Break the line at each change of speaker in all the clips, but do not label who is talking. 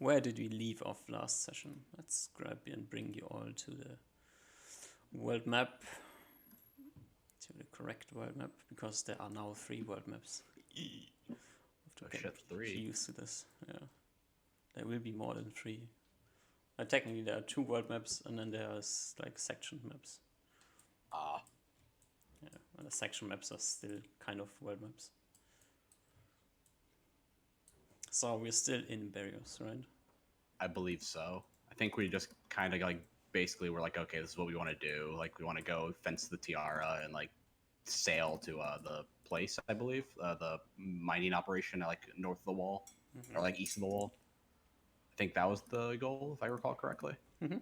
Where did we leave off last session? Let's grab you and bring you all to the world map, to the correct world map, because there are now 3 world maps.
Oh shit, 3.
Used to this. Yeah, there will be more than 3. Technically, there are 2 world maps, and then there's like section maps.
Ah.
Yeah, and the section maps are still kind of world maps. So we're still in Barrios, right?
I believe so. I think we just kind of like basically we're like, okay, this is what we want to do. Like we want to go fence the Tiara and like sail to the place. I believe the mining operation like north of the wall or like east of the wall. I think that was the goal, if I recall correctly.
Mm-hmm.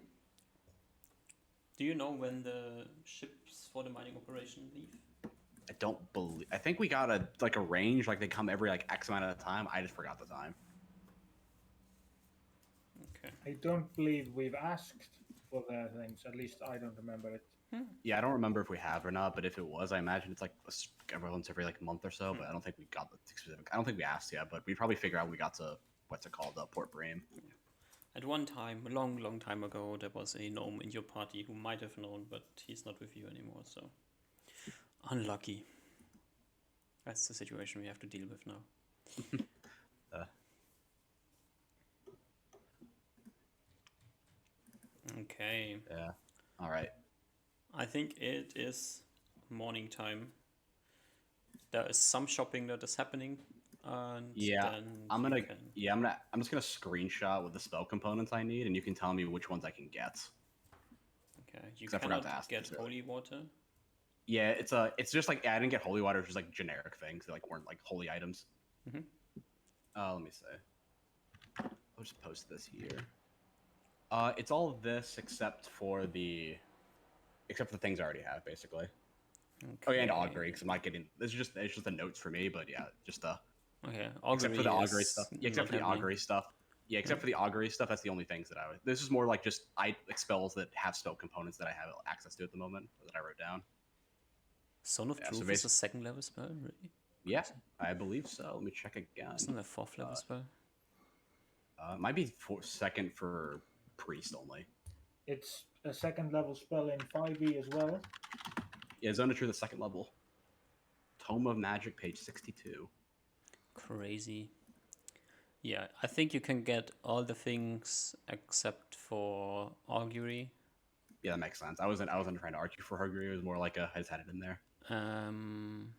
Do you know when the ships for the mining operation leave?
I don't believe. I think we got a range, like they come every like X amount of time. I just forgot the time.
Okay.
I don't believe we've asked for the things. At least I don't remember it.
Yeah, I don't remember if we have or not, but if it was, I imagine it's like once every like month or so. But I don't think we got the specific. I don't think we asked yet, but we probably figure out when we got to what's it called, Port Bream.
At one time, a long time ago, there was a gnome in your party who might have known, but he's not with you anymore, so unlucky. That's the situation we have to deal with now. Okay.
Yeah. All right.
I think it is morning time. There is some shopping that is happening, and
Yeah,
then
I'm just gonna screenshot with the spell components I need, and you can tell me which ones I can get.
Okay, you
'Cause I forgot
cannot
to ask
get
this earlier.
holy water.
Yeah, it's just like I didn't get holy water, it's just like generic things that like weren't like holy items.
Mhm.
Let me see. I'll just post this here. It's all this except for the things I already have, basically.
Okay.
Oh yeah, and augury, because I'm not getting. It's just the notes for me, but yeah, just
Okay,
except for the augury stuff. Yeah, except for the
heavy.
augury stuff. Yeah, except for the augury stuff. That's the only things that I would. This is more like just like spells that have spell components that I have access to at the moment that I wrote down.
Son of
Yeah, so
Truth is a 2nd level spell, really?
Yeah, I believe so. Let me check again.
Isn't it a 4th level spell?
It might be second for priest only.
It's a 2nd level spell in 5e as well.
Yeah, Zone of Truth, the 2nd level. Tome of Magic, page 62.
Crazy. Yeah, I think you can get all the things except for augury.
Yeah, that makes sense. I wasn't trying to argue for augury. It was more like I just had it in there.
And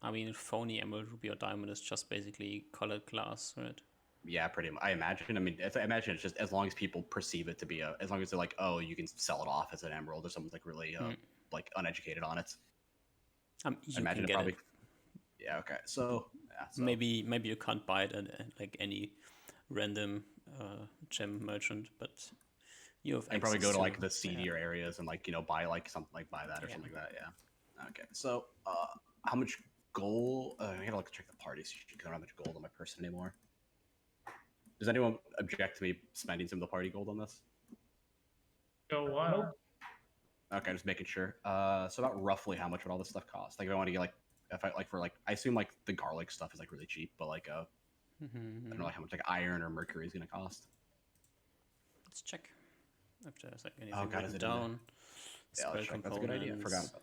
I mean, phony emerald, ruby, or diamond is just basically colored glass, right?
Yeah, pretty much. I imagine. I mean, I imagine it's just as long as people perceive it to be as long as they're like, oh, you can sell it off as an emerald, or someone's like really like uneducated on it.
You
I imagine
can
it
get
probably.
it.
Yeah. Okay. So, yeah, so
maybe you can't buy it at like any random gem merchant, but you have.
And probably go to like the seedier areas and like buy like something like buy that or something like that. Yeah. Okay. So, how much gold? I gotta like check the party because I don't have much gold on my person anymore. Does anyone object to me spending some of the party gold on this?
Go wild.
Okay, just making sure. So about roughly how much would all this stuff cost? Like if I want to get like if I like for like I assume like the garlic stuff is like really cheap, but like I don't know like how much like iron or mercury is gonna cost.
Let's check if there's like anything written
down. Yeah,
let's check.
That's a good idea. I forgot about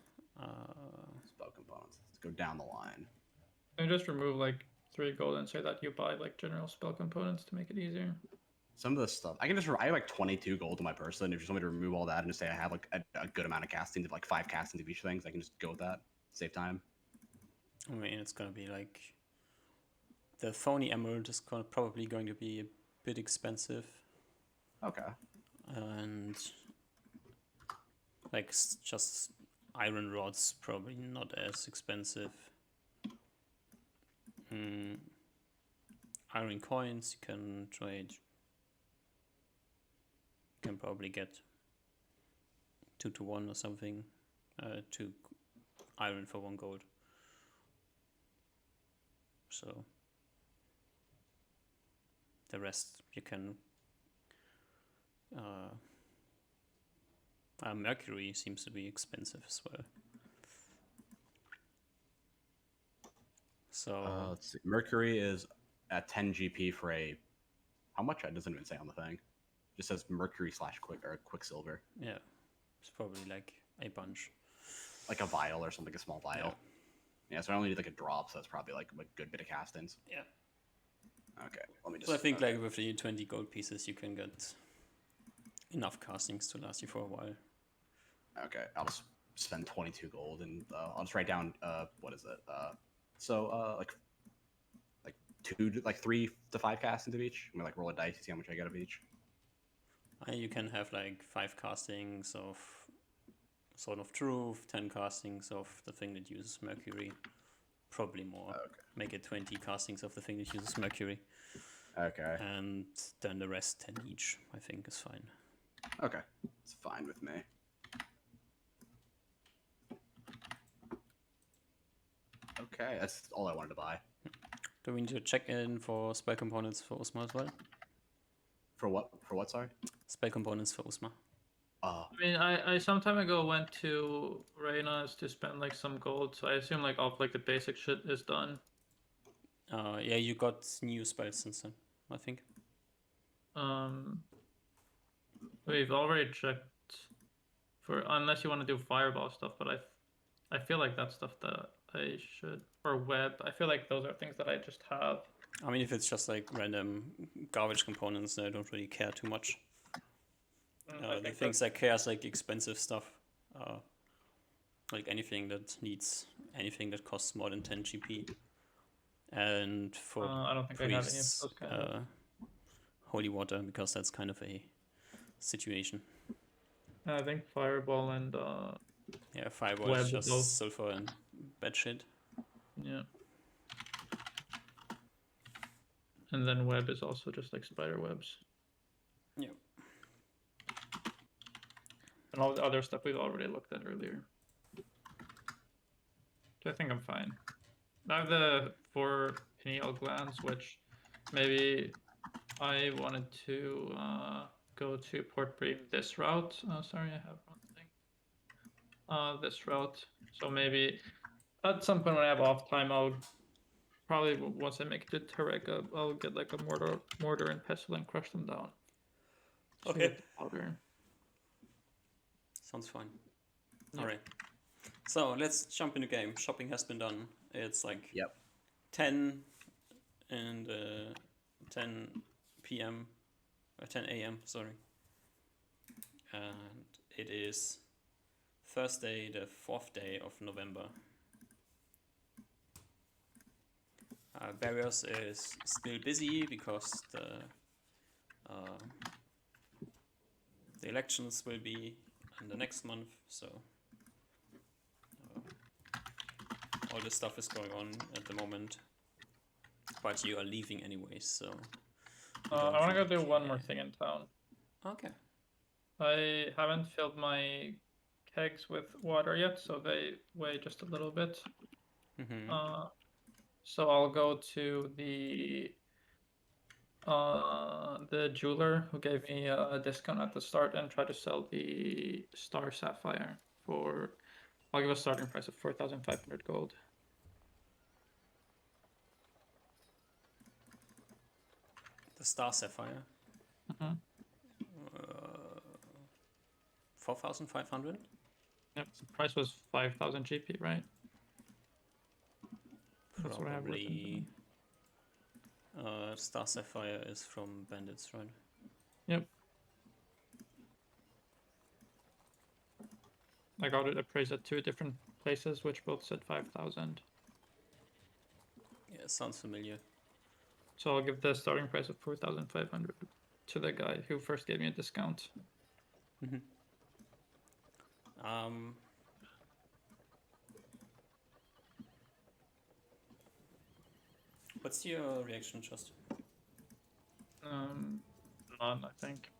spell components. Let's go down the line.
And just remove like 3 gold and say that you buy like general spell components to make it easier.
Some of this stuff I can just I have like 22 gold in my person. If you just want me to remove all that and just say I have like a good amount of castings, of like 5 castings of each things, I can just go with that. Save time.
I mean, it's gonna be like the phony emerald is probably going to be a bit expensive.
Okay.
And like just iron rods probably not as expensive. Iron coins you can trade. You can probably get 2 to 1 or something. 2 iron for 1 gold. So the rest you can. Mercury seems to be expensive as well. So
Let's see. Mercury is at 10 GP for a. How much? It doesn't even say on the thing. It just says Mercury / Quicksilver.
yeah, it's probably like a bunch.
Like a vial or something, a small vial. Yeah, so I only need like a drop, so that's probably like a good bit of castings.
Yeah.
Okay, let me just.
So I think
okay.
like with the 20 gold pieces, you can get enough castings to last you for a while.
Okay, I'll just spend 22 gold and I'll just write down what is it? Like 3 to 5 castings of each. I'm gonna like roll a dice, see how much I get of each.
You can have like 5 castings of Sword of Truth, 10 castings of the thing that uses Mercury, probably more.
Okay.
Make it 20 castings of the thing that uses Mercury,
Okay.
and then the rest 10 each. I think is fine.
Okay. It's fine with me. Okay, that's all I wanted to buy.
Do we need to check in for spell components for Usma as well?
For what? For what? Sorry.
Spell components for Usma.
Oh,
I mean, I some time ago went to Reyna's to spend like some gold, so I assume like all of, like the basic shit is done.
Yeah, you got new spells since then, I think.
We've already checked for unless you want to do fireball stuff, but I feel like that's stuff that I should, or web. I feel like those are things that I just have.
I mean, if it's just like random garbage components, then I don't really care too much.
I
The
think
things I care is like expensive stuff. Like anything that needs anything that costs more than 10 GP. And for
I don't think I have any of
priests,
those kind of.
holy water, because that's kind of a situation.
I think fireball and
Yeah, fireball
Web
is just
both.
sulfur and bad shit.
yeah. And then web is also just like spider webs.
Yeah.
And all the other stuff we've already looked at earlier. So I think I'm fine. I have the 4 pineal glands, which maybe I wanted to go to Port Bream this route. Sorry, I have one thing. This route. So maybe at some point when I have off time, I'll probably once I make it to Tareka, I'll get like a mortar and pestle and crush them down. So
Okay.
get the powder.
Sounds fine.
Yeah.
Alright. So let's jump in the game. Shopping has been done. It's like
yep.
10 and 10 p.m. or 10 a.m. Sorry. And it is Thursday, the 4th day of November. Barrios is still busy because the elections will be in the next month, so all this stuff is going on at the moment. But you are leaving anyways, so.
I want to go do one more thing in town.
Okay.
I haven't filled my kegs with water yet, so they weigh just a little bit.
Mm-hmm.
So I'll go to the jeweler who gave me a discount at the start and try to sell the Star Sapphire for. I'll give a starting price of 4,500 gold.
The Star Sapphire.
Mm-hmm.
4,500.
Yep, the price was 5,000 GP, right? That's what I have written.
Probably. Star Sapphire is from Bandits, right?
Yep. I got it appraised at 2 different places, which both said 5,000.
Yeah, sounds familiar.
So I'll give the starting price of 4,500 to the guy who first gave me a discount.
Mm-hmm. What's your reaction, Just?
None, I think.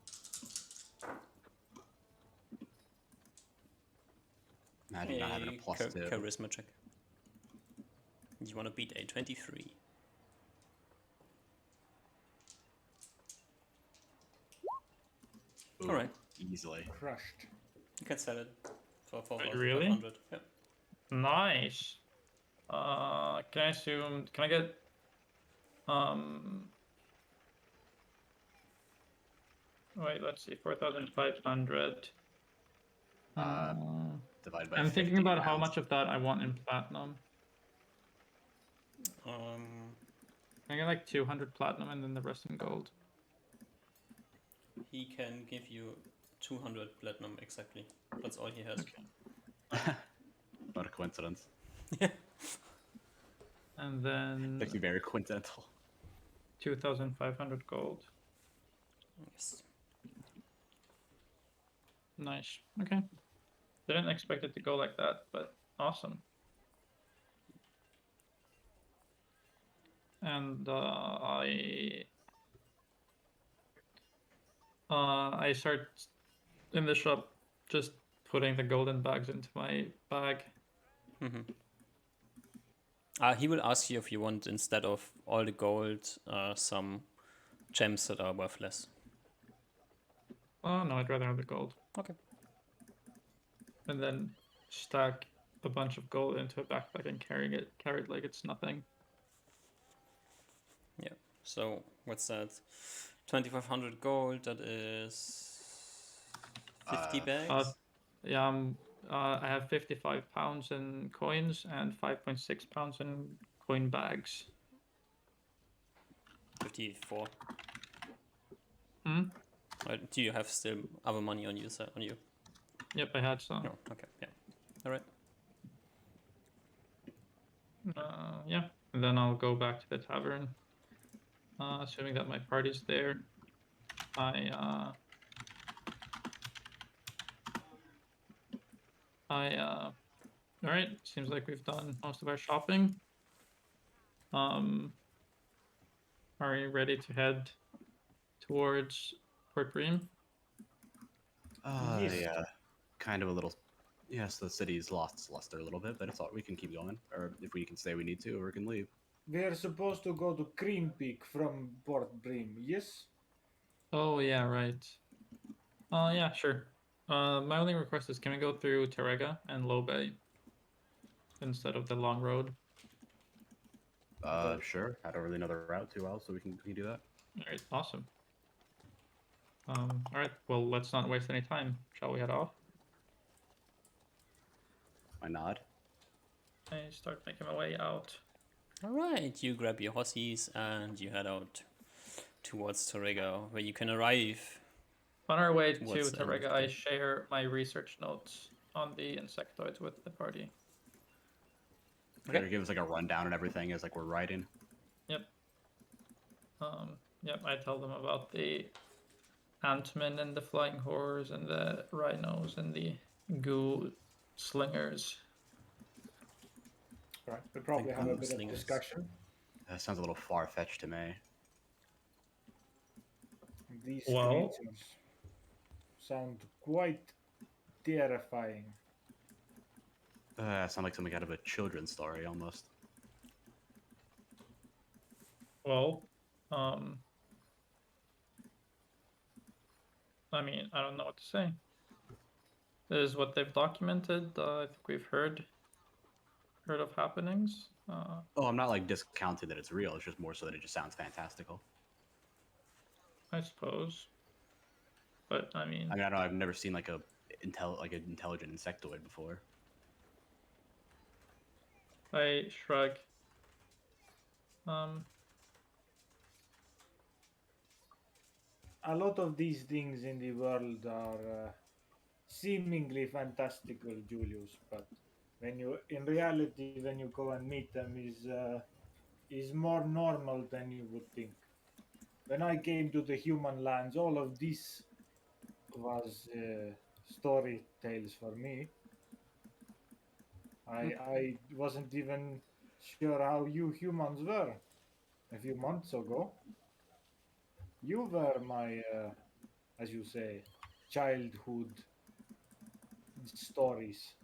Imagine not having a plus 2.
Charisma check. You want to beat a 23.
Ooh,
Alright.
Easily.
Crushed.
You can sell it for 4,500.
Really?
Yeah.
Nice. Can I assume? Can I get? Wait. Let's see. 4,500.
Divided by
I'm
50
thinking about how
rounds.
much of that I want in platinum. Can I get like 200 platinum and then the rest in gold?
He can give you 200 platinum exactly. That's all he has.
Okay.
What a coincidence.
And then
Actually, very coincidental.
2,500 gold.
Yes.
Nice. Okay. Didn't expect it to go like that, but awesome. And I start in the shop just putting the golden bags into my bag.
He will ask you if you want, instead of all the gold, some gems that are worth less.
Oh no, I'd rather have the gold.
Okay.
And then stack a bunch of gold into a backpack and carry it like it's nothing.
Yeah. So what's that? 2,500 gold. That is 50 bags.
Yeah, I have 55 pounds in coins and 5.6 pounds in coin bags.
54.
Hmm?
Do you have still other money on you?
Yep, I had some.
No. Okay. Yeah. All right.
Yeah, and then I'll go back to the tavern. Assuming that my party's there. All right. Seems like we've done most of our shopping. Are you ready to head towards Port Bream?
Yes.
Yeah. Kind of a little. Yes, the city's lost its luster a little bit, but it's all. We can keep going, or if we can say we need to, or we can leave.
We are supposed to go to Cream Peak from Port Bream, yes?
Oh yeah, right. Yeah, sure. My only request is, can we go through Terega and Low Bay instead of the long road?
Sure. I don't really know the route too well, so we can do that.
All right, awesome. All right, well, let's not waste any time. Shall we head off?
I nod.
I start making my way out.
All right. You grab your hossies and you head out towards Torrego, where you can arrive.
On our way to
Towards the end of
Terega,
the
I
day.
share my research notes on the insectoids with the party.
Okay. Give us like a rundown and everything as like we're riding.
Yep. Yep, I tell them about the antmen and the flying horrors and the rhinos and the goo slingers.
Right. We probably
The
have a
goo
bit
slingers.
of discussion.
That sounds a little far fetched to me.
These
Well-
creatures sound quite terrifying.
Sound like something out of a children's story almost.
Well, I mean, I don't know what to say. This is what they've documented. I think we've heard of happenings.
Oh, I'm not like discounting that it's real. It's just more so that it just sounds fantastical.
I suppose. But I mean,
I know I've never seen like an intelligent insectoid before.
I shrug.
A lot of these things in the world are seemingly fantastical, Julius, but in reality, when you go and meet them, is more normal than you would think. When I came to the human lands, all of this was story tales for me. I wasn't even sure how you humans were a few months ago. You were my, as you say, childhood stories.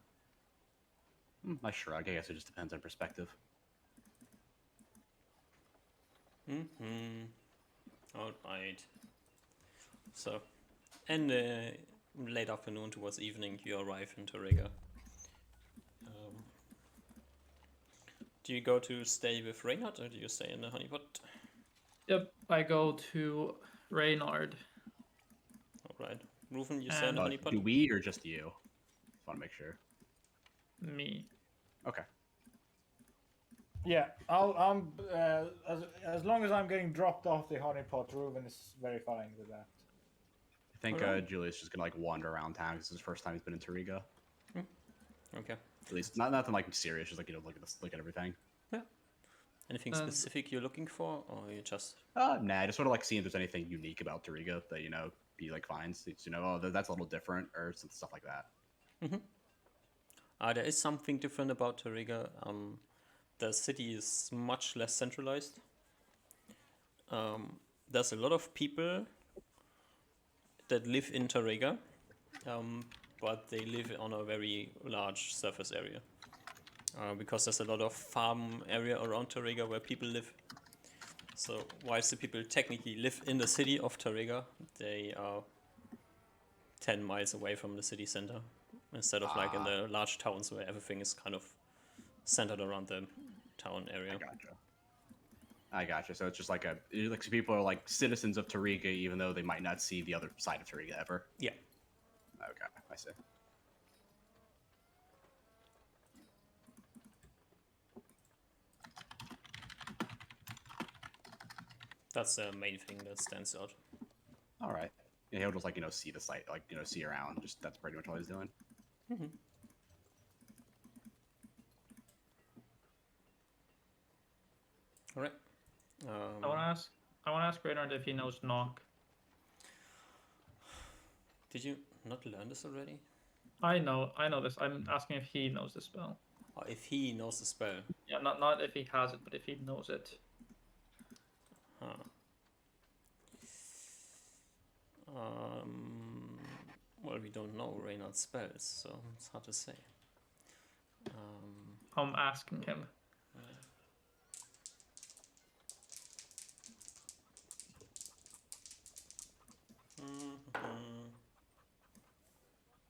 I shrug. I guess it just depends on perspective.
All right. So, in the late afternoon towards evening, you arrive in Torrega. Do you go to stay with Reynard or do you stay in the honeypot?
Yep, I go to Reynard.
Alright. Rufen, you stay in the
And-
honeypot?
Do we or just you? Just want to make sure.
Me.
Okay.
Yeah, I'm as long as I'm getting dropped off the honeypot, Reuben is very fine with that.
I think
Alright.
Julius is just gonna like wander around town because it's his first time he's been in Tariga.
Okay.
At least not nothing like serious, just like look at this, look at everything.
Anything
Um,
specific you're looking for, or you just...
Nah, just sort of like seeing if there's anything unique about Tariga that he like finds. It's, oh, that's a little different or stuff like that.
There is something different about Tariga. The city is much less centralized. There's a lot of people that live in Tariga, but they live on a very large surface area. Because there's a lot of farm area around Tariga where people live. So whilst the people technically live in the city of Tariga, they are 10 miles away from the city center, instead of like in the large towns where everything is kind of centered around the town area.
I gotcha. So it's just like so people are like citizens of Tariga, even though they might not see the other side of Tariga ever.
Yeah.
Okay, I see.
That's the main thing that stands out.
All right. Yeah, he'll just like see the site, like see around. Just that's pretty much all he's doing.
All right.
I want to ask Reynard if he knows knock.
Did you not learn this already?
I know this. I'm asking if he knows the spell.
Or if he knows the spell?
Yeah, not if he has it, but if he knows it.
Huh. Well, we don't know Reynard's spells, so it's hard to say.
I'm asking him.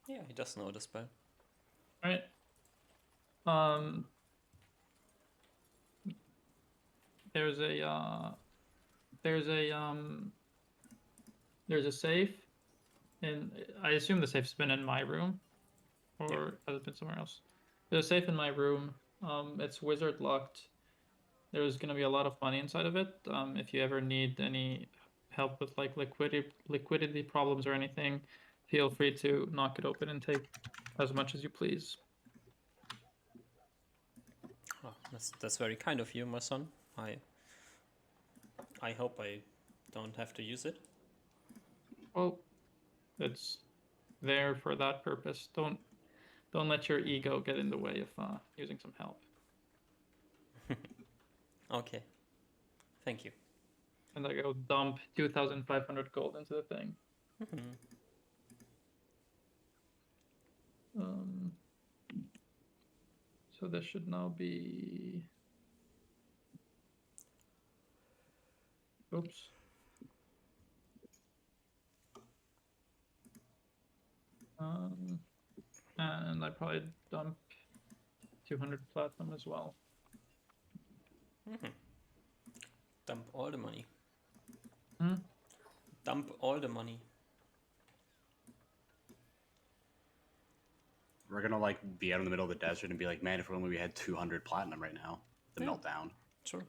Yeah, he does know the spell.
Right. There's a safe, and I assume the safe's been in my room, or has it been somewhere else? There's a safe in my room. It's wizard locked. There's gonna be a lot of money inside of it. If you ever need any help with like liquidity problems or anything, feel free to knock it open and take as much as you please.
Oh, that's very kind of you, my son. I hope I don't have to use it.
Well, it's there for that purpose. Don't let your ego get in the way of using some help.
Okay. Thank you.
And I go dump 2,500 gold into the thing. So this should now be. Oops. And I probably dump 200 platinum as well.
Dump all the money.
Hmm?
Dump all the money.
We're gonna like be out in the middle of the desert and be like, man, if only we had 200 platinum right now. The
Yeah.
meltdown.
Sure.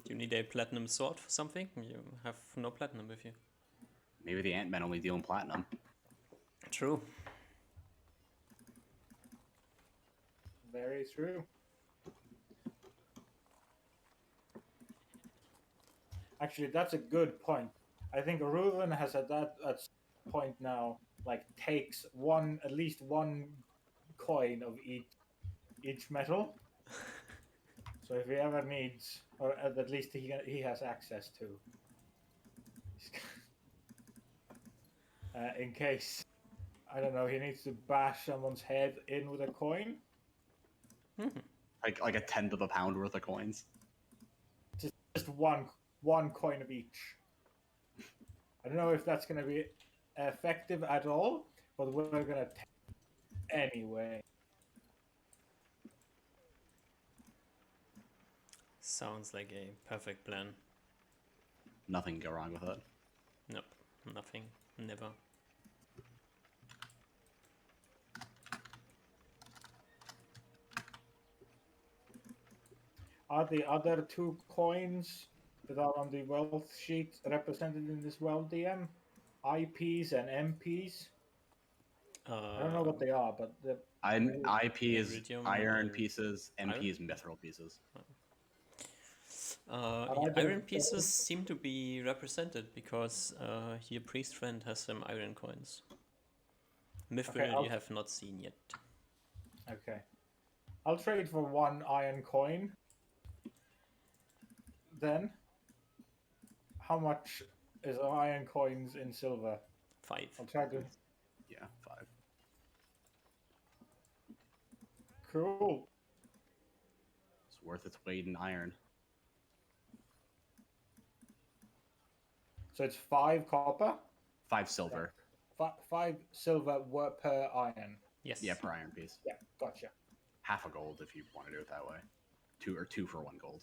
You need a platinum sword for something? You have no platinum with you.
Maybe the Ant-Men only deal in platinum.
True.
Very true. Actually, that's a good point. I think Reuven has at some point now like takes at least one coin of each metal. So if he ever needs, or at least he has access to, in case, I don't know, he needs to bash someone's head in with a coin.
Like a tenth of a pound worth of coins.
Just one coin of each. I don't know if that's going to be effective at all, but we're going to take it anyway.
Sounds like a perfect plan.
Nothing can go wrong with it.
Nope, nothing, never.
Are the other 2 coins that are on the wealth sheet represented in this wealth DM? IPs and MPs? I don't know what they are, but the
IP is
Iridium
iron
and
pieces, MP
iron?
is mithril pieces.
Are
Yeah,
either
iron
of
pieces
those-
seem to be represented because your priest friend has some iron coins. Mithril
I'll-
you have not seen yet.
Okay. I'll trade for 1 iron coin. Then, how much is iron coins in silver?
5.
I'll try to.
Yeah, 5.
Cool.
It's worth its weight in iron.
So it's 5 copper,
5 silver.
5 silver per iron.
Yes.
Yeah, per iron piece.
Yeah, gotcha.
Half a gold if you want to do it that way. 2 for 1 gold.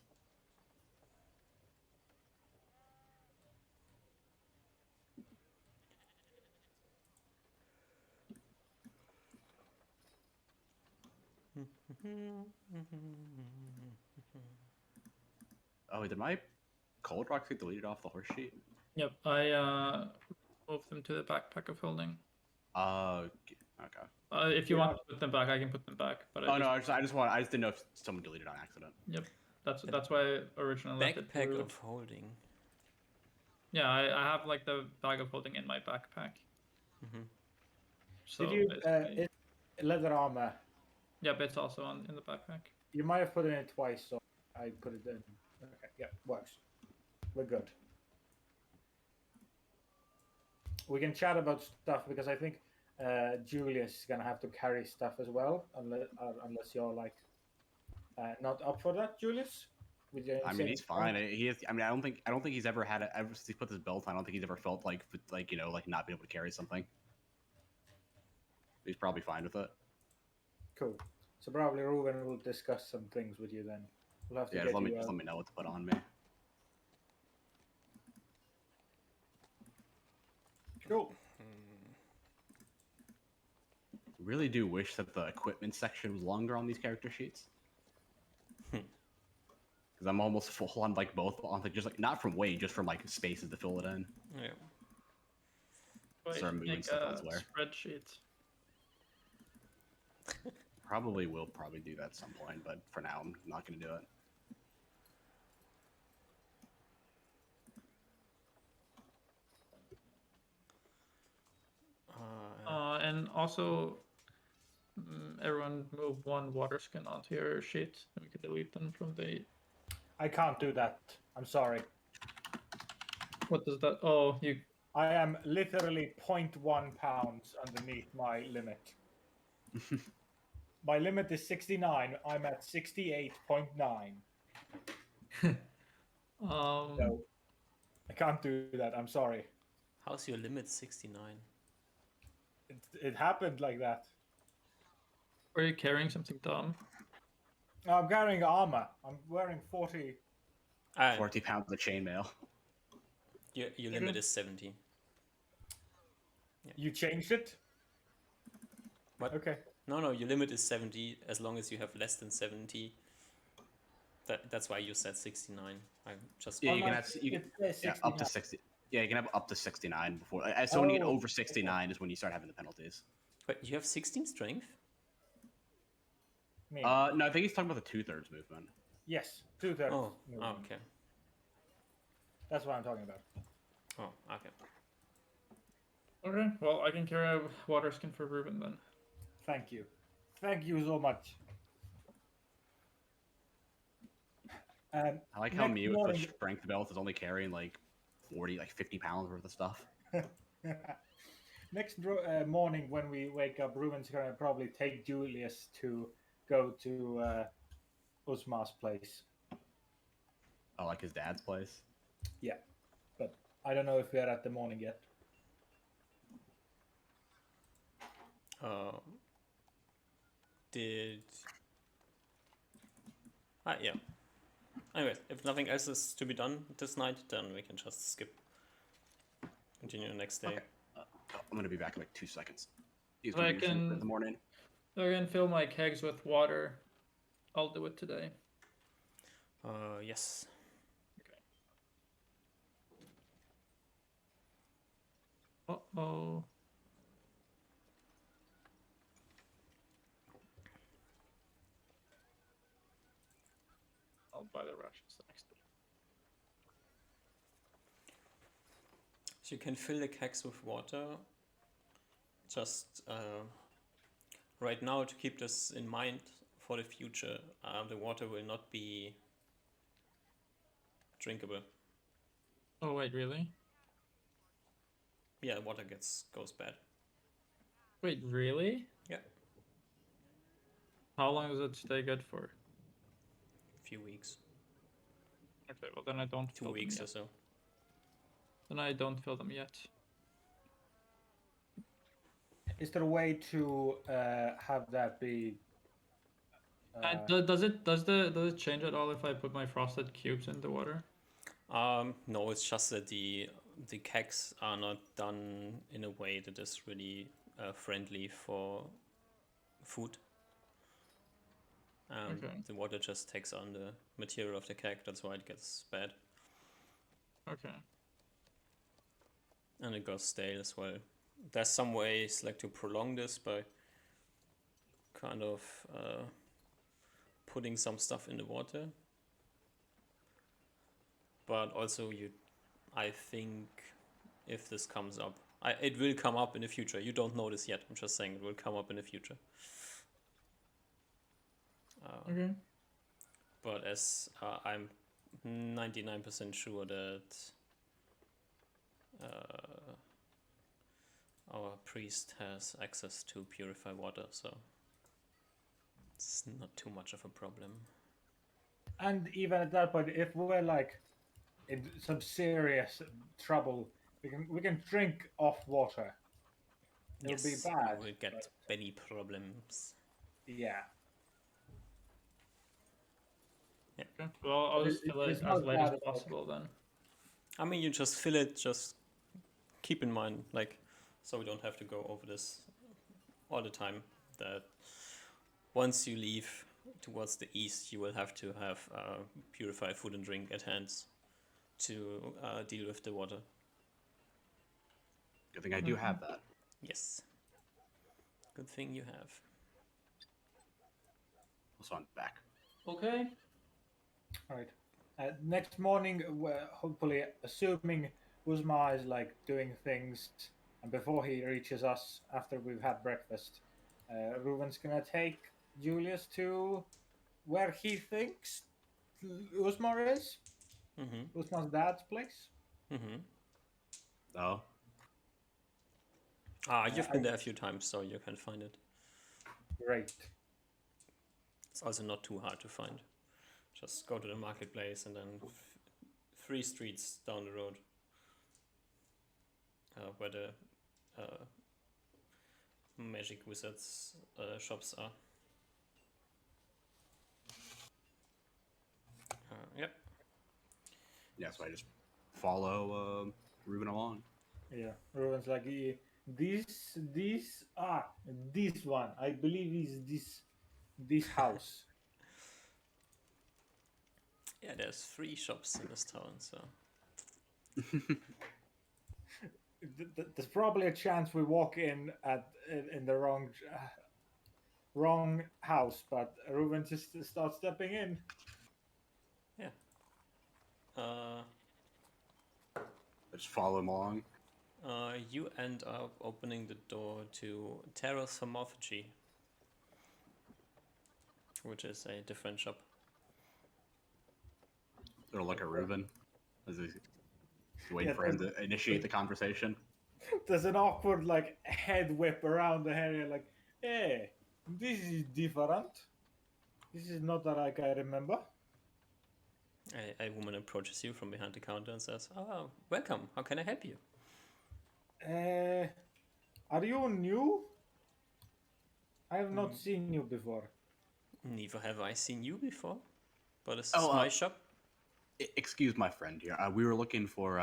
Oh, did my cold rocks get deleted off the horse sheet?
Yep, I moved them to the backpack of holding.
Okay.
If you
Yeah.
want to put them back, I can put them back. But
Oh no, I just didn't know if someone deleted on accident.
Yep, that's why I originally left it
Backpack
to-
of holding.
Yeah, I have like the bag of holding in my backpack.
Mhm.
So
Did you?
basically-
Leather armor.
Yep, it's also in the backpack.
You might have put it in twice, so I put it in. Okay, yeah, works. We're good. We can chat about stuff because I think Julius is gonna have to carry stuff as well, unless you're like not up for that, Julius. With your
I mean,
insane
he's
strength?
fine. He is. I mean, I don't think he's ever had it ever since he put his belt on. I don't think he's ever felt like not being able to carry something. He's probably fine with it.
Cool. So probably Ruben will discuss some things with you then. We'll have to
Yeah,
get
just
you.
let me know what to put on me.
Cool.
Really do wish that the equipment section was longer on these character sheets. Because I'm almost full on like both on like just like not from weight, just from like spaces to fill it in.
Yeah.
Wait,
Start moving
make
stuff
a
elsewhere.
spreadsheet.
Probably will do that at some point, but for now I'm not going to do it.
And also, everyone move 1 water skin onto your sheet, and we can delete them from the.
I can't do that. I'm sorry.
What does that? Oh, you.
I am literally 0.1 pounds underneath my limit. My limit is 69. I'm at 68.9. So I can't do that. I'm sorry.
How's your limit 69?
It happened like that.
Are you carrying something dumb?
I'm carrying armor. I'm wearing 40.
40 pounds of chainmail.
Your limit is 70.
You changed it?
What?
Okay.
No, your limit is 70 as long as you have less than 70. That's why you said 69. I'm just.
Yeah,
On
you
my
can have
sheet,
you can,
it says
yeah, up to
69.
60. Yeah, you can have up to 69 before. So when you get
Oh,
over 69 is when you start having the penalties.
Wait, you have 16 strength?
Me.
No, I think he's talking about the 2/3 movement.
Yes, 2/3.
Oh, okay.
That's what I'm talking about.
Oh, okay.
Okay, well, I can carry a water skin for Ruben then.
Thank you. Thank you so much.
I like how
Next
me with the
morning-
strength belt is only carrying like 40, like 50 pounds worth of stuff.
Next morning when we wake up, Ruben's going to probably take Julius to go to Usma's place.
Oh, like his dad's place.
Yeah, but I don't know if we are at the morning yet.
Did. Yeah. Anyway, if nothing else is to be done this night, then we can just skip. Continue the next day.
Okay. I'm gonna be back in like 2 seconds. You
If I
can use it in
can-
the morning.
I can fill my kegs with water. I'll do it today.
Yes.
Uh-oh. I'll buy the rations the next day.
So you can fill the kegs with water. Just right now, to keep this in mind for the future, the water will not be drinkable.
Oh wait, really?
Yeah, water goes bad.
Wait, really?
Yeah,
How long does it stay good for?
a few weeks,
Okay, well then I don't
2
fill
weeks
them
or
yet.
so.
Then I don't fill them yet.
Is there a way to have that be?
Does it change at all if I put my frosted cubes in the water?
No, it's just that the kegs are not done in a way that is really friendly for food.
Okay.
The water just takes on the material of the keg. That's why it gets bad,
Okay.
and it goes stale as well. There's some ways like to prolong this by kind of putting some stuff in the water, but also I think if this comes up, it will come up in the future. You don't know this yet. I'm just saying it will come up in the future.
Okay.
But as I'm 99% sure that our priest has access to purify water, so it's not too much of a problem.
And even at that point, if we're like in some serious trouble, we can drink off water. It'll be
Yes,
bad,
we will get
but-
belly problems.
Yeah.
Okay. Well, I'll
But
just fill
it's
it
not
as late
bad
as
at all.
possible then.
I mean, you just fill it, just keep in mind, like, so we don't have to go over this all the time, that once you leave towards the east, you will have to have purified food and drink at hand to deal with the water.
Good thing I do have that.
Yes. Good thing you have.
Also, I'm back.
Okay.
All right. Next morning, we're hopefully assuming Uzma is like doing things, and before he reaches us after we've had breakfast, Ruben's gonna take Julius to where he thinks Uzma is.
Mm-hmm.
Uzma's dad's place.
Mm-hmm.
Oh,
You've been there a few times, so you can find it.
Great.
It's also not too hard to find. Just go to the marketplace and then 3 streets down the road where the magic wizards shops are. Yep.
yeah. So I just follow Ruben along.
Yeah. Ruben's like this one. I believe is this house.
Yeah, there's 3 shops in this town, so
There's probably a chance we walk in in the wrong house, but Ruben just starts stepping in.
I just follow him along.
you end up opening the door to Terra's Homophagy, which is a different shop.
Sort of look at Ruben as he's waiting
Yeah,
for him to initiate the conversation.
There's an awkward like head whip around the area, like, hey, this is different. This is not like I remember.
A woman approaches you from behind the counter and says, "Oh, welcome. How can I help you?"
Are you new? I have not seen you before.
Neither have I seen you before, but this is
Oh,
my shop.
Excuse my friend here. We were looking for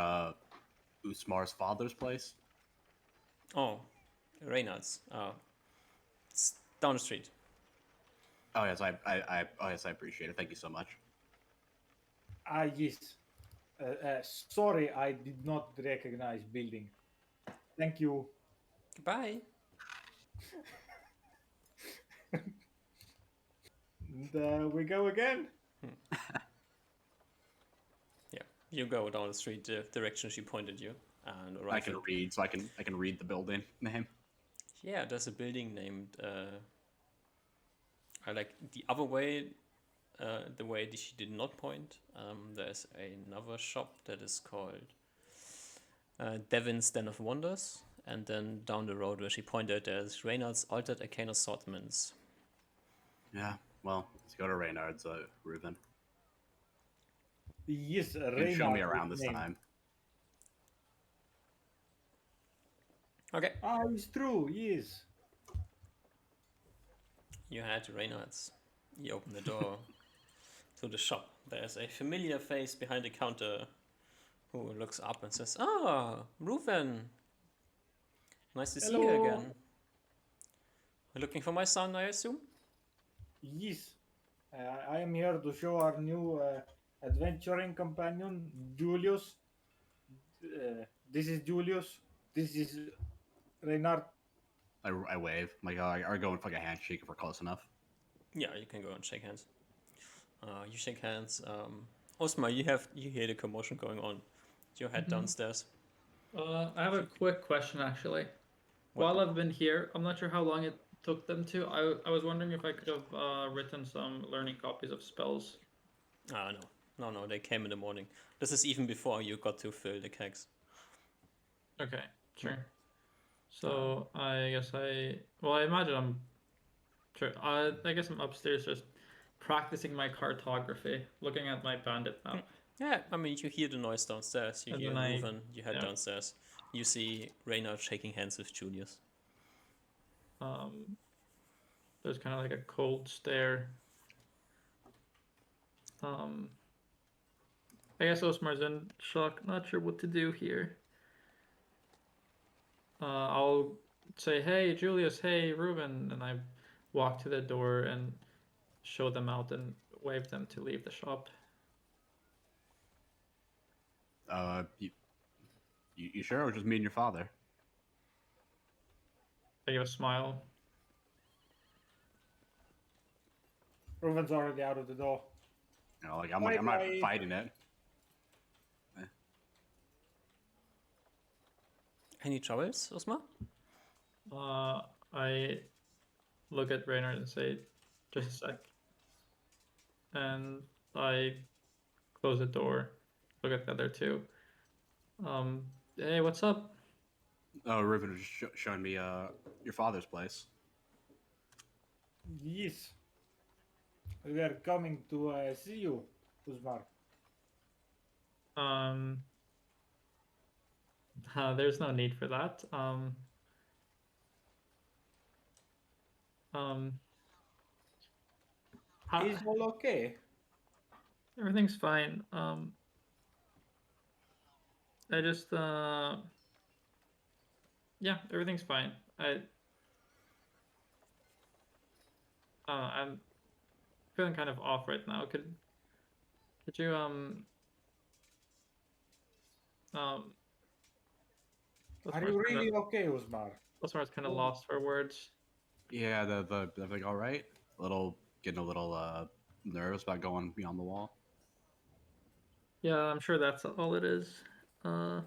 Usmar's father's place.
Oh, Reynard's. It's down the street.
Oh yes, I appreciate it. Thank you so much.
Ah, yes. Sorry, I did not recognize building. Thank you.
Goodbye.
And we go again.
Yeah, you go down the street the direction she pointed you, and arrive.
I can read, so I can read the building name.
Yeah, there's a building named. I like the other way. The way that she did not point. There's another shop that is called Devin's Den of Wonders, and then down the road where she pointed, there's Reynard's Altered Arcane Assortments.
Yeah. Well, let's go to Reynard's, Ruben.
Yes,
You can
Reynard.
show me around this
name.
time.
Okay,
Ah, it's true. Yes.
you head to Reynard's. You open the door to the shop. There's a familiar face behind the counter who looks up and says, "Ah, Ruven. Nice to see you
Hello.
again. You're looking for my son, I assume?"
Yes. I am here to show our new adventuring companion, Julius. This is Julius. This is Reynard.
I wave. I'm like, I go and fuck a handshake if we're close enough.
Yeah, you can go and shake hands. You shake hands. Osmar, you hear the commotion going on. You head downstairs.
I have a quick question actually.
What?
While I've been here, I'm not sure how long it took them to. I was wondering if I could have written some learning copies of spells.
Ah, no, they came in the morning. This is even before you got to fill the kegs.
Okay, sure. So I guess I imagine I'm sure. I guess I'm upstairs just practicing my cartography, looking at my bandit map.
Yeah, I mean, you hear the noise downstairs. You
And
hear
then I-
Ruven. You head
yeah.
downstairs. You see Reynard shaking hands with Julius.
There's kind of like a cold stare. I guess Osmar's in shock, not sure what to do here. I'll say, "Hey, Julius, hey, Ruben," and I walk to the door and show them out and wave them to leave the shop.
You sure? Or just me and your father?
I give a smile.
Ruven's already out of the door.
You know, like I'm not
Bye-bye.
fighting it.
Any troubles, Osmar?
I look at Reynard and say, "Just a sec," and I close the door. Look at the other two. Hey, what's up?
Oh, Ruben was just showing me your father's place.
Yes. We are coming to see you, Usmar.
There's no need for that.
Is all okay?
Everything's fine. I just yeah, everything's fine. I'm feeling kind of off right now. Could you
Are you really okay, Usmar?
Osmar's kind of lost for words.
Yeah, the like all right. Getting a little nervous about going beyond the wall.
Yeah, I'm sure that's all it is. Yeah.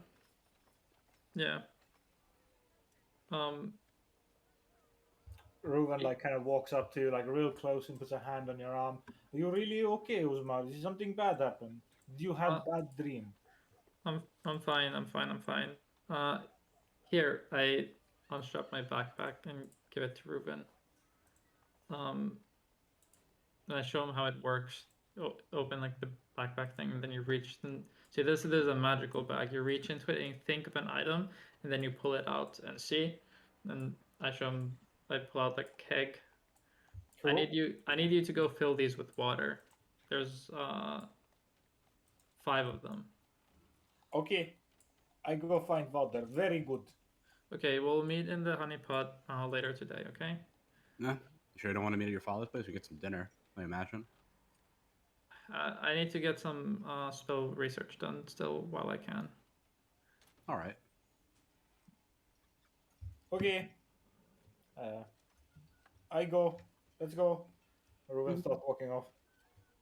Ruven like kind of walks up to you like real close and puts a hand on your arm. Are you really okay, Usmar? Did something bad happen? Did you have bad dream?
I'm fine. I'm fine. Here, I unstrap my backpack and give it to Ruben. And I show him how it works. Open like the backpack thing, and then you reach and see this is a magical bag. You reach into it and you think of an item, and then you pull it out and see. And I show him. I pull out the keg.
Cool.
I need you to go fill these with water. There's 5 of them.
Okay, I go find water. Very good.
Okay, we'll meet in the honeypot later today. Okay.
Yeah. You sure you don't want to meet at your father's place? We get some dinner. I imagine.
I need to get some spell research done still while I can.
All right.
Okay. I go. Let's go. Ruben starts walking off.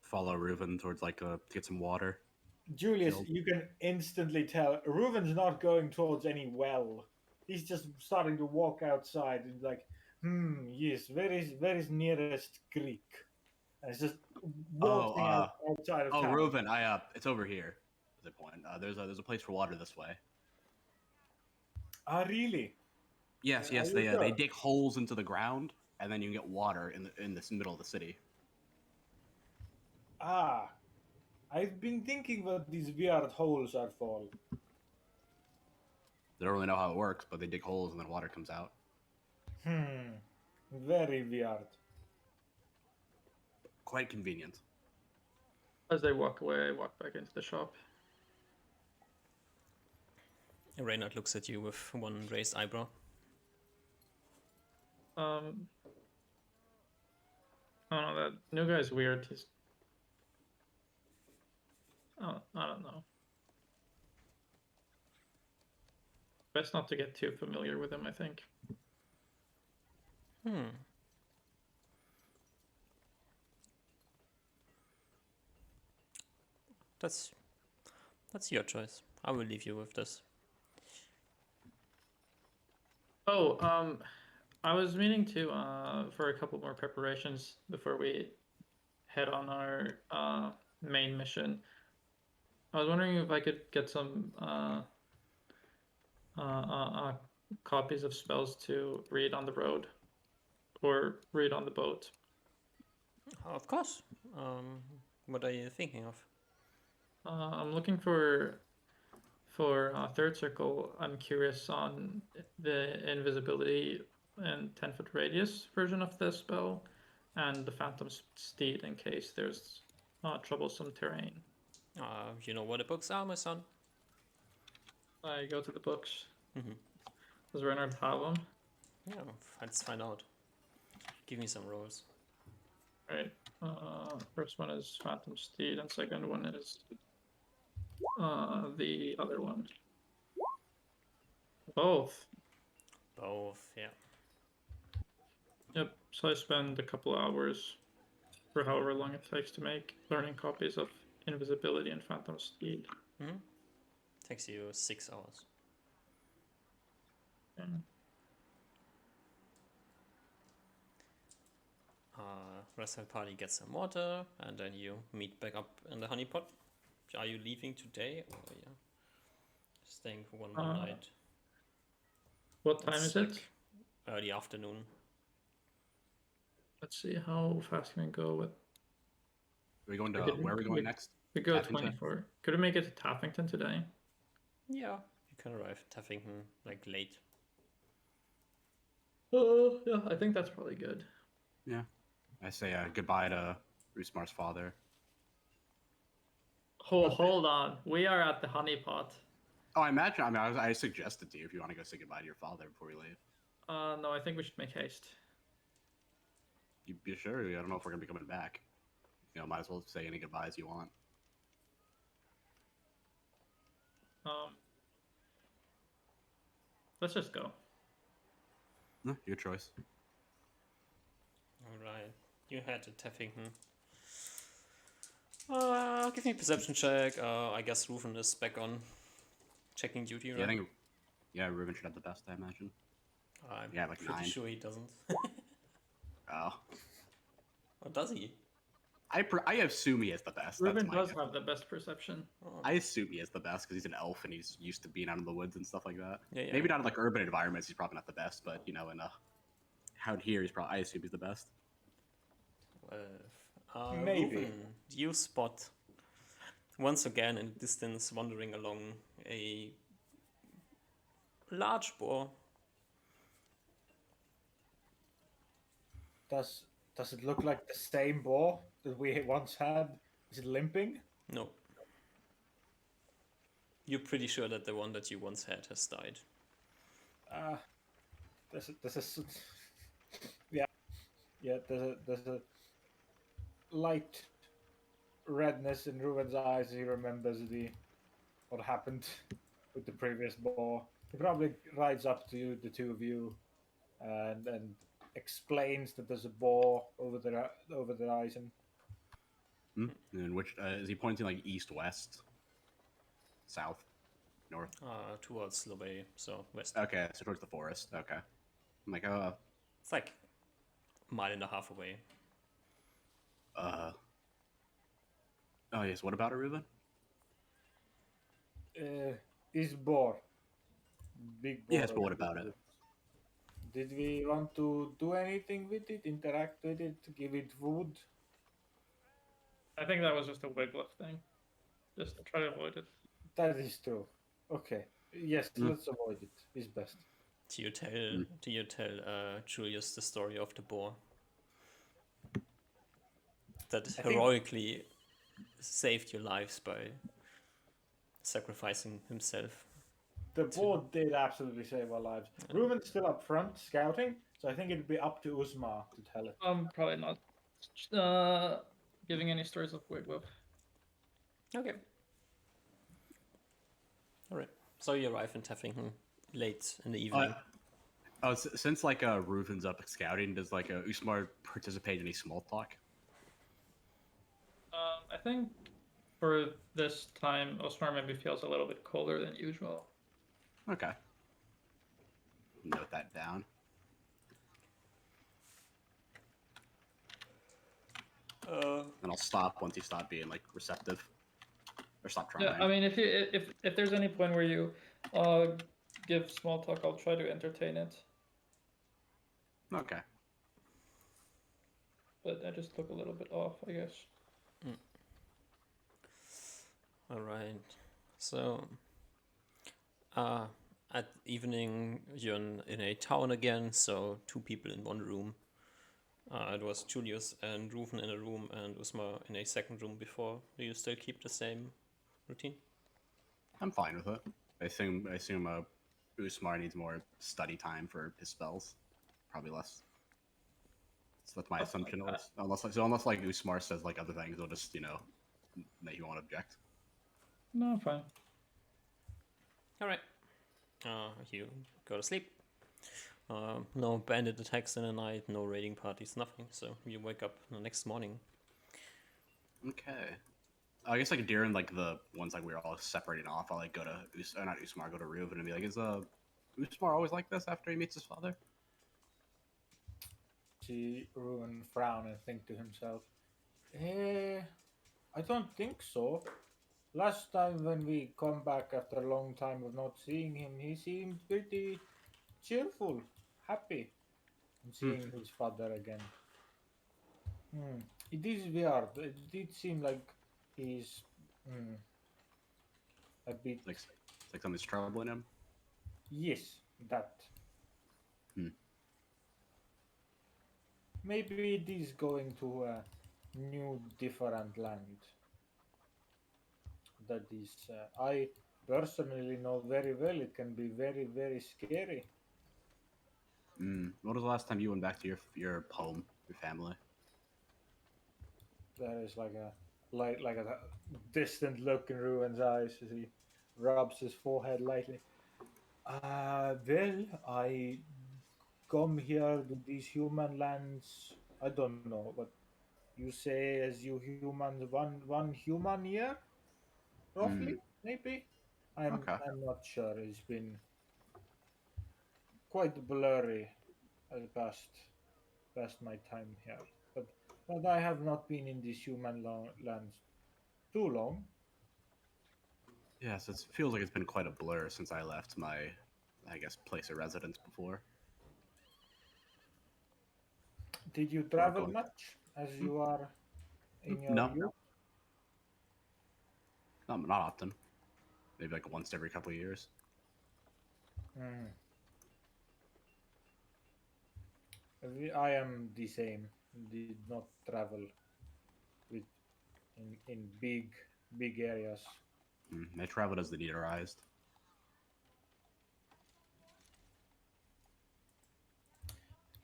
Follow Reuven towards like to get some water.
Julius,
Killed.
you can instantly tell Reuven's not going towards any well. He's just starting to walk outside and like, yes, where is nearest creek? And it's just walking outside of town.
Reuven, it's over here. At the point, there's a place for water this way.
Ah, really?
Yes,
Are
yes,
you
they
sure?
dig holes into the ground, and then you can get water in this middle of the city.
Ah, I've been thinking what these weird holes are for.
They don't really know how it works, but they dig holes and then water comes out.
Very weird.
Quite convenient.
As they walk away, I walk back into the shop.
Reynard looks at you with one raised eyebrow.
Oh no, that new guy's weird. He's... Oh, I don't know. Best not to get too familiar with him, I think.
That's your choice. I will leave you with this.
Oh, I was meaning to for a couple more preparations before we head on our main mission. I was wondering if I could get some copies of spells to read on the road or read on the boat.
Of course. What are you thinking of?
I'm looking for third circle. I'm curious on the invisibility and 10-foot radius version of the spell, and the Phantom Steed in case there's troublesome terrain.
You know what the books are, my son?
I go to the books.
Mm-hmm.
Does Reynard have them?
Yeah, let's find out. Give me some rolls.
Right. First one is Phantom Steed, and second one is the other one. Both.
Both, yeah.
Yep. So I spend a couple hours, for however long it takes to make, learning copies of Invisibility and Phantom Steed.
Mm-hmm. Takes you 6 hours.
Okay.
Rest of the party gets some water, and then you meet back up in the honeypot. Are you leaving today, or yeah, staying for one more night?
What time is it?
Early afternoon.
Let's see how fast can we go with.
Are we going to where are we going next?
We go
Taffington?
24. Could we make it to Taffington today?
Yeah, you can arrive at Taffington like late.
Yeah, I think that's probably good.
Yeah. I say goodbye to Rusmar's father.
Hold on. We are at the honeypot.
Oh, I imagine. I mean, I suggested to you if you want to go say goodbye to your father before we leave.
No, I think we should make haste.
You be sure? I don't know if we're gonna be coming back. You know, might as well say any goodbyes you want.
Let's just go.
No, your choice.
Alright, you head to Taffington. Give me a perception check. I guess Reuven is back on checking duty, right?
Yeah, I think. Yeah, Reuven should have the best, I imagine.
I'm
Yeah, like
pretty
9.
sure he doesn't.
Oh.
Or does he?
I assume he is the best.
Reuben
That's my
does
guess.
have the best perception.
I assume he is the best because he's an elf and he's used to being out in the woods and stuff like that.
Yeah, yeah.
Maybe not in like urban environments. He's probably not the best, but you know, in out here, he's probably. I assume he's the best.
Maybe.
Reuven, you spot once again in the distance, wandering along, a large boar.
Does it look like the same boar that we once had? Is it limping?
No, you're pretty sure that the one that you once had has died.
There's a yeah, there's a light redness in Ruben's eyes. He remembers what happened with the previous boar. He probably rides up to you, the two of you, and explains that there's a boar over the horizon.
And which is he pointing like east, west, south, north?
Towards Lobey, so west.
Okay, so towards the forest. Okay. I'm like,
It's like a mile and a half away.
oh yes. What about it, Ruben?
Is boar big boar?
Yes, but what about it?
Did we want to do anything with it? Interact with it? Give it food?
I think that was just a Wiglaf thing. Just try to avoid it.
That is true. Okay. Yes, let's avoid it. It's best.
Do you tell Julius the story of the boar that
think-
heroically saved your lives by sacrificing himself?
The boar did absolutely save our lives. Ruben's still up front scouting, so I think it'd be up to Usma to tell it.
I'm probably not giving any stories of Wiglaf.
Okay. All right. So you arrive in Teffington late in the evening.
Since like Ruben's up scouting, does like Usmar participate in any small talk?
I think for this time, Osmar maybe feels a little bit colder than usual.
Okay. Note that down. And I'll stop once you stop being like receptive, or stop trying.
Yeah, I mean, if there's any point where you give small talk, I'll try to entertain it.
Okay.
But I just look a little bit off, I guess.
All right. So, at evening, you're in a town again. So 2 people in one room. It was Julius and Ruven in a room, and Usma in a second room before. Do you still keep the same routine?
I'm fine with it. I assume Usmar needs more study time for his spells. Probably less. So that's my assumption.
like that.
Unless like Usmar says like other things, they'll just that you won't object.
No, I'm fine.
All right. You go to sleep. No bandit attacks in the night, no raiding parties, nothing. So you wake up the next morning.
Okay. I guess like during like the ones like we were all separating off, I'll like go to not Usmar, go to Ruven and be like, is Usmar always like this after he meets his father?
See Ruben frown and think to himself, I don't think so. Last time when we come back after a long time of not seeing him, he seemed pretty cheerful, happy, and seeing his father again. It is weird. It did seem like he's a bit.
It's like something's troubling him.
Yes, that. Maybe it is going to a new, different land. That is, I personally know very well. It can be very, very scary.
When was the last time you went back to your home, your family?
There is like a distant look in Ruben's eyes as he rubs his forehead lightly. Well, I come here to these human lands. I don't know, but you say as you humans one human year, roughly, maybe. I'm not sure. It's been quite blurry past my time here, but I have not been in these human lands too long.
Yes, it feels like it's been quite a blur since I left my, I guess, place of residence before.
Did you travel much as you are in your youth?
Not often. Maybe like once every couple of years.
I am the same. Did not travel in big areas
They traveled as the Neaterized.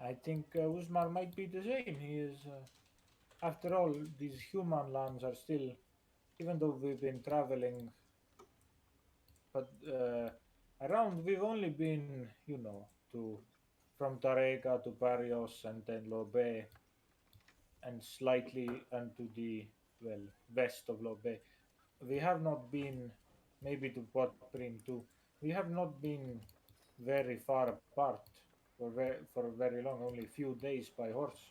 I think Usmar might be the same. He is, after all, these human lands are still, even though we've been traveling, but around we've only been, to from Tarega to Barrios and then Lobe and slightly into the well west of Lobe. We have not been maybe to Port Prim too. We have not been very far apart for very long, only a few days by horse.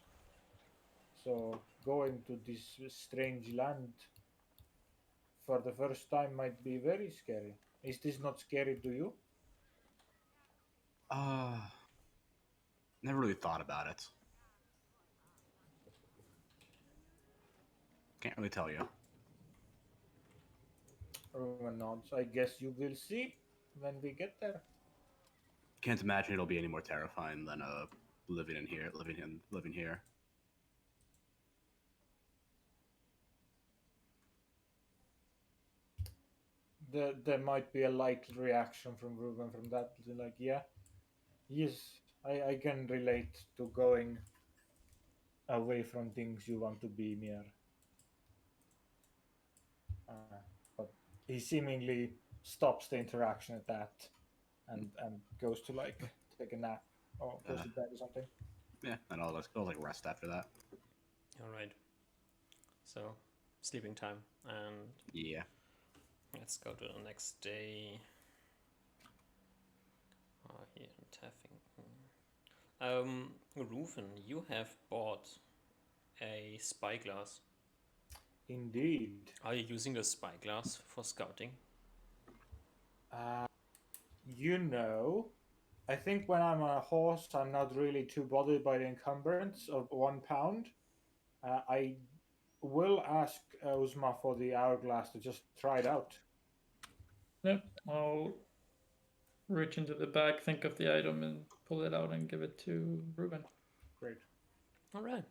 So going to this strange land for the first time might be very scary. Is this not scary to you?
Uh, Never really thought about it. Can't really tell you.
Roman nods. I guess you will see when we get there.
Can't imagine it'll be any more terrifying than living here.
There might be a light reaction from Ruben from that. Like, yeah, yes, I can relate to going away from things you want to be near. But he seemingly stops the interaction at that and goes to like take a nap or goes to bed or something.
Yeah, and I'll like rest after that.
All right. So, sleeping time, and
Yeah.
let's go to the next day. Here in Taffing. Rufen, you have bought a spyglass.
Indeed.
Are you using the spyglass for scouting?
I think when I'm on a horse, I'm not really too bothered by the encumbrance of 1 pound. I will ask Uzma for the hourglass to just try it out.
Yep, I'll reach into the bag, think of the item, and pull it out and give it to Ruben.
Great.
All right.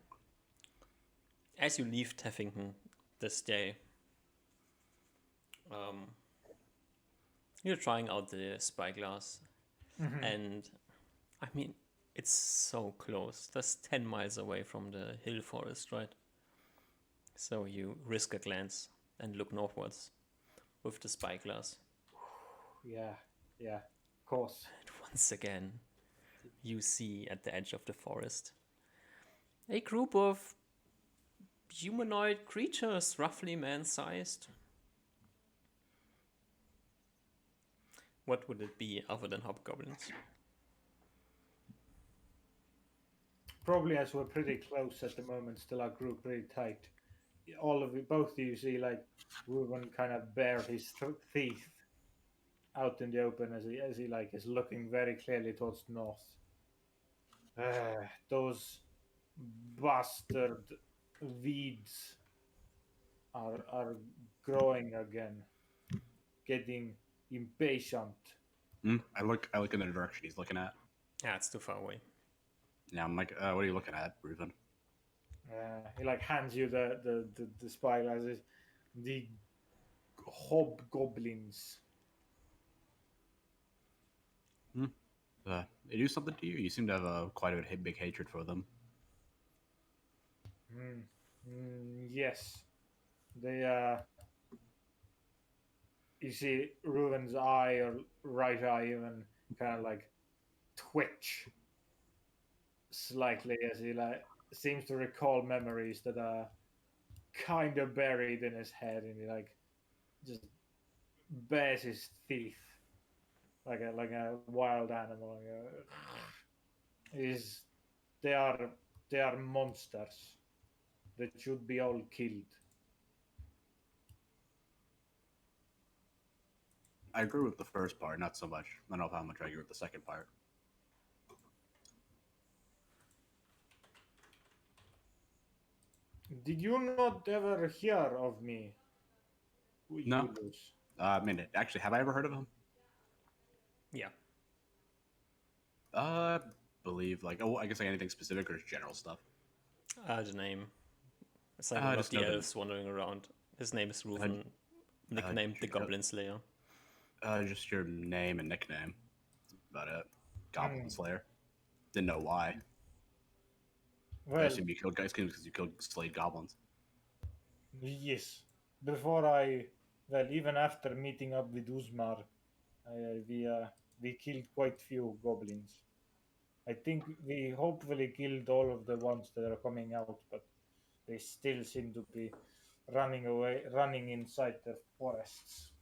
As you leave Teffington this day, you're trying out the spyglass, and I mean, it's so close. That's 10 miles away from the hill forest, right? So you risk a glance and look northwards with the spyglass.
Yeah, of course.
And once again, you see at the edge of the forest a group of humanoid creatures, roughly man-sized. What would it be other than hobgoblins?
Probably as we're pretty close at the moment, still our group pretty tight. All of you, both of you see like Ruben kind of bare his teeth out in the open as he like is looking very clearly towards north. Those bastard weeds are growing again, getting impatient.
I look in the direction he's looking at.
Yeah, it's too far away.
Yeah, I'm like, what are you looking at, Ruben?
He like hands you the spyglasses. The hobgoblins.
They do something to you? You seem to have quite a big hatred for them.
Yes, they. You see Ruben's eye or right eye even kind of like twitch slightly as he like seems to recall memories that are kind of buried in his head, and he like just bares his teeth like a wild animal. They are monsters that should be all killed.
I agree with the first part, not so much. I don't know how much I agree with the second part.
Did you not ever hear of me?
No. I mean, actually, have I ever heard of him?
Yeah.
Believe like, I guess like anything specific or just general stuff.
The name. It's like one of
just
the
know that-
elves wandering around. His name is Rufen. nicknamed the
you go-
Goblin Slayer.
Just your name and nickname. That's about it. Goblin
Hmm.
Slayer. Didn't know why. I
Well,
assume you killed guys because you killed slayed goblins.
yes. Even after meeting up with Uzmar, we killed quite few goblins. I think we hopefully killed all of the ones that are coming out, but they still seem to be running inside the forests.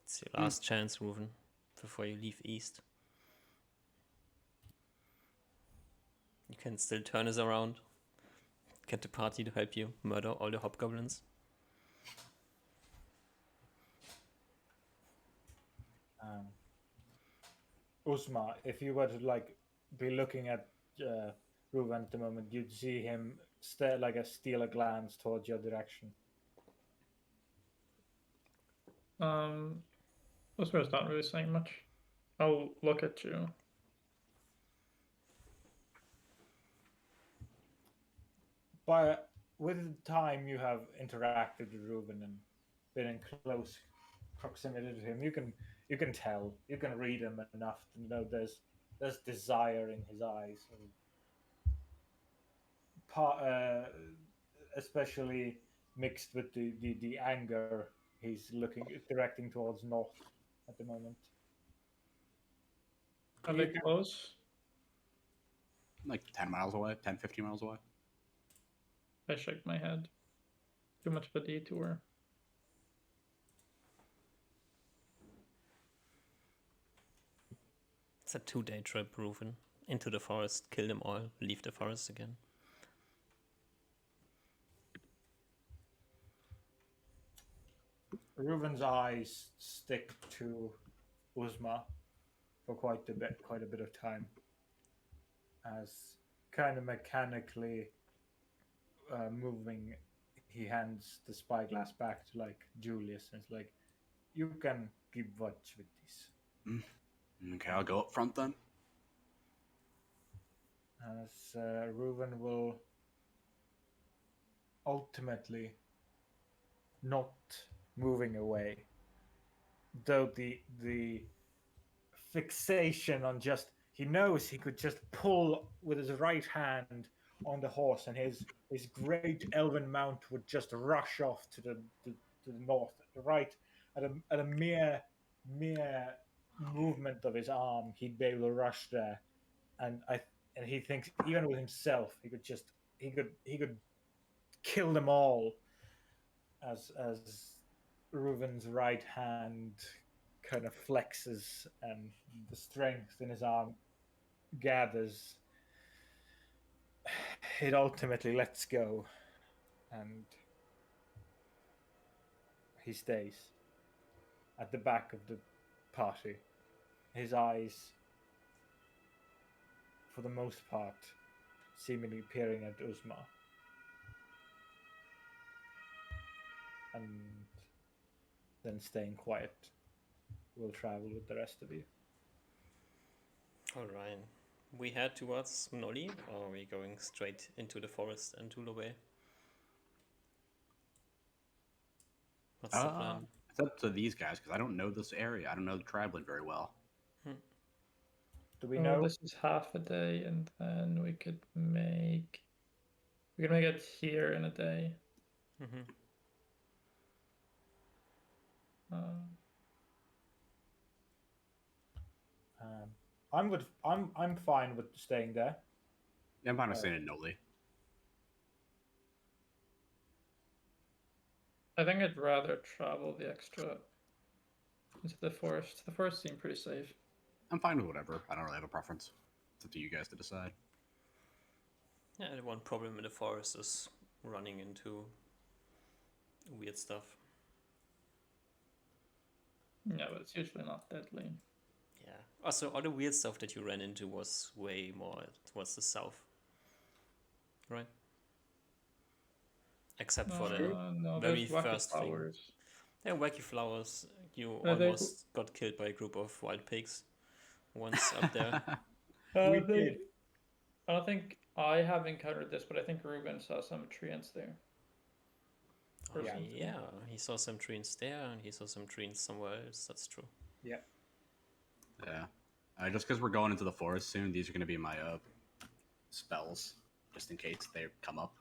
It's your last chance, Ruven, before you leave east. You can still turn us around. Get the party to help you murder all the hobgoblins.
Uzma, if you were to be looking at Ruven at the moment, you'd see him steal a glance towards your direction.
Osmar's not really saying much. I'll look at you.
But with the time you have interacted with Ruben and been in close proximity to him, you can tell, you can read him enough to know there's desire in his eyes, especially mixed with the anger he's directing towards north at the moment.
Are they close?
Like 10 miles away, 10, 15 miles away.
I shake my head. Too much of a detour.
It's a 2-day trip, Ruven. Into the forest, kill them all, leave the forest again.
Ruven's eyes stick to Uzma for quite a bit of time, as kind of mechanically moving. He hands the spyglass back to Julius and is like, "You can keep watch with this."
Okay, I'll go up front then.
As Reuven will ultimately not moving away, though the fixation on he knows he could just pull with his right hand on the horse and his great elven mount would just rush off to the north, right at a mere movement of his arm he'd be able to rush there, and he thinks even with himself he could kill them all as Reuven's right hand kind of flexes and the strength in his arm gathers. It ultimately lets go and he stays at the back of the party, his eyes for the most part seemingly peering at Uzma, and then staying quiet. We'll travel with the rest of you.
Alright. We head towards Noli, or are we going straight into the forest and Tulaway? What's the plan?
It's up to these guys because I don't know this area. I don't know the Traveling very well.
Do we know?
This is half a day, and then we could make it here in a day.
Mm-hmm.
I'm fine with staying there.
Yeah, I'm fine with staying in Noli.
I think I'd rather travel the extra into the forest. The forest seems pretty safe.
I'm fine with whatever. I don't really have a preference. It's up to you guys to decide.
Yeah, the one problem in the forest is running into weird stuff.
Yeah, but it's usually not deadly.
Yeah. Also, all the weird stuff that you ran into was way more towards the south. Right? Except for the very
there's wacky
first thing.
flowers.
Yeah, wacky flowers. You
Are they
almost got killed by a group of wild pigs once up there.
We did.
I don't think I have encountered this, but I think Ruben saw some treants there. Or
Yeah.
something.
Yeah, he saw some trees there, and he saw some trees somewhere else. That's true.
Yeah.
Yeah. Just because we're going into the forest soon, these are going to be my spells, just in case they come up.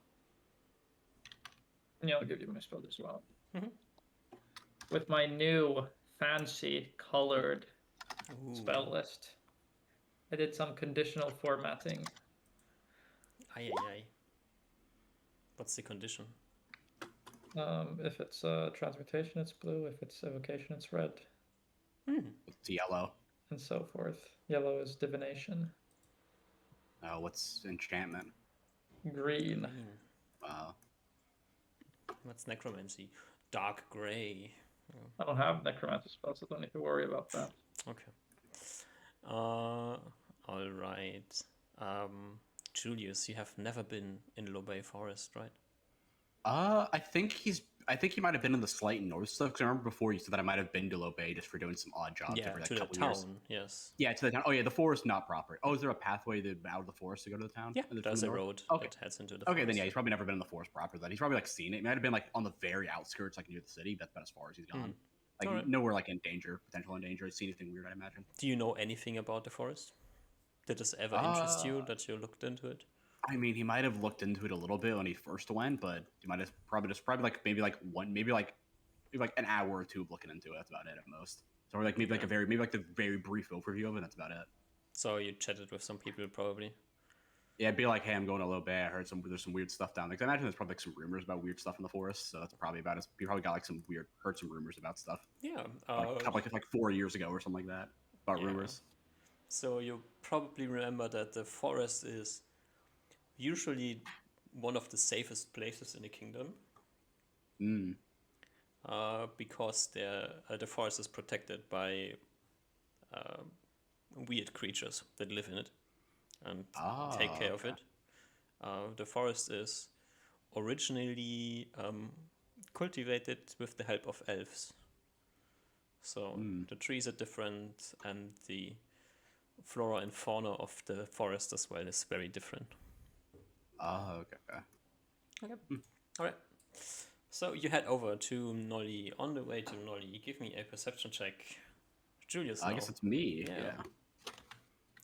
Yeah, I'll give you my spell as well.
Mhm.
With my new fancy colored
Ooh.
spell list, I did some conditional formatting.
Aye, aye, aye. What's the condition?
If it's transmutation, it's blue. If it's evocation, it's red,
It's yellow.
and so forth. Yellow is divination.
What's enchantment?
Green.
What's necromancy? Dark gray.
I don't have necromancy spells, so don't need to worry about that.
Okay. All right. Julius, you have never been in Lobay Forest, right?
I think he might have been in the slight north stuff. Because I remember before you said that I might have been to Lobay just for doing some odd jobs
Yeah,
every like
to the
couple
town.
years.
Yes.
Yeah, to the town. Oh yeah, the forest not proper. Oh, is there a pathway out of the forest to go to the town?
Yeah,
From
there's
the
a
north?
road
Okay.
that heads into the
Okay, then
forest.
yeah, he's probably never been in the forest proper. Then he's probably like seen it. He might have been like on the very outskirts, like near the city. That's about as far as he's gone. Like
Alright.
nowhere like in danger, potential in danger. See anything weird? I imagine.
Do you know anything about the forest? Did this ever interest you that you looked into it?
I mean, he might have looked into it a little bit when he first went, but he might have probably like maybe like an hour or two of looking into it. That's about it at most. So like maybe like the very brief overview of it. That's about it.
So you chatted with some people probably.
Yeah, it'd be like, hey, I'm going to Low Bay. I heard there's some weird stuff down there. 'Cause I imagine there's probably like some rumors about weird stuff in the forest. So that's probably about it. You probably got like heard some rumors about stuff.
Yeah.
Like 4 years ago or something like that about
Yeah.
rumors.
So you probably remember that the forest is usually one of the safest places in the kingdom. Because the forest is protected by weird creatures that live in it and take care of it. The forest is originally cultivated with the help of elves. So the trees are different, and the flora and fauna of the forest as well is very different.
Okay.
Okay. All right. So you head over to Nolly. On the way to Nolly, give me a perception check. Julius,
I guess it's me.
Yeah.
Yeah.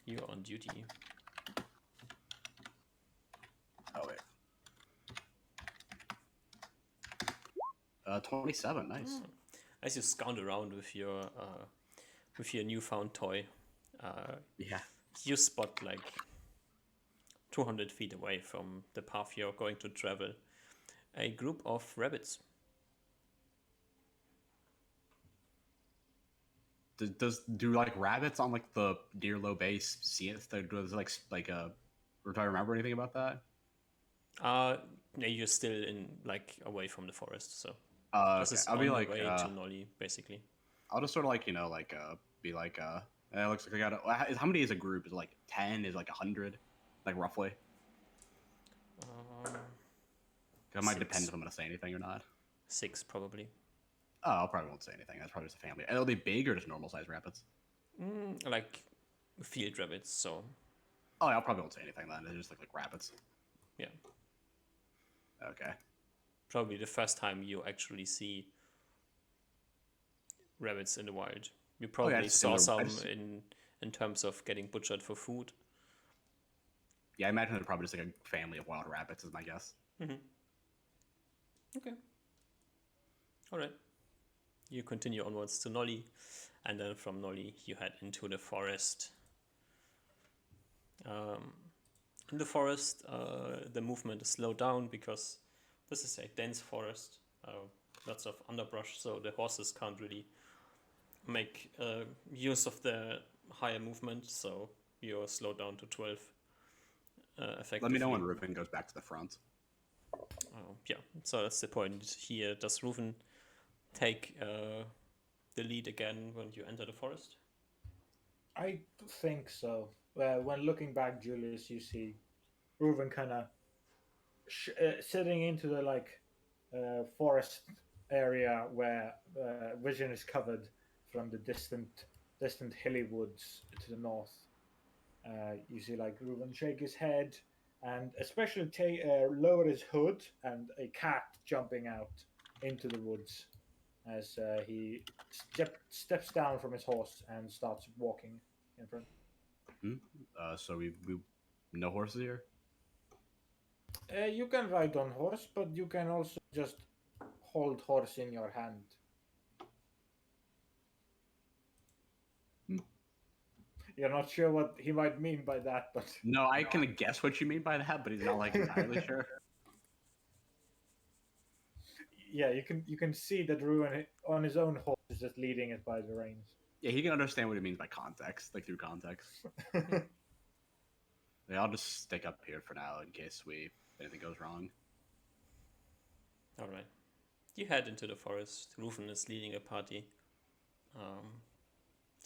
You are on duty.
Oh wait. 27. Nice.
As you scout around with your newfound toy,
Yeah.
you spot like 200 feet away from the path you're going to travel a group of rabbits.
Do like rabbits on like the Deer Low base see it? Does it or do I remember anything about that?
Yeah, you're still in like away from the forest, so this
Okay.
is
I'll
on
be
the
like,
way to Nolly, basically.
I'll just sort of like be like it looks like I got how many is a group? Is it like 10? Is it like 100? Like roughly? It might depend
6.
if I'm gonna say anything or not.
6 probably.
Oh, I probably won't say anything. That's probably just a family. And are they big or just normal sized rabbits?
Like field rabbits, so
Oh, I probably won't say anything then. They just look like rabbits.
yeah.
Okay.
Probably the first time you actually see rabbits in the wild. You probably
just
saw
similar-
some in terms of getting butchered for food.
Yeah, I imagine they're probably just like a family of wild rabbits, is my guess.
Okay. All right. You continue onwards to Nolly, and then from Nolly you head into the forest. In the forest, the movement is slowed down because this is a dense forest, lots of underbrush, so the horses can't really make use of the higher movement, so you're slowed down to 12 effectively.
Let me know when Reuven goes back to the front.
Yeah, so that's the point here. Does Reuven take the lead again when you enter the forest?
I think so. When looking back, Julius, you see Reuven kind of sitting into the forest area where vision is covered from the distant hilly woods to the north, You see like Reuven shake his head and especially lower his hood, and a cat jumping out into the woods as he steps down from his horse and starts walking in front.
So we no horses here.
You can ride on horse, but you can also just hold horse in your hand.
Hmm.
You're not sure what he might mean by that, but
No, I can guess what you mean by that, but he's not like entirely sure.
yeah, you can see that Ruin on his own horse is just leading it by the reins.
Yeah, he can understand what it means by context, like through context. Yeah, I'll just stick up here for now in case anything goes wrong.
All right. You head into the forest. Reuven is leading a party.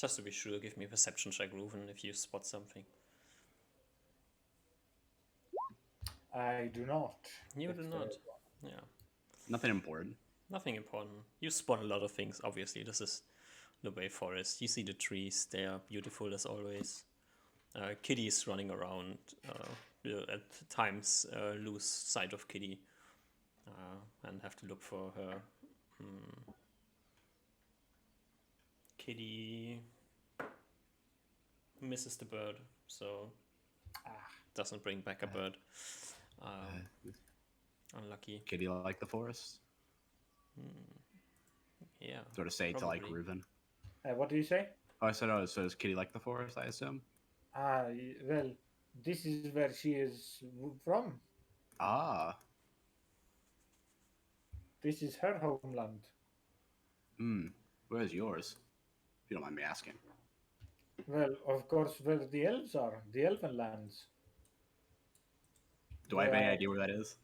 Just to be sure, give me a perception check, Reuven, if you spot something.
I do not.
You
If
do
there
not.
is one.
Yeah.
Nothing important.
Nothing important. You spot a lot of things, obviously. This is the Bay Forest. You see the trees, they are beautiful as always. Kitty's running around. At times lose sight of Kitty and have to look for her. Kitty misses the bird, so doesn't bring back a bird. Unlucky.
Kitty like the forest?
Yeah.
Sort of say
probably.
to like Reuven.
What do you say?
Oh, I said, so does Kitty like the forest, I assume?
Well, this is where she is from.
Ah.
This is her homeland.
Where's yours? If you don't mind me asking.
Well, of course, where the elves are, the elven lands.
Do I have any idea where that is?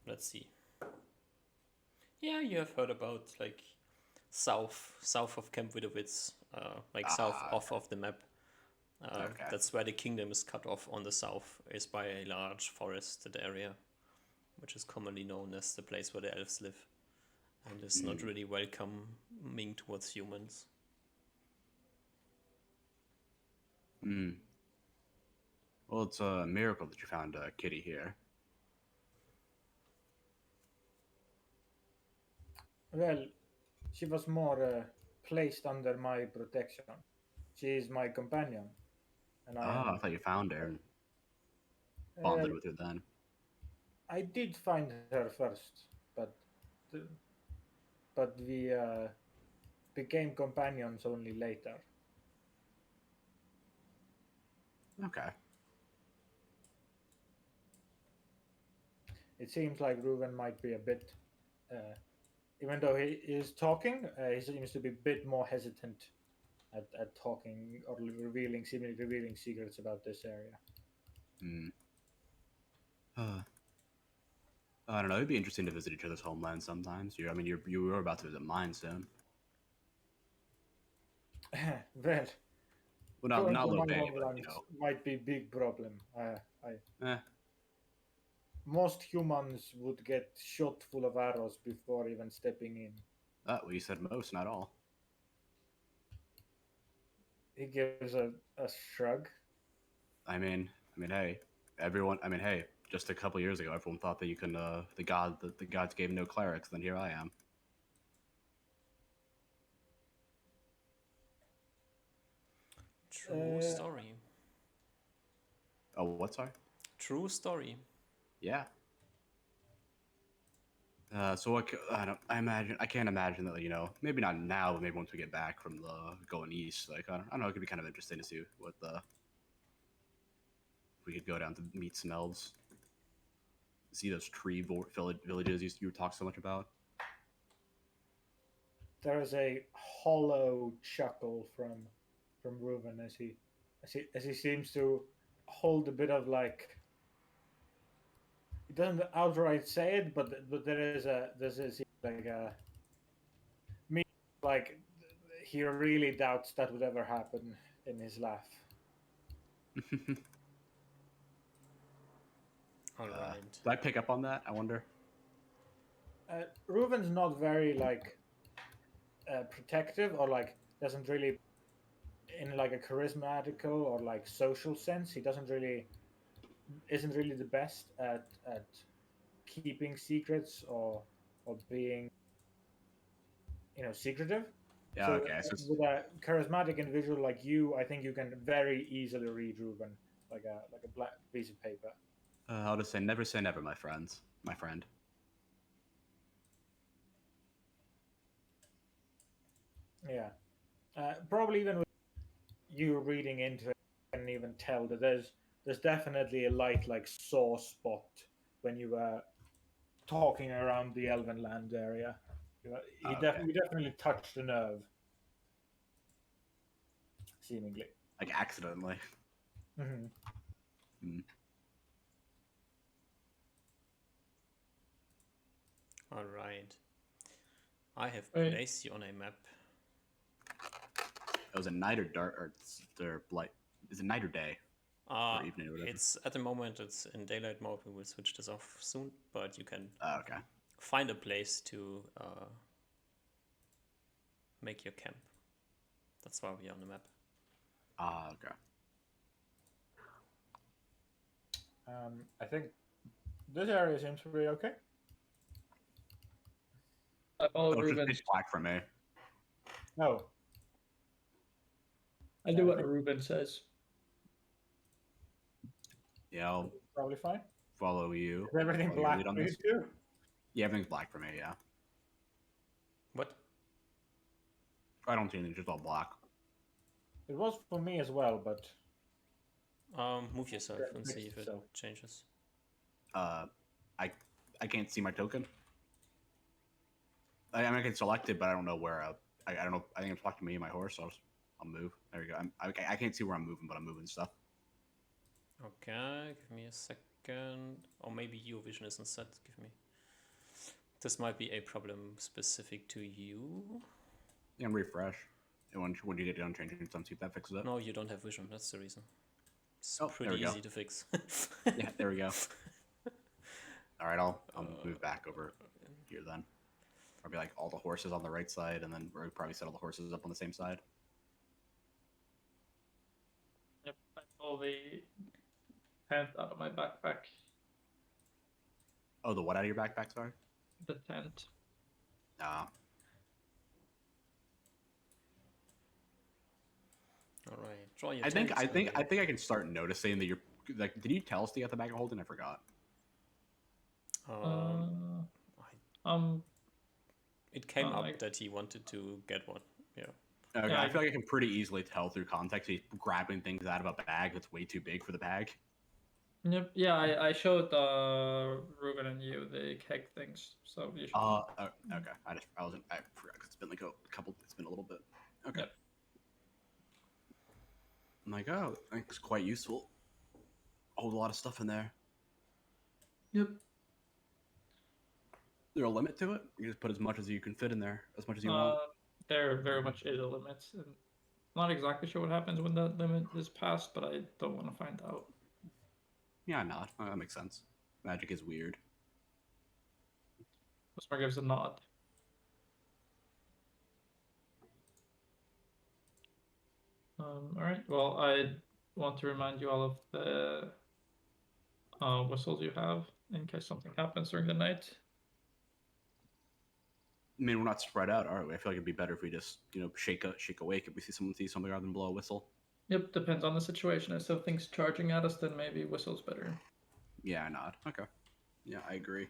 Let's see. Yeah, you have heard about like south of Camp Widowitz, south off of the map.
Okay.
That's where the kingdom is cut off on the south, is by a large forested area, which is commonly known as the place where the elves live, and is not really welcoming towards humans.
Well, it's a miracle that you found Kitty here.
Well, she was more placed under my protection. She is my companion, and
I thought you found her and bonded with her then.
I did find her first, but we became companions only later.
Okay.
It seems like Reuven might be a bit, even though he is talking, he seems to be a bit more hesitant at talking or revealing secrets about this area.
I don't know. It'd be interesting to visit each other's homelands sometimes. You were about to visit mine soon.
Well,
Well, not
going to
Low
my
Bay, but
homeland
you know.
might be a big problem. Most humans would get shot full of arrows before even stepping in.
Well, you said most, not all.
He gives a shrug.
I mean, hey, everyone. I mean, hey, just a couple years ago, everyone thought that you can. The gods gave no clerics. Then here I am.
True story.
Oh, what? Sorry.
True story.
Yeah. So what? I can't imagine that. Maybe not now, but maybe once we get back from the going east. Like I don't know. It could be kind of interesting to see what we could go down to meet some elves. See those tree villages you talk so much about.
There is a hollow chuckle from Reuven as he seems to hold a bit of like. He doesn't outright say it, but there's like he really doubts that would ever happen in his life.
All right.
Did I pick up on that? I wonder.
Reuven's not very like protective or like doesn't really, in like a charismatical or like social sense, he isn't really the best at keeping secrets or being secretive.
Yeah,
So
okay. So
with a charismatic individual like you, I think you can very easily read Ruben like a black piece of paper.
I'll just say never, my friends, my friend.
Yeah, probably even with you reading into it, you can even tell that there's definitely a light like sore spot when you were talking around the Elven Land area.
Okay.
You definitely touched a nerve, seemingly.
Like accidentally.
Hmm.
Hmm.
All right. I have
Wait.
placed you on a map.
It was a night or dark or they're like is it night or day? Or evening or whatever.
It's at the moment it's in daylight mode. We will switch this off soon, but you can
Okay.
find a place to make your camp. That's why we're on the map.
Okay.
I think this area seems to be okay.
I follow
Oh, it's just
Ruben.
pitch black for me.
No,
I do what Ruben says.
Yeah, I'll
probably fine.
follow you.
Is everything
Follow your
black
lead on
for you
this.
too?
Yeah, everything's black for me, yeah.
What?
I don't see anything, just all black.
It was for me as well, but
Move yourself
Yeah,
and see if it
so.
changes.
I can't see my token. I mean, I can select it, but I don't know where. I don't know. I think it's selecting me and my horse. So I'll move. There you go. I can't see where I'm moving, but I'm moving stuff.
Okay, give me a second. Or maybe your vision isn't set. Give me. This might be a problem specific to you.
You can refresh. And when you get done changing some, see if that fixes it.
No, you don't have vision. That's the reason. It's
Oh, there
pretty
we go.
easy to fix.
Yeah, there we go. All right, I'll move back over here then. Probably like all the horses on the right side, and then we'll probably set all the horses up on the same side.
Yep, I pull the tent out of my backpack.
Oh, the what out of your backpack? Sorry.
The tent.
All right, draw your.
I think
tents and
I can start noticing that you're like. Did you tell us to get the bag of holding? I forgot.
It came up
like-
that he wanted to get one. Yeah.
Okay,
Yeah,
I feel like I can pretty easily tell through context he's grabbing things out of a bag that's way too big for the bag.
Yep. Yeah, I showed Ruben and you the keg things, so you should.
Okay. I wasn't. I forgot 'cause it's been like a couple. It's been a little bit. Okay.
Yep.
I'm like, oh, I think it's quite useful. Hold a lot of stuff in there.
Yep.
Is there a limit to it? You just put as much as you can fit in there, as much as you want.
There very much is a limit. And not exactly sure what happens when that limit is passed, but I don't want to find out.
Yeah, nod. That makes sense. Magic is weird.
Osmar gives a nod. All right. Well, I want to remind you all of the whistles you have in case something happens during the night.
I mean, we're not spread out, are we? I feel like it'd be better if we just, shake awake if we see something rather than blow a whistle.
Yep, depends on the situation. If something's charging at us, then maybe whistle's better.
Yeah, I nod. Okay. Yeah, I agree.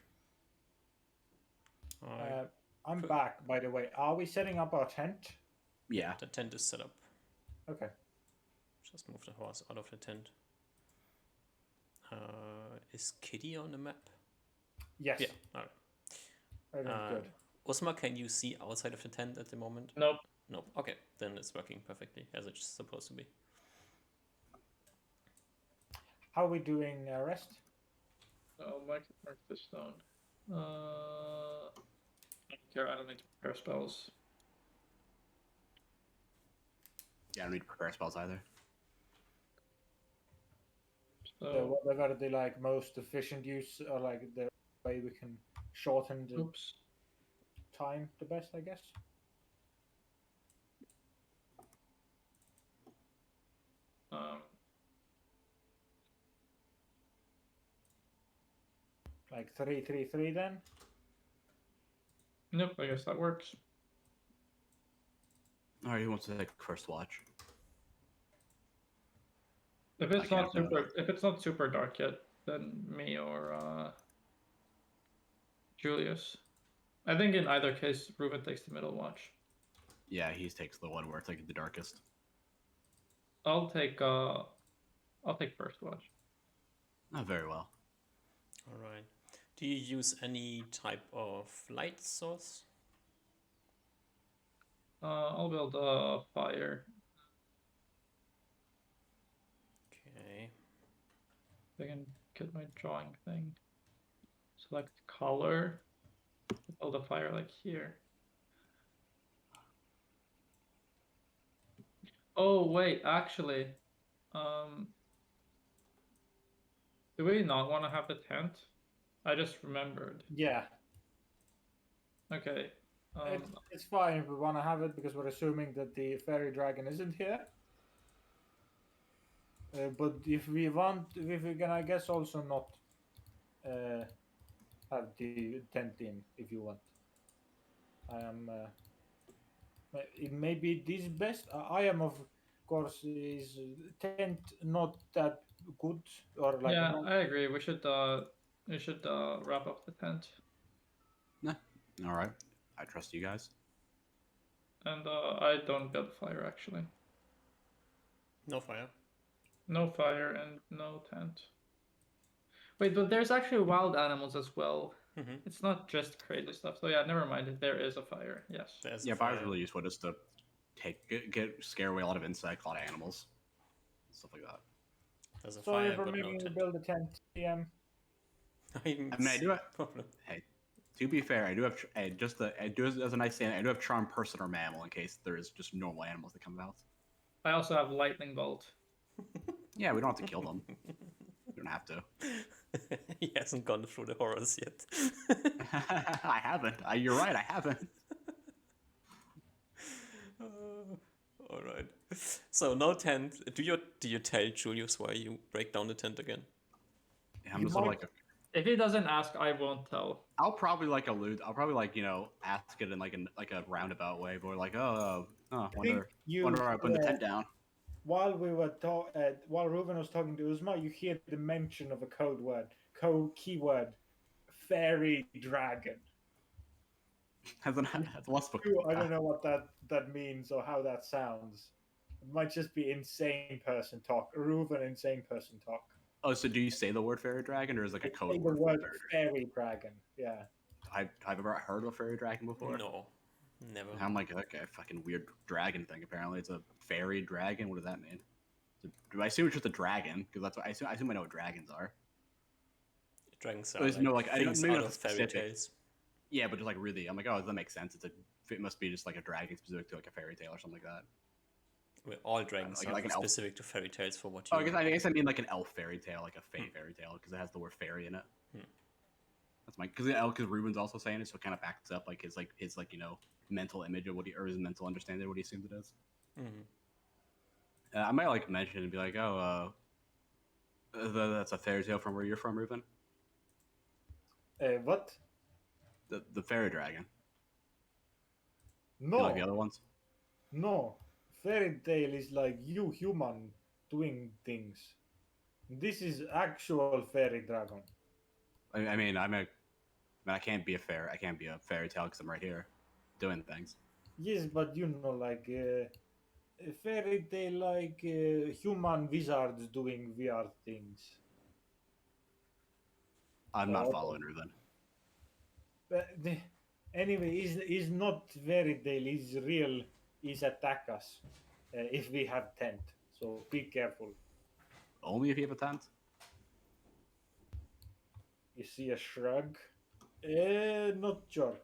All right.
I'm back, by the way. Are we setting up our tent?
Yeah.
The tent is set up.
Okay.
Just move the horse out of the tent. Is Kitty on the map?
Yes.
Yeah. All right.
Everything's good.
Osmar, can you see outside of the tent at the moment?
Nope.
Nope. Okay, then it's working perfectly as it's supposed to be.
How are we doing rest?
Oh, mark this down. I don't care. I don't need to prepare spells.
Yeah, I don't need to prepare spells either.
So,
Whatever the like most efficient use or like the way we can shorten the
oops.
time the best, I guess. Like 3-3-3 then?
Nope, I guess that works.
All right, who wants to take first watch?
If
I
it's
can't
not
do that.
if it's not super dark yet, then me or Julius. I think in either case, Ruben takes the middle watch.
Yeah, he takes the one where it's like the darkest.
I'll take first watch.
Not very well.
All right. Do you use any type of light source?
I'll build a fire.
Okay.
If I can get my drawing thing. Select color. Build a fire like here. Oh wait, actually, do we not want to have the tent? I just remembered.
Yeah.
Okay.
It's fine if we want to have it because we're assuming that the fairy dragon isn't here. But if we want, if we can, I guess also not have the tent in if you want. I am. It may be this best. I am of course is tent not that good or like.
Yeah, I agree. We should wrap up the tent.
Nah. All right. I trust you guys.
And I don't build fire actually.
No fire.
No fire and no tent. Wait, but there's actually wild animals as well.
Mm-hmm.
It's not just crazy stuff. So yeah, never mind. There is a fire. Yes.
There's
Yeah,
a
fire's
fire.
really useful just to scare away a lot of insects, a lot of animals, stuff like that.
There's a
Sorry
fire,
for
but no
making you
tent.
build a tent, TM.
I mean, I do have.
Problem.
Hey, to be fair, I do have I do as a nice thing. I do have charm person or mammal in case there is just normal animals that come out.
I also have lightning bolt.
Yeah, we don't have to kill them. We don't have to.
He hasn't gone through the horrors yet.
I haven't. You're right. I haven't.
All right. So no tent. Do you tell Julius why you break down the tent again?
Yeah, I'm
You
just sort of
might-
like.
If he doesn't ask, I won't tell.
I'll probably like allude. I'll probably like ask it in like a roundabout way, but like wonder why I put the tent down.
While we were while Ruben was talking to Uzma, you hear the mention of a code word, keyword, fairy dragon.
Hasn't lost book.
I don't know what that means or how that sounds. It might just be insane person talk. Ruben insane person talk.
Oh, so do you say the word fairy dragon, or is it like a
Say
code
the
word?
word
For fairy
fairy dragon. Yeah.
dragon? I've ever heard of a fairy dragon before.
No, never.
I'm like, okay, fucking weird dragon thing. Apparently, it's a fairy dragon. What does that mean? Do I assume it's just a dragon? Because that's what I assume I know what dragons are.
Dragons are
There's
like
no, like, I don't-
things
maybe
out
not
of fairy
specific.
tales.
Yeah, but just like really, I'm like, oh, that makes sense. It must be just like a dragon specific to like a fairy tale or something like that.
Well, all dragons
like
are
an elf.
specific to fairy tales for what
Oh,
you.
I guess I mean like an elf fairy tale, like a fae fairy tale, because it has the word fairy in it.
Hmm.
That's my because Ruben's also saying it, so it kind of backs up like his mental image of what his mental understanding of what he assumes it is.
Mhm.
I might like mention and be like, oh, that's a fairy tale from where you're from, Ruben.
What?
The fairy dragon.
No.
You like the other ones?
No. Fairy tale is like you human doing things. This is actual fairy dragon.
I mean, I can't be a fairy tale because I'm right here, doing things.
Yes, but you know, like a fairy tale, like human wizards doing weird things.
I'm not
Oh.
following Ruben.
But anyway, is not fairy tale. Is real. Is attack us if we have tent. So be careful.
Only if you have a tent.
You see a shrug. Not sure.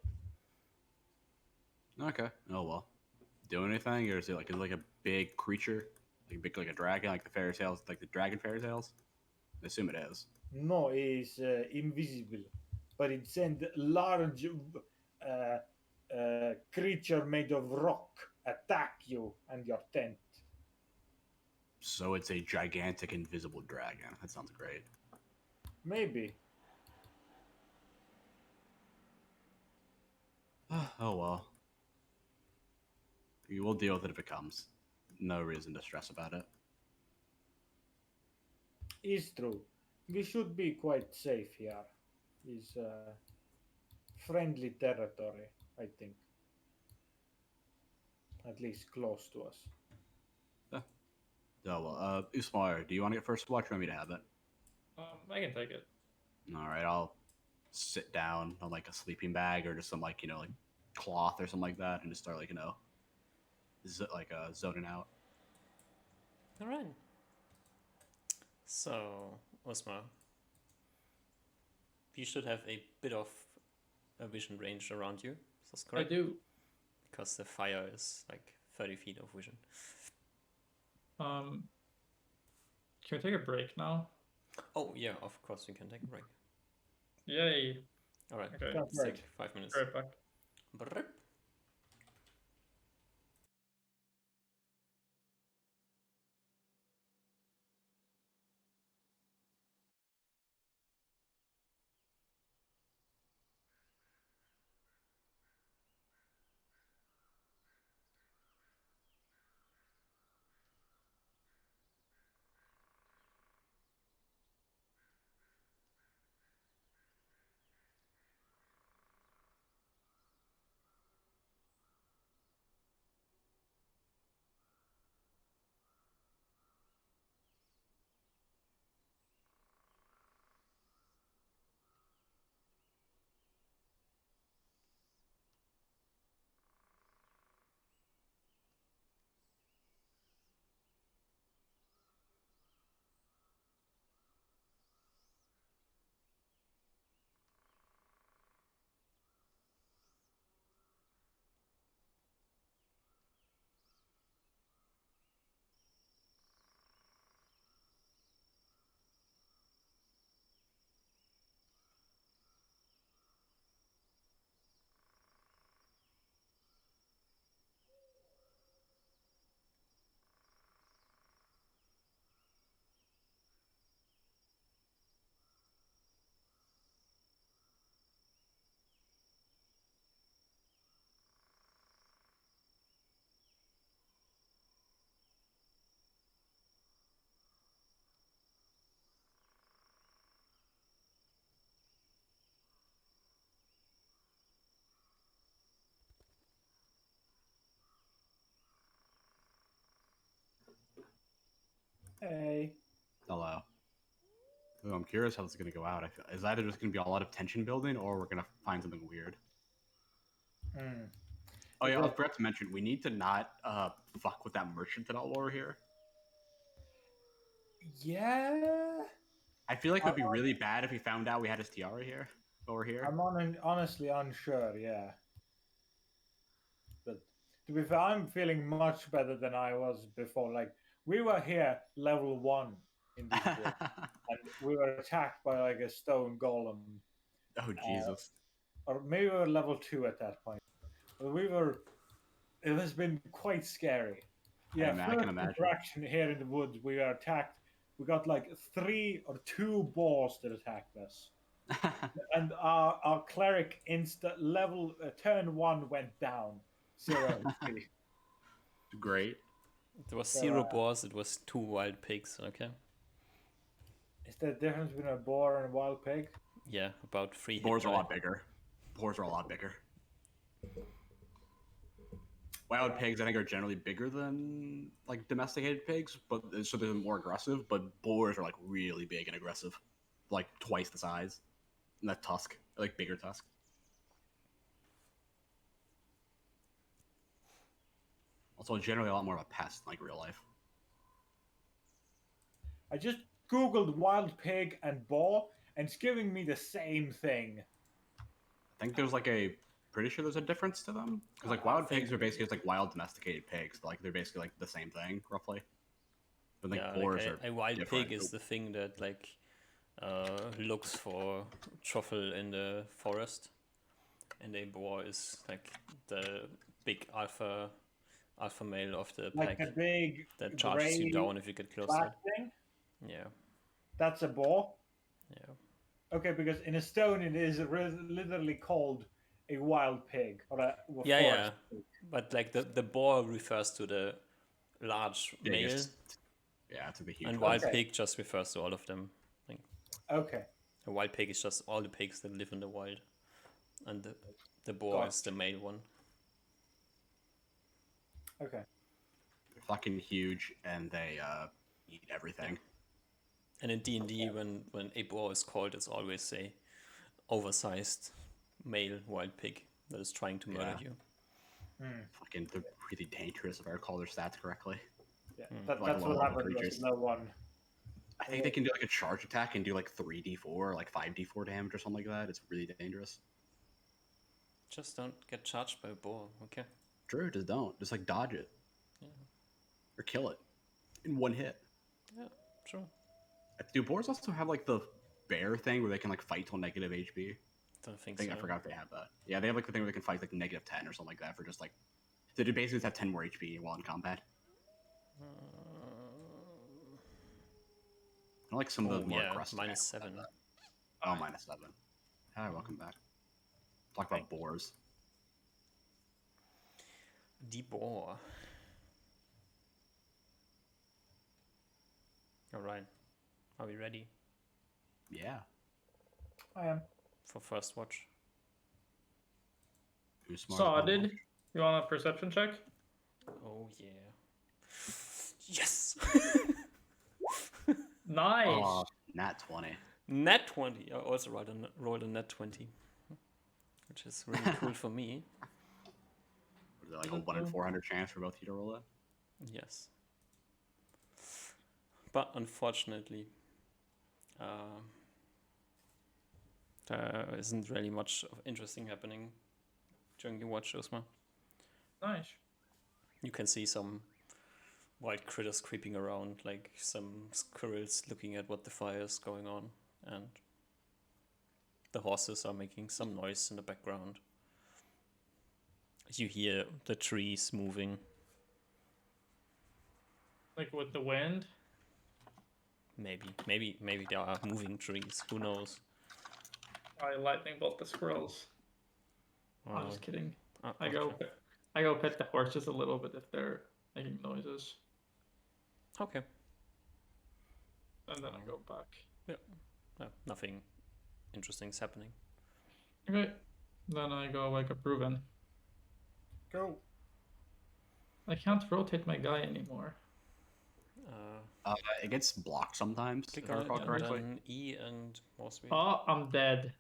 Okay. Oh well. Do anything, or is it like a big creature, like a dragon, like the fairy tales, like the dragon fairy tales? I assume it is.
No, it's invisible, but it sent large creature made of rock attack you and your tent.
So it's a gigantic invisible dragon. That sounds great.
Maybe.
Oh well. We will deal with it if it comes. No reason to stress about it.
Is true. We should be quite safe here. Is friendly territory, I think. At least close to us.
Oh well. Usmar, do you want to get first watch or want me to have it?
I can take it.
All right, I'll sit down on like a sleeping bag or just some like like cloth or something like that, and just start like zoning out.
All right. So, Osmar, you should have a bit of a vision range around you. Is this correct?
I do.
Because the fire is like 30 feet of vision.
Can we take a break now?
Oh, yeah, of course we can take a break.
Yay.
All right,
Okay.
That's
let's
right.
take 5 minutes.
Right back.
Brrrp.
Hey.
Hello. Ooh, I'm curious how this is gonna go out. Is either just gonna be a lot of tension building, or we're gonna find something weird.
Hmm.
Oh yeah, I
Well-
forgot to mention we need to not fuck with that merchant at all over here.
Yeah.
I feel like it would be really bad if we found out we had his tiara here over here.
I'm honestly unsure, yeah. But to be fair, I'm feeling much better than I was before. Like, we were here level 1 in this world, and we were attacked by like a stone golem.
Oh Jesus.
Or maybe we were level 2 at that point. But it has been quite scary. Yeah,
I
first
can imagine.
interaction here in the woods, we were attacked. We got like 3 or 2 boars that attacked us. And our cleric turn 1 went down. 0 HP.
Great.
There was
So,
0 boars, it was 2 wild pigs, okay?
Is there a difference between a boar and a wild pig?
Yeah, about 3 hit
Boars are a
die.
lot bigger. Boars are a lot bigger. Wild pigs, I think, are generally bigger than like domesticated pigs, but so they're more aggressive. But boars are like really big and aggressive, like twice the size. And that tusk, like bigger tusk. Also, generally a lot more of a pest, like real life.
I just googled wild pig and boar, and it's giving me the same thing.
I think there's like pretty sure there's a difference to them because like wild pigs are basically just like wild domesticated pigs. Like they're basically like the same thing roughly. But like
Yeah,
boars
like
are
a wild
different.
pig is the thing that like looks for truffle in the forest, and a boar is like the big alpha male of the
Like
pack
a big
that charges you
gray
down if you get close to
black
it.
thing.
Yeah,
That's a boar.
yeah.
Okay, because in Estonian it is literally called a wild pig or a
Yeah,
forest
yeah.
pig.
But like the boar refers to the large male,
Biggest. Yeah, to the huge
and
one.
wild
Okay.
pig just refers to all of them. Like
Okay,
a wild pig is just all the pigs that live in the wild, and the boar is the male one.
okay.
They're fucking huge, and they eat everything.
And in D&D, when a boar is called, it's always a oversized male wild pig that is trying to murder
Yeah.
you.
Fucking, they're really dangerous if I recall their stats correctly.
Yeah,
Like
that's what
low-level
happened with
creatures.
no one.
I think they can do like a charge attack and do like 3d4, like 5d4 damage or something like that. It's really dangerous.
Just don't get charged by a boar, okay?
True, just don't. Just like dodge it.
Yeah.
Or kill it in one hit.
Yeah, true.
Do boars also have like the bear thing where they can like fight till negative HP?
Don't think
I think
so.
I forgot they have that. Yeah, they have like the thing where they can fight like negative 10 or something like that for just like. They basically just have 10 more HP while in combat. I like some of the more
yeah,
aggressive.
-7.
animals have that. Oh, -7. Hi, welcome back. Talk about boars.
The boar. Alright. Are we ready
Yeah.
I am.
for first watch?
Who's smart?
Sorted. You want a perception check?
Oh yeah. Yes!
Nice.
Oh, nat 20.
Nat 20. I also rolled a nat 20. Which is really cool for me.
What is it, like a 1 in 400 chance for both of you to roll it?
Yes. But unfortunately, there isn't really much of interesting happening during your watch, Osma.
Nice.
You can see some wild critters creeping around, like some squirrels looking at what the fire is going on, and the horses are making some noise in the background. You hear the trees moving.
Like with the wind.
Maybe there are moving trees. Who knows?
I lightning bolt the squirrels. I'm just kidding. I go pet the horses a little bit if they're making noises,
Okay.
and then I go back.
No, nothing interesting is happening.
Okay. Then I go wake up Ruben.
Go.
I can't rotate my guy anymore.
It gets blocked sometimes,
Click
if I
on it
recall
and
correctly.
then E and more speed.
Oh, I'm dead.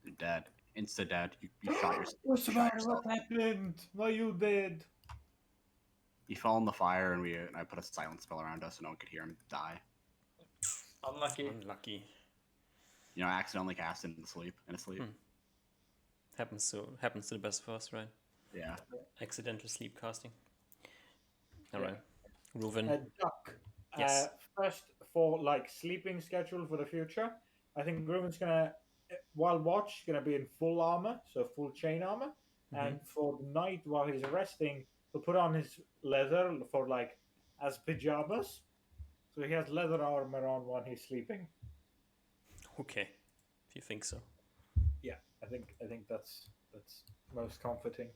You're dead. Insta dead. You shot yourself.
What's the
You shot
matter?
yourself.
What happened? Why you dead?
You fell in the fire, and I put a silent spell around us so no one could hear him die.
Unlucky.
Unlucky.
You know, I accidentally cast it in sleep.
Happens to the best of us, right?
Yeah.
Accidental sleep casting. Alright. Reuven.
A duck.
Yes.
First, for like sleeping schedule for the future, I think Ruben's gonna, while watch, gonna be in full armor, so full chain armor, and for the night while he's resting, he'll put on his leather for like as pajamas, so he has leather armor on while he's sleeping.
Okay. If you think so.
Yeah, I think that's most comforting.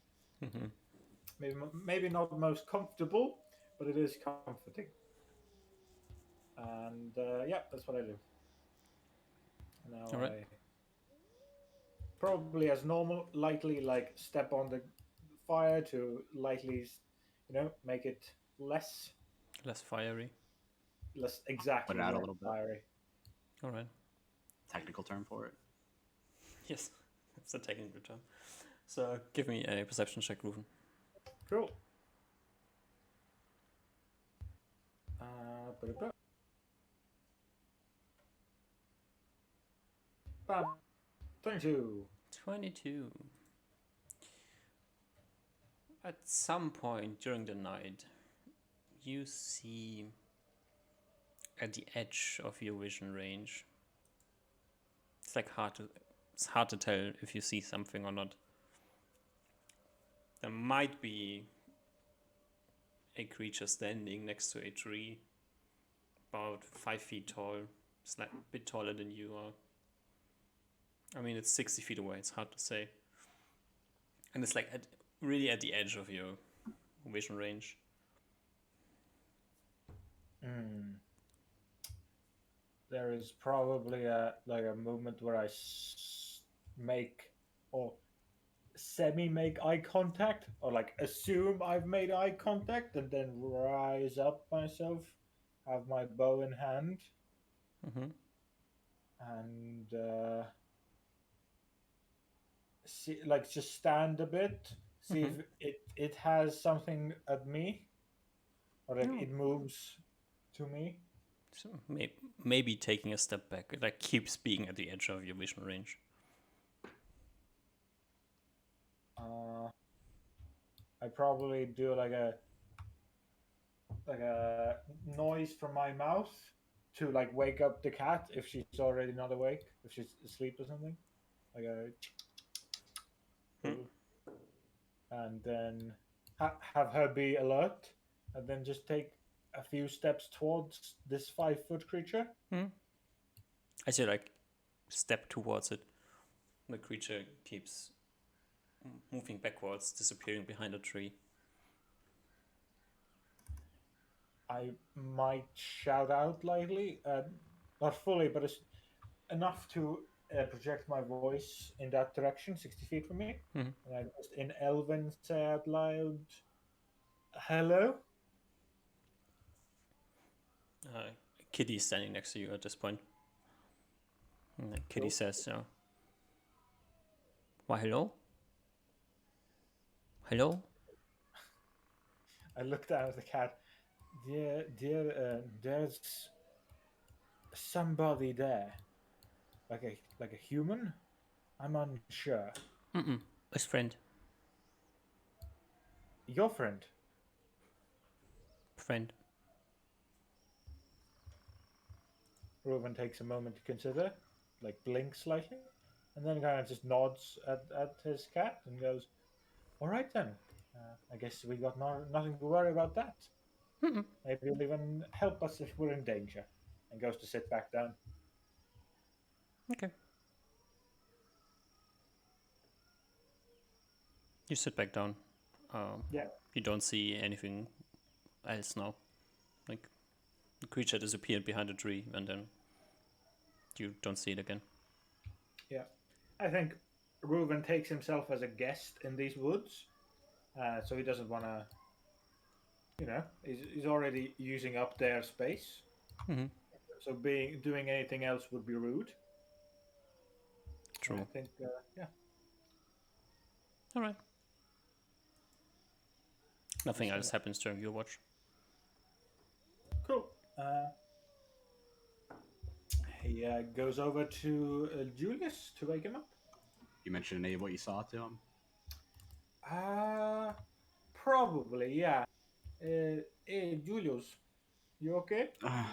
Mm-hmm.
Maybe not most comfortable, but it is comforting. And yeah, that's what I do. Now
All right.
I probably as normal, lightly like step on the fire to lightly, make it less
Less fiery.
exactly
Put it out a
less
little bit.
fiery.
Alright.
Technical term for it.
Yes. That's a technical term. So give me a perception check, Reuven.
Cool. Bam. 22.
22. At some point during the night, you see at the edge of your vision range. It's hard to tell if you see something or not. There might be a creature standing next to a tree, about 5 feet tall, a bit taller than you are. I mean, it's 60 feet away, it's hard to say. And it's like really at the edge of your vision range.
There is probably a moment where I make or semi-make eye contact, or like assume I've made eye contact, and then rise up myself, have my bow in hand,
Mm-hmm.
and see, like, just stand a bit, see
Mhm.
if it has something at me, or like
Oh.
it moves to me.
So maybe taking a step back, it like keeps being at the edge of your vision range.
I probably do like a noise from my mouth to like wake up the cat if she's already not awake, if she's asleep or something, like a and then have her be alert, and then just take a few steps towards this 5-foot creature.
I say like step towards it. The creature keeps moving backwards, disappearing behind a tree.
I might shout out lightly, not fully, but it's enough to project my voice in that direction, 60 feet from me.
Mhm.
And I just in Elven say out loud, "Hello."
Kitty's standing next to you at this point. And the kitty
Cool.
says, "Why, hello? Hello?"
I look down at the cat. Dear, there's somebody there, like a human. I'm unsure.
His friend.
Your friend.
Friend.
Reuven takes a moment to consider, like blinks slightly, and then kind of just nods at his cat and goes, "All right then. I guess we got nothing to worry about that. Maybe you'll even help us if we're in danger." And goes to sit back down.
Okay. You sit back down.
Yeah.
You don't see anything else now. Like, the creature disappeared behind a tree, and then you don't see it again.
Yeah. I think Reuven takes himself as a guest in these woods, so he doesn't want to. He's already using up their space. So doing anything else would be rude.
True.
I think, yeah.
All right. Nothing else happens during your watch.
Cool. He goes over to Julius to wake him up.
You mentioned any of what you saw to him?
Probably, yeah. Hey, Julius, you okay?
Am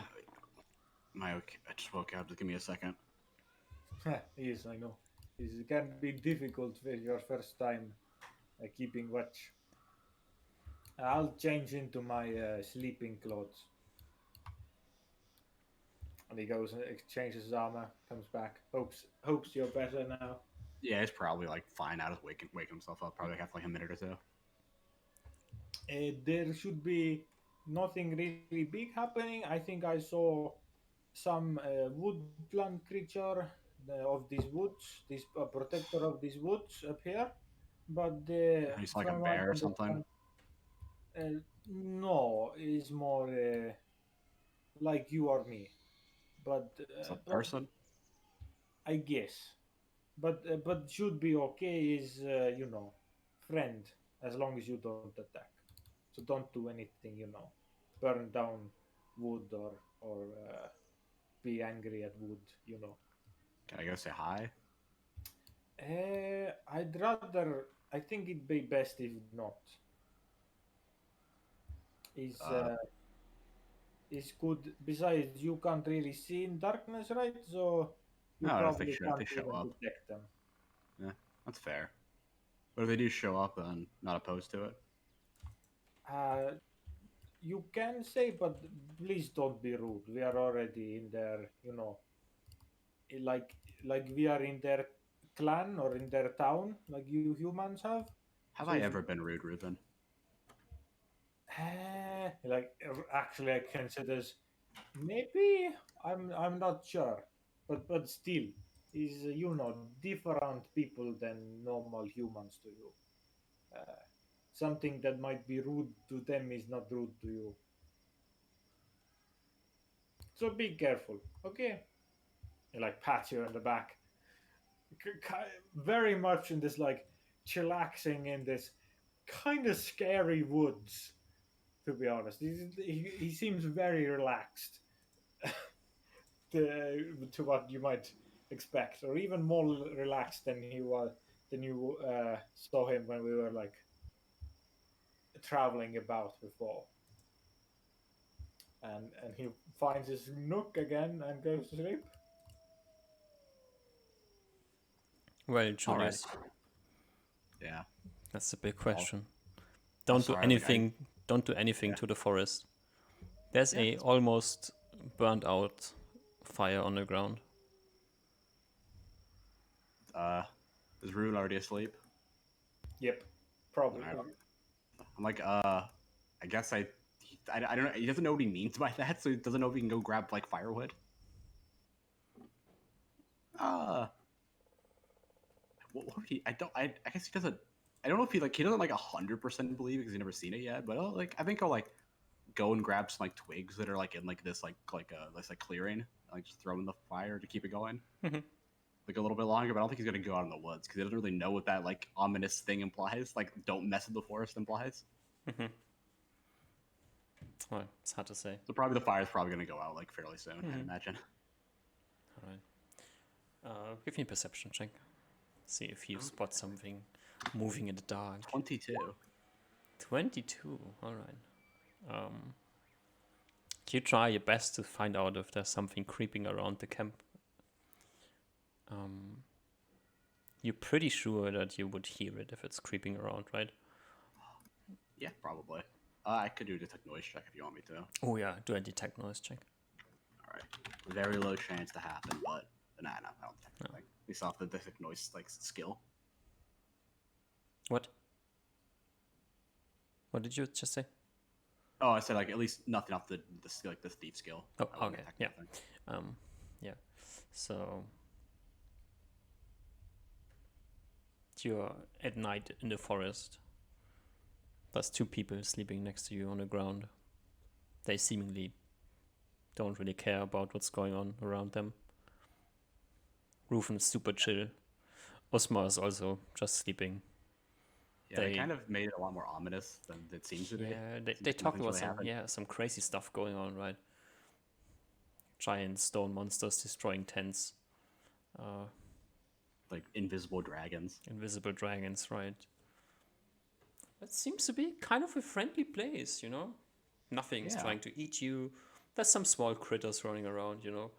I okay? I just woke up. Just give me a second.
Yes, I know. It can be difficult for your first time keeping watch. I'll change into my sleeping clothes. And he goes and exchanges his armor, comes back, hopes you're better now.
Yeah, he's probably like fine. I'll just wake himself up. Probably have like a minute or two.
There should be nothing really big happening. I think I saw some woodland creature of these woods, this protector of these woods up here. But
He's like a
from what I
bear or something.
understand, no, it's more like you or me. But
It's a person.
I guess. But should be okay. Is friend, as long as you don't attack. So don't do anything, burn down wood or be angry at wood,
Can I go say hi?
I'd rather. I think it'd be best if not. Is good. Besides, you can't really see in darkness, right? So you
No, if
probably
they
can't
show
even
up.
detect them.
Yeah, that's fair. But if they do show up, then not opposed to it.
You can say, but please don't be rude. We are already in their, like we are in their clan or in their town, like you humans have.
Have
So
I
if-
ever been rude, Ruben?
Actually, I consider maybe I'm not sure, but still, is different people than normal humans to you. Something that might be rude to them is not rude to you. So be careful, okay? He like pats you on the back, very much in this like chillaxing in this kind of scary woods. To be honest, he seems very relaxed to what you might expect, or even more relaxed than he was than you saw him when we were like traveling about before. And he finds his nook again and goes to sleep.
Well,
Alright.
Julius,
Yeah.
that's the big question.
I'm
Don't do
sorry, like,
anything. Don't do anything
Yeah.
to the forest. There's
Yeah,
a
it's-
almost burnt out fire on the ground.
Is Ruben already asleep?
Yep, probably.
Alright. I'm like, I guess I don't know. He doesn't know what he means by that, so he doesn't know if he can go grab like firewood. Uh, what would he? I don't. I guess he doesn't. I don't know if he doesn't like 100% believe because he's never seen it yet. But I think I'll like go and grab some like twigs that are like in like this clearing, like just throw in the fire to keep it going.
Mhm.
Like a little bit longer, but I don't think he's gonna go out in the woods because he doesn't really know what that like ominous thing implies. Like, don't mess with the forest implies.
Mhm. Well, it's hard to say.
So probably the fire's probably gonna go out like fairly soon, I'd
Mhm.
imagine.
All right. Give me a perception check. See if you spot something moving in the dark.
22.
22. All right. You try your best to find out if there's something creeping around the camp. You're pretty sure that you would hear it if it's creeping around, right?
Yeah, probably. I could do a detect noise check if you want me to.
Oh yeah, do a detect noise check.
All right. Very low chance to happen, but no, I don't detect anything. We saw the detect noise like skill.
What? What did you just say?
Oh, I said like at least nothing off the skill, like the thief skill.
Oh,
I wouldn't
okay,
detect
yeah.
anything.
Yeah. So you're at night in the forest. There's two people sleeping next to you on the ground. They seemingly don't really care about what's going on around them. Rufen is super chill. Osmar is also just sleeping.
Yeah, they
they-
kind of made it a lot more ominous than it seems to be.
Yeah, they
Seems
talk
nothing's
about
really happened.
some crazy stuff going on, right? Giant stone monsters destroying tents,
Like invisible dragons.
invisible dragons, right? It seems to be kind of a friendly place, you know? Nothing's
Yeah.
trying to eat you. There's some small critters running around, you know?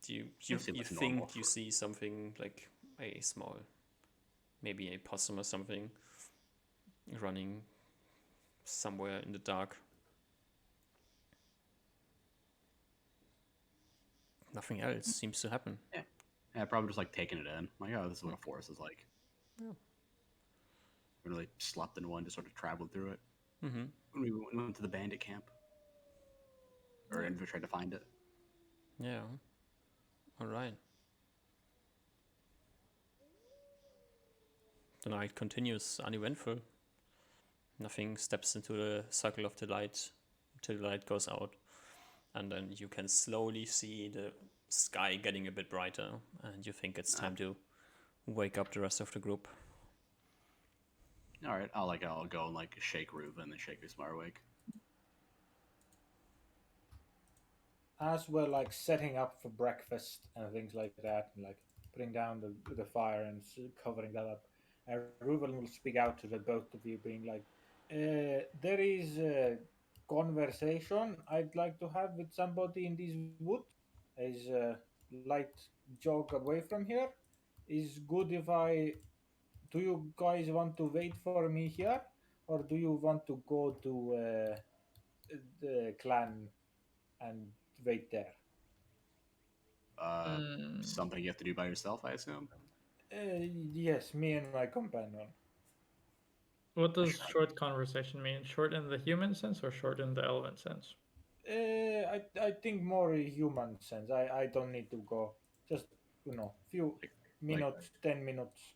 You
Seems
you
like
think
normal.
you see something like a small, maybe a possum or something, running somewhere in the dark. Nothing else seems to happen.
Yeah, probably just like taking it in. Like, oh, this is what a forest is like.
Yeah.
We really slept in one, just sort of traveled through it.
Mm-hmm.
When we went to the bandit camp. Or
Yeah.
we tried to find it.
Yeah. All right. The night continues uneventful. Nothing steps into the circle of the light until the light goes out. And then you can slowly see the sky getting a bit brighter. And you think it's time to wake up the rest of the group.
All right, I'll go and like shake Reuven and shake Vismar awake.
As we're like setting up for breakfast and things like that, and like putting down the fire and covering that up, Reuven will speak out to the both of you, being like, "There is a conversation I'd like to have with somebody in this wood. Is a light jog away from here. Is good if I. Do you guys want to wait for me here, or do you want to go to the clan and wait there?"
Something you have to do by yourself, I assume.
Yes, me and my companion.
What does short conversation mean? Short in the human sense or short in the elven sense?
I think more human sense. I don't need to go. Just few
Like,
minutes, 10 minutes.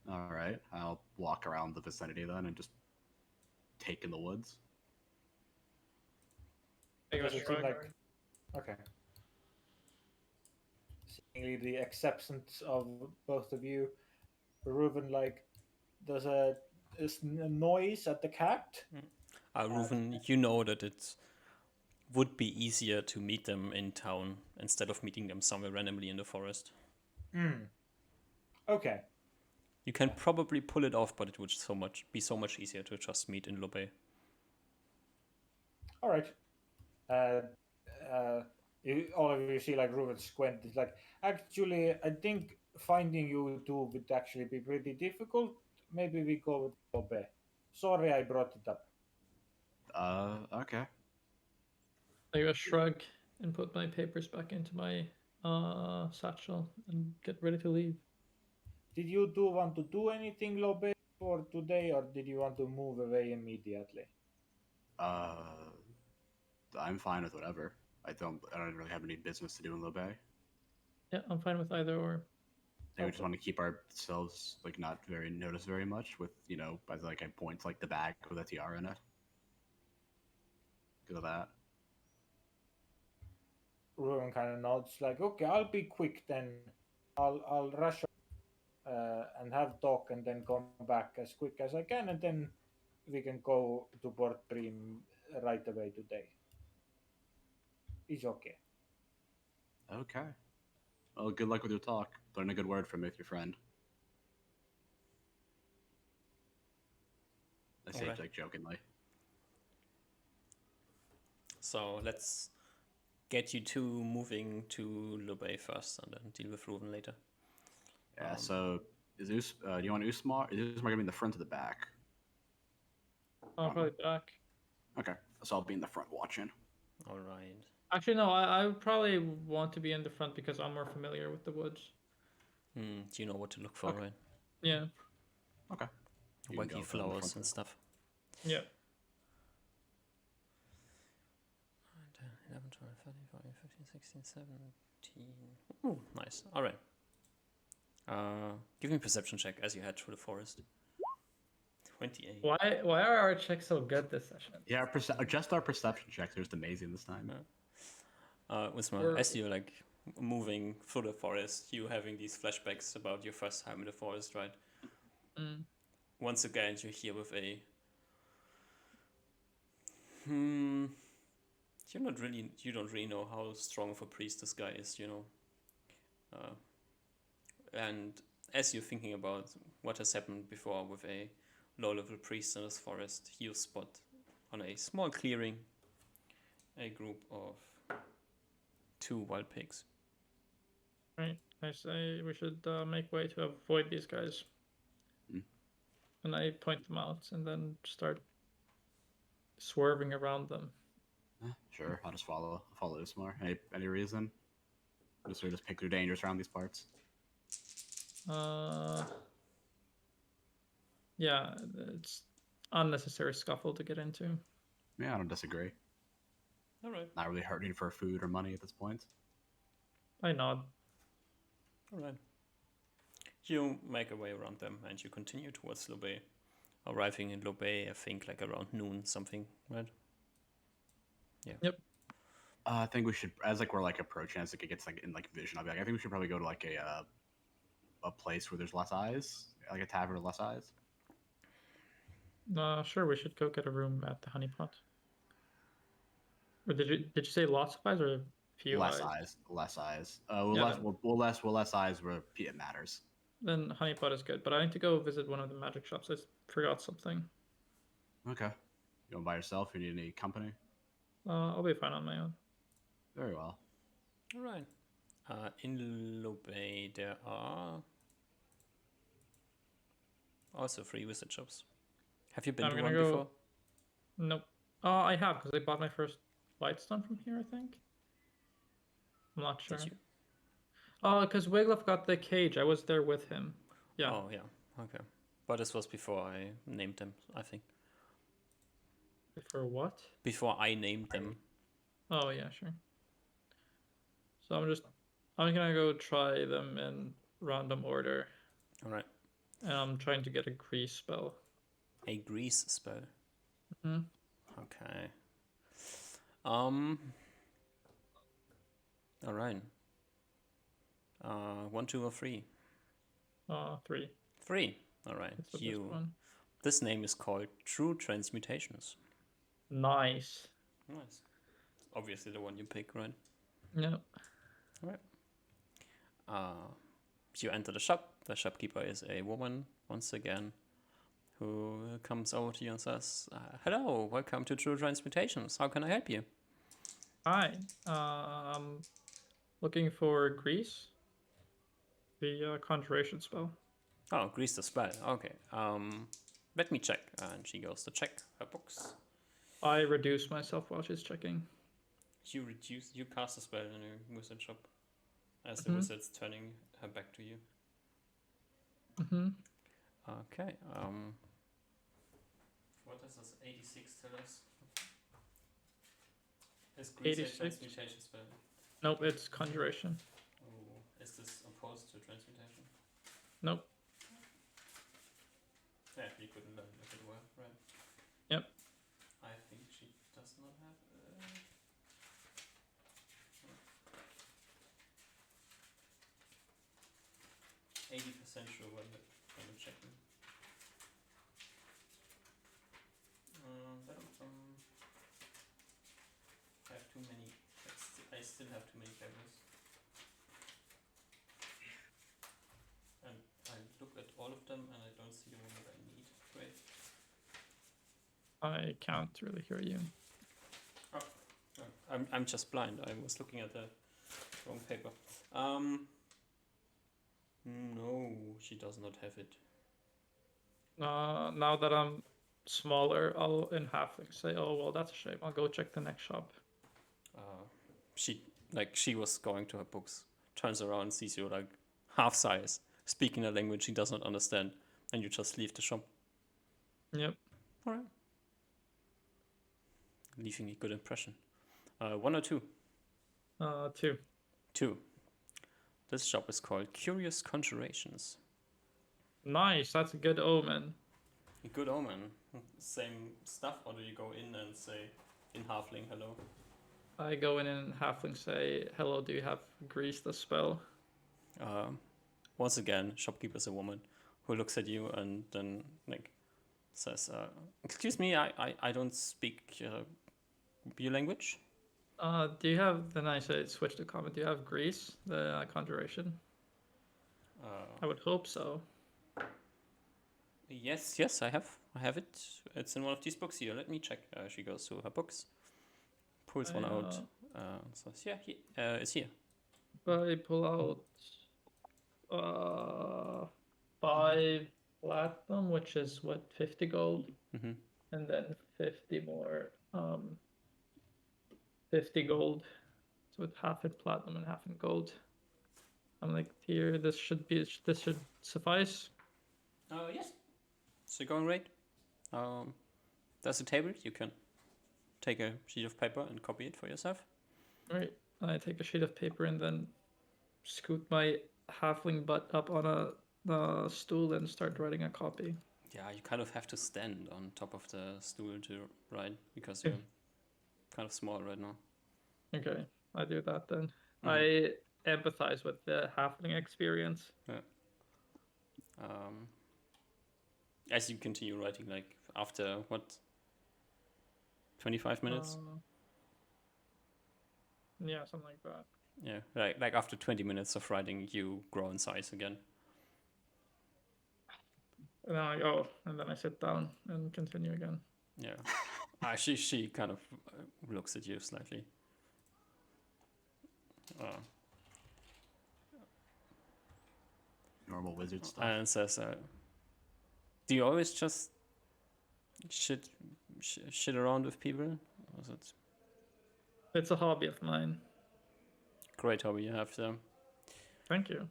all right, I'll walk around the vicinity then and just take in the woods.
Take a
Does it seem
shrug.
like okay? Seemingly the acceptance of both of you, Reuven, like there's a noise at the cat.
Reuven, you know that it would be easier to meet them in town instead of meeting them somewhere randomly in the forest.
Okay.
You can probably pull it off, but it would be so much easier to just meet in Lobé.
All right. All of you see like Reuven squint. It's like actually, I think finding you two would actually be pretty difficult. Maybe we go with Kobe. Sorry, I brought it up.
Okay.
Take a shrug and put my papers back into my satchel and get ready to leave.
Did you two want to do anything, Lobe, for today, or did you want to move away immediately?
I'm fine with whatever. I don't really have any business to do in Lobay.
Yeah, I'm fine with either or.
I think we just want to keep ourselves like not very noticed very much with by like I point to, like the bag with a tiara in it. Because of that.
Ruben kind of nods, like, okay, I'll be quick then. I'll rush and have talk, and then come back as quick as I can, and then we can go to Port Prim right away today. It's okay.
Okay. Well, good luck with your talk. Learn a good word from me with your friend. I say
Alright.
like jokingly.
So let's get you two moving to Lobé first and then deal with Reuven later.
Yeah. So is do you want Usmar? Is Usmar gonna be in the front or the back?
I'll probably back.
Okay. So I'll be in the front watching.
Alright.
Actually, no, I would probably want to be in the front because I'm more familiar with the woods.
Do you know what to look for,
Okay.
right?
Yeah.
Okay. You can go
Wacky
from the
flowers
front
and
to-
stuff.
Yeah.
11, 12, 13, 14, 15, 16, 17. Ooh, nice. Alright. Give me a perception check as you head through the forest. 28.
Why are our checks so good this session?
Yeah, just our perception checks are just amazing this time.
Wismar, as you're like moving through the forest, you having these flashbacks about your first time in the forest, right? Once again, you're here with a you don't really know how strong of a priest this guy is, and as you're thinking about what has happened before with a low-level priest in this forest, you spot on a small clearing a group of 2 wild pigs.
Right. I say we should make way to avoid these guys. And I point them out and then start swerving around them.
Sure, I'll just follow Usmar. Any reason? Just pigs are dangerous around these parts.
Yeah, it's unnecessary scuffle to get into.
Yeah, I don't disagree.
Alright.
Not really hurting for food or money at this point.
I nod.
Alright. You make a way around them and you continue towards Lobé. Arriving in Lobé, I think like around noon something, right? Yeah.
Yep.
I think we should, as like we're like approaching, as like it gets like in like vision, I'll be like, I think we should probably go to like a place where there's less eyes, like a tavern with less eyes.
Sure, we should go get a room at the Honeypot. Or did you say lots of eyes or a few
Less
eyes?
less eyes.
Yeah,
Less eyes where it matters.
Then Honeypot is good, but I need to go visit one of the magic shops. I forgot something.
Okay. You going by yourself? You need any company?
I'll be fine on my own.
Very well.
Alright. In Lobé there are also 3 wizard shops. Have you been to one before?
Nope. I have, because I bought my first Lightstone from here, I think. I'm not sure.
Did you?
Oh, because Wiglaf got the cage. I was there with him. Yeah.
Oh, yeah. Okay. But this was before I named them, I think.
For what?
Before I named them.
Oh yeah, sure. So I'm gonna go try them in random order,
Alright.
and I'm trying to get a grease spell.
A grease spell.
Hmm.
Okay. Alright. 1, 2, or 3?
3.
3. Alright.
That's the best one.
This name is called True Transmutations.
Nice.
Nice. Obviously the one you pick, right?
Yeah.
You enter the shop. The shopkeeper is a woman, once again, who comes over to you and says, hello, welcome to True Transmutations. How can I help you?
Hi. I'm looking for grease. The conjuration spell.
Oh, grease the spell. Okay. Let me check. And she goes to check her books.
I reduce myself while she's checking.
You cast a spell in a wizard shop. As the wizard's turning her back to you.
Mm-hmm.
Okay. What does this 86 tell us? Is grease a
86?
transmutation spell?
Nope, it's conjuration.
Oh, is this opposed to transmutation?
Nope.
Yeah, you couldn't learn if it were, right?
Yep.
I think she does not have. 80% sure when we're checking. I have too many. I still have too many cameras. And I look at all of them and I don't see the one that I need. Great.
I can't really hear you.
I'm just blind. I was looking at the wrong paper. No, she does not have it.
Now that I'm smaller, I'll in halfling say, oh well, that's a shame. I'll go check the next shop.
She was going to her books, turns around, sees you like half size, speaking a language she does not understand, and you just leave the shop.
Yep.
Alright. Leaving a good impression. 1 or 2?
2.
2. This shop is called Curious Conjurations.
Nice, that's a good omen.
A good omen. Same stuff, or do you go in and say in halfling hello?
I go in and halfling say, hello, do you have grease the spell?
Once again, shopkeeper's a woman who looks at you and then says, excuse me, I don't speak your language.
Do you have, then I say switch to comment, do you have grease, the conjuration? I would hope so.
Yes, I have it. It's in one of these books here. Let me check. She goes to her books, pulls one out, says, yeah, it's here.
I pull out 5 platinum, which is what, 50 gold, and then 50 more, 50 gold, so it's half in platinum and half in gold. I'm like, here, this should suffice.
Yes. So going right. There's a table. You can take a sheet of paper and copy it for yourself.
All right, I take a sheet of paper and then scoot my halfling butt up on a stool and start writing a copy.
Yeah, you kind of have to stand on top of the stool to write because you're kind of small right now.
Okay, I do that then. I empathize with the halfling experience.
Yeah. As you continue writing, like after what, 25 minutes?
Yeah, something like that.
Yeah, like after 20 minutes of writing, you grow in size again.
And then I go, and then I sit down and continue again.
Yeah. She kind of looks at you slightly.
Normal wizard stuff.
And says, do you always just shit around with people? Or is it
It's a hobby of mine.
great hobby you have there?
Thank you.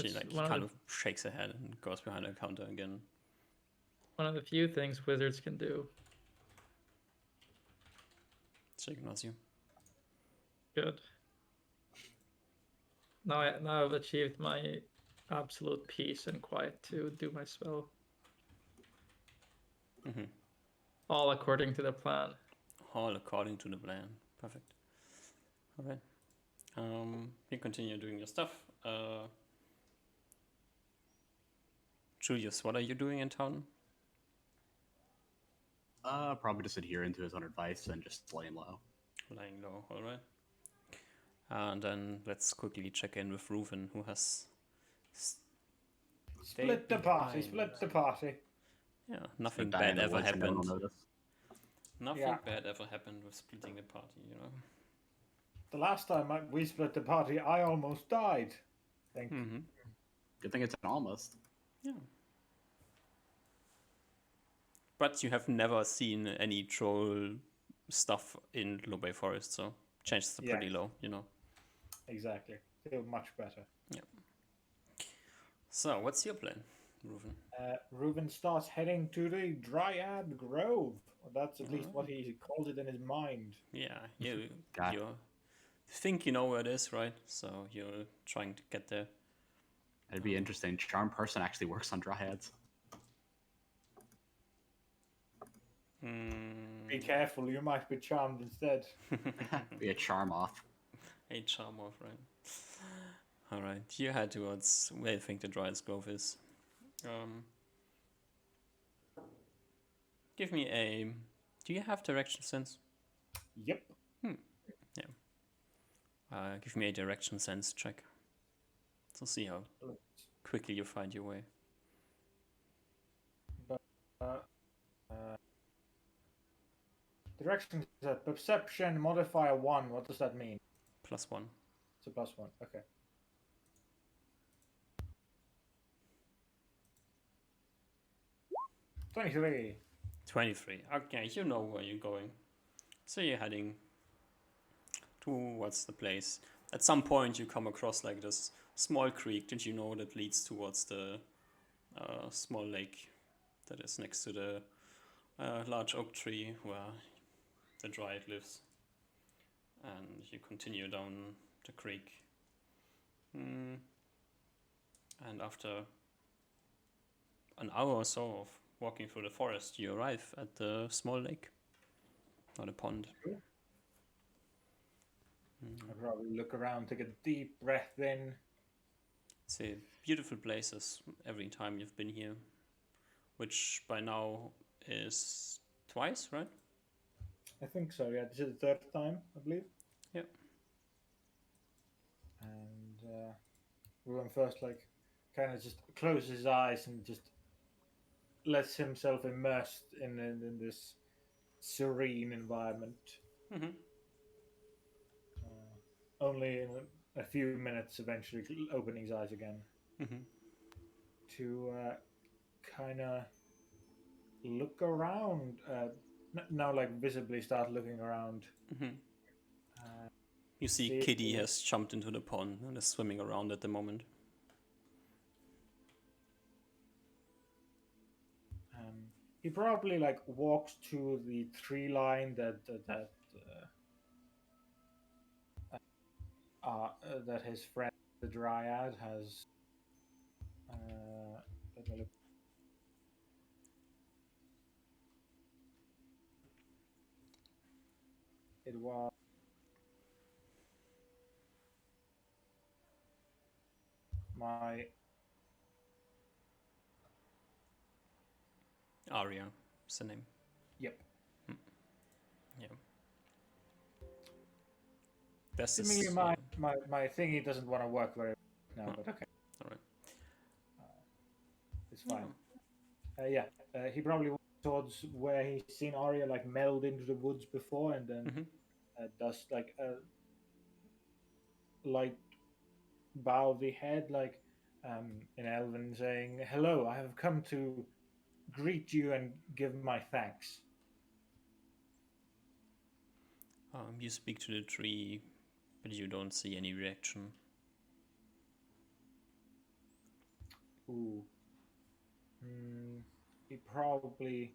She
It's
like
one of
kind
the-
of shakes her head and goes behind her counter again.
One of the few things wizards can do.
She ignores you.
Good. Now I've achieved my absolute peace and quiet to do my spell.
Mm-hmm.
All according to the plan.
All according to the plan. Perfect. All right. You continue doing your stuff. Julius, what are you doing in town?
Probably just adhering to his own advice and just laying low.
Lying low, all right. And then let's quickly check in with Reuven, who has
Split the party.
behind.
Split the party.
nothing
Die in
bad
the
ever
woods and no one
happened.
will notice.
Nothing
Yeah.
bad ever happened with splitting the party, you know.
The last time we split the party, I almost died. Thank you.
Mm-hmm.
Good thing it's an almost.
Yeah. But you have never seen any troll stuff in Lobay Forest, so chances are pretty
Yeah.
low, you know.
Exactly. Feel much better.
So, what's your plan, Reuven?
Reuven starts heading to the Dryad Grove. That's at least what he called it in his mind.
Yeah, you
Got it.
you think you know where it is, right? So you're trying to get there.
It'd be interesting. Charm person actually works on dryads.
Be careful, you might be charmed instead.
Be a charm off.
A charm off, right? All right, you head towards where you think the Dryad's Grove is. Give me a. Do you have direction sense?
Yep.
Give me a direction sense check. So see how quickly you find your way.
Direction is a perception modifier 1. What does that mean?
+1.
It's a +1. Okay. +23.
23. Okay, you know where you're going. So you're heading towards the place. At some point, you come across like this small creek. Did you know that leads towards the small lake that is next to the large oak tree where the Dryad lives? And you continue down the creek. And after an hour or so of walking through the forest, you arrive at the small lake, or the pond.
Cool. I probably look around, take a deep breath in.
It's a beautiful places every time you've been here, which by now is twice, right?
I think so, yeah. This is the third time, I believe.
Yep.
And Ruben first, like, kind of just closes his eyes and just lets himself immersed in this serene environment.
Mm-hmm.
Only in a few minutes, eventually opening his eyes again
Mm-hmm.
to kind of look around. Now, like, visibly start looking around.
Mm-hmm. You see
see if
Kitty
we-
has jumped into the pond and is swimming around at the moment.
He probably like walks to the tree line that his friend the Dryad has. Let me look. It was my
Arya is the name.
yep.
Yeah. This is
Seemingly my thingy doesn't want to work very well now, but okay.
Alright.
It's fine. He probably walks towards where he's seen Arya like meld into the woods before, and then does like a light bow of the head, like in Elven, saying, "Hello, I have come to greet you and give my thanks."
You speak to the tree, but you don't see any reaction.
Ooh. He probably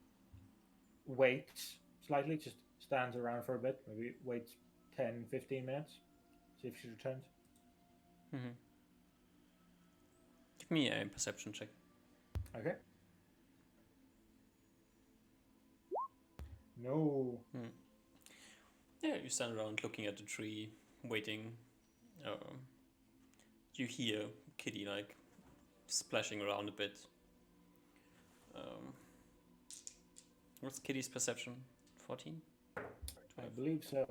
waits slightly, just stands around for a bit, maybe waits 10, 15 minutes, see if she returns.
Mm-hmm. Give me a perception check.
Okay. No.
Yeah, you stand around looking at the tree, waiting. You hear Kitty like splashing around a bit. What's Kitty's perception? 14?
I
12?
believe so.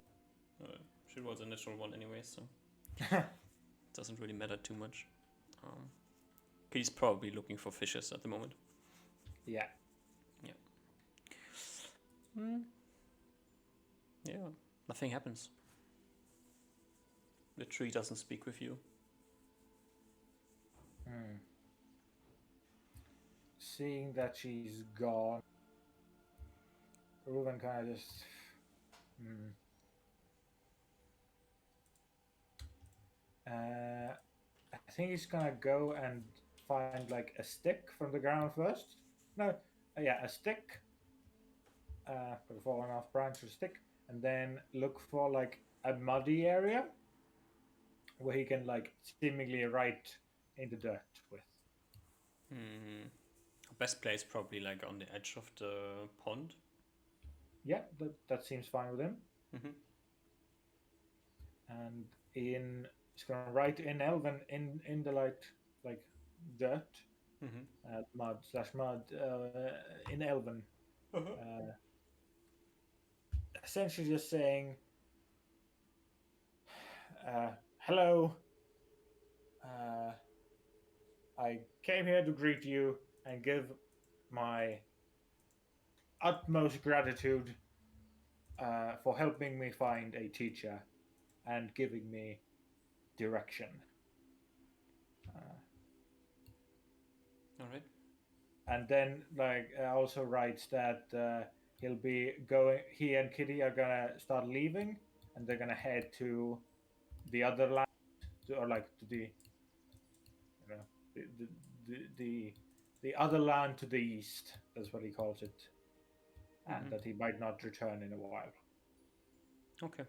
She was a natural one anyway, so doesn't really matter too much. Kitty's probably looking for fishes at the moment.
Yeah.
Yeah, nothing happens. The tree doesn't speak with you.
Seeing that she's gone, Reuven kind of just. I think he's gonna go and find like a stick from the ground first. No, yeah, a stick. With a fallen off branch or stick, and then look for like a muddy area where he can like seemingly write in the dirt with.
Best place probably like on the edge of the pond.
Yeah, that seems fine with him.
Mm-hmm.
And he's gonna write in Elven in the like dirt, mud in Elven. Essentially just saying, hello, I came here to greet you and give my utmost gratitude for helping me find a teacher and giving me direction.
All right.
And then also writes that he'll be going. He and Kitty are gonna start leaving, and they're gonna head to the other land, to the the other land to the east. That's what he calls it, and that he might not return in a while.
Okay.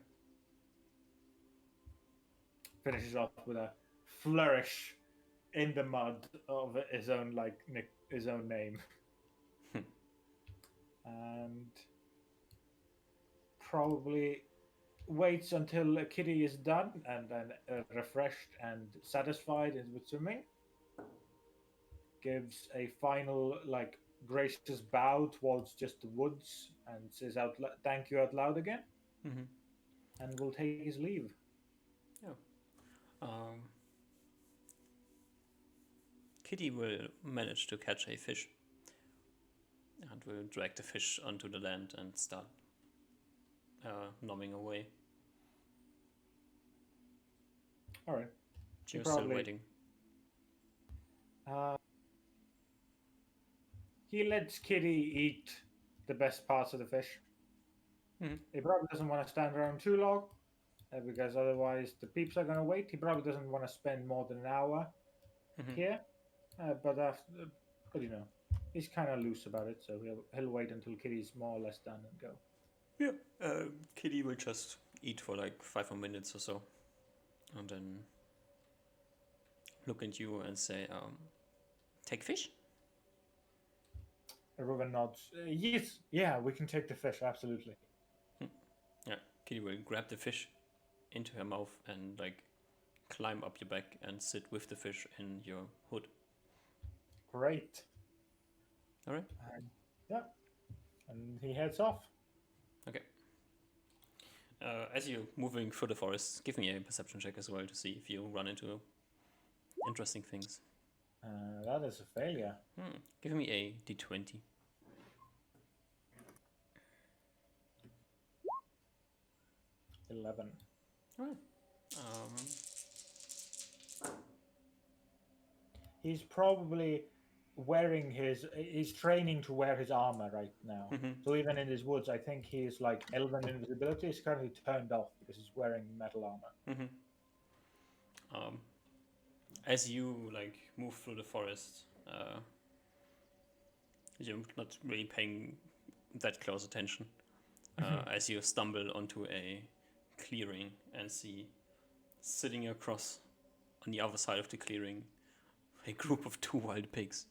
Finishes off with a flourish in the mud of his own his own name. And probably waits until Kitty is done and then refreshed and satisfied with swimming. Gives a final gracious bow towards just the woods and says thank you out loud again. And will take his leave.
Yeah. Kitty will manage to catch a fish and will drag the fish onto the land and start nomming away.
All right.
You're still waiting.
He lets Kitty eat the best parts of the fish. He probably doesn't want to stand around too long because otherwise the peeps are going to wait. He probably doesn't want to spend more than an hour here. But you know, he's kind of loose about it, so he'll wait until Kitty's more or less done and go.
Yeah, Kitty will just eat for like 5 more minutes or so, and then look at you and say, "Take fish."
Reuven nods. Yes, yeah, we can take the fish, absolutely.
Yeah, Kitty will grab the fish into her mouth and climb up your back and sit with the fish in your hood.
Great.
All right.
Yeah, and he heads off.
Okay. As you're moving through the forest, give me a perception check as well to see if you run into interesting things.
That is a failure.
Give me a d20.
$11.
All right.
He's probably he's training to wear his armor right now. So even in his woods, I think his elven invisibility is currently turned off because he's wearing metal armor.
As you move through the forest, you're not really paying that close attention as you stumble onto a clearing and see sitting across on the other side of the clearing a group of 2 wild pigs.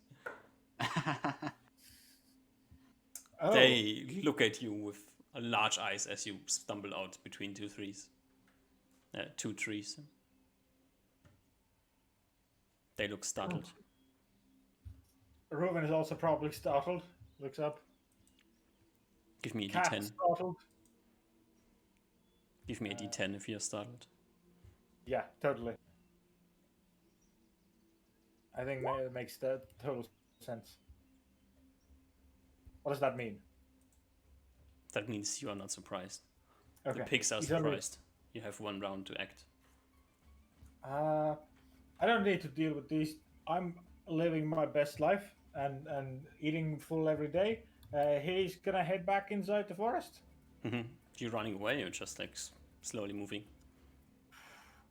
Oh,
They look at you with large eyes as you stumble out between 2 trees. 2 trees. They look startled.
Reuven is also probably startled. Looks up.
Give me a
Cat
d10.
startled.
Give me a d10 if you're startled.
Yeah, totally. I think it makes that total sense. What does that mean?
That means you are not surprised.
Okay.
The pigs are
He's only-
surprised. You have 1 round to act.
I don't need to deal with these. I'm living my best life and eating full every day. He's gonna head back inside the forest.
You're running away or just like slowly moving?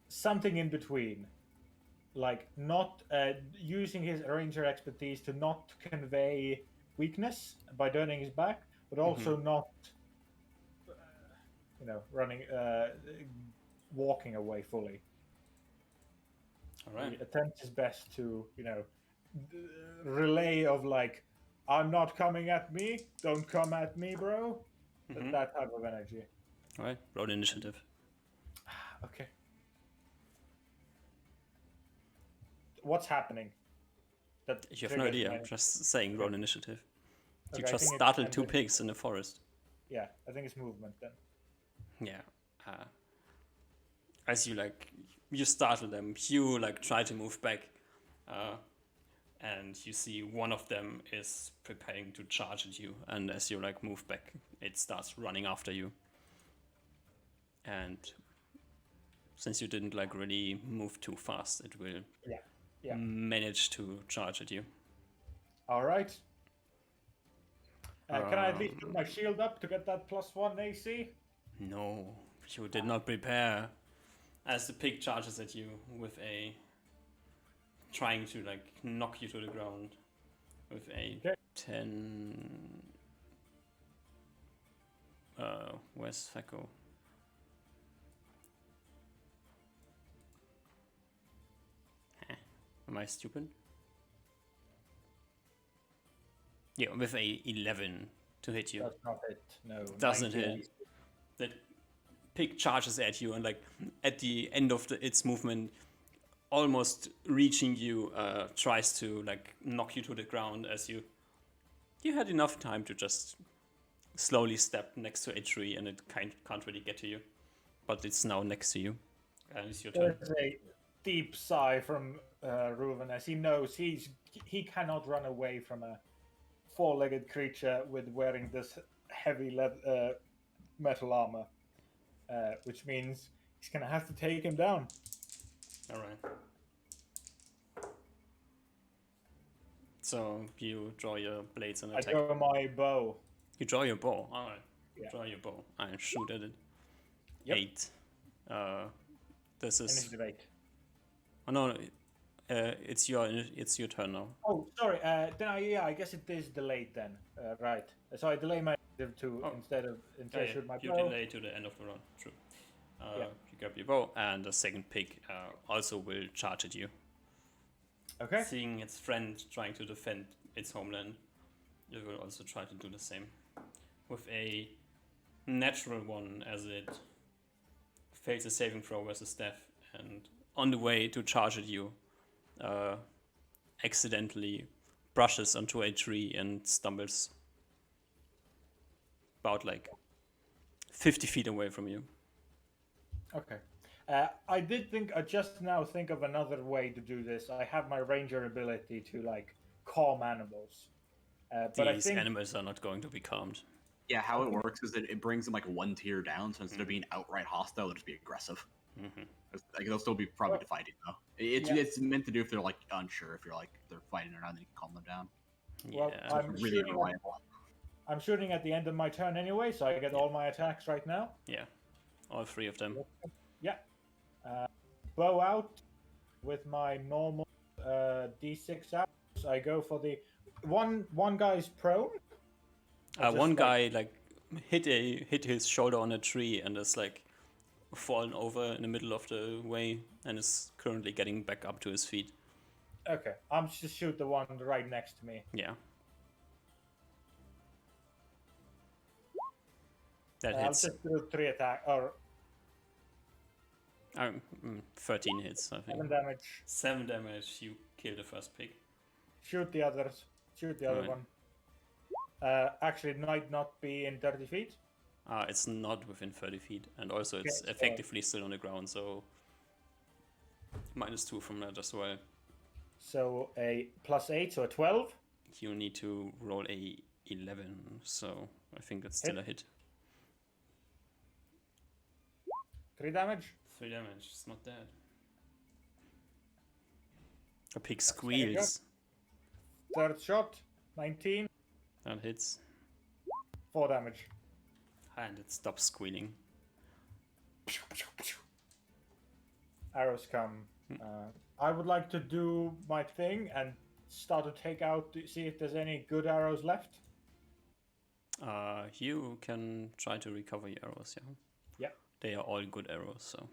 Something in between, like not using his ranger expertise to not convey weakness by turning his back, but also not, running, walking away fully.
All right.
He attempts his best to, relay of like, I'm not coming at me, don't come at me, bro. That type of energy.
All right. Roll initiative.
Okay. What's happening? That
You have no
triggers
idea.
my-
I'm just saying roll initiative. You
Okay, I
just
think it's
startled 2
ended.
pigs in the forest.
Yeah, I think it's movement then.
Yeah. As you startle them, you try to move back, and you see one of them is preparing to charge at you, and as you move back, it starts running after you. And since you didn't really move too fast, it will
Yeah.
manage to charge at you.
All right. Can I at least put my shield up to get that +1 AC?
No, you did not prepare. As the pig charges at you with trying to knock you to the ground with a
Okay.
10. Where's Feko? Am I stupid? Yeah, with a 11 to hit you.
That's not it. No.
Doesn't
19.
hit. The pig charges at you, and at the end of its movement, almost reaching you, tries to knock you to the ground as you had enough time to just slowly step next to a tree, and it can't really get to you, but it's now next to you, and it's your turn.
There's a deep sigh from Reuven as he knows he cannot run away from a 4-legged creature with wearing this heavy metal armor, which means he's gonna have to take him down.
All right. So you draw your blades and
I
attack.
draw my bow.
You draw your bow. All right.
Yeah.
Draw your bow and shoot at it.
Yep.
8. This is.
Initiative 8.
Oh no, it's your turn now.
Oh, sorry. Then I guess it is delayed then. Right. So I delay my initiative to instead I shoot my
you
bow.
delay to the end of the round. True.
Yeah.
You grab your bow, and the second pig also will charge at you.
Okay.
Seeing its friend trying to defend its homeland, it will also try to do the same. With a natural 1, as it fails a saving throw versus death, and on the way to charge at you, accidentally brushes onto a tree and stumbles about 50 feet away from you.
Okay. I just now think of another way to do this. I have my ranger ability to calm animals. But I
These
think
animals are not going to be calmed.
Yeah, how it works is that it brings them 1 tier down, so instead of being outright hostile, they'll just be aggressive. They'll still be probably fighting though. It's meant to do if they're unsure if they're fighting or not, then you can calm them down.
well,
Yeah.
I'm shooting at the end of my turn anyway, so I get all my attacks right now.
Yeah. All 3 of them.
Yeah. Bow out with my normal D6 out, I go for the one guy's prone. Or
One
just,
guy like hit his shoulder on a tree and is like fallen over in the middle of the way and is currently getting back up to his feet.
Okay, I'm just shoot the one right next to me.
Yeah. That
I'll
hits.
just do 3 attack or
13 hits, I think.
7 damage.
7 damage, you kill the first pig.
Shoot the others. Shoot the other
Alright.
one. Actually, it might not be in 30 feet.
It's not within 30 feet, and also it's
Okay, so-
effectively still on the ground, so -2 from that as well.
So a +8, so a 12.
You need to roll a 11, so I think that's still a hit.
3 damage.
3 damage, it's not dead. A pig
very
squeals.
Third shot, 19.
That hits,
4 damage.
and it stops squealing.
Arrows come. I would like to do my thing and start to take out, to see if there's any good arrows left.
You can try to recover your arrows, yeah?
Yeah.
They are all good arrows, so.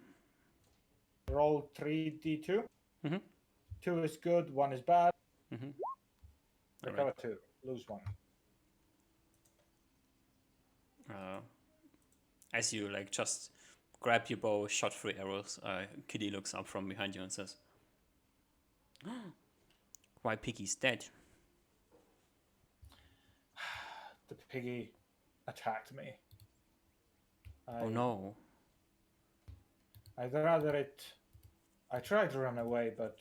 Roll 3d2.
Mhm.
2 is good, 1 is bad.
Mm-hmm.
Recover 2, lose 1.
As you like just grab your bow, shot 3 arrows, Kitty looks up from behind you and says, "Why Piggy's dead?"
The piggy attacked me.
Oh no.
I'd rather it. I tried to run away, but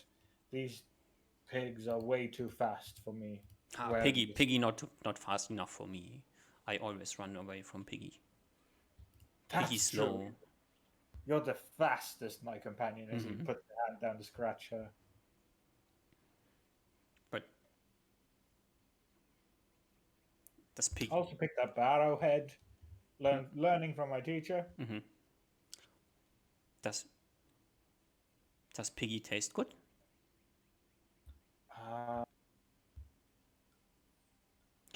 these pigs are way too fast for me. Where
Piggy not fast enough for me. I always run away from Piggy.
That's
Piggy's
true.
slow.
You're the fastest, my companion, as
Mm-hmm.
you put the hand down to scratch her.
But does Piggy
I also picked up arrowhead, learning from my teacher.
does Piggy taste good?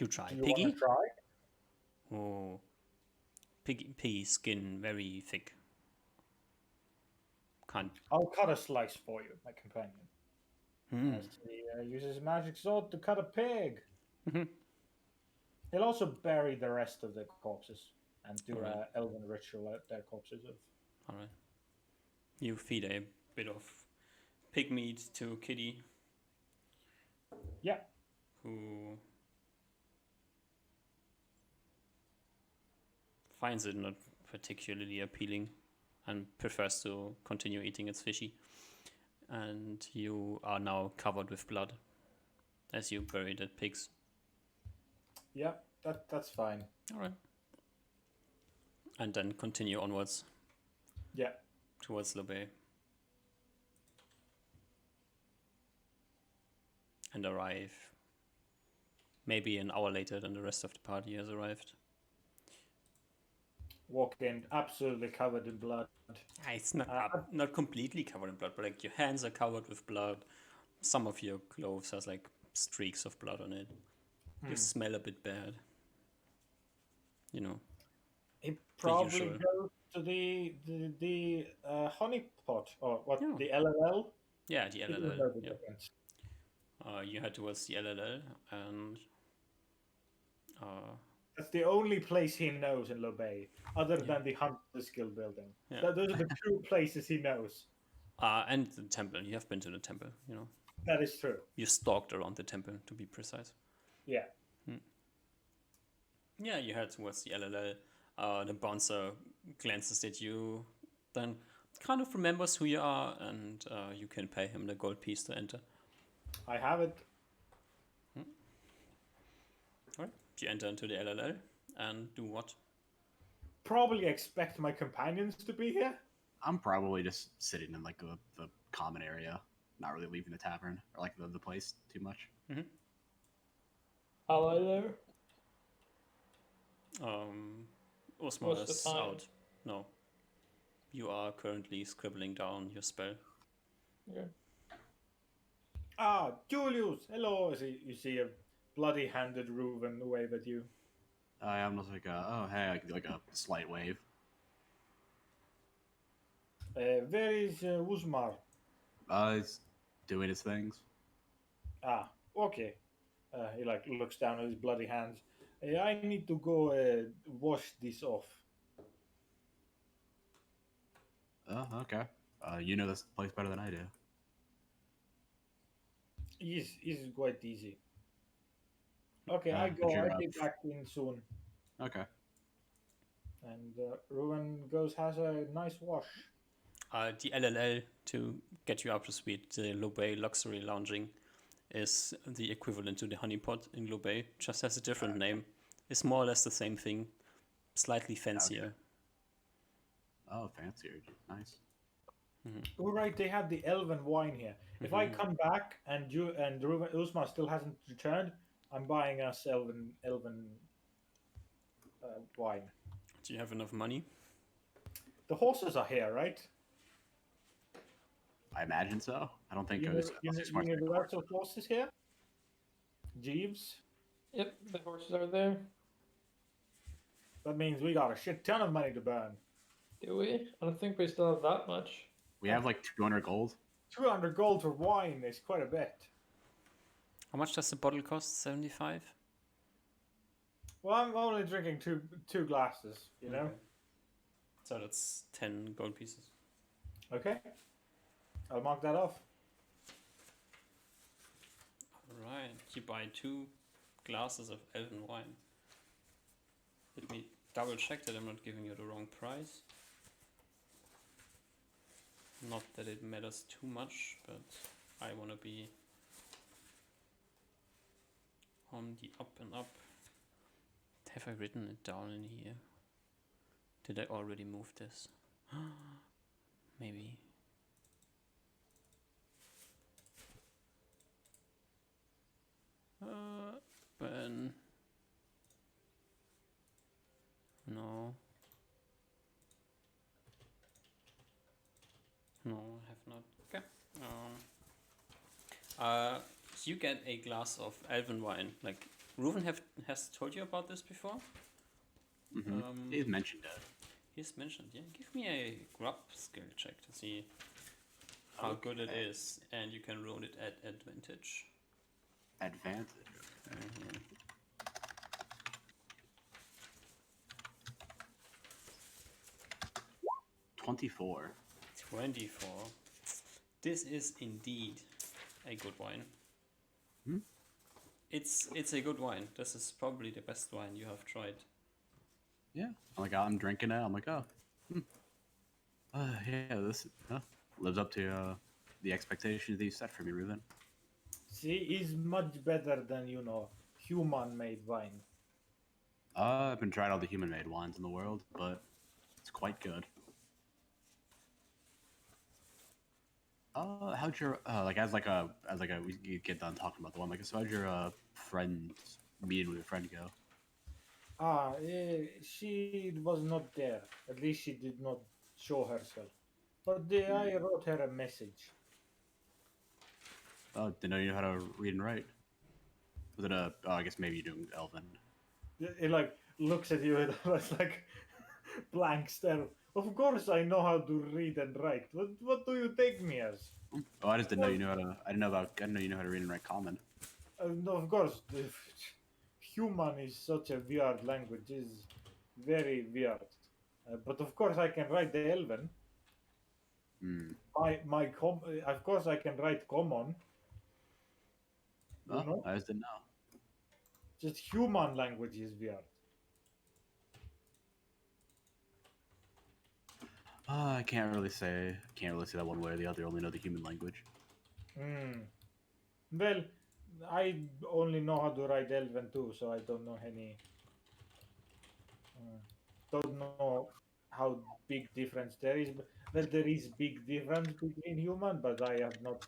You try
Do you
Piggy?
want to try?
Oh, Piggy's skin very thick. Can't.
I'll cut a slice for you, my companion.
Hmm.
As he uses his magic sword to cut a pig.
Mhm.
He'll also bury the rest of the corpses and do
Alright.
an elven ritual at their corpses.
All right. You feed a bit of pig meat to Kitty,
Yeah,
who finds it not particularly appealing and prefers to continue eating its fishy. And you are now covered with blood as you bury the pigs.
yeah, that's fine.
All right. And then continue onwards
Yeah,
towards the bay. And arrive maybe an hour later than the rest of the party has arrived.
walk in absolutely covered in blood.
It's not completely covered in blood, but like your hands are covered with blood. Some of your clothes has like streaks of blood on it. You smell a bit bad. You know.
He probably
usual.
goes to the honey pot or what
Yeah.
the LLL.
Yeah, the
He doesn't know
LLL.
the
Yeah.
difference.
You head towards the LLL and
That's the only place he knows in Lobay, other than the Hunter's Guild building.
Yeah.
Those are the two places he knows.
and the temple. You have been to the temple, you know.
That is true.
You stalked around the temple, to be precise.
Yeah.
Yeah, you head towards the LLL. The bouncer glances at you, then kind of remembers who you are, and you can pay him the gold piece to enter.
I have it.
Alright, you enter into the LLL and do what?
Probably expect my companions to be here.
I'm probably just sitting in like the common area, not really leaving the tavern or like the place too much.
How are there?
Osmar
What's the
is
time?
out. No. You are currently scribbling down your spell.
Okay.
Ah, Julius, hello. You see a bloody-handed Reuven wave at you.
I almost like oh hey, like a slight wave.
Where is Uzmar?
He's doing his things.
Ah, okay. He like looks down at his bloody hands. I need to go wash this off.
Oh, okay. You know this place better than I do.
Is quite easy. Okay, I
How'd
go.
your,
I'll be back in soon.
okay.
And Ruben goes has a nice wash.
The LLL, to get you up to speed, the Lobay Luxury Lounging, is the equivalent to the Honeypot in Lobay, just has a different name. It's more or less the same thing, slightly fancier.
Oh, fancier. Nice.
All right, they have the elven wine here. If I come back and Ruben Usma still hasn't returned, I'm buying us elven wine.
Do you have enough money?
The horses are here, right?
I imagine so. I don't think it was.
Universal horses here. Jeeves.
Yep, the horses are there.
That means we got a shit ton of money to burn.
Do we? I don't think we still have that much.
We have like 200 gold.
200 gold for wine is quite a bit.
How much does the bottle cost? 75?
Well, I'm only drinking two glasses, you know?
Okay. So that's 10 gold pieces.
Okay. I'll mark that off.
Alright, you buy 2 glasses of elven wine. Let me double check that I'm not giving you the wrong price. Not that it matters too much, but I want to be on the up and up. Have I written it down in here? Did I already move this? Maybe. Ben. No. No, I have not. Okay. So you get a glass of elven wine. Like, Reuven has told you about this before?
He's mentioned it.
He's mentioned, yeah. Give me a grub skill check to see how good it is, and you can roll it at advantage.
Advantage.
Mhm.
24.
24. This is indeed a good wine.
Hmm?
It's a good wine. This is probably the best wine you have tried.
Yeah. I'm drinking it. I'm like, oh. Yeah, this lives up to the expectations that you set for me, Reuven.
See, is much better than, human-made wine.
I've been trying all the human-made wines in the world, but it's quite good. How'd your we get done talking about the one, so how'd your friend's meeting with your friend go?
She was not there. At least she did not show herself. But I wrote her a message.
Oh, didn't know you know how to read and write. Was it I guess maybe you're doing Elven.
It like looks at you and was like blank stare. Of course I know how to read and write. What do you take me as?
Oh, I just didn't know you knew how to. I didn't know you know how to read and write Common.
No, of course, human is such a weird language. Is very weird. But of course I can write the Elven.
Hmm.
Of course I can write common.
Oh,
know?
I just didn't know.
Just human language is weird.
I can't really say that one way or the other. Only know the human language.
Well, I only know how to write Elven too, so I don't know any. Don't know how big difference there is. Well, there is big difference between human, but I have not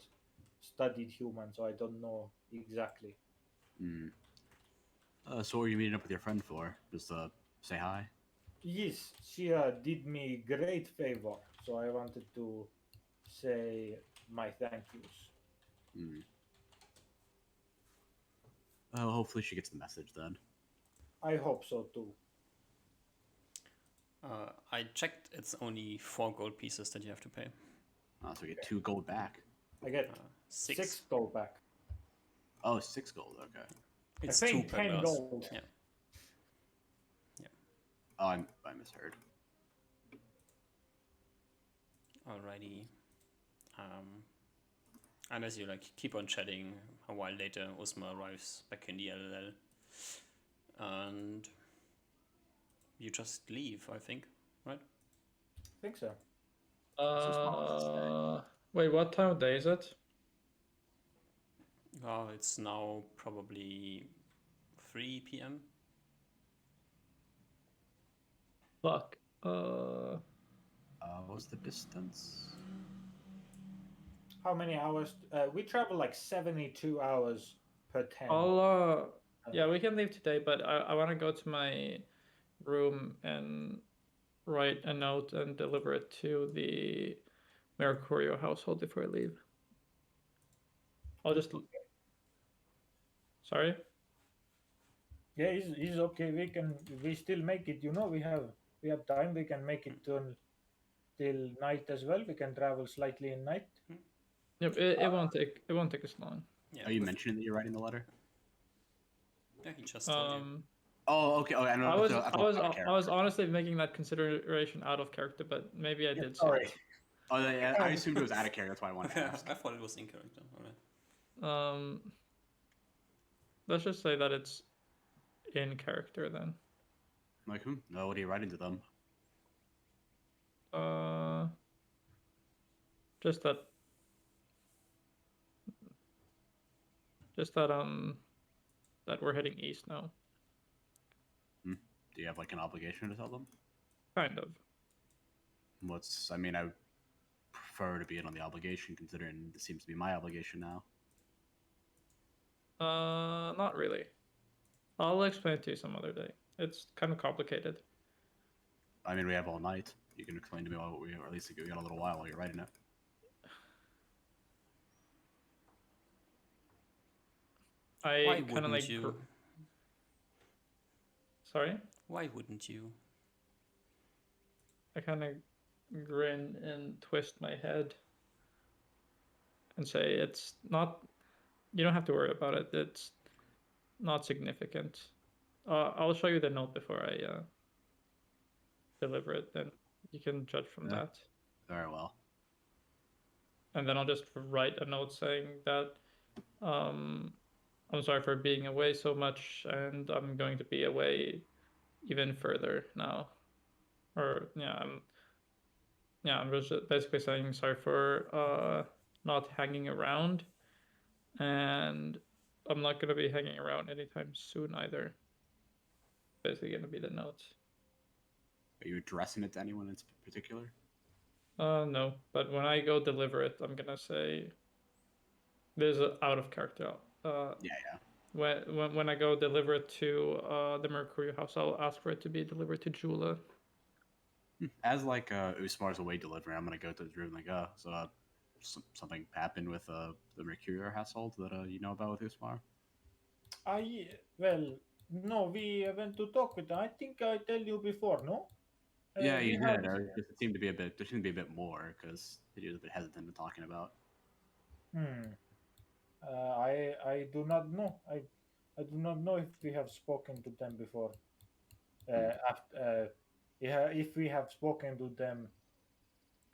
studied human, so I don't know exactly.
Hmm. So what were you meeting up with your friend for? Just say hi?
Yes, she did me great favor, so I wanted to say my thank yous.
Hmm. Oh, hopefully she gets the message then.
I hope so too.
I checked. It's only 4 gold pieces that you have to pay.
Oh, so we get 2 gold back.
I get
6.
6 gold back.
Oh, 6 gold. Okay.
It's
I
2
paid
per
10
glass.
gold.
Yeah.
Oh, I misheard.
Alrighty. And as you keep on chatting, a while later, Usma arrives back in the LLL, and you just leave. I think, right?
I think so.
Wait, what time of day is it?
It's now probably 3 p.m.
Fuck.
What's the distance?
How many hours? We travel like 72 hours per 10.
Yeah, we can leave today, but I want to go to my room and write a note and deliver it to the Mercurio household before I leave. I'll just. Sorry.
Yeah, he's okay. We still make it. You know, we have time. We can make it till night as well. We can travel slightly in night.
Yep, it won't take us long.
Yeah.
Are you mentioning that you're writing the letter?
Yeah, he just told you.
Oh, okay. Oh, I know.
I was honestly making that consideration out of character, but maybe I did.
Sorry.
Say
Oh, yeah. I assumed it was out of character. That's why I wanted to ask.
I thought it was in character. Alright.
that. Let's just say that it's in character then.
I'm like, no, what are you writing to them?
Just that that we're heading east now.
Do you have like an obligation to tell them?
Kind of.
I mean, I would prefer to be in on the obligation, considering this seems to be my obligation now.
Not really. I'll explain it to you some other day. It's kind of complicated.
I mean, we have all night. You can explain to me or at least we got a little while while you're writing it.
Why
kind of
wouldn't you?
Sorry?
Why wouldn't you?
I kind of grin and twist my head and say it's not. You don't have to worry about it. It's not significant. I'll show you the note before I deliver it, then you can judge from that.
Very well.
And then I'll just write a note saying that I'm sorry for being away so much, and I'm going to be away even further now. Or I'm just basically saying sorry for not hanging around, and I'm not gonna be hanging around anytime soon either. Basically, gonna be the note.
Are you addressing it to anyone in particular?
No, but when I go deliver it, I'm gonna say there's an out of character.
Yeah.
When I go deliver it to the Mercury house, I'll ask for it to be delivered to Jula.
As like Usmar's away delivering, I'm gonna go to the room like, something happened with the Mercurial household that you know about with Usmar?
Well, no, we went to talk with them. I think I tell you before, no?
Yeah,
we
you
have-
did. There seemed to be a bit more because he was a bit hesitant in talking about.
I do not know. I do not know if we have spoken to them before. If we have spoken to them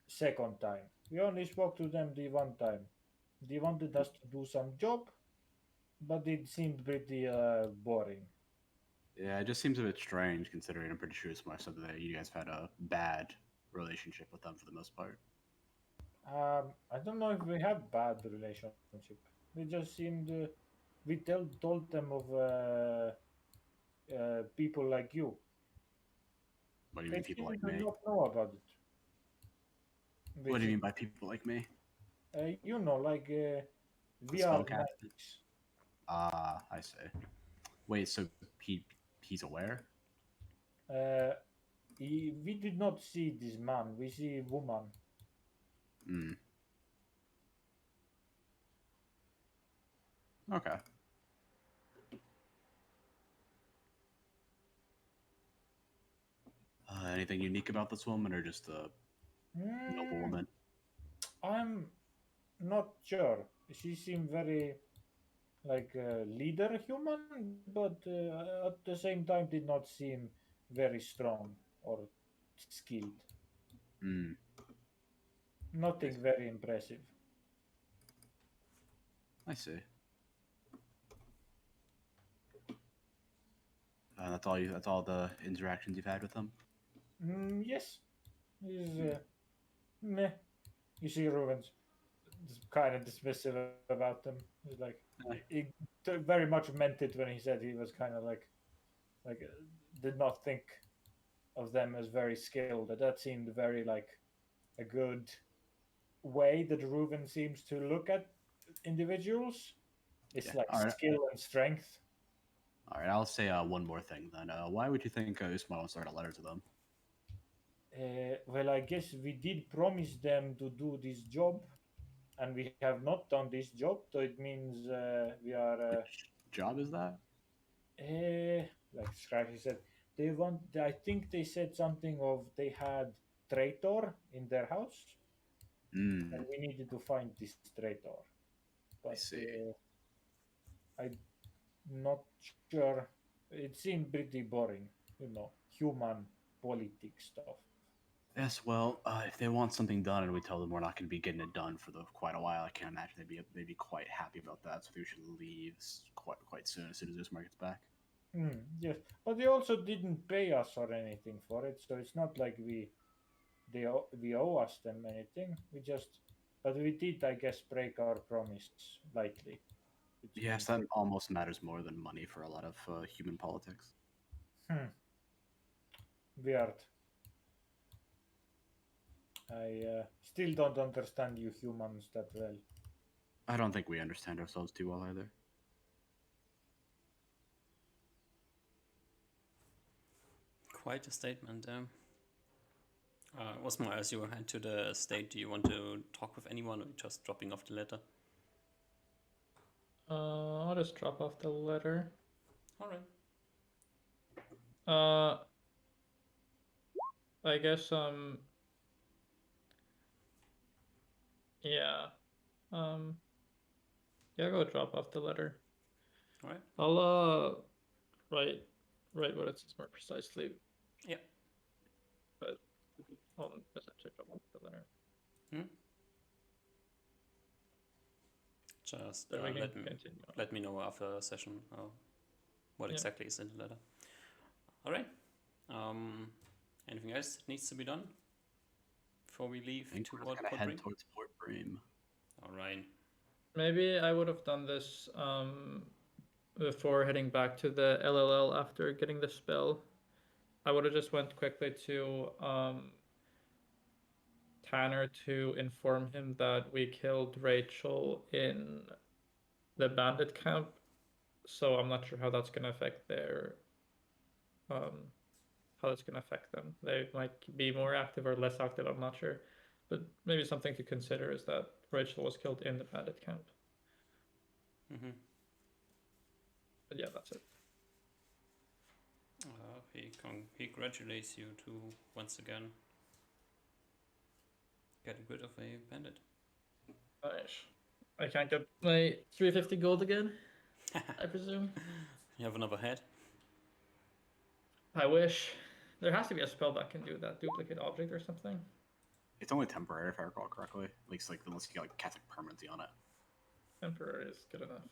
second time, we only spoke to them the one time. They wanted us to do some job, but it seemed pretty boring.
Yeah, it just seems a bit strange considering I'm pretty sure Usmar said that you guys had a bad relationship with them for the most part.
I don't know if we have bad relationship. We just seemed we told them of people like you.
What do you
They
mean, people
seem
like
to
me?
not know about it.
What do you mean by people like me?
You know, like VR
Spellcaster?
magics.
Ah, I see. Wait, so he's aware?
We did not see this man. We see woman.
Okay. anything unique about this woman, or just a noble woman?
I'm not sure. She seemed very like a leader human, but at the same time did not seem very strong or skilled.
Hmm.
Nothing very impressive.
I see. That's all you. That's all the interactions you've had with them.
Yes, he's meh. You see Rubens kind of dismissive about them. He's like he very much meant it when he said he was kind of like did not think of them as very skilled. That seemed very like a good way that Reuben seems to look at individuals. It's
Yeah.
like
All right.
skill and strength.
All right. I'll say one more thing then. Why would you think Usman wants to write a letter to them?
Well, I guess we did promise them to do this job, and we have not done this job, so it means we are.
Which job is that?
Like Scratchy said, they want. I think they said something of they had traitor in their house,
Hmm.
and we needed to find this traitor. But
see.
I'm not sure. It seemed pretty boring, human politics stuff.
Yes, well, if they want something done and we tell them we're not going to be getting it done for quite a while, I can't imagine they'd be quite happy about that. So we should leave quite soon as Usman gets back.
Yes, but they also didn't pay us or anything for it, so it's not like we owe us them anything. But we did, I guess, break our promise lightly.
Yes, that almost matters more than money for a lot of human politics.
Weird. I still don't understand you humans that well.
I don't think we understand ourselves too well either.
Quite a statement. Osmar, as you head to the estate, do you want to talk with anyone or just dropping off the letter?
I'll just drop off the letter.
All right.
I guess yeah. Yeah, go drop off the letter.
All right.
I'll write what it says more precisely.
Yeah.
But I'll essentially drop off the letter.
Just
Then we can
let me know after a session what exactly is in the letter. All right. Anything else that needs to be done before we leave toward Port
head
Bream?
towards Port Bream.
All right.
Maybe I would have done this before heading back to the LLL after getting the spell. I would have just went quickly to Tanner to inform him that we killed Rachel in the bandit camp. So I'm not sure how that's gonna affect their how that's gonna affect them. They might be more active or less active, I'm not sure. But maybe something to consider is that Rachel was killed in the bandit camp.
Mm-hmm.
But yeah, that's it.
He congratulates you to once again getting rid of a bandit.
Nice. I can't get my 350 gold again, I presume.
You have another head?
I wish. There has to be a spell that can do that. Duplicate object or something.
It's only temporary if I recall correctly. At least unless you get cast permanency on it.
Temporary is good enough.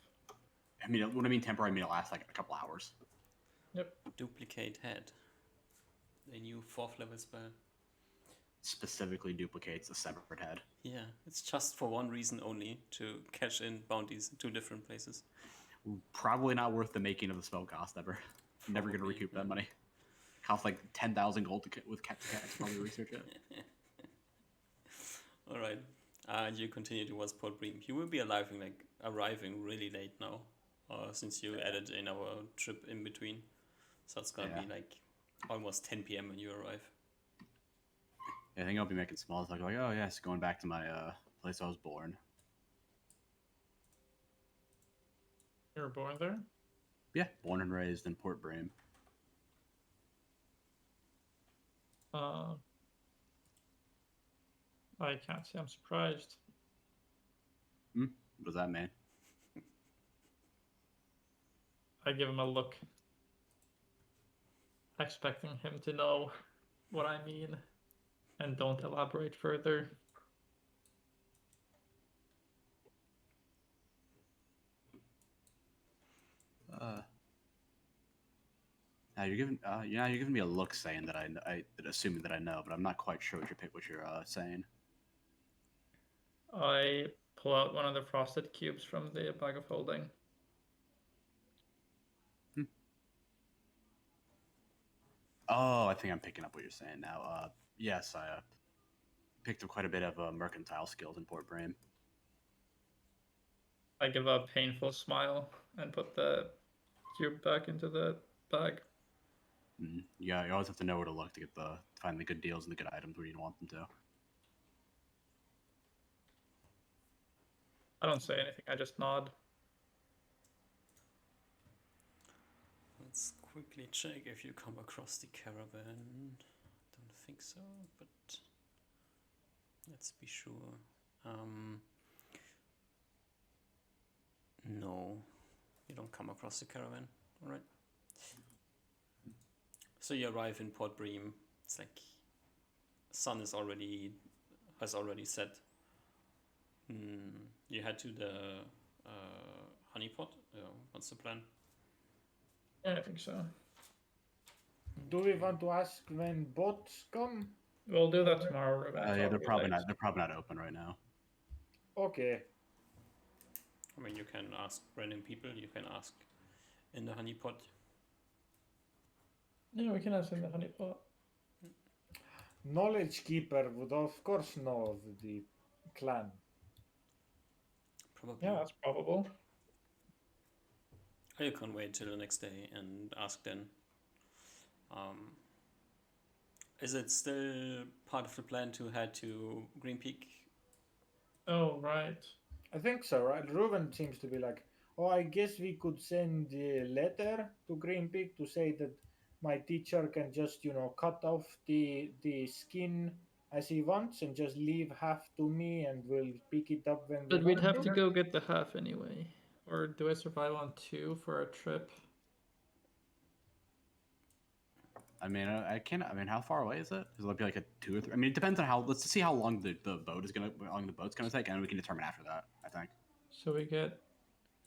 I mean, when I mean temporary, I mean it lasts a couple hours.
Yep.
Duplicate head. A new 4th level spell.
Specifically duplicates a separate head.
Yeah, it's just for one reason only, to cash in bounties in 2 different places.
Probably not worth the making of the spell cost ever. Never going to recoup that money. Costs like 10,000 gold with cat to probably research it.
Alright. And you continue towards Port Bream. You will be arriving really late now. Since you added in our trip in between. So it's gonna be almost 10 PM when you arrive.
Yeah, I think I'll be making small talk like, oh yes, going back to my place I was born.
You were born there?
Yeah, born and raised in Port Bream.
I can't say I'm surprised.
What does that mean?
I give him a look, expecting him to know what I mean, and don't elaborate further.
You're giving me a look saying that assuming that I know, but I'm not quite sure what you're saying.
I pull out one of the frosted cubes from the bag of holding.
Oh, I think I'm picking up what you're saying now. Yes, I picked up quite a bit of mercantile skills in Port Brame.
I give a painful smile and put the cube back into the bag.
Yeah, you always have to know where to look to find the good deals and the good items where you want them to.
I don't say anything, I just nod.
Let's quickly check if you come across the caravan. Don't think so, but let's be sure. No, you don't come across the caravan. All right. So you arrive in Port Breme. It's like sun has already set. You head to the honeypot. What's the plan?
Yeah, I think so.
Do we want to ask when boats come?
We'll do that tomorrow, Ruben. It's
Yeah, they're
already
probably
late.
not. They're probably not open right now.
Okay.
I mean, you can ask random people. You can ask in the honeypot.
Yeah, we can ask in the honeypot.
Knowledge Keeper would of course know of the clan.
Probably.
Yeah, that's probable.
Or you can wait till the next day and ask then. Is it still part of the plan to head to Green Peak?
Oh, right.
I think so, right? Ruben seems to be like, oh, I guess we could send a letter to Green Peak to say that my teacher can just, cut off the skin as he wants and just leave half to me and we'll pick it up when we
But we'd
want
have to go get the half anyway. Or do I survive on 2 for a trip?
I mean, I can't. I mean, how far away is it? Is it be like a 2 or 3? I mean, it depends on how. Let's see how long the boat's gonna take, and we can determine after that. I think
So we get.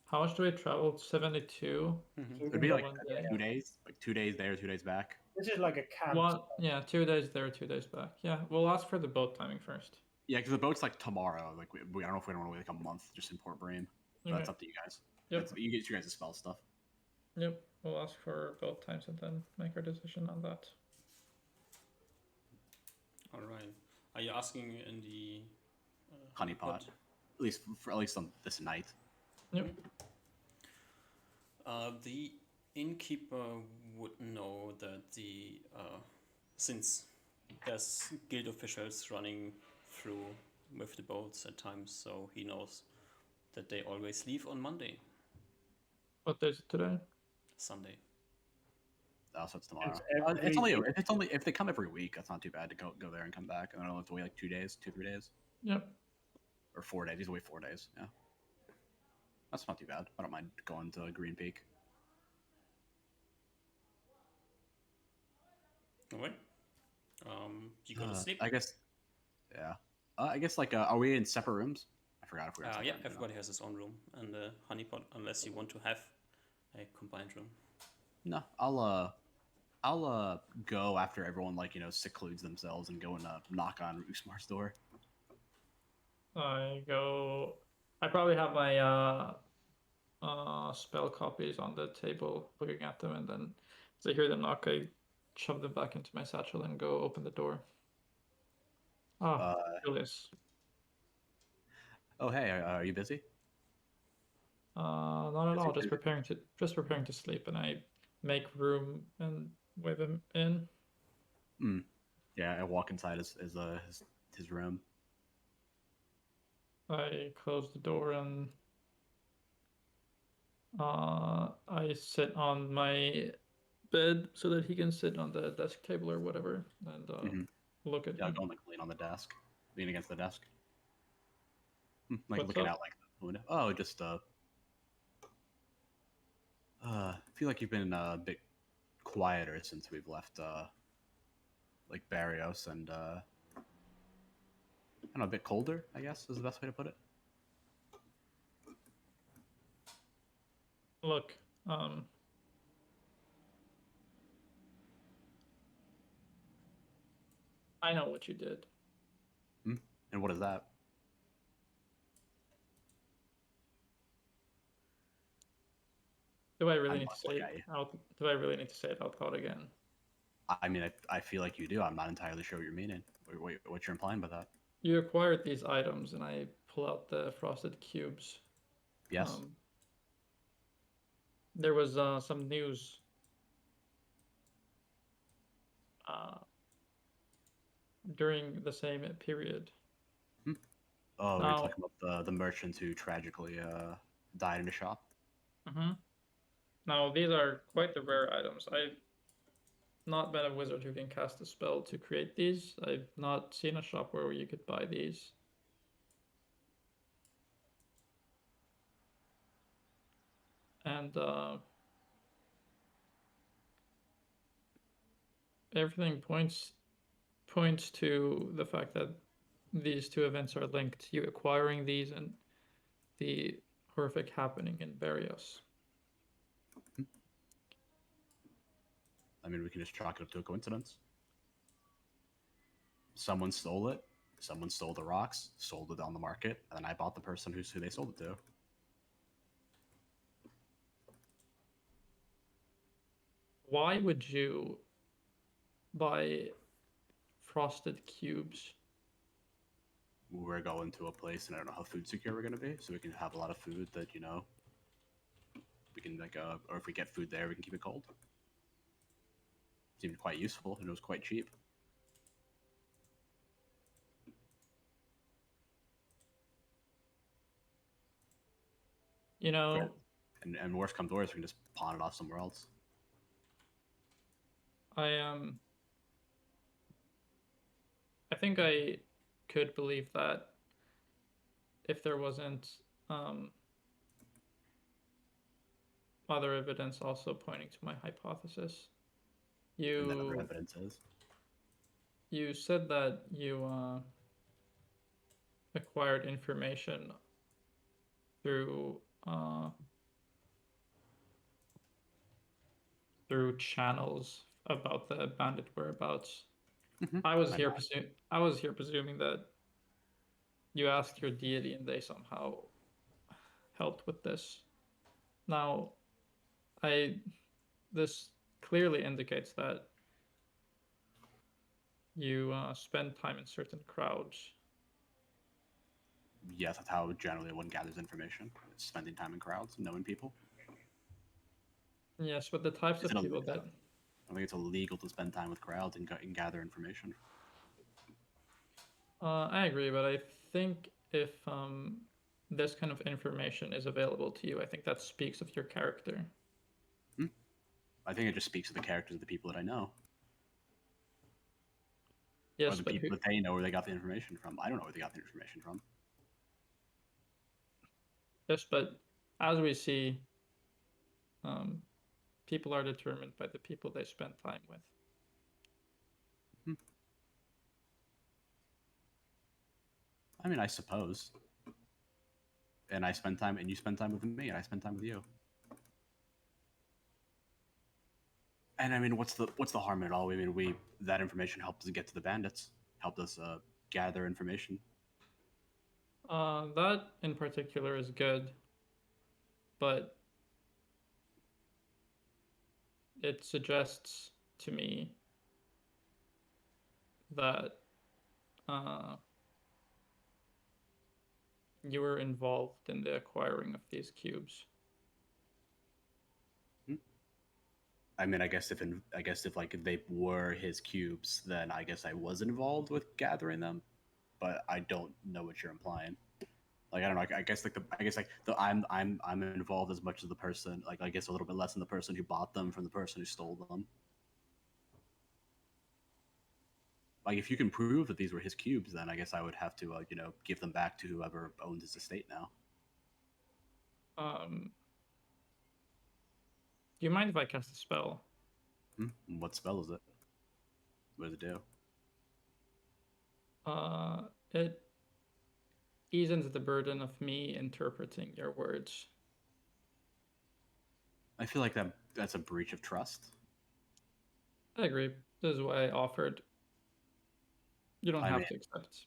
How much do we travel? 72?
So we
it'd
can
be
go-
like
one day.
2 days, like 2 days there, 2 days back.
This is like a camp.
One, yeah, 2 days there, 2 days back. Yeah, we'll ask for the boat timing first.
Yeah, because the boat's like tomorrow. Like we I don't know if we don't want to wait like a month just in Port Brame. But
Okay.
that's up to you guys.
Yep.
You get you guys to spell stuff.
Yep, we'll ask for boat times and then make our decision on that.
All right. Are you asking in the
Honeypot.
pot?
At least on this night.
Yep.
The innkeeper would know that since there's guild officials running through with the boats at times, so he knows that they always leave on Monday,
What day is it today?
Sunday.
So it's tomorrow.
It's
If they come every week, that's not too bad to go there and come back. And I don't have to wait like 2 days, 2-3 days,
Yep.
or 4 days. He's away 4 days. Yeah, that's not too bad. I don't mind going to Green Peak.
All right. You go to sleep.
I guess. Yeah. I guess like are we in separate rooms? I forgot if we were. In separate
Yeah,
rooms or not.
everybody has his own room and the honeypot, unless you want to have a combined room.
No, I'll go after everyone secludes themselves and go and knock on Usmar's door.
I probably have my spell copies on the table, looking at them, and then as I hear them knock, I shove them back into my satchel and go open the door. Julius.
Oh hey, are you busy?
Not at all. Just preparing to sleep, and I make room and wave him in.
Yeah, I walk inside his room.
I close the door and I sit on my bed so that he can sit on the desk table or whatever and
Mhm.
look at
Yeah, I'll
him.
go and like lean on the desk, lean against the desk, like
What's
looking
up?
out like the window. Oh, just I feel like you've been a bit quieter since we've left like Barrios, and I don't know, a bit colder, I guess is the best way to put it.
Look, I know what you did.
And what is that?
Do I really
I'm
need to
not
say
looking
it
at you.
out? Do I really need to say it out loud again?
I mean, I feel like you do. I'm not entirely sure what you're meaning. What you're implying by that?
You acquired these items, and I pull out the frosted cubes.
Yes.
There was some news uh, during the same period.
Oh, we're
Now,
talking about the merchant who tragically died in a shop.
mhm. Now these are quite the rare items. I've not been a wizard who can cast a spell to create these. I've not seen a shop where you could buy these. And everything points to the fact that these two events are linked. You acquiring these and the horrific happening in Barrios.
I mean, we can just chalk it up to a coincidence. Someone stole it. Someone stole the rocks, sold it on the market, and I bought the person who they sold it to.
Why would you buy frosted cubes?
We're going to a place, and I don't know how food secure we're going to be, so we can have a lot of food that we can like or if we get food there, we can keep it cold. Seemed quite useful, and it was quite cheap.
You know,
And worst comes to worst, we can just pawn it off somewhere else.
I I think I could believe that if there wasn't um, other evidence also pointing to my hypothesis.
And then other
You
evidence is.
you said that you acquired information through through channels about the bandit whereabouts.
Mhm.
I was
I
here
know.
I was here presuming that you asked your deity and they somehow helped with this. Now, I this clearly indicates that you spend time in certain crowds.
Yes, that's how generally one gathers information. It's spending time in crowds, knowing people.
Yes, but the types
Is
of
it?
people
I
that
don't think it's illegal to spend time with crowds and gather information.
I agree, but I think if this kind of information is available to you, I think that speaks of your character.
I think it just speaks to the characters of the people that I know, or
Yes,
the
but who?
people that they know where they got the information from. I don't know where they got the information from.
Yes, but as we see, um, people are determined by the people they spend time with.
I mean, I suppose. And I spend time, and you spend time with me, and I spend time with you. And I mean, what's the harm in it all? I mean, we that information helped us get to the bandits, helped us gather information.
That in particular is good, but it suggests to me that uh, you were involved in the acquiring of these cubes.
I mean, I guess if like they were his cubes, then I guess I was involved with gathering them, but I don't know what you're implying. Like I don't know. I guess I'm involved as much as the person. Like I guess a little bit less than the person who bought them from the person who stole them. Like if you can prove that these were his cubes, then I guess I would have to give them back to whoever owns his estate now.
Do you mind if I cast a spell?
What spell is it? What does it do?
It eases the burden of me interpreting your words.
I feel like that's a breach of trust.
I agree. This is why I offered. You don't have to accept.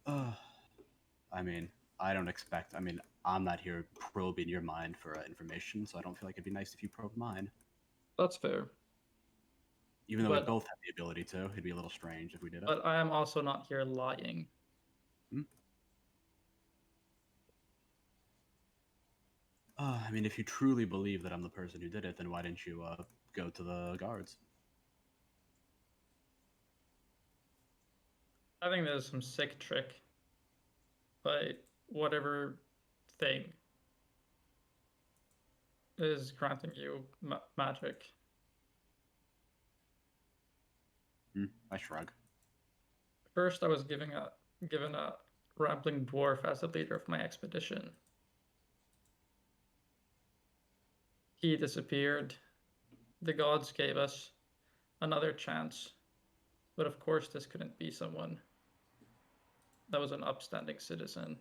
I mean, I don't expect. I mean, I'm not here probing your mind for information, so I don't feel like it'd be nice if you probed mine.
That's fair.
Even though we both have the ability to, it'd be a little strange if we did it.
But I am also not here lying.
I mean, if you truly believe that I'm the person who did it, then why didn't you go to the guards?
I think there's some sick trick by whatever thing is granting you magic.
I shrug.
First, I was given a rambling dwarf as the leader of my expedition. He disappeared. The gods gave us another chance. But of course, this couldn't be someone that was an upstanding citizen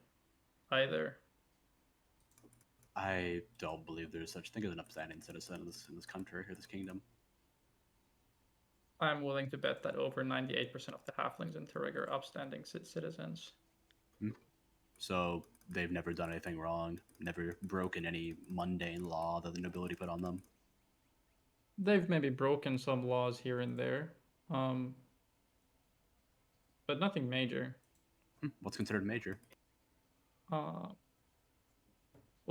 either.
I don't believe there's such thing as an upstanding citizen in this country or this kingdom.
I'm willing to bet that over 98% of the halflings in Turrig are upstanding citizens.
So they've never done anything wrong, never broken any mundane law that the nobility put on them.
They've maybe broken some laws here and there, but nothing major.
What's considered major?
Well,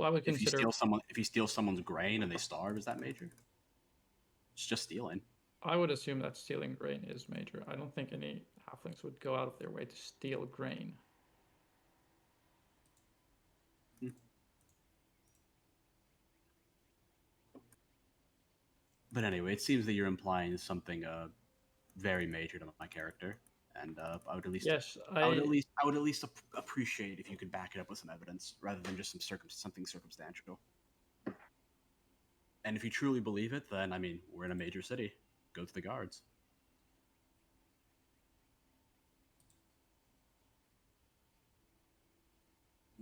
I would consider
if you steal someone's grain and they starve, is that major? It's just stealing.
I would assume that stealing grain is major. I don't think any halflings would go out of their way to steal grain.
But anyway, it seems that you're implying something very major to my character, and I would at least I would at least appreciate if you could back it up with some evidence rather than just something circumstantial. And if you truly believe it, then I mean, we're in a major city. Go to the guards.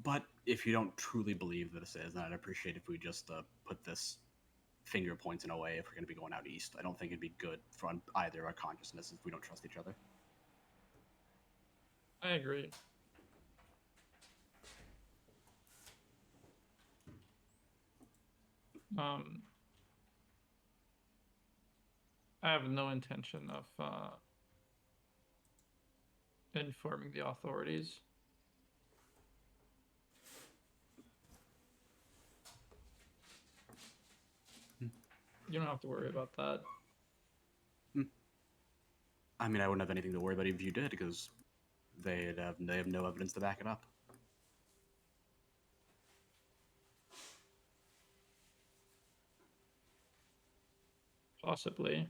But if you don't truly believe that this is, then I'd appreciate if we just put this finger points in a way if we're going to be going out east. I don't think it'd be good for either our consciousness if we don't trust each other.
I agree. I have no intention of informing the authorities. You don't have to worry about that.
I mean, I wouldn't have anything to worry about if you did, because they have no evidence to back it up.
Possibly.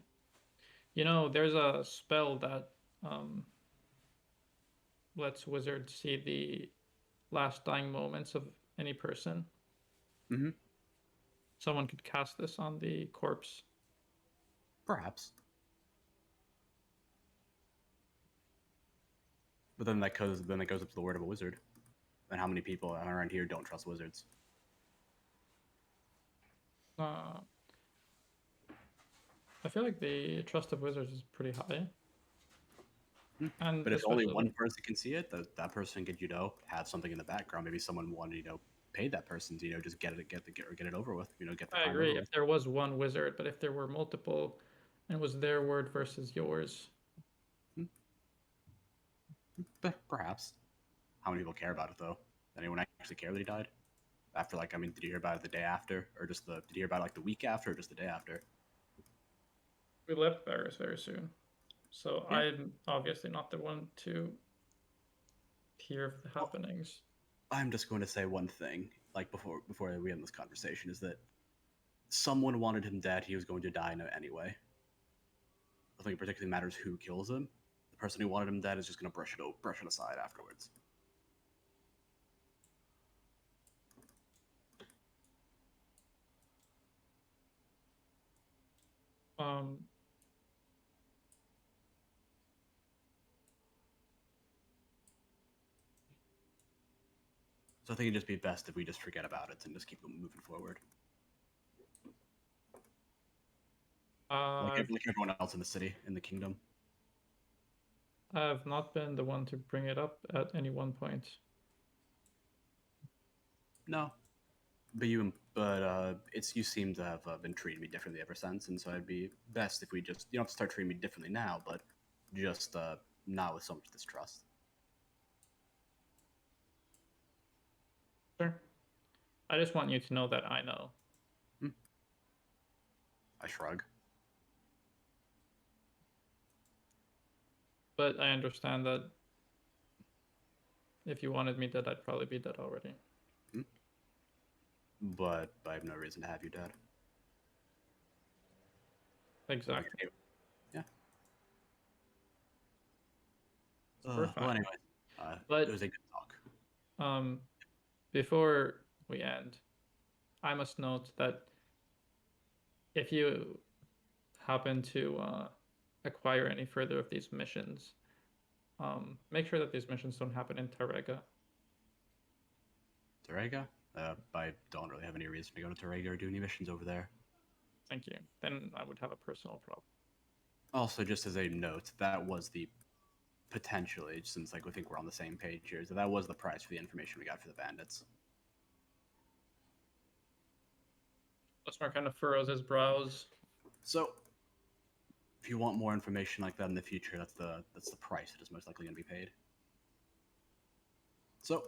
You know, there's a spell that lets wizards see the last dying moments of any person.
Mm-hmm.
Someone could cast this on the corpse.
Perhaps. But then that goes up to the word of a wizard. And how many people around here don't trust wizards?
I feel like the trust of wizards is pretty high. And
but if only one person can see it, that person could, have something in the background. Maybe someone wanted, pay that person to, just get it over with. Get the
I
crime
agree
over
if there was one wizard, but if there were multiple, and it was their word versus yours.
Perhaps. How many people care about it though? Did anyone actually care that he died? After did you hear about it the day after, or did you hear about it the week after, or just the day after?
We left Paris very soon, so yeah. I'm obviously not the one to hear of the happenings.
I'm just going to say one thing, like before we end this conversation, is that someone wanted him dead. He was going to die anyway. I don't think it particularly matters who kills him. The person who wanted him dead is just going to brush it aside afterwards.
Um,
So I think it'd just be best if we just forget about it and just keep moving forward. Like everyone else in the city, in the kingdom.
I've not been the one to bring it up at any one point.
No, it's you seem to have been treating me differently ever since, and so it'd be best if we just you don't have to start treating me differently now, but just not with so much distrust.
Sure. I just want you to know that I know.
I shrug.
But I understand that if you wanted me dead, I'd probably be dead already.
But I have no reason to have you dead.
Exactly.
Yeah.
Perfect.
Well, anyway,
But
it was a good talk.
Before we end, I must note that if you happen to acquire any further of these missions, make sure that these missions don't happen in Tarrega.
Tarrega? I don't really have any reason to go to Tarrega or do any missions over there.
Thank you. Then I would have a personal problem.
Also, just as a note, that was the potentially, since like we think we're on the same page here, so that was the price for the information we got for the bandits.
Osmar kind of furrows his brows.
So, if you want more information like that in the future, that's the price that is most likely going to be paid. So,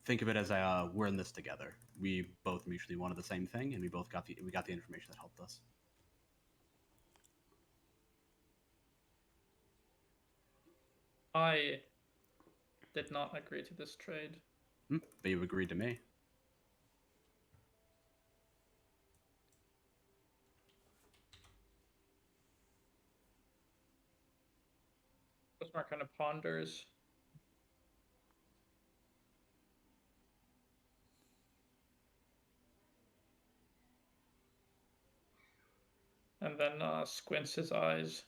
think of it as we're in this together. We both mutually wanted the same thing, and we both got the information that helped us.
I did not agree to this trade.
But you agreed to me.
Osmar kind of ponders. And then squints his eyes.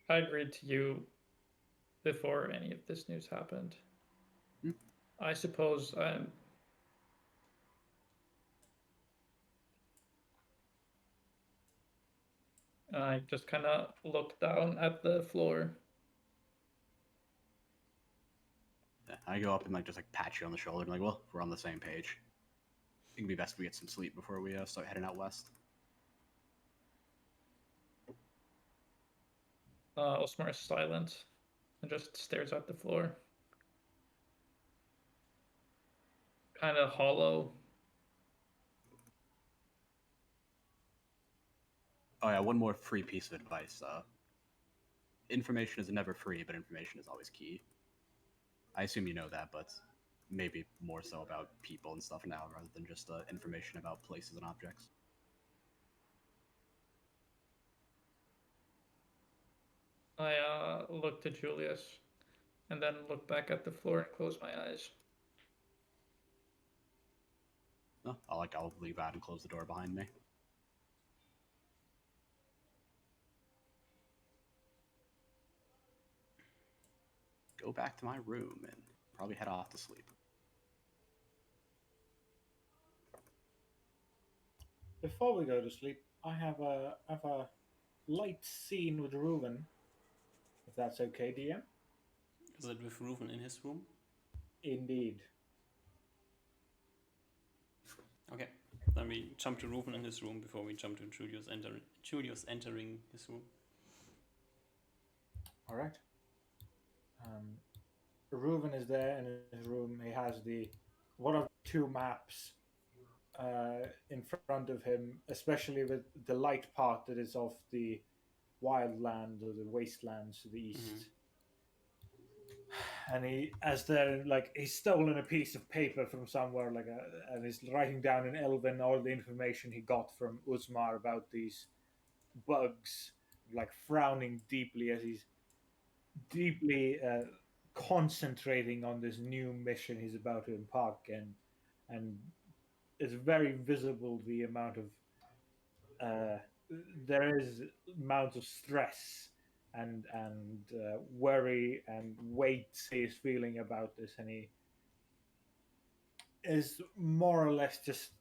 I agreed to you before any of this news happened. I suppose I just kind of looked down at the floor.
Yeah, I go up and just pat you on the shoulder and like, well, we're on the same page. I think it'd be best if we get some sleep before we start heading out west.
Osmar is silent and just stares at the floor. Kind of hollow.
Oh yeah, one more free piece of advice. Information is never free, but information is always key. I assume you know that, but maybe more so about people and stuff now rather than just information about places and objects.
I looked at Julius and then looked back at the floor and closed my eyes.
No, I'll leave out and close the door behind me. Go back to my room and probably head off to sleep.
Before we go to sleep, I have a light scene with Reuven, if that's okay, DM.
Is it with Reuven in his room?
Indeed.
Okay. Then we jump to Reuven in his room before we jump to Julius entering his room.
All right. Reuven is there in his room. He has one of two maps in front of him, especially with the light part that is of the wildland or the wastelands to the east. And he's stolen a piece of paper from somewhere, and he's writing down in Elven all the information he got from Usmar about these bugs, like frowning deeply as he's deeply concentrating on this new mission he's about to embark in, and it's very visible the amount of there is amount of stress and worry and weight he is feeling about this, and he is more or less just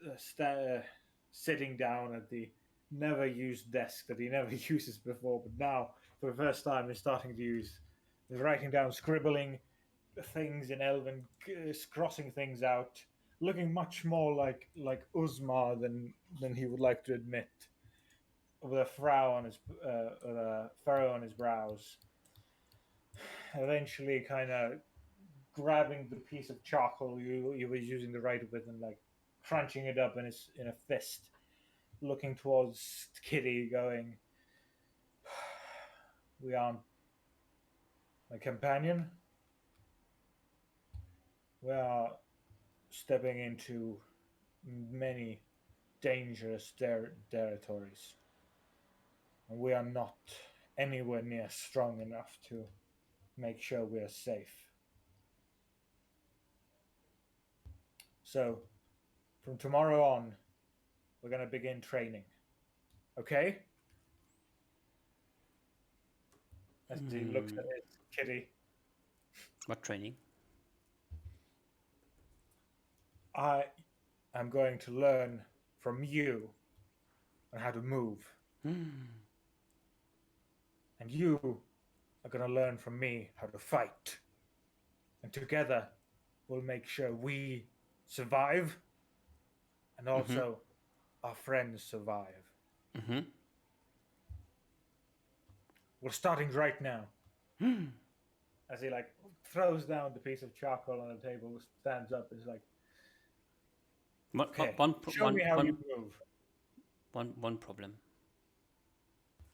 sitting down at the never used desk that he never uses before, but now for the first time he's starting to use. He's writing down, scribbling things in Elven, crossing things out, looking much more like Usmar than he would like to admit, with a frown on his a furrow on his brows. Eventually, kind of grabbing the piece of charcoal you was using to write with and like crunching it up in a fist, looking towards Kitty, going, "We aren't my companion. We are stepping into many dangerous territories, and we are not anywhere near strong enough to make sure we are safe. So, from tomorrow on, we're going to begin training. Okay?" As he looks at his kitty.
What training?
I am going to learn from you on how to move. And you are going to learn from me how to fight. And together, we'll make sure we survive and also our friends survive. We're starting right now. As he like throws down the piece of charcoal on the table, stands up, and is like, "Okay, show me how you move."
One problem.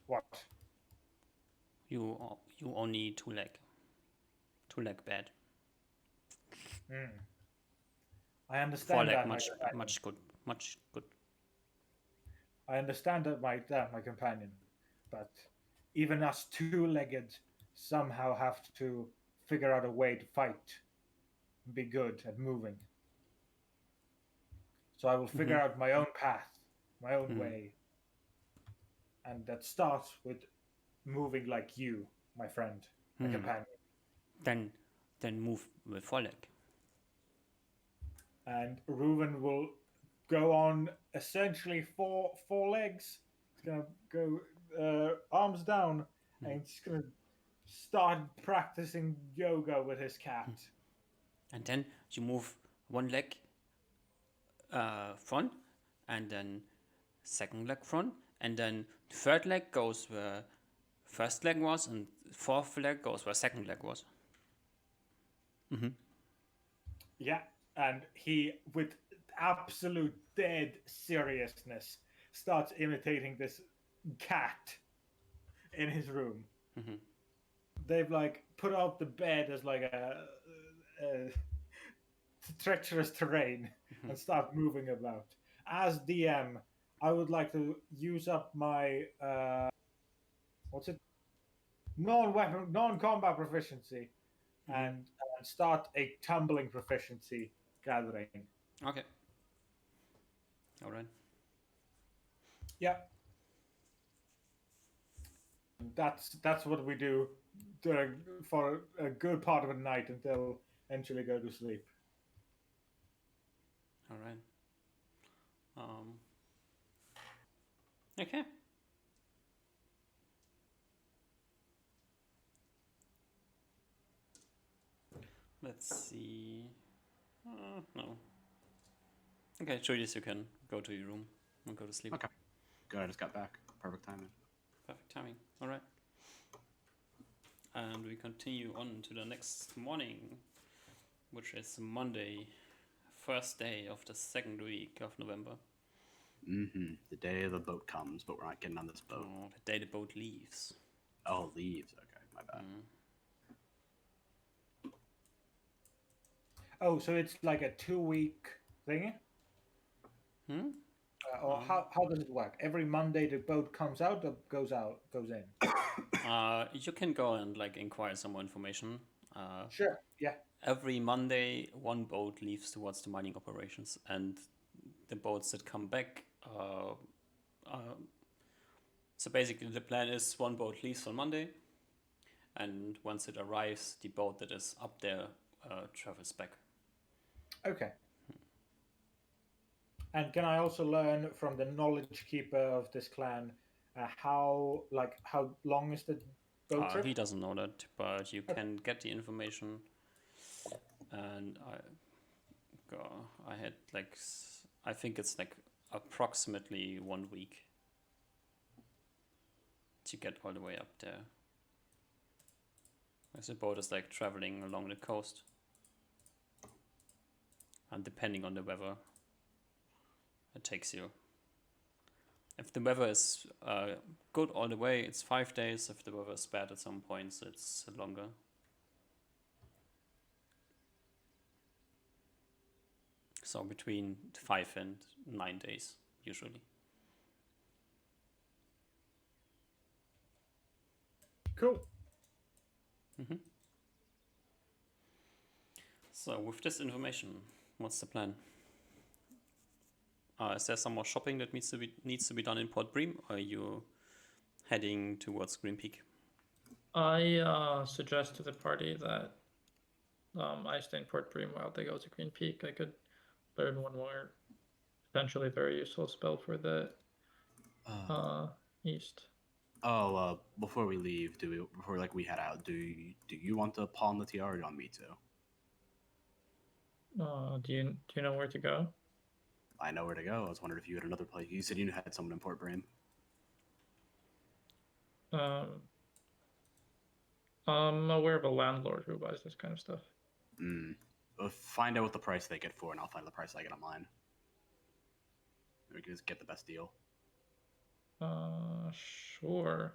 What?
You only two leg bad.
I understand
Four leg
that.
much good.
I understand that, my companion, but even us two-legged somehow have to figure out a way to fight and be good at moving. So I will figure out my own path, my own way. And that starts with moving like you, my friend, my companion.
Then move with four leg.
And Reuven will go on essentially four legs. He's gonna go arms down, and he's gonna start practicing yoga with his cat.
And then you move one leg front, and then second leg front, and then third leg goes where first leg was, and fourth leg goes where second leg was.
Yeah, and he, with absolute dead seriousness, starts imitating this cat in his room. They've like put out the bed as like a treacherous terrain and start moving about. As DM, I would like to use up my non-combat proficiency and start a tumbling proficiency gathering.
Okay. All right.
Yeah. That's what we do for a good part of the night until eventually go to sleep.
All right. Okay. Let's see. No. Okay, Julius, you can go to your room and go to sleep.
Okay. Good, I just got back. Perfect timing.
Perfect timing. All right. And we continue on to the next morning, which is Monday, first day of the second week of November.
Mm-hmm. The day the boat comes, but we're not getting on this boat.
Oh, the day the boat leaves.
Oh, leaves. Okay, my bad.
Oh, so it's like a 2-week thing?
Hmm?
Or how does it work? Every Monday the boat comes out or goes in?
You can go and like inquire some more information.
Sure, yeah.
Every Monday, one boat leaves towards the mining operations, and the boats that come back. So basically, the plan is one boat leaves on Monday, and once it arrives, the boat that is up there travels back.
Okay. And can I also learn from the knowledge keeper of this clan how long is the boat trip?
He doesn't know that, but you can get the information. And I had like, I think it's like approximately 1 week to get all the way up there. As the boat is like traveling along the coast, and depending on the weather, it takes you. If the weather is good all the way, it's 5 days. If the weather is bad at some points, it's longer. So between 5 and 9 days, usually.
Cool.
So with this information, what's the plan? Is there some more shopping that needs to be done in Port Bream, or are you heading towards Green Peak?
I suggest to the party that I stay in Port Bream while they go to Green Peak. I could learn one more potentially very useful spell for the east.
Before we leave, before we head out, do you want to pawn the TR or do you want me to?
Do you know where to go?
I know where to go. I was wondering if you had another place. You said you had someone in Port Bream.
I'm aware of a landlord who buys this kind of stuff.
Find out what the price they get for, and I'll find the price I get on mine. We can just get the best deal.
Sure.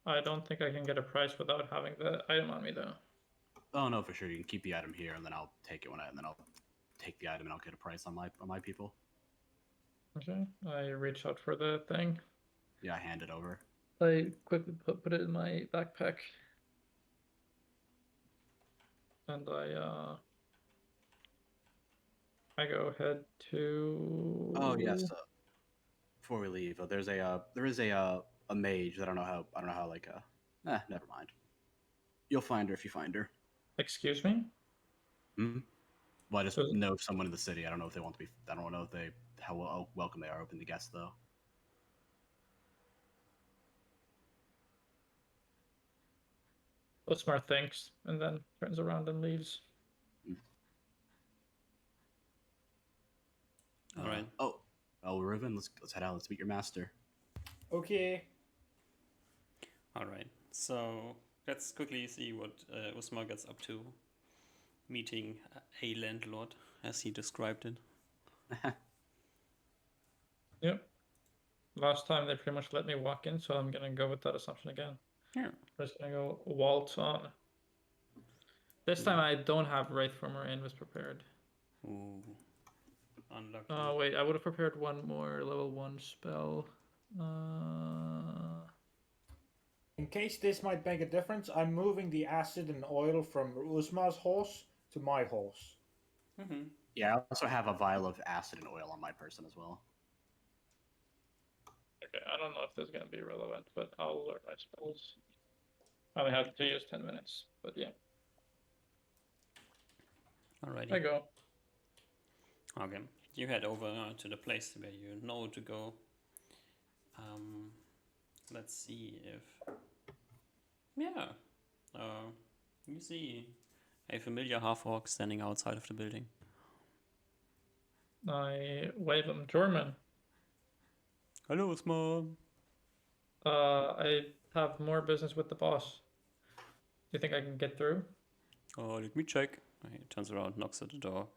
I don't think I can get a price without having the item on me, though.
Oh no, for sure. You can keep the item here, and then I'll take it and then I'll take the item and I'll get a price on my people.
Okay. I reach out for the thing.
Yeah, I hand it over.
I quickly put it in my backpack. And I go ahead to.
Oh yes. Before we leave, there is a mage. I don't know how never mind. You'll find her if you find her.
Excuse me?
Well, I just know someone in the city. I don't know if they want to be. I don't know if how welcome they are open to guests though.
Smart thinks, and then turns around and leaves.
All right.
Oh, Riven, let's head out. Let's meet your master.
Okay.
All right. So let's quickly see what Usma gets up to, meeting a landlord as he described it.
Yep. Last time they pretty much let me walk in, so I'm gonna go with that assumption again.
Yeah.
I'm just gonna go waltz on. This time I don't have Wraith from Moraine was prepared.
Ooh. Unlucky.
Oh wait, I would have prepared one more level 1 spell.
In case this might make a difference, I'm moving the acid and oil from Uzma's horse to my horse.
Yeah, I also have a vial of acid and oil on my person as well.
Okay, I don't know if this is gonna be relevant, but I'll learn my spells. I only have to use 10 minutes, but yeah.
Alrighty.
I go.
Okay. You head over to the place where you know to go. Let's see if... Yeah. You see a familiar half-orc standing outside of the building.
I wave him. Jorman.
Hello, Usma.
I have more business with the boss. Do you think I can get through?
Let me check. He turns around, knocks at the door.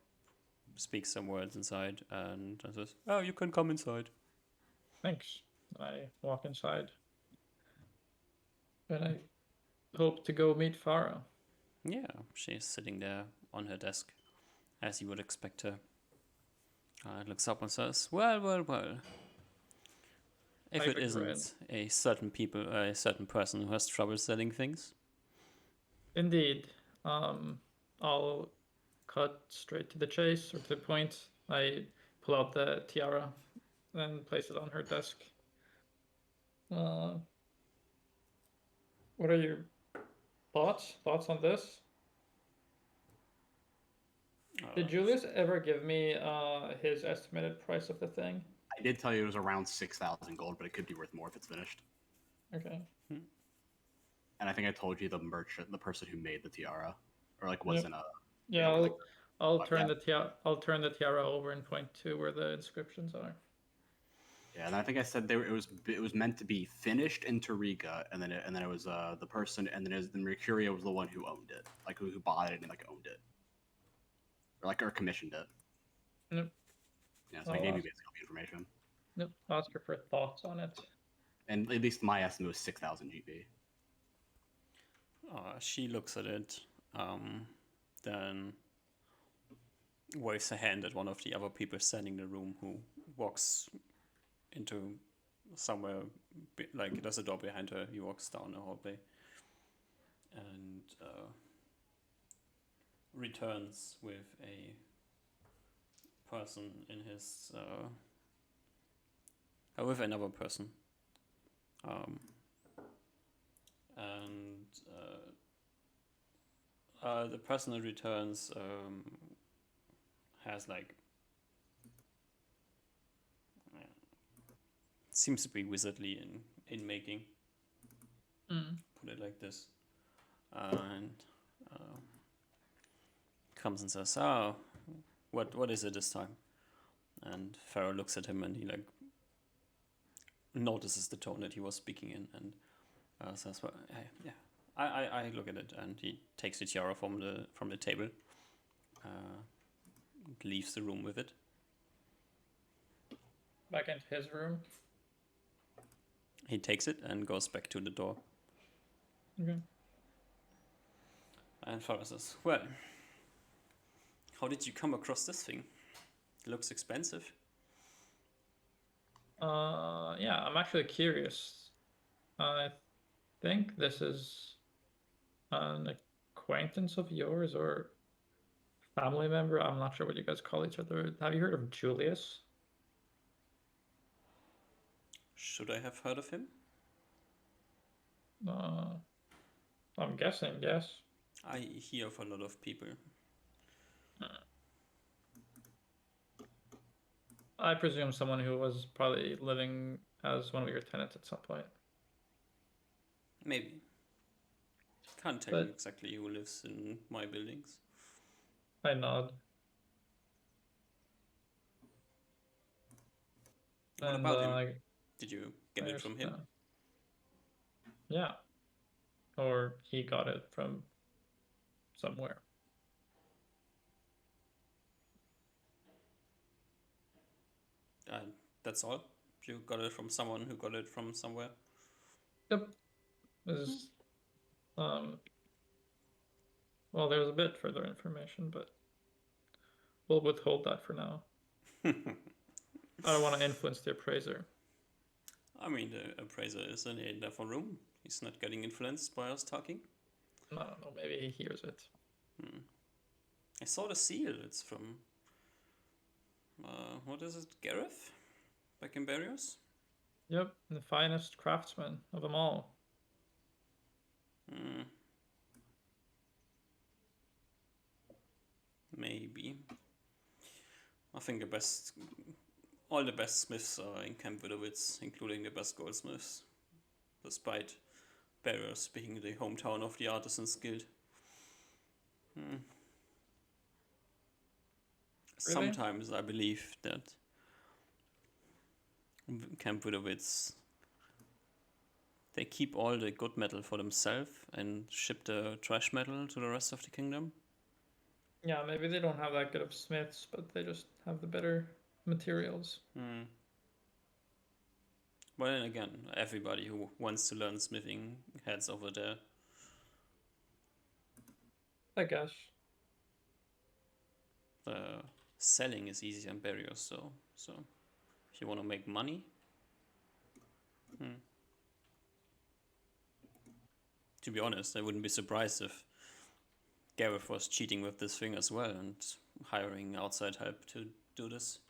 speaks some words inside and says, "Oh, you can come inside."
Thanks. I walk inside. And I hope to go meet Farah.
Yeah, she's sitting there on her desk, as you would expect her. Looks up and says, "Well, well, well. If
I
it
regret.
isn't a certain person who has trouble selling things."
Indeed. I'll cut straight to the chase or to the point. I pull out the tiara and place it on her desk. What are your thoughts? Thoughts on this? Did Julius ever give me his estimated price of the thing?
I did tell you it was around 6,000 gold, but it could be worth more if it's finished.
Okay.
And I think I told you the merchant, the person who made the tiara, or like was in a.
Yeah,
like,
I'll turn the tiara over and point to where the inscriptions are.
yeah, and I think I said it was meant to be finished in Tariga, and then it was the person, and then the Mercurio was the one who owned it, like who bought it and like owned it, or commissioned it.
Nope.
Yeah, so I gave you basically all the information.
Nope. I'll ask her for thoughts on it.
And at least my estimate was 6,000 GP.
She looks at it, then waves a hand at one of the other people standing in the room, who walks into somewhere, like there's a door behind her. He walks down the hallway and returns with a person in his with another person, and the person that returns has like seems to be wizardly in making. Put it like this, and comes and says, "Oh, what is it this time?" And Pharaoh looks at him and he like notices the tone that he was speaking in and says, "Well, yeah, I look at it." And he takes the tiara from the table, leaves the room with it.
Back into his room.
He takes it and goes back to the door.
Okay.
And Pharaoh says, "Well, how did you come across this thing? It looks expensive."
Yeah, I'm actually curious. I think this is an acquaintance of yours or family member. I'm not sure what you guys call each other. Have you heard of Julius?
Should I have heard of him?
I'm guessing, yes.
I hear of a lot of people.
I presume someone who was probably living as one of your tenants at some point.
Maybe. Can't tell you exactly who lives in my buildings.
I nod.
What about him? Did you get it from him?
Yeah. Or he got it from somewhere.
That's all? You got it from someone who got it from somewhere?
Yep. This is, well, there's a bit further information, but we'll withhold that for now. I don't want to influence the appraiser.
I mean, the appraiser is in a different room. He's not getting influenced by us talking.
I don't know, maybe he hears it.
I saw the seal. It's from... what is it? Gareth? Back in Barrios?
Yep, the finest craftsman of them all.
Maybe. I think all the best smiths are in Camp Widowitz, including the best goldsmiths, despite Barrios being the hometown of the Artisans Guild.
Really?
Sometimes I believe that Camp Widowitz, they keep all the good metal for themselves and ship the trash metal to the rest of the kingdom.
Yeah, maybe they don't have that good of smiths, but they just have the better materials.
Hmm. But then again, everybody who wants to learn smithing heads over there.
I guess.
The selling is easier in Barrios, so if you want to make money, to be honest, I wouldn't be surprised if Gareth was cheating with this thing as well and hiring outside help to do this.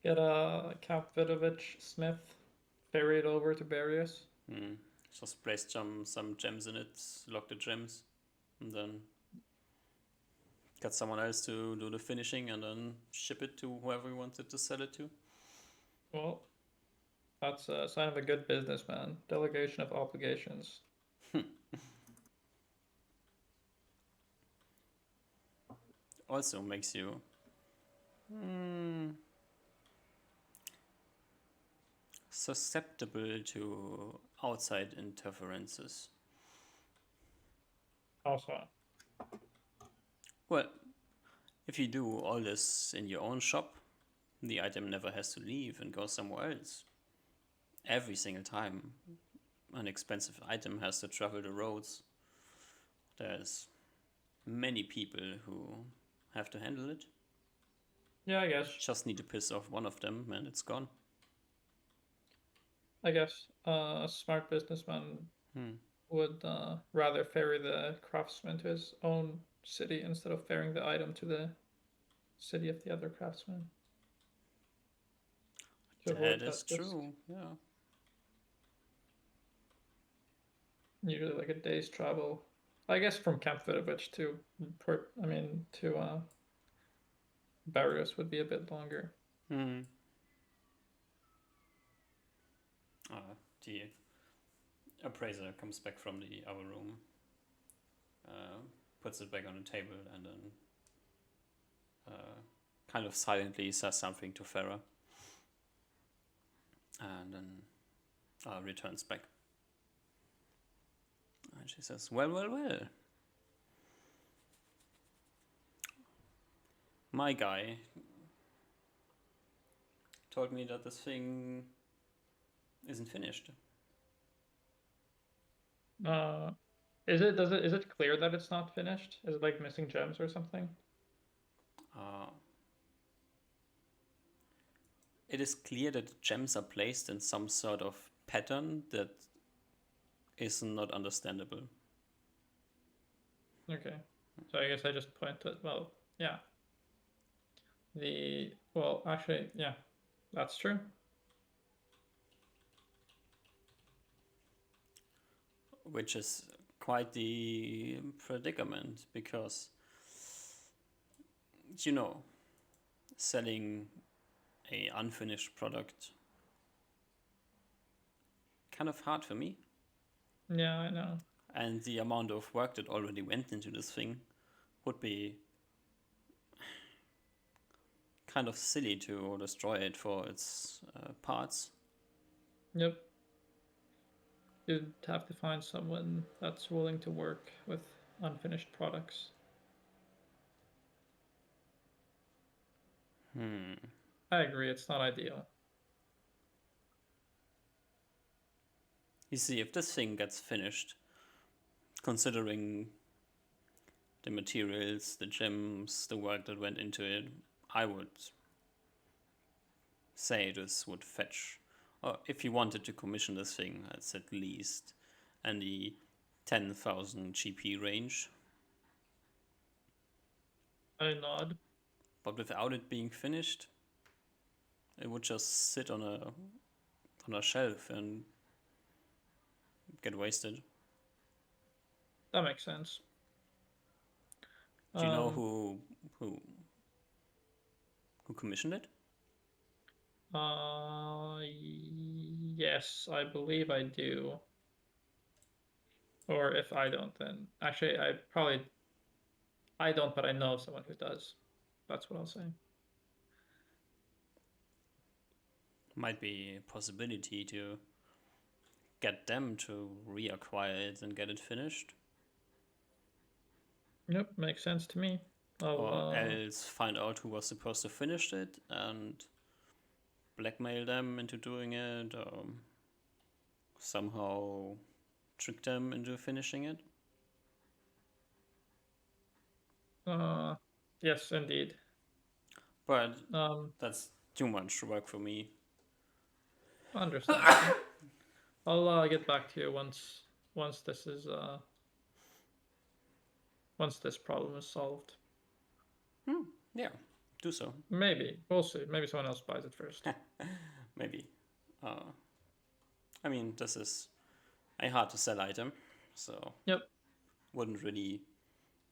Get a Count Vidovich smith, ferry it over to Barrios.
Just place some gems in it, lock the gems, and then get someone else to do the finishing and then ship it to whoever you wanted to sell it to.
Well, that's a sign of a good businessman. Delegation of obligations.
Also makes you susceptible to outside interferences.
Also,
Well, if you do all this in your own shop, the item never has to leave and go somewhere else. Every single time an expensive item has to travel the roads, there's many people who have to handle it.
yeah, I guess.
Just need to piss off one of them and it's gone.
I guess a smart businessman would rather ferry the craftsman to his own city instead of ferrying the item to the city of the other craftsman. To avoid
That is
risk.
true, yeah.
Usually like a day's travel. I guess from Camp Vidovich to Barrios would be a bit longer.
The appraiser comes back from the other room, puts it back on the table, and then kind of silently says something to Farah, and then returns back. And she says, well. My guy told me that this thing isn't finished.
Is it clear that it's not finished? Is it like missing gems or something?
It is clear that the gems are placed in some sort of pattern that is not understandable.
Okay, so I guess I just pointed. Well, yeah. Actually, yeah, that's true.
Which is quite the predicament because, selling a unfinished product kind of hard for me.
Yeah, I know.
And the amount of work that already went into this thing would be kind of silly to destroy it for its parts.
Yep. You'd have to find someone that's willing to work with unfinished products. I agree, it's not ideal.
You see, if this thing gets finished, considering the materials, the gems, the work that went into it, I would say this would fetch, or if you wanted to commission this thing, it's at least in the 10,000 GP range.
I nod.
But without it being finished, it would just sit on a shelf and get wasted.
That makes sense.
Do you know who commissioned it?
Yes, I believe I do. Or if I don't, then actually I don't, but I know someone who does. That's what I'll say.
Might be a possibility to get them to reacquire it and get it finished.
Yep, makes sense to me.
Or else find out who was supposed to finish it and blackmail them into doing it, or somehow trick them into finishing it.
Yes, indeed.
But
Um,
that's too much work for me.
understandable. I'll get back to you once this is once this problem is solved.
Yeah, do so.
Maybe we'll see. Maybe someone else buys it first.
Maybe. I mean, this is a hard to sell item, so
Yep.
wouldn't really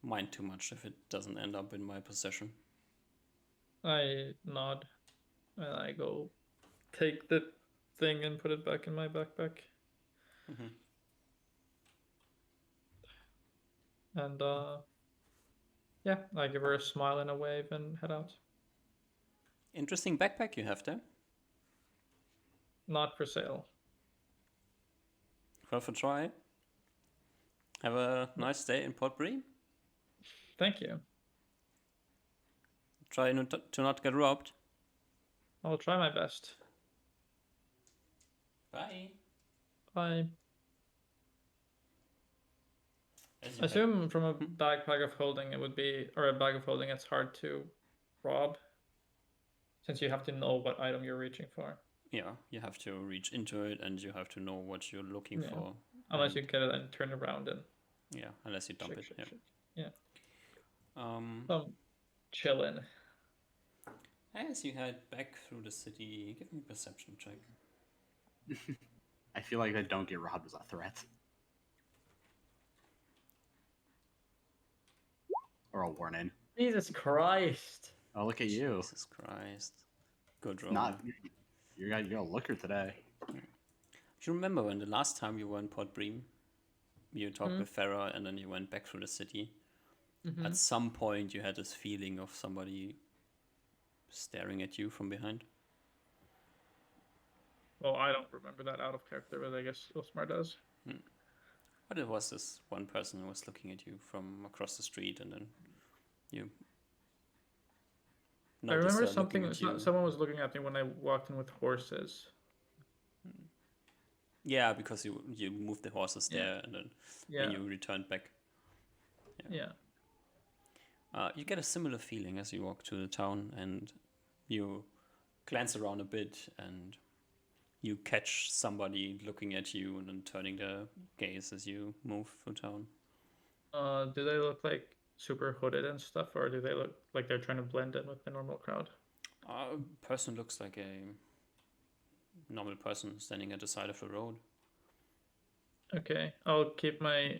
mind too much if it doesn't end up in my possession.
I nod and I go take the thing and put it back in my backpack.
Mhm.
And yeah, I give her a smile and a wave and head out.
Interesting backpack you have there.
Not for sale.
Worth a try. Have a nice day in Port Bree.
Thank you.
Try to not get robbed.
I'll try my best.
Bye.
Bye.
As you
I assume from a backpack of holding it would be, or a bag of holding, it's hard to rob, since you have to know what item you're reaching for.
yeah, you have to reach into it and you have to know what you're looking
Yeah.
for.
Unless
and,
you get it and turn around and
Yeah, unless you dump
shake,
it.
shake,
Yeah.
shake. Yeah.
Um,
Chillin'.
as you head back through the city, give me a perception check.
I feel like I don't get robbed as a threat. Or a warning.
Jesus Christ.
Oh, look at you.
Jesus Christ. Good roll.
Not you're a looker today.
Do you remember when the last time you were in Port Bream? You talked with Farah and then you went back through the city. At some point you had this feeling of somebody staring at you from behind.
Well, I don't remember that out of character, but I guess Osmar does.
But it was this one person who was looking at you from across the street, and then you.
I remember
noticed her looking
something.
at you.
Someone was looking at me when I walked in with horses.
Yeah, because you moved the horses there, and then when you returned back.
Yeah.
You get a similar feeling as you walk to the town, and you glance around a bit, and you catch somebody looking at you and then turning their gaze as you move through town.
Do they look like super hooded and stuff, or do they look like they're trying to blend in with the normal crowd?
Person looks like a normal person standing at the side of the road.
Okay, I'll keep my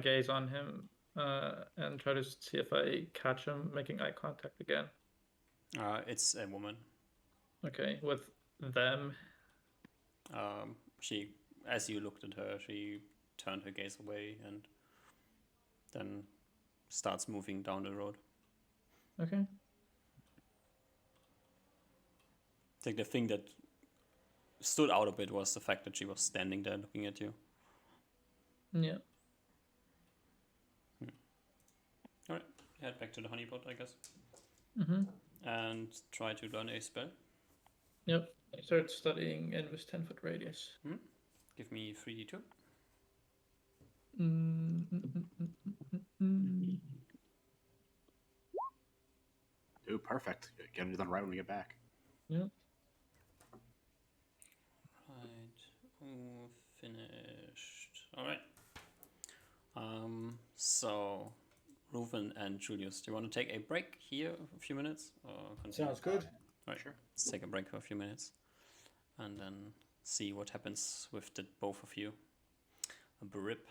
gaze on him and try to see if I catch him making eye contact again.
It's a woman.
Okay, with them.
She, as you looked at her, she turned her gaze away and then starts moving down the road.
Okay.
I think the thing that stood out a bit was the fact that she was standing there looking at you.
Yeah.
Alright, head back to the honeypot, I guess.
Mm-hmm.
And try to learn a spell.
Yep. I start studying in this 10-foot radius.
Give me 3d2.
Ooh, perfect. Get it done right when we get back.
Yep.
Right. Ooh, finished. Alright. So Reuven and Julius, do you want to take a break here for a few minutes? Or continue?
Sounds good.
Right,
Sure.
Let's take a break for a few minutes and then see what happens with the both of you. A brip.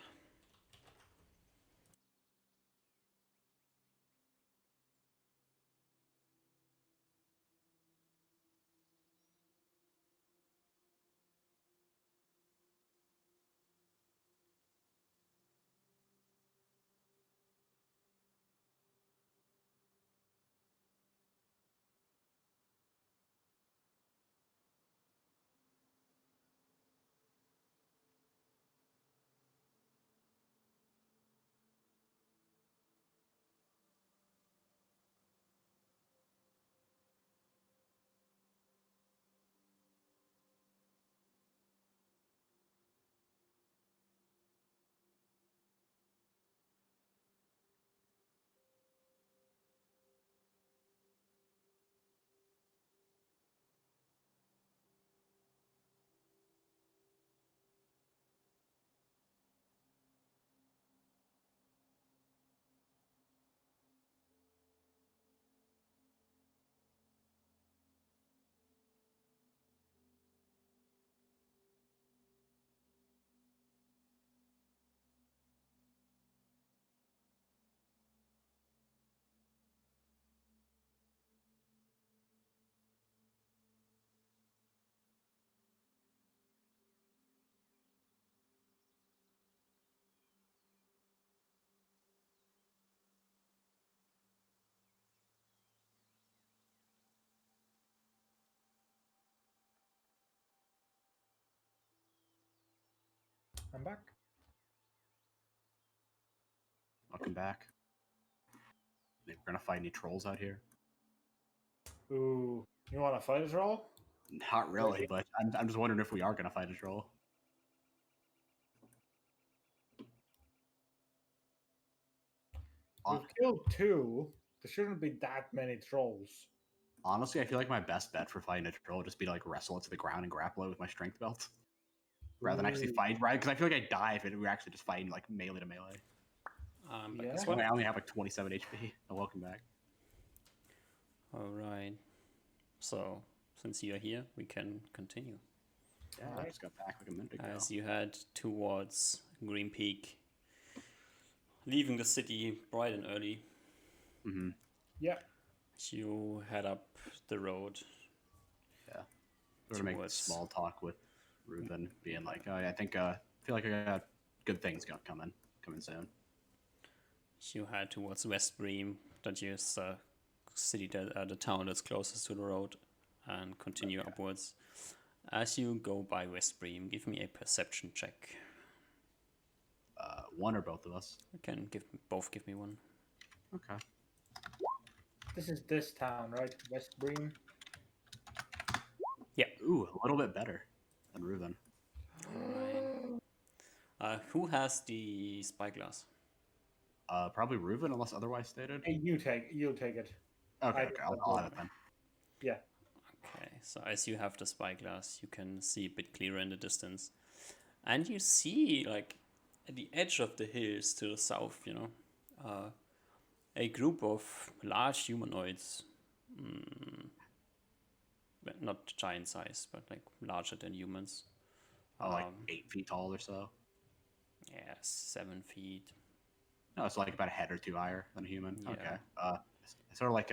I'm back.
Welcome back. Think we're gonna fight any trolls out here?
Ooh, you want to fight a troll?
Not really, but I'm just wondering if we are gonna fight a troll.
We've killed 2. There shouldn't be that many trolls.
Honestly, I feel like my best bet for fighting a troll would just be to like wrestle it to the ground and grapple it with my strength belt, rather than actually
Ooh.
fight. Right? Because I feel like I die if we were actually just fighting like melee to melee.
Back
Yeah.
as
Well,
well.
I only have like 27 HP. Oh, welcome back.
All right. So, since you're here, we can continue.
Yeah, I
Alright.
just got back like a minute ago.
As you head towards Green Peak, leaving the city bright and early,
Mm-hmm.
Yeah.
you head up the road.
We're gonna make
Towards-
small talk with Ruben, being like, oh, yeah, I feel like I got good things coming soon.
You head towards West Bream, that is the city that the town that's closest to the road, and continue upwards. As you go by West Bream, give me a perception check.
One or both of us.
You can give me one.
Okay.
This is this town, right? West Bream.
Ooh, a little bit better than Ruben.
Alright. Who has the spyglass?
Probably Ruben, unless otherwise stated.
Hey, you'll take it.
Okay,
I
okay, I'll have it then.
Yeah.
Okay, so as you have the spyglass, you can see a bit clearer in the distance. And you see, like, at the edge of the hills to the south, a group of large humanoids. Well, not giant size, but like larger than humans.
Oh, like 8 feet tall or so.
Yeah, 7 feet.
No, it's like about a head or 2 higher than a human.
Yeah.
Okay. It's sort of like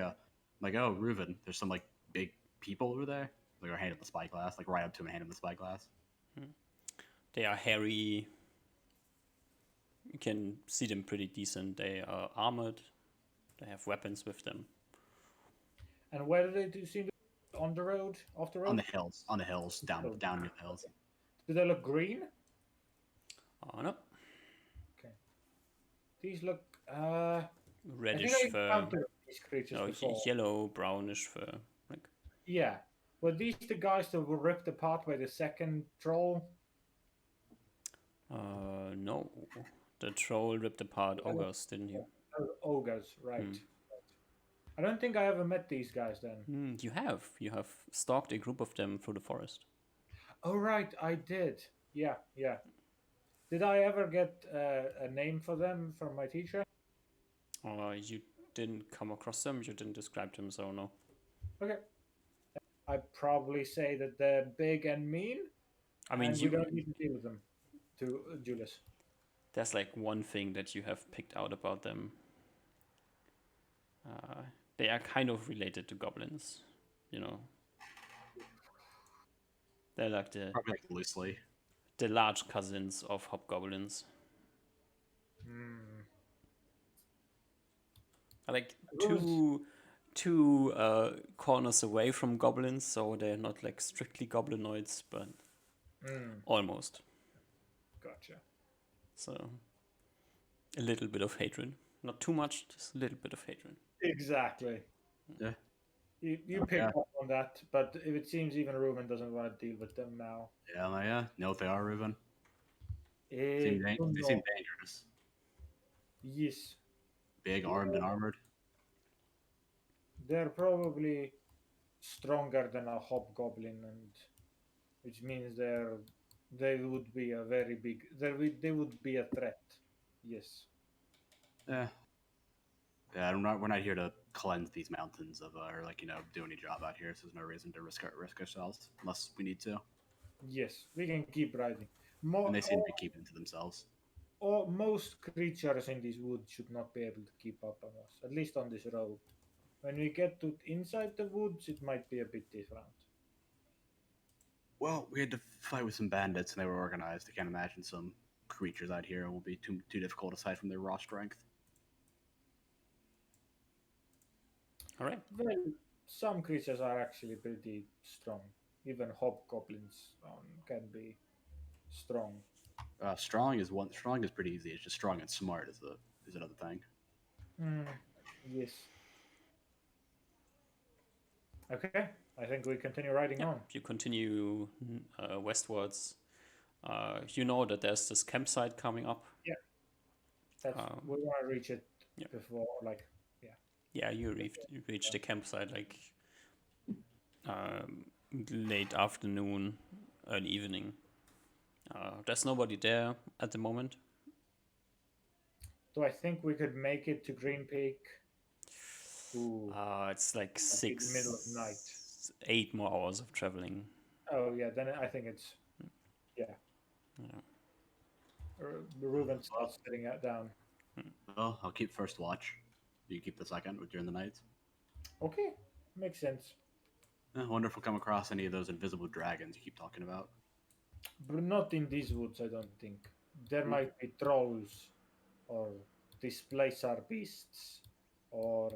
oh, Ruben, there's some like big people over there. Like, I hand him the spyglass, like right up to him and hand him the spyglass.
They are hairy. You can see them pretty decent. They are armored. They have weapons with them.
And where do they seem to be? On the road? Off the road?
On the hills, down near the hills.
Do they look green?
Oh no,
These look. I
reddish
think I
fur.
encountered these creatures
No,
before.
yellow, brownish fur. Like
Yeah. Were these the guys that were ripped apart by the second troll?
no, the troll ripped apart August, didn't you?
Oh, ogres, right.
Hmm.
I don't think I ever met these guys then.
You have. You have stalked a group of them through the forest.
Oh, right, I did. Yeah, yeah. Did I ever get a name for them from my teacher?
You didn't come across them. You didn't describe them, so no.
Okay. I'd probably say that they're big and mean.
I mean,
and we don't need to deal with them. To Julius.
there's like one thing that you have picked out about them. They are kind of related to goblins, you know. They're like
Probably like loosely.
the large cousins of hobgoblins. Like two corners away from goblins, so they're not like strictly goblinoids, but almost.
Gotcha.
So a little bit of hatred, not too much, just a little bit of hatred.
Exactly.
Yeah.
You picked up on that, but it seems even Ruben doesn't want to deal with them now.
Yeah. Know what they are, Ruben? They seem dangerous.
Yes.
Big, armed, and armored.
They're probably stronger than a hobgoblin, and which means they would be a very big. They would be a threat. Yes.
Yeah. Yeah, we're not here to cleanse these mountains of or do any job out here. So there's no reason to risk ourselves unless we need to.
Yes, we can keep riding.
And they seem to be keeping it to themselves.
Most creatures in these woods should not be able to keep up on us, at least on this road. When we get to inside the woods, it might be a bit different.
Well, we had to fight with some bandits, and they were organized. I can't imagine some creatures out here will be too difficult aside from their raw strength.
All right.
Well, some creatures are actually pretty strong. Even hobgoblins can be strong.
Strong is one. Strong is pretty easy. It's just strong and smart is another thing.
Yes. Okay, I think we continue riding
Yeah,
on.
you continue westwards. You know that there's this campsite coming up.
That's we want to reach it
yeah.
before, like,
Yeah, you reach the campsite like late afternoon, early evening. There's nobody there at the moment.
Do I think we could make it to Green Peak? Ooh.
It's like
In the middle of night.
8 more hours of traveling.
Oh yeah, then I think it's
Yeah.
Reuben starts sitting it down.
Well, I'll keep first watch. You keep the second during the night.
Okay, makes sense.
I wonder if we'll come across any of those invisible dragons you keep talking about.
But not in these woods, I don't think. There might be trolls, or displacer beasts, or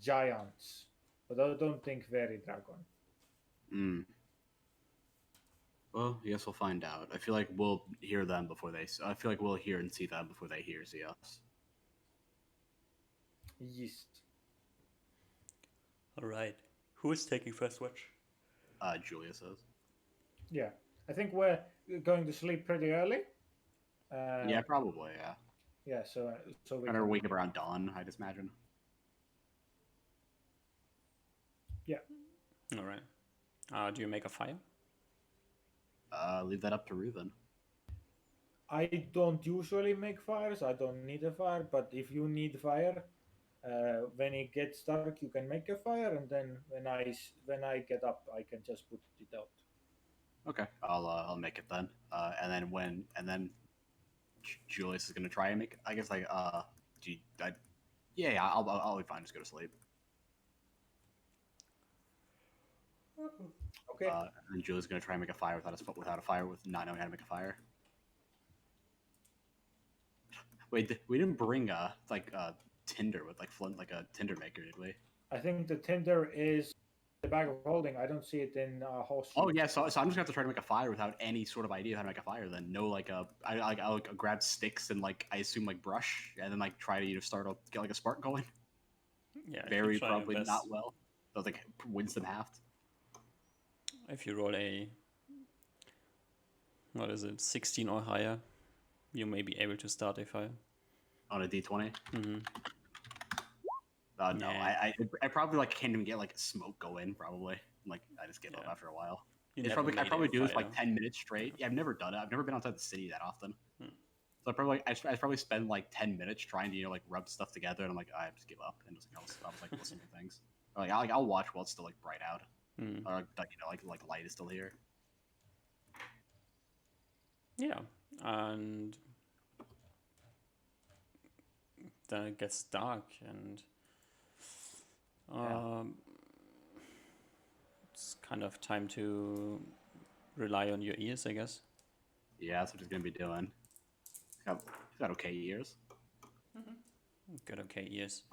giants, but I don't think fairy dragon.
Hmm. Well, I guess we'll find out. I feel like we'll hear them before they. I feel like we'll hear and see them before they see us.
Yes.
All right. Who is taking first watch?
Julia says.
Yeah, I think we're going to sleep pretty early.
Yeah, probably. Yeah.
Yeah, so we
Better
can
wake up around dawn, I just imagine.
Yeah.
All right. Do you make a fire?
Leave that up to Reuven.
I don't usually make fires. I don't need a fire, but if you need fire, when it gets dark, you can make a fire, and then when I get up, I can just put it out.
Okay, I'll make it then. And then Julius is gonna try and make. I guess I'll be fine. Just go to sleep.
Okay.
And Julius is gonna try and make a fire without a fire, with not knowing how to make a fire. Wait, we didn't bring tinder with flint, like a tinder maker, did we?
I think the tinder is the bag of holding. I don't see it in horse.
Oh yeah, so I'm just gonna have to try to make a fire without any sort of idea how to make a fire. Then I'll grab sticks and I assume brush, and then try to get a spark going.
Yeah.
Very probably not well. So Winston halved.
If you roll a, what is it, 16 or higher, you may be able to start a fire.
On a d20.
Mm-hmm.
No,
Nah.
I probably can't even get smoke going. Probably I just give up
Yeah.
after a while.
You
I
never made
probably
a
do this
fire.
10 minutes straight. Yeah, I've never done it. I've never been outside the city that often.
Hmm.
So I probably spend 10 minutes trying to rub stuff together, and I just give up and I'll listen to things. Or, I'll watch while it's still bright out,
Hmm.
or light is still here.
Yeah, and then it gets dark, and it's kind of time to rely on your ears, I guess.
Yeah, that's what he's gonna be doing. He's got okay ears.
Good, okay, ears.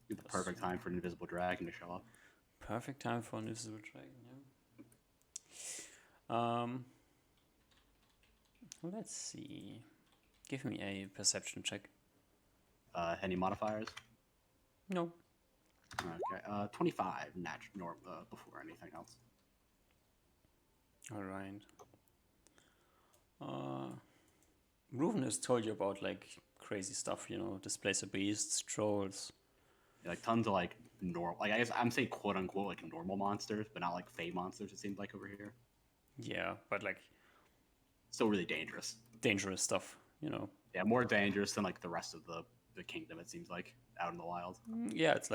The perfect time for an invisible dragon to show up.
Perfect time for an invisible dragon, yeah. Let's see. Give me a perception check.
Any modifiers?
No.
Okay. 25 before anything else.
All right. Reuven has told you about crazy stuff, displacer beasts, trolls.
Yeah, tons of normal. I guess I'm saying quote unquote normal monsters, but not fey monsters. It seems over here.
Yeah, but
still really dangerous.
Dangerous stuff,
Yeah, more dangerous than the rest of the kingdom. It seems out in the wild.
Yeah, it's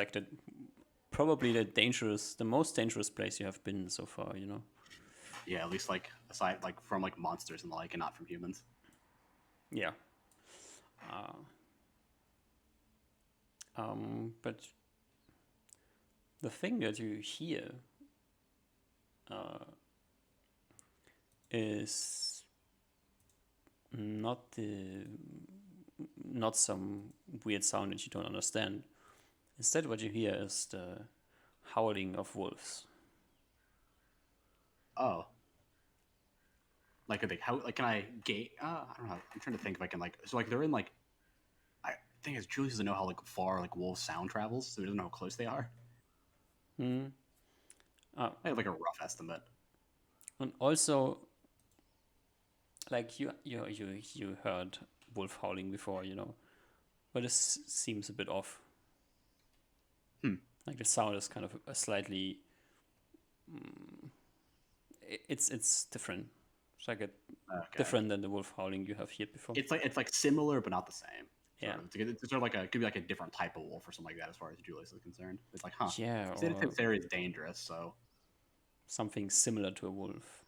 probably the most dangerous place you have been so far.
Yeah, at least aside from monsters and and not from humans.
Yeah. But the thing that you hear is not some weird sound that you don't understand. Instead, what you hear is the howling of wolves.
Oh. Like, can I gate? I don't know. I'm trying to think if I can like. So like they're in like. I think is Julius doesn't know how like far like wolf sound travels, so he doesn't know how close they are.
Hmm.
I have like a rough estimate.
And also, like you heard wolf howling before, but this seems a bit off. Like the sound is kind of a slightly. It's different. It's like different than the wolf howling you have heard before.
It's like similar but not the same.
Yeah.
It's sort of like it could be like a different type of wolf or something like that as far as Julius is concerned. It's like, huh?
Yeah,
He said
or
this area is dangerous, so
something similar to a wolf.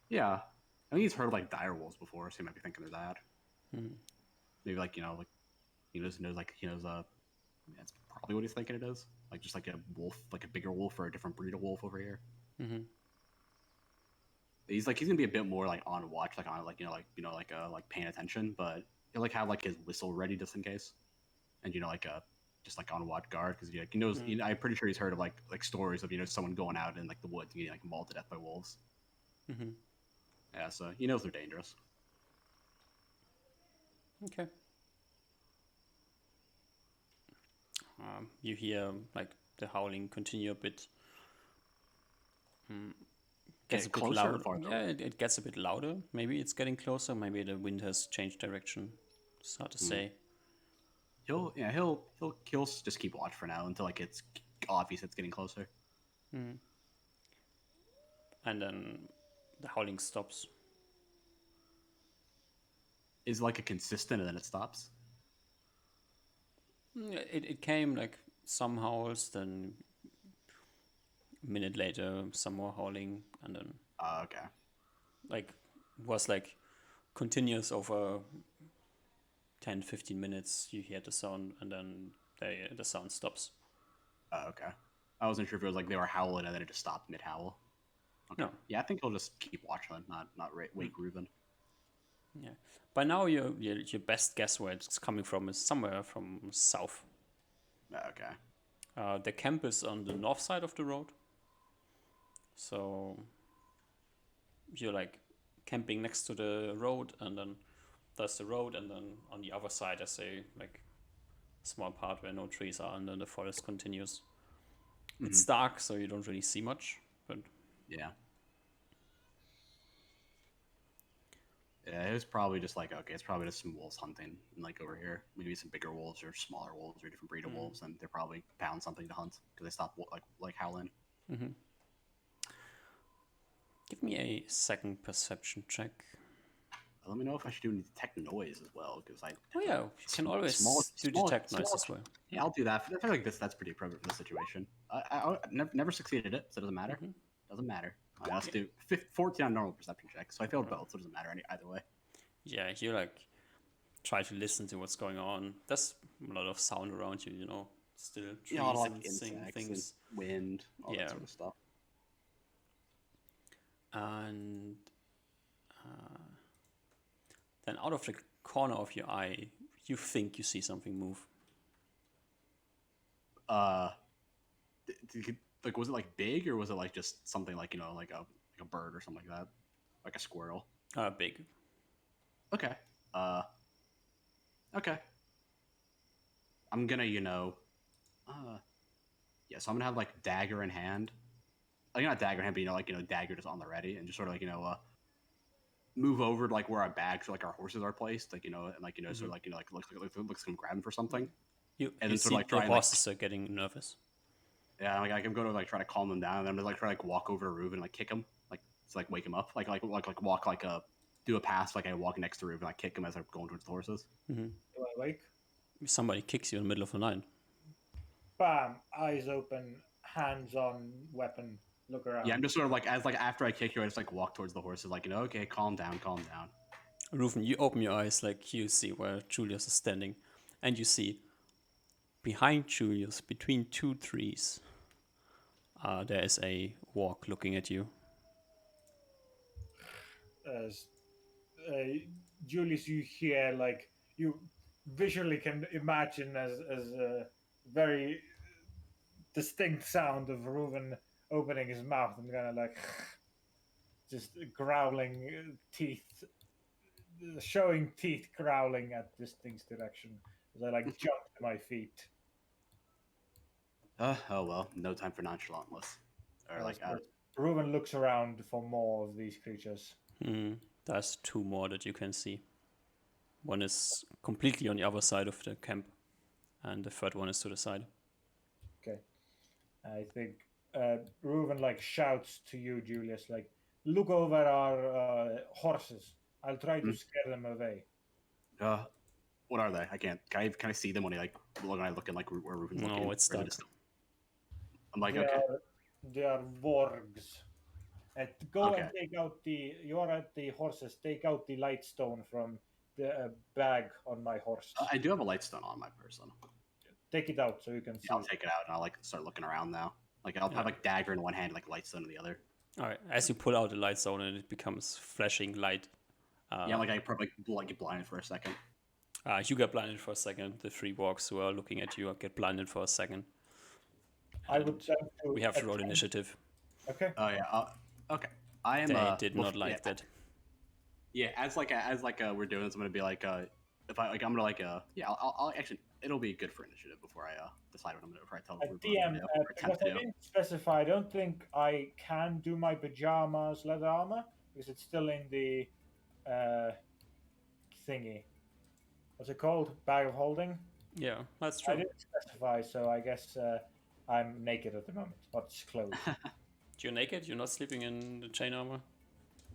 yeah. I think he's heard of like dire wolves before, so he might be thinking of that. Maybe like like he knows that's probably what he's thinking it is. Like just like a wolf, like a bigger wolf or a different breed of wolf over here.
Mm-hmm.
He's gonna be a bit more like on watch, like on like paying attention, but he'll like have like his whistle ready just in case, and just like on watch guard because he knows. I'm pretty sure he's heard of like stories of someone going out in like the woods and getting like mauled to death by wolves.
Mm-hmm.
Yeah, so he knows they're dangerous.
Okay. You hear like the howling continue a bit. Gets a bit
closer
louder.
or farther?
Yeah, it gets a bit louder. Maybe it's getting closer. Maybe the wind has changed direction. It's hard to say.
He'll just keep watch for now until like it's obvious it's getting closer.
And then the howling stops.
Is like a consistent and then it stops.
It came like some howls, then a minute later some more howling, and then
Okay.
like was like continuous over 10-15 minutes. You hear the sound and then the sound stops.
Okay. I wasn't sure if it was like they were howling and then it just stopped mid howl. Okay.
No.
Yeah, I think he'll just keep watching, not wake Ruben.
Yeah. By now, your best guess where it's coming from is somewhere from south.
Okay.
The camp is on the north side of the road. So you're like camping next to the road, and then there's the road, and then on the other side there's a like small part where no trees are, and then the forest continues. It's dark, so you don't really see much, but
yeah. Yeah, it was probably just like, okay, it's probably just some wolves hunting, like over here. Maybe some bigger wolves or smaller wolves or different breed of wolves, and they're probably found something to hunt because they stopped like howling.
Give me a second perception check.
Let me know if I should do any detect noise as well, because I.
Oh yeah, you can always do detect noise as well.
Yeah, I'll do that. I feel like that's pretty appropriate for the situation. I never succeeded it, so it doesn't matter. Doesn't matter. Let's do 14 on normal perception check. So I failed both, so it doesn't matter either way.
Yeah, you like try to listen to what's going on. There's a lot of sound around you, still trees
Yeah, a lot of
and
insects
things.
and wind, all
Yeah.
that sort of stuff.
And then out of the corner of your eye, you think you see something move.
Like, was it like big or was it like just something like like a bird or something like that, like a squirrel?
Big.
Okay. Okay. I'm gonna yeah. So I'm gonna have like dagger in hand. Like not dagger in hand, but dagger just on the ready, and just sort of move over to like where our bags or like our horses are placed, and sort of looks like I'm grabbing for something.
You
then
see
sort of,
the horses are getting nervous.
Yeah, like I can go to like try to calm them down, and then I'm just try to walk over to Reuben and like kick him, to wake him up, walk do a pass like I walk next to Reuben, I kick him as I'm going towards the horses.
Do I wake?
Somebody kicks you in the middle of the night.
Bam! Eyes open, hands on weapon. Look around.
Yeah, I'm just sort of after I kick you, I just walk towards the horses, okay, calm down.
Reuben, you open your eyes, you see where Julius is standing, and you see behind Julius, between two trees, there is a walk looking at you.
As Julius, you hear you visually can imagine as a very distinct sound of Reuben opening his mouth and kind of just growling teeth, showing teeth, growling at this thing's direction as I like jump to my feet.
Oh well, no time for nonchalantless. Or like,
As Reuben looks around for more of these creatures.
There's 2 more that you can see. One is completely on the other side of the camp, and the third one is to the side.
Okay. I think Reuben like shouts to you, Julius, like, look over our horses. I'll try to scare them away.
what are they? I can't. Can I see them when I looking like where Ruben's looking?
No, it's
Or is it
dark.
just- I'm like,
They
okay.
they are wargs. Go and
Okay.
take out the. You are at the horses. Take out the light stone from the bag on my horse.
I do have a light stone on my person.
Take it out so you can see.
Yeah, I'll take it out and I'll like start looking around now. Like I'll have like dagger in one hand, like light stone in the other.
Alright, as you pull out the light zone and it becomes flashing light.
Yeah, like I probably get blinded for a second.
You get blinded for a second. The 3 wargs who are looking at you get blinded for a second.
I would attempt to.
We have to roll initiative.
Okay.
Oh yeah. Okay. I am.
They did not like that.
Yeah, as we're doing this, I'm gonna be like, if I like, I'm gonna like, yeah, I'll actually, it'll be good for initiative before I decide what I'm gonna, before I tell the group what I'm
DM,
gonna do, or
because
attempt
I
to do.
didn't specify, I don't think I can do my pajamas leather armor because it's still in the thingy. What's it called? Bag of holding?
Yeah, that's
I
true.
didn't specify, so I guess I'm naked at the moment, not clothed.
You're naked? You're not sleeping in the chain armor?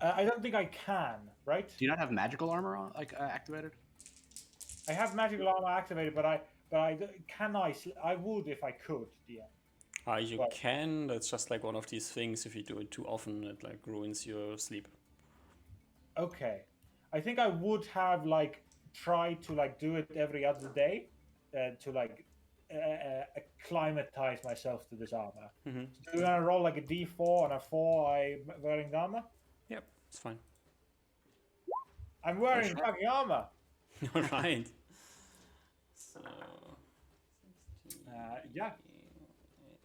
I don't think I can, right?
Do you not have magical armor on, like activated?
I have magical armor activated, but can I? I would if I could, DM.
You
Right.
can. That's just like one of these things. If you do it too often, it like ruins your sleep.
Okay, I think I would have like tried to like do it every other day to like acclimatize myself to this armor.
Mhm.
So do you want to roll like a D4 on a 4 I wearing the armor?
Yep, it's fine.
I'm wearing
sure.
fucking armor.
All right. So.
Yeah.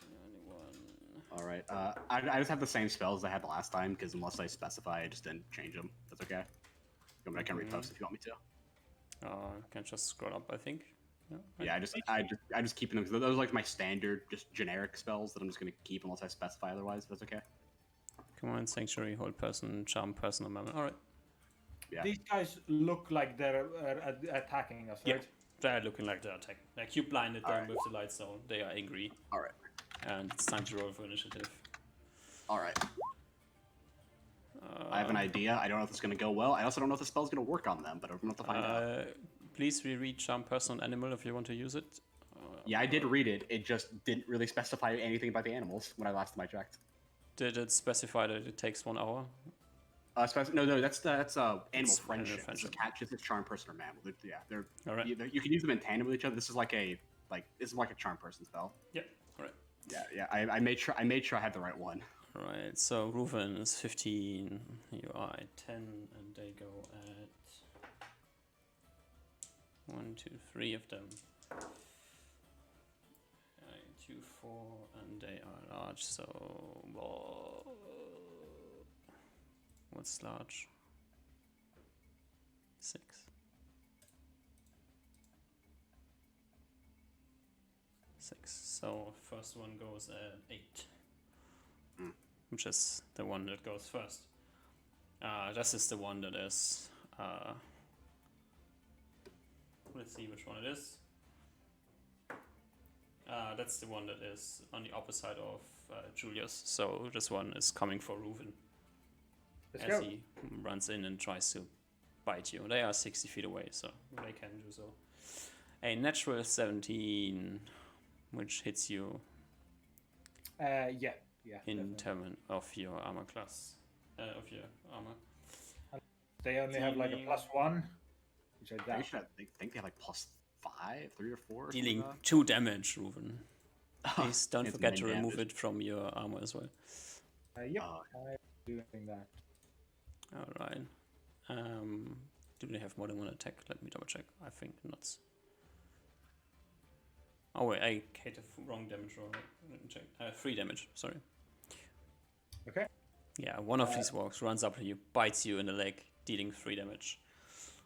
91.
All right. I just have the same spells I had the last time because unless I specify, I just didn't change them. That's okay. I mean, I can repost if you want me to.
Can just scroll up, I think.
Yeah, I just keep them because those are like my standard, just generic spells that I'm just gonna keep unless I specify otherwise. If that's okay.
Command, Sanctuary, Hold Person, Charm Person, or Mammoth. Alright.
Yeah.
These guys look like they're attacking us,
Yeah,
right?
they're looking like they're attacking. Like you blinded them
Alright.
with the light zone. They are angry.
All right.
And it's time to roll for initiative.
All right. I have an idea. I don't know if it's gonna go well. I also don't know if the spell's gonna work on them, but I'm gonna have to find out.
Please reread Charm Person on Animal if you want to use it.
Yeah, I did read it. It just didn't really specify anything about the animals when I last time I checked.
Did it specify that it takes 1 hour?
No, that's animal
It's
friendship.
animal
This is
friendship.
this is charm person or mammal. They're
All right.
you can use them in tandem with each other. This is like a charm person spell.
Yep. Alright.
Yeah. I made sure I had the right one.
Alright, so Reuven is 15, you are at 10, and they go at 1, 2, 3 of them. 2, 4, and they are large, so what's large? 6. So first one goes at 8. Which is the one that goes first. This is the one that is. Let's see which one it is. That's the one that is on the opposite of Julius. So this one is coming for Reuven
Let's
as
go.
he runs in and tries to bite you. They are 60 feet away, so they can do so. A natural 17, which hits you
Yeah.
in
Definitely.
terms of your armor class. Of your armor.
They only have like a
Dealing-
+1, which I
They
doubt.
should think they have like +5, 3 or 4. or
Dealing
something
2 damage, Reuven.
like that.
Please don't
It's
forget to
main
remove
damage.
it from your armor as well.
Yep, I'm doing that.
Alright. Do they have more than one attack? Let me double check. I think not. Oh wait, I hit the wrong damage roll. Let me check. 3 damage, sorry.
Okay.
Yeah, one of these walks runs up to you, bites you in the leg, dealing 3 damage.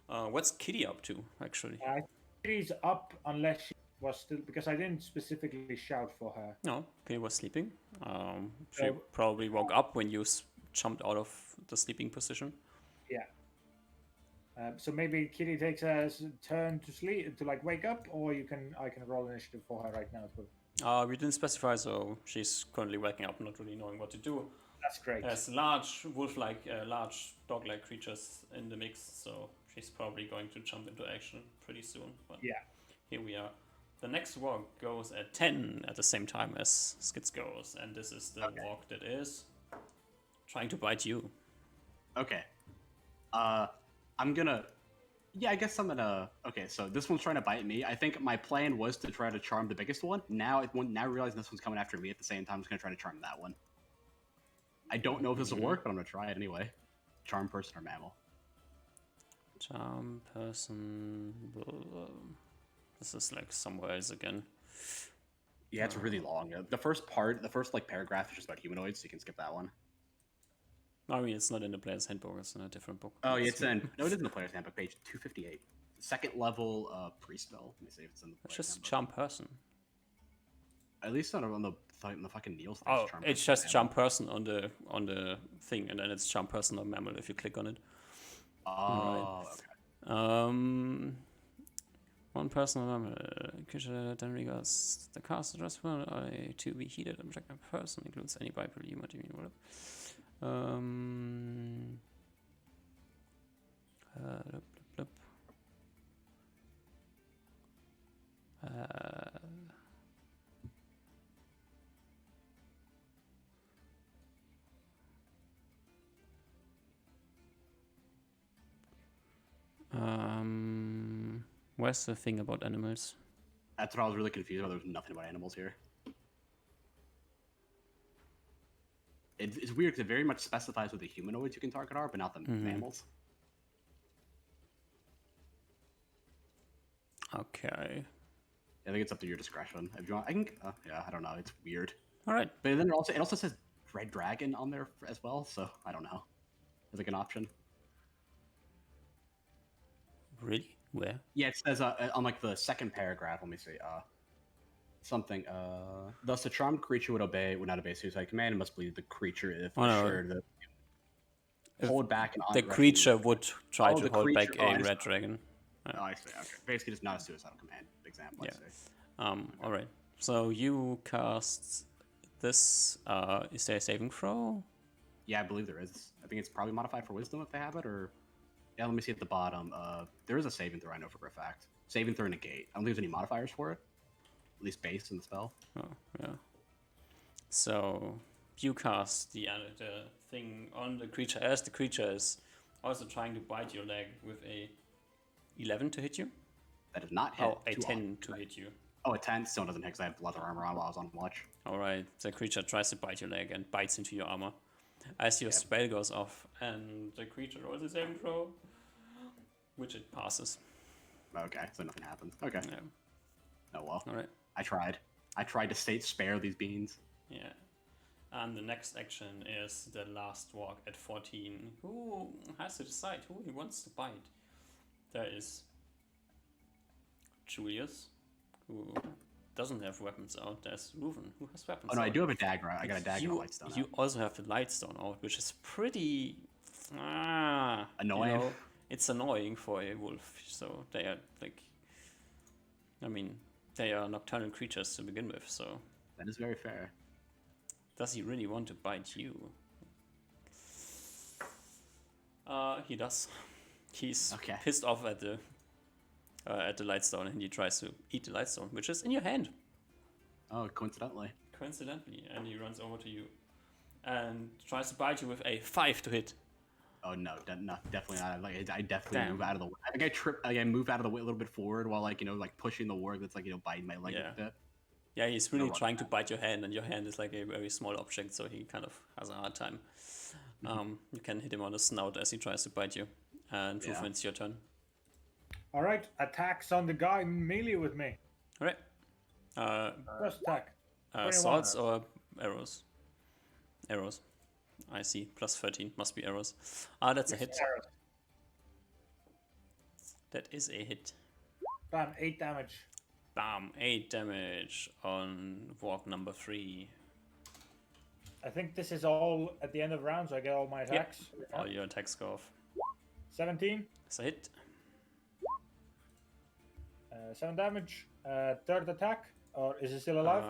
What's Kitty up to, actually?
She's up unless she was still, because I didn't specifically shout for her.
No, Kitty was sleeping. She
So-
probably woke up when you jumped out of the sleeping position.
Yeah. So maybe Kitty takes a turn to sleep, to like wake up, or I can roll initiative for her right now too.
We didn't specify, so she's currently waking up, not really knowing what to do.
That's great.
There's large wolf-like, large dog-like creatures in the mix, so she's probably going to jump into action pretty soon. But
Yeah.
here we are. The next walk goes at 10 at the same time as Skits goes, and this is the walk that is trying to bite you.
Okay. I'm gonna. Yeah, I guess I'm gonna. Okay, so this one's trying to bite me. I think my plan was to try to charm the biggest one. Now realizing this one's coming after me at the same time, I'm just gonna try to charm that one. I don't know if this will work, but I'm gonna try it anyway. Charm person or mammal.
Charm person. This is like somewhere else again.
Yeah, it's really long. The first like paragraph is just about humanoids, so you can skip that one.
I mean, it's not in the player's handbook, it's in a different book.
Oh, yeah, no, it is in the player's handbook, page 258. Second level pre-spell. Let me see if it's in the
It's
player's
just
handbook.
charm person.
At least on the fucking Neil's.
Oh, it's just charm person on the thing, and then it's charm person or mammal if you click on it.
Oh, okay.
One person or mammal creature then regards the cast address to be heated object and person includes any bipedal human whatever. Blup, blup, blup. Where's the thing about animals?
That's what I was really confused about. There was nothing about animals here. It's weird because it very much specifies what the humanoids you can target are, but not the mammals.
Okay.
I think it's up to your discretion. If you want, I can. Yeah, I don't know. It's weird.
All right.
But then it also says red dragon on there as well. So I don't know. It's like an option.
Really? Where?
Yeah, it says on like the second paragraph. Let me see. Something. Thus, a charmed creature would not obey suicide command and must bleed the creature if assured that hold back
the creature would try to hold back a red dragon.
Oh, I see. Okay. Basically, just not a suicidal command example.
Yeah. All right. So you cast this. Is there a saving throw?
Yeah, I believe there is. I think it's probably modified for wisdom if they have it, or yeah. Let me see at the bottom. There is a saving throw. I know for a fact. Saving throw negate. I don't think there's any modifiers for it. At least based in the spell.
Oh yeah. So you cast the thing on the creature as the creature is also trying to bite your leg with a 11 to hit you.
That does not hit.
Oh, a 10 to hit you.
Oh, a 10 still doesn't hit because I had leather armor on while I was on watch.
All right. The creature tries to bite your leg and bites into your armor as your spell goes off, and the creature rolls a saving throw, which it passes.
Okay, so nothing happens. Okay.
Yeah.
Oh well.
All right.
I tried to spare these beans.
Yeah. And the next action is the last walk at 14. Who has to decide who he wants to bite? There is Julius, who doesn't have weapons out. There's Reuven, who has weapons out.
Oh no, I do have a dagger. I got a dagger and a lightstone
You
out.
also have the lightstone out, which is pretty
Annoying.
It's annoying for a wolf. So they are like, I mean, they are nocturnal creatures to begin with. So
That is very fair.
does he really want to bite you? He does. He's
Okay.
pissed off at the lightstone, and he tries to eat the lightstone, which is in your hand,
Oh, coincidentally.
coincidentally, and he runs over to you and tries to bite you with a 5 to hit.
Oh no, definitely not. Like I definitely
Damn.
move out of the way. I think I trip. Like, I move out of the way a little bit forward while like pushing the warg that's like biting my leg
Yeah.
a bit.
Yeah, he's really
what?
trying to bite your hand, and your hand is like a very small object, so he kind of has a hard time. You can hit him on the snout as he tries to bite you. And
Yeah.
Rufin, it's your turn.
All right, attacks on the guy melee with me.
All right.
First attack. 21.
Swords or arrows? Arrows. I see. Plus 13. Must be arrows. Ah, that's a hit.
Arrows.
That is a hit.
Bam, 8 damage.
Bam. 8 damage on walk number 3.
I think this is all at the end of the round, so I get all my attacks.
All your attacks go off.
17,
That's a hit.
7 damage. Third attack, or is it still alive?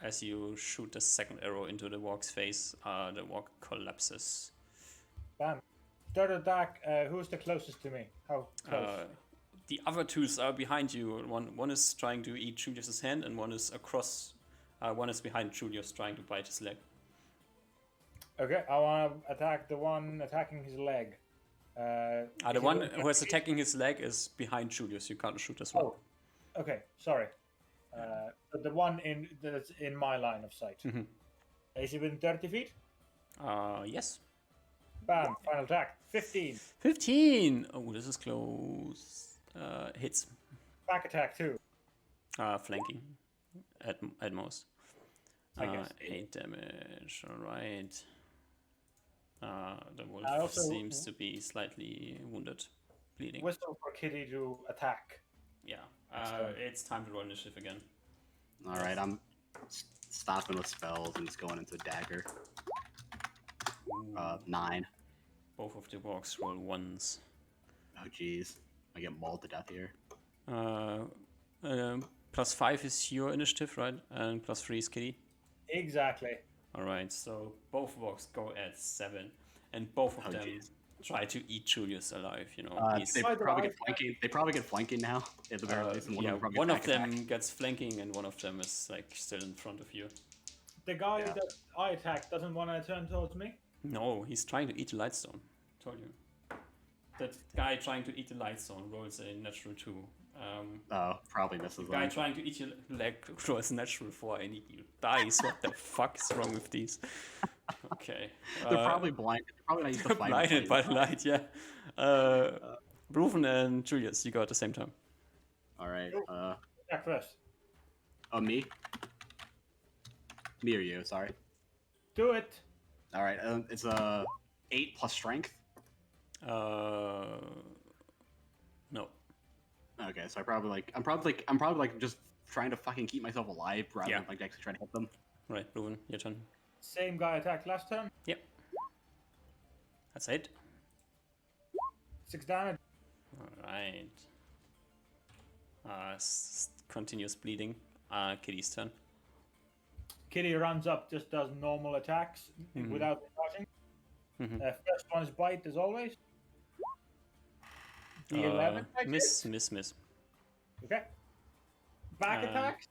As you shoot the second arrow into the walk's face, the walk collapses.
Bam. Third attack, who's the closest to me? How close?
The other two are behind you. One is trying to eat Julius's hand, and one is across. One is behind Julius, trying to bite his leg.
Okay, I want to attack the one attacking his leg.
The one who is attacking his leg is behind Julius. You can't shoot as well.
Oh, okay, sorry. But the one that's in my line of sight. Is he within 30 feet?
Yes.
Bam, final attack. 15.
15! Oh, this is close. Hits.
Back attack, too.
Flanking. At most.
I guess
8 damage. Alright. The wolf
I also-
seems to be slightly wounded. Bleeding.
Whistle for Kitty to attack.
Yeah.
fine.
It's time to roll initiative again.
All right, I'm stopping with spells and just going into dagger. 9.
Both of the walks roll ones.
Oh jeez, I get mauled to death here.
Plus 5 is your initiative, right? And plus 3 is Kitty.
Exactly.
Alright, so both walks go at 7. And both of
Oh,
them
jeez.
try to eat Julius alive, you know. he's-
They
Why do
probably
I-
get flanking. They probably get flanking now at the very least. And
yeah,
them probably
one of
attack.
them gets flanking and one of them is like still in front of you.
The guy
Yeah.
that I attacked doesn't want to turn towards me.
No, he's trying to eat the Lightstone. Told you. That guy trying to eat the Lightstone rolls a natural 2.
Oh, probably misses
Guy
them.
trying to eat your leg rolls natural 4 and you dies. What the fuck is wrong with these? Okay.
They're probably blinded. They're probably not used to fighting.
blinded by the light, yeah. Ruven and Julius, you go at the same time.
All right.
Attack first.
Oh, me? Me or you? Sorry.
Do it.
All right. It's 8 plus strength.
No.
Okay, so I'm probably like just trying to fucking keep myself alive rather
Yeah.
than like actually trying to hit them.
Right, Ruven, your turn.
Same guy attacked last turn.
Yep. That's it.
6 damage.
Alright. Continuous bleeding. Kitty's turn.
Kitty runs up, just does normal attacks without dodging. First one is bite, as always. The 11.
Miss.
Okay. Back attacks.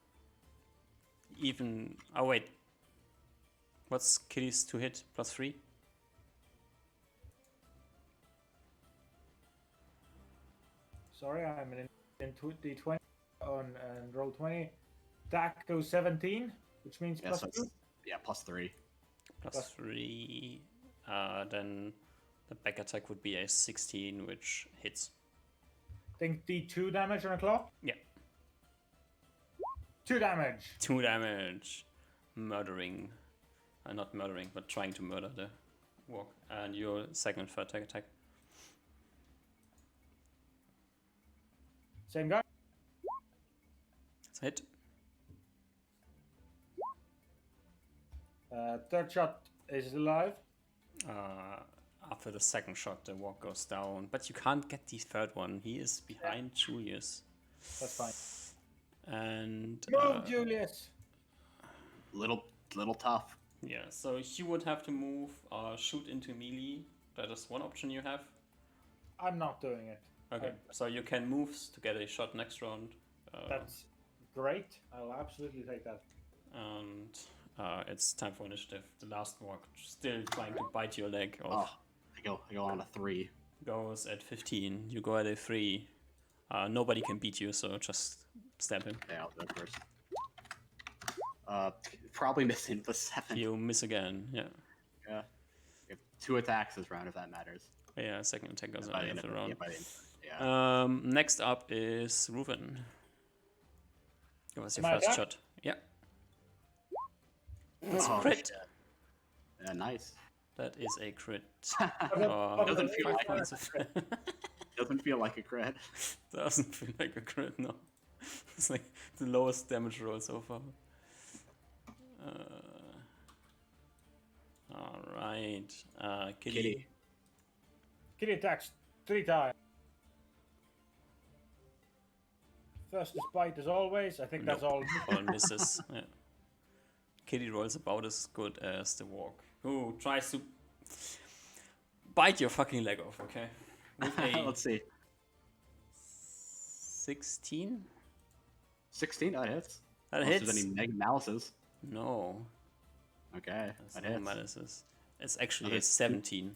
Even. Oh, wait. What's Kitty's to hit? Plus 3?
Sorry, I'm in D20 on and roll 20. Attack goes 17, which means
Yeah,
plus
so
2.
it's, yeah, plus 3.
Plus 3. Then the back attack would be a 16, which hits.
Think D2 damage on a claw.
Yeah.
2 damage.
2 damage. Murdering. Not murdering, but trying to murder the walk. And your second and third attack.
Same guy.
That's a hit.
Third shot is alive.
After the second shot, the walk goes down. But you can't get the third one. He is behind Julius.
That's fine.
And
Move, Julius.
Little tough.
yeah, so you would have to move or shoot into melee. That is one option you have.
I'm not doing it.
Okay, so you can move to get a shot next round.
That's great. I'll absolutely take that.
And it's time for initiative. The last walk, still trying to bite your leg
Oh,
off,
I go on a 3.
goes at 15. You go at a 3. Nobody can beat you, so just stab him.
Yeah, I'll go first. Probably missing the 7.
You miss again, yeah.
Yeah. We have 2 attacks this round if that matters.
Yeah, second attack goes
By
at
the
the end
end
of
of
the
it,
round.
yeah, by the end. Yeah.
Next up is Ruven. Give us your
My
first
attack?
shot. Yeah. That's a
Oh,
crit.
shit. Yeah, nice.
That is a crit.
Doesn't feel
5
like
points of
Doesn't feel like a crit.
doesn't feel like a crit, no. It's like the lowest damage roll so far. Alright. Kitty.
Kitty attacks 3 times. First is bite as always. I think that's all.
All misses. Yeah. Kitty rolls about as good as the walk. Who tries to bite your fucking leg off, okay? With a
Let's see.
16?
16, that hits.
That
Unless
hits?
there's any negative malices.
No.
Okay,
That's
that
no
hits.
malices. It's actually
Okay.
a 17.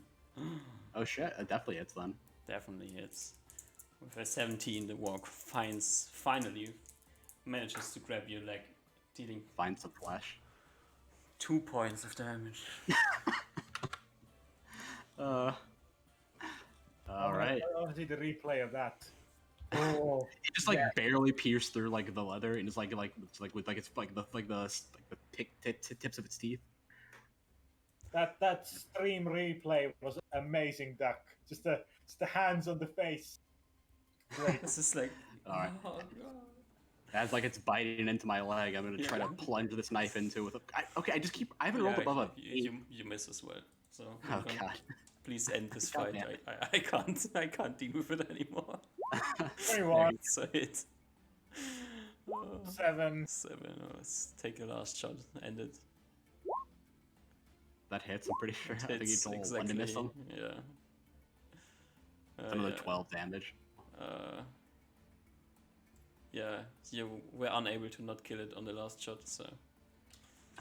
Oh shit, it definitely hits then.
Definitely hits. With a 17, the walk finally manages to grab your leg, dealing
Find some flesh.
2 points of damage.
Alright.
I want to see the replay of that. Oh,
It just like barely pierced through like the leather and it's like with like it's like the tips of its teeth.
that stream replay was amazing, Duck. Just the hands on the face. Great.
This is like,
Alright.
oh god.
As like it's biting into my leg, I'm gonna try to plunge this knife into it with I haven't rolled above a
you miss as well. So
Oh god.
please end this
God
fight.
damn it.
I can't deal with it anymore.
21,
It's a hit. Oh,
7.
7. Oh, let's take a last shot. End it.
That hits, I'm pretty sure. I think
Hits
you told
exactly.
one to miss him.
Yeah.
It's another
Yeah.
12 damage.
Yeah, you were unable to not kill it on the last shot, so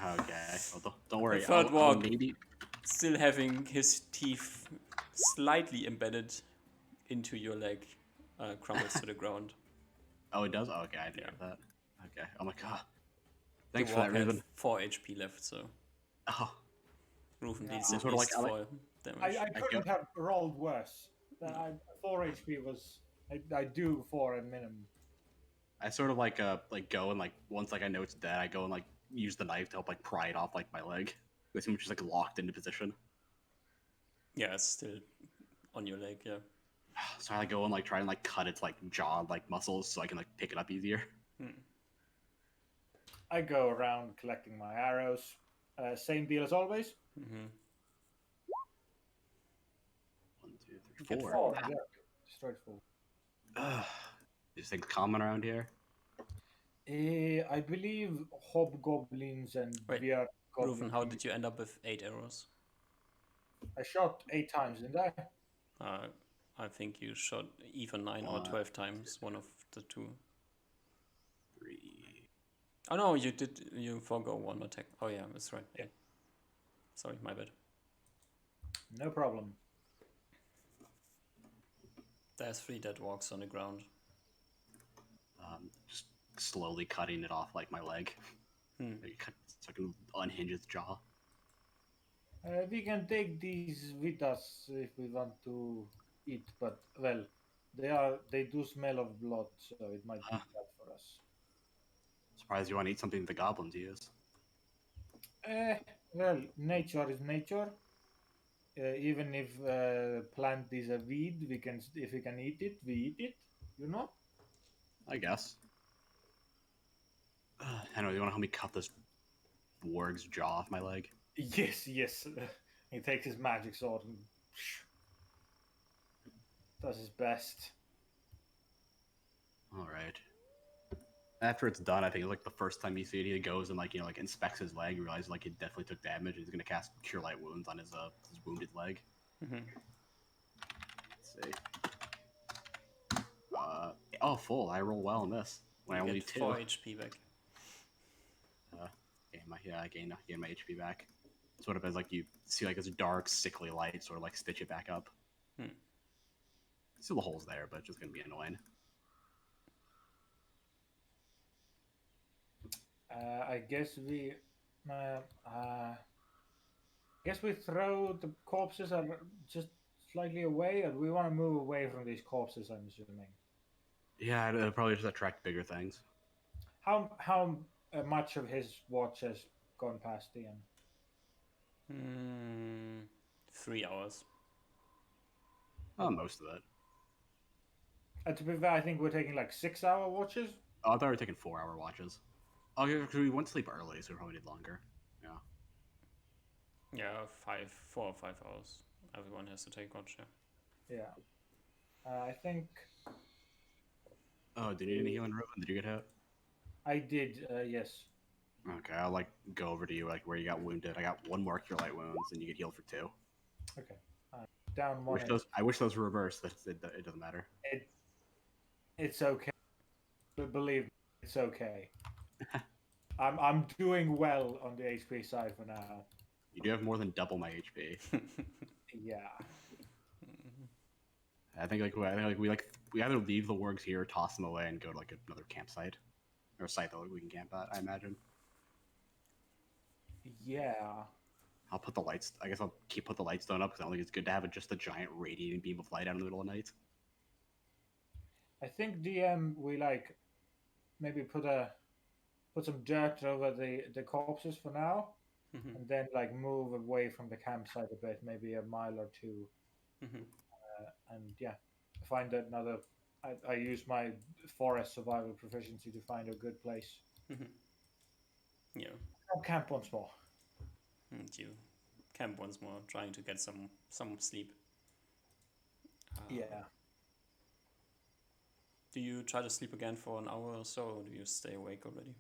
Okay. Well, don't worry.
third
I'll
walk.
maybe
still having his teeth slightly embedded into your leg, crumbles to the ground.
Oh, it does? Oh, okay, I didn't
Yeah.
hear that. Okay. Oh my god. Thanks
The
for that,
walk had
Ruben.
4 HP left, so
Oh,
Ruben
Yeah.
deals
I'm
at
sort of
least
like-
4 damage.
I couldn't have rolled worse. 4 HP was. I do 4 at minimum.
I sort of like go and like once like I know it's dead, I go and like use the knife to help like pry it off like my leg. It's just like locked into position.
Yeah, it's still on your leg, yeah.
So I go and like try and like cut its like jaw like muscles so I can like pick it up easier.
I go around collecting my arrows. Same deal as always.
Mm-hmm.
1, 2, 3,
Get
4.
4. Yeah. Straight 4.
Is things common around here?
I believe hobgoblins and
Wait,
beard
Ruben,
goblins.
how did you end up with 8 arrows?
I shot 8 times, didn't I?
I think you shot either 9 or 12 times, one of the two.
3.
Oh no, you forgo one attack. Oh yeah, that's right. Yeah. Sorry, my bad.
No problem.
There's 3 dead walks on the ground.
Just slowly cutting it off like my leg. So I can unhinge its jaw.
We can take these with us if we want to eat, but well, they do smell of blood, so it might be bad for us.
Surprised you want to eat something the goblins use.
Well, nature is nature. Even if plant is a weed, if we can eat it, we eat it. You know.
I guess. Anyway, you want to help me cut this warg's jaw off my leg?
Yes. He takes his magic sword and does his best.
All right. After it's done, I think it's like the first time you see it, he goes and like like inspects his leg, realizes like it definitely took damage. He's gonna cast Cure Light Wounds on his wounded leg.
Mm-hmm.
Let's see. Oh, full. I roll well on this. When I only
Get
2.
4 HP back.
I gain my HP back. Sort of as like you see like this dark, sickly light, sort of like stitch it back up. Still the hole's there, but it's just gonna be annoying.
I guess we throw the corpses just slightly away, or do we want to move away from these corpses? I'm assuming.
Yeah, it'll probably just attract bigger things.
How much of his watch has gone past Ian?
3 hours.
Oh, most of it.
And to be fair, I think we're taking like 6-hour watches.
Oh, I thought we were taking 4-hour watches. Oh, yeah, because we went to sleep early, so we probably need longer. Yeah.
Yeah, 4 or 5 hours. Everyone has to take watch. Yeah.
Yeah. I think
Oh, did you need any healing, Ruben? Did you get hit?
I did. Yes.
Okay, I'll like go over to you like where you got wounded. I got 1 more cure light wounds, and you get healed for 2.
Okay. Down one.
I wish those were reversed. It doesn't matter.
It's okay. But believe me, it's okay. I'm doing well on the HP side for now.
You do have more than double my HP.
Yeah.
I think we either leave the wargs here, toss them away, and go to like another campsite or a site that we can camp at. I imagine.
Yeah.
I'll put the lights. I guess I'll put the lights stone up because I don't think it's good to have just a giant radiating beam of light out in the middle of the night.
I think DM we like maybe put some dirt over the corpses for now,
Mhm,
and then like move away from the campsite a bit, maybe a mile or two,
mhm.
and yeah, find another. I use my forest survival proficiency to find a good place.
Yeah.
I'll camp once more.
And you camp once more, trying to get some sleep.
Yeah.
Do you try to sleep again for an hour or so, or do you stay awake already?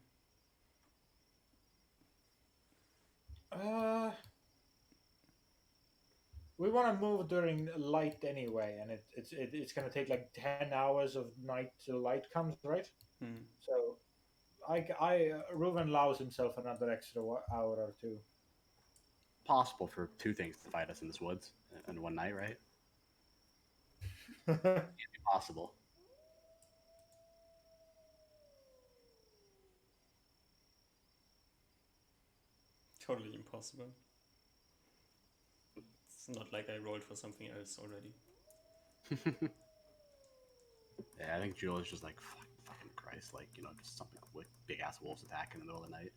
We want to move during light anyway, and it's going to take like 10 hours of night till light comes, right?
Hmm.
So, Reuven allows himself another extra hour or two.
Possible for 2 things to fight us in this woods in one night, right? Possible.
Totally impossible. It's not like I rolled for something else already.
Yeah, I think Jewel is just like fucking Christ, like just something with big ass wolves attack in the middle of the night.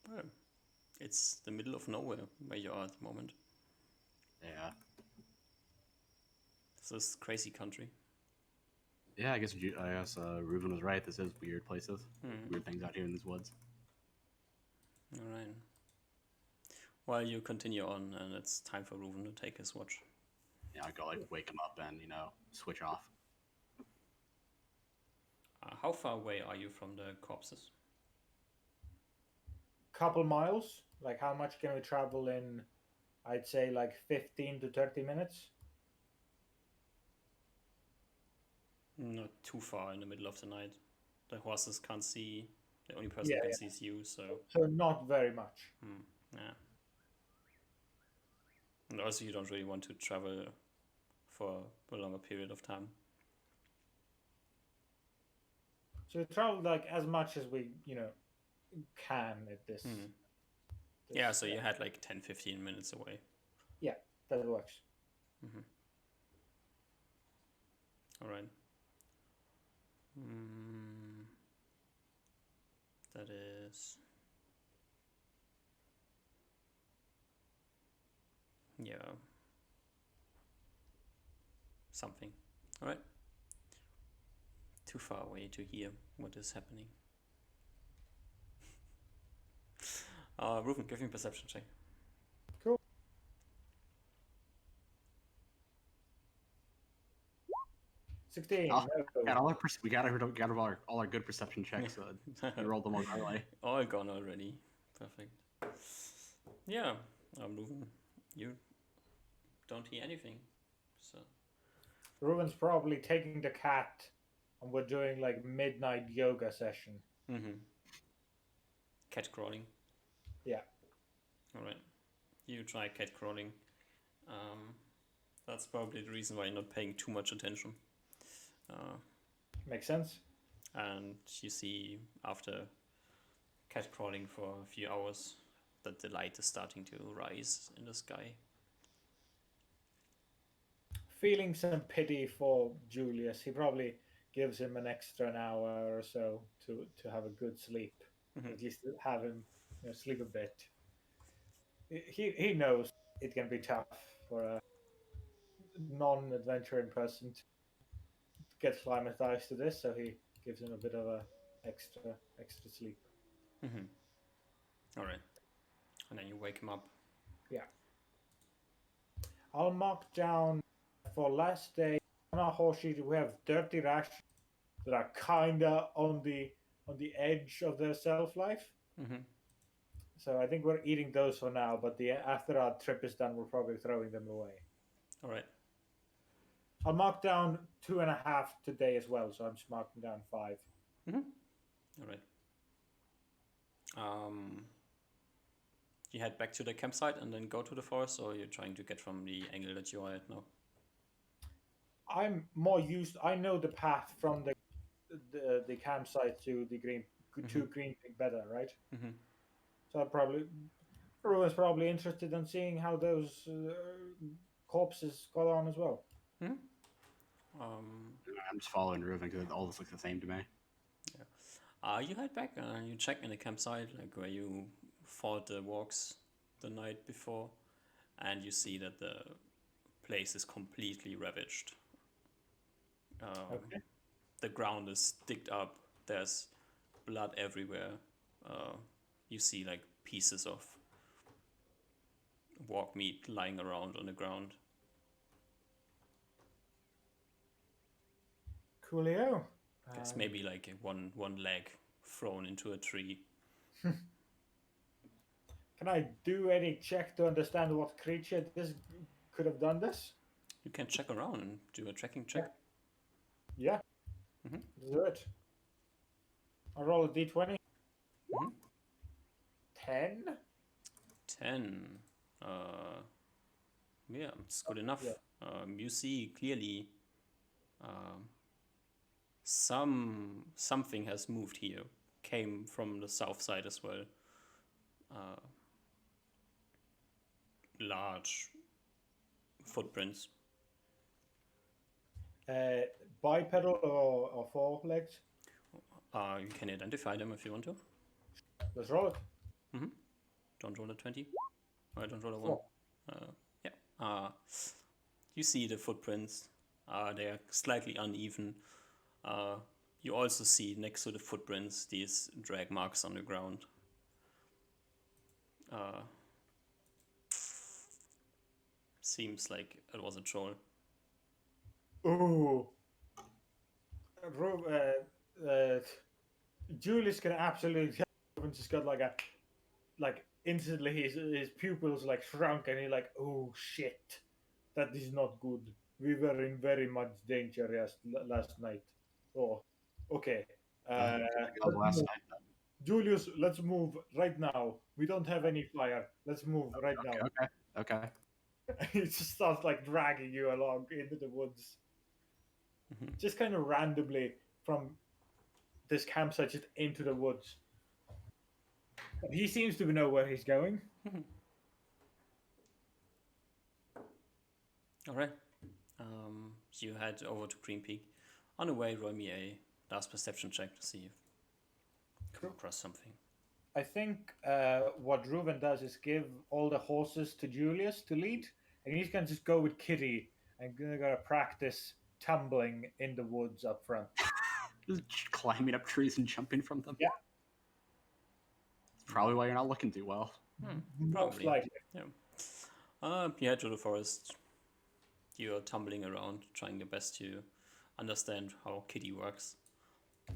Well, it's the middle of nowhere where you are at the moment.
Yeah.
This is crazy country.
Yeah, I guess Reuven was right. This is weird places, weird things out here in these woods.
All right. Well, you continue on, and it's time for Reuven to take his watch.
Yeah, I go like wake him up and switch off.
How far away are you from the corpses?
Couple miles. Like, how much can we travel in? I'd say like 15 to 30 minutes.
Not too far in the middle of the night. The horses can't see. The only person who can see is you, so...
So not very much.
Yeah. And also you don't really want to travel for a longer period of time.
So we traveled like as much as we, can at this.
Yeah, so you had like 10-15 minutes away.
Yeah, that works.
All right. That is... Yeah. Something. All right. Too far away to hear what is happening. Reuven, give me a perception check.
Cool. 16.
Oh,
no.
we got all our good perception checks. We rolled them all early.
All gone already. Perfect. Yeah, Reuven, you don't hear anything. So
Reuven's probably taking the cat, and we're doing like midnight yoga session.
Cat crawling.
Yeah.
All right. You try cat crawling. That's probably the reason why you're not paying too much attention.
Makes sense.
And you see after cat crawling for a few hours that the light is starting to rise in the sky.
Feeling some pity for Julius, he probably gives him an extra hour or so to have a good sleep. At least have him sleep a bit. he knows it can be tough for a non-adventuring person to get climatized to this, so he gives him a bit of a extra sleep.
Mm-hmm. All right. And then you wake him up.
Yeah. I'll mark down for last day on our horse sheet. We have dirty rations that are kinda on the edge of their shelf life.
Mm-hmm.
So I think we're eating those for now. But after our trip is done, we're probably throwing them away.
All right.
I'll mark down 2.5 today as well. So I'm just marking down 5.
Mm-hmm. All right. You head back to the campsite and then go to the forest, or you're trying to get from the angle that you are at now?
I'm more used. I know the path from the campsite to the Green Peak better, right?
Mm-hmm.
So Ruben's probably interested in seeing how those corpses got on as well.
Mm-hmm.
I'm just following Ruben because all this looks the same to me.
You head back and you check in the campsite, like where you fought the walks the night before, and you see that the place is completely ravaged.
Okay.
The ground is digged up. There's blood everywhere. You see like pieces of walk meat lying around on the ground.
Coolio.
There's maybe like one leg thrown into a tree.
Can I do any check to understand what creature this could have done this?
You can check around and do a tracking check.
Yeah.
Mhm.
Let's do it. I roll a d20.
Mhm.
10.
10. Yeah, it's good enough.
Yeah.
You see clearly something has moved here. Came from the south side as well. Large footprints.
Bipedal or 4 legs?
You can identify them if you want to.
Let's roll it.
Don't roll a 20. Or don't roll a 1. Yeah. You see the footprints. They are slightly uneven. You also see next to the footprints these drag marks on the ground. Seems like it was a troll.
Ooh. Julius can absolutely tell Ruben's just got like instantly his pupils like shrunk and he's like, oh shit, that is not good. We were in very much danger last night. Oh, okay.
Last
Let's move.
night.
Julius, let's move right now. We don't have any fire. Let's move right now.
Okay.
He just starts like dragging you along into the woods. Just kind of randomly from this campsite just into the woods. But he seems to know where he's going.
All right. You head over to Green Peak. On the way, roll me a last perception check to see if you come across something.
I think what Ruben does is give all the horses to Julius to lead, and he's going to just go with Kitty and going to practice tumbling in the woods up front.
Just climbing up trees and jumping from them.
Yeah.
That's probably why you're not looking too well.
Most likely.
Yeah. You head to the forest. You're tumbling around, trying your best to understand how Kitty works.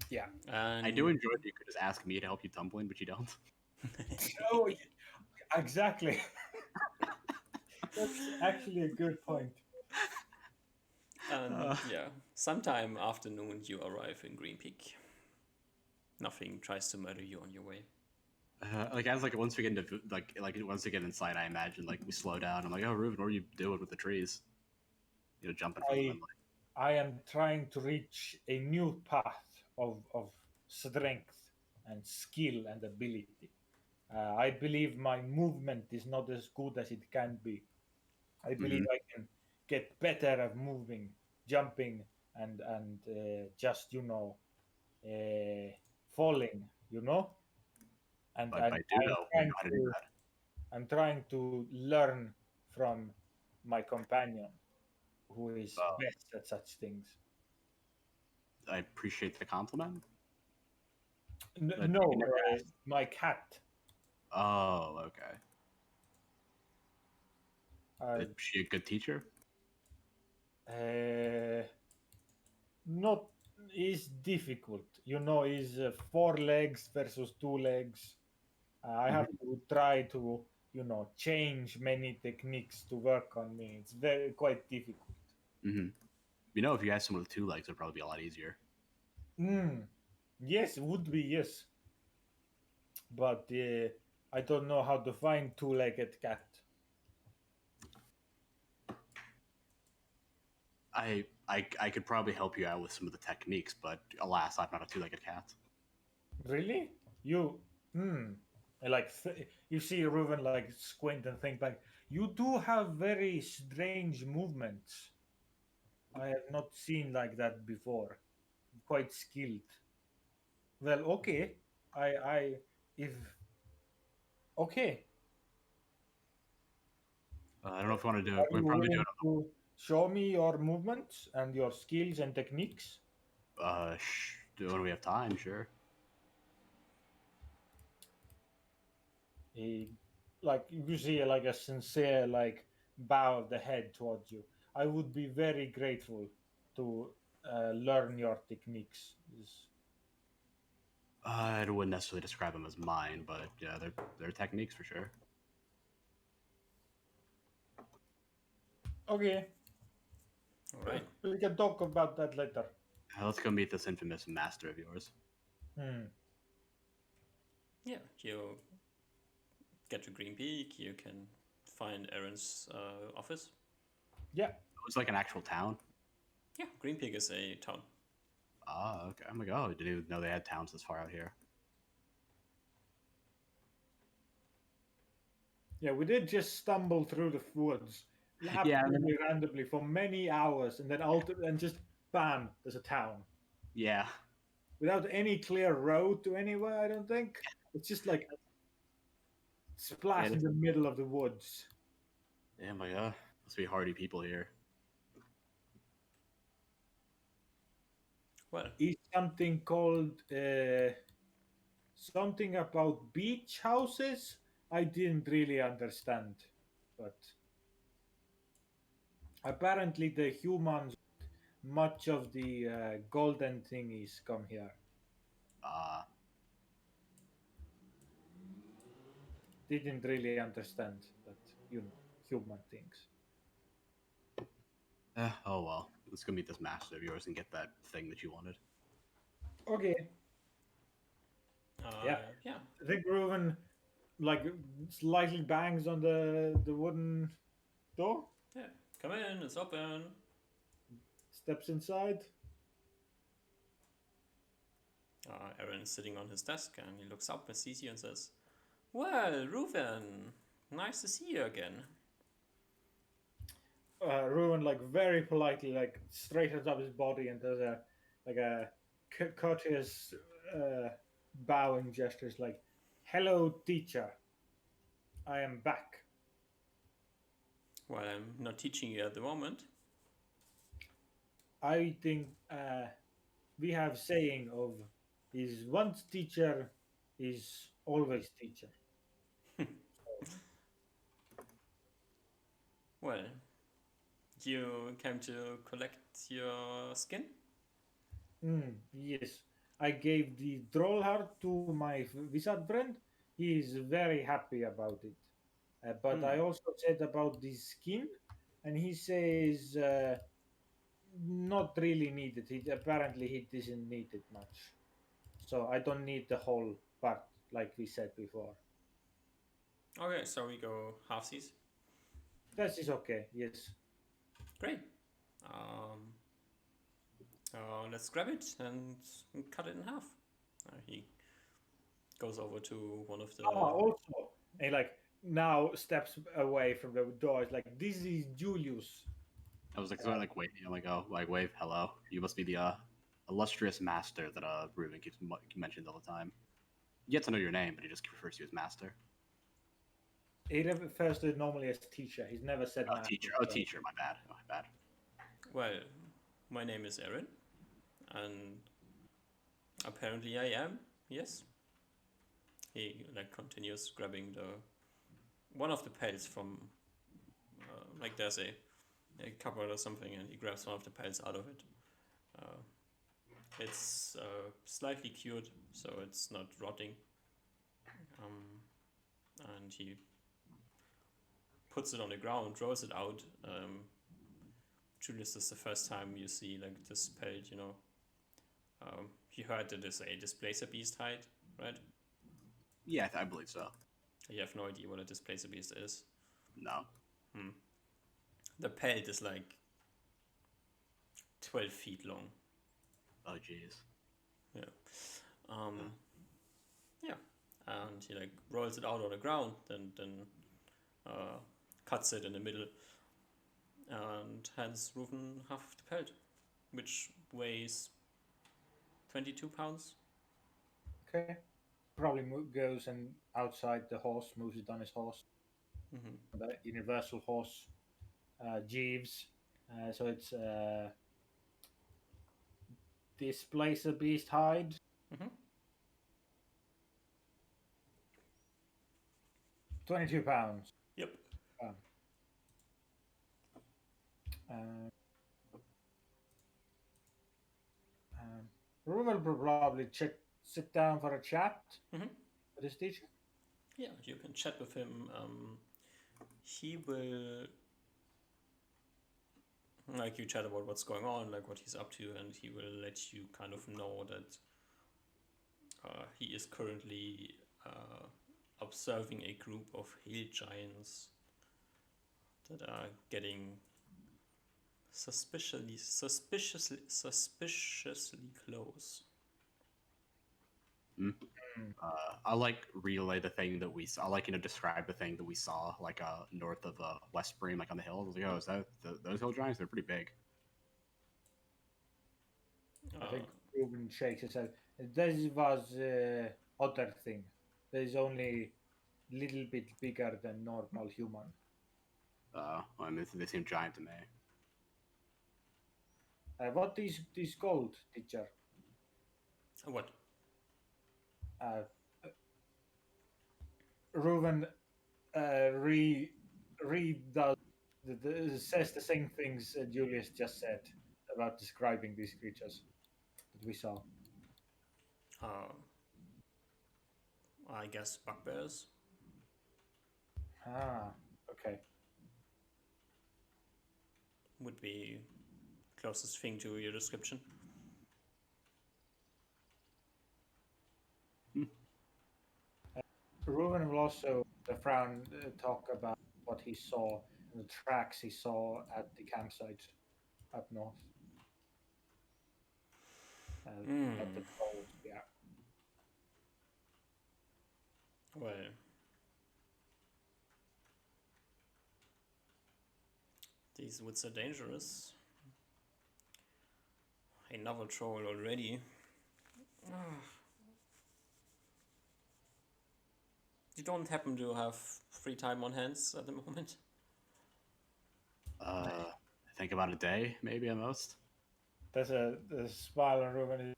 Yeah.
And
I do enjoy that you could just ask me to help you tumbling, but you don't.
Oh, exactly. That's actually a good point.
Sometime afternoon you arrive in Green Peak. Nothing tries to murder you on your way.
Once we get into once we get inside, I imagine like we slow down. I'm like, oh, Ruben, what are you doing with the trees? Jumping from them.
I am trying to reach a new path of strength and skill and ability. I believe my movement is not as good as it can be. I believe I can get better at moving, jumping, and just falling. And
I do know how to do that.
I'm trying to learn from my companion, who is
Oh.
best at such things.
I appreciate the compliment.
No,
But you never asked.
my cat.
Oh, okay.
Uh,
Is she a good teacher?
uh, Not is difficult. You know, is 4 legs versus 2 legs. I have to try to, change many techniques to work on me. It's very quite difficult.
Mm-hmm. You know, if you had someone with 2 legs, it'd probably be a lot easier.
Mm. Yes, would be yes, but I don't know how to find 2-legged cat.
I could probably help you out with some of the techniques, but alas, I'm not a 2-legged cat.
Really? You? Hmm. You see Reuven like squint and think back. You do have very strange movements. I have not seen like that before. Quite skilled. Well, okay. I if okay.
I don't know if you want to do
Are
it. We
you
probably do
willing
it
to show me your movements and your skills and techniques?
do it when we have time, sure.
He, like you see, like a sincere like bow of the head towards you. I would be very grateful to learn your techniques.
I wouldn't necessarily describe them as mine, but yeah, they're techniques for sure.
Okay,
All right.
we can talk about that later.
Let's go meet this infamous master of yours.
Hmm.
Yeah, you get to Green Peak. You can find Aaron's office.
Yeah.
It was like an actual town.
Yeah, Green Peak is a town.
Ah, okay. I'm like, oh, didn't even know they had towns this far out here.
Yeah, we did just stumble through the woods, absolutely randomly for many hours, and then and just bam, there's a town
Yeah.
without any clear road to anywhere. I don't think it's just like splash in the middle of the woods.
Yeah, I'm like, must be hardy people here.
Well,
Is something called something about beach houses. I didn't really understand, but apparently the humans, much of the golden thingies come here.
Uh,
Didn't really understand, but human things.
oh well. Let's go meet this master of yours and get that thing that you wanted.
Okay, yeah.
yeah.
I think Reuven like slightly bangs on the wooden door,
Yeah, come in, it's open.
steps inside.
Aaron is sitting on his desk and he looks up and sees you and says, "Well, Reuven, nice to see you again."
Reuven like very politely like straightens up his body and does a courteous bowing gestures like, "Hello, teacher. I am back."
Well, I'm not teaching you at the moment.
I think we have saying of is once teacher is always teacher.
Well, you came to collect your skin?
Yes, I gave the troll heart to my wizard friend. He is very happy about it. But I also said about the skin, and he says not really needed. Apparently he doesn't need it much, so I don't need the whole part like we said before.
Okay, so we go halfsies.
That is okay. Yes.
Great. Let's grab it and cut it in half. He goes over to one of the.
Also, and like now steps away from the door. It's like this is Julius.
I was like, sort of like wait. I'm like, oh, like wave, hello. You must be the illustrious master that Reuven keeps mentioned all the time. You get to know your name, but he just refers to you as master.
He refers to it normally as teacher. He's never said
Oh,
master.
teacher. Oh, teacher. My bad. My bad.
Well, my name is Aaron, and apparently I am. Yes. He like continues grabbing the one of the pelts from like there's a cupboard or something, and he grabs one of the pelts out of it. It's slightly cured, so it's not rotting. And he puts it on the ground, throws it out. Julius, this is the first time you see like this pelt, you know. You heard that it's a displacer beast hide, right?
Yeah, I believe so.
You have no idea what a displacer beast is.
No.
The pelt is like 12 feet long.
Oh, jeez.
Yeah. Yeah. And he like rolls it out on the ground, then cuts it in the middle, and hands Reuven half of the pelt, which weighs 22 pounds.
Okay. Probably goes and outside the horse, moves it on his horse. The universal horse, Jeeves. So it's displacer beast hide. 22 pounds.
Yep.
Reuven will probably sit down for a chat with his teacher.
Yeah, you can chat with him. He will, like, you chat about what's going on, like what he's up to, and he will let you kind of know that he is currently observing a group of hill giants that are getting suspiciously close.
I like relay the thing that we saw. I like describe the thing that we saw like north of West Bream, like on the hills. I was like, oh, is that those hill giants? They're pretty big.
I think Reuven shakes his head. This was other thing. There is only little bit bigger than normal human.
I mean, they seem giant to me.
What is this called, teacher?
What?
Reuven says the same things Julius just said about describing these creatures that we saw.
I guess bugbears.
Okay.
Would be closest thing to your description.
Reuven will also talk about what he saw and the tracks he saw at the campsite up north. At the troll, yeah.
Well, these woods are dangerous. Another troll already. You don't happen to have free time on hands at the moment?
I think about a day, maybe at most.
There's a smile on Reuven.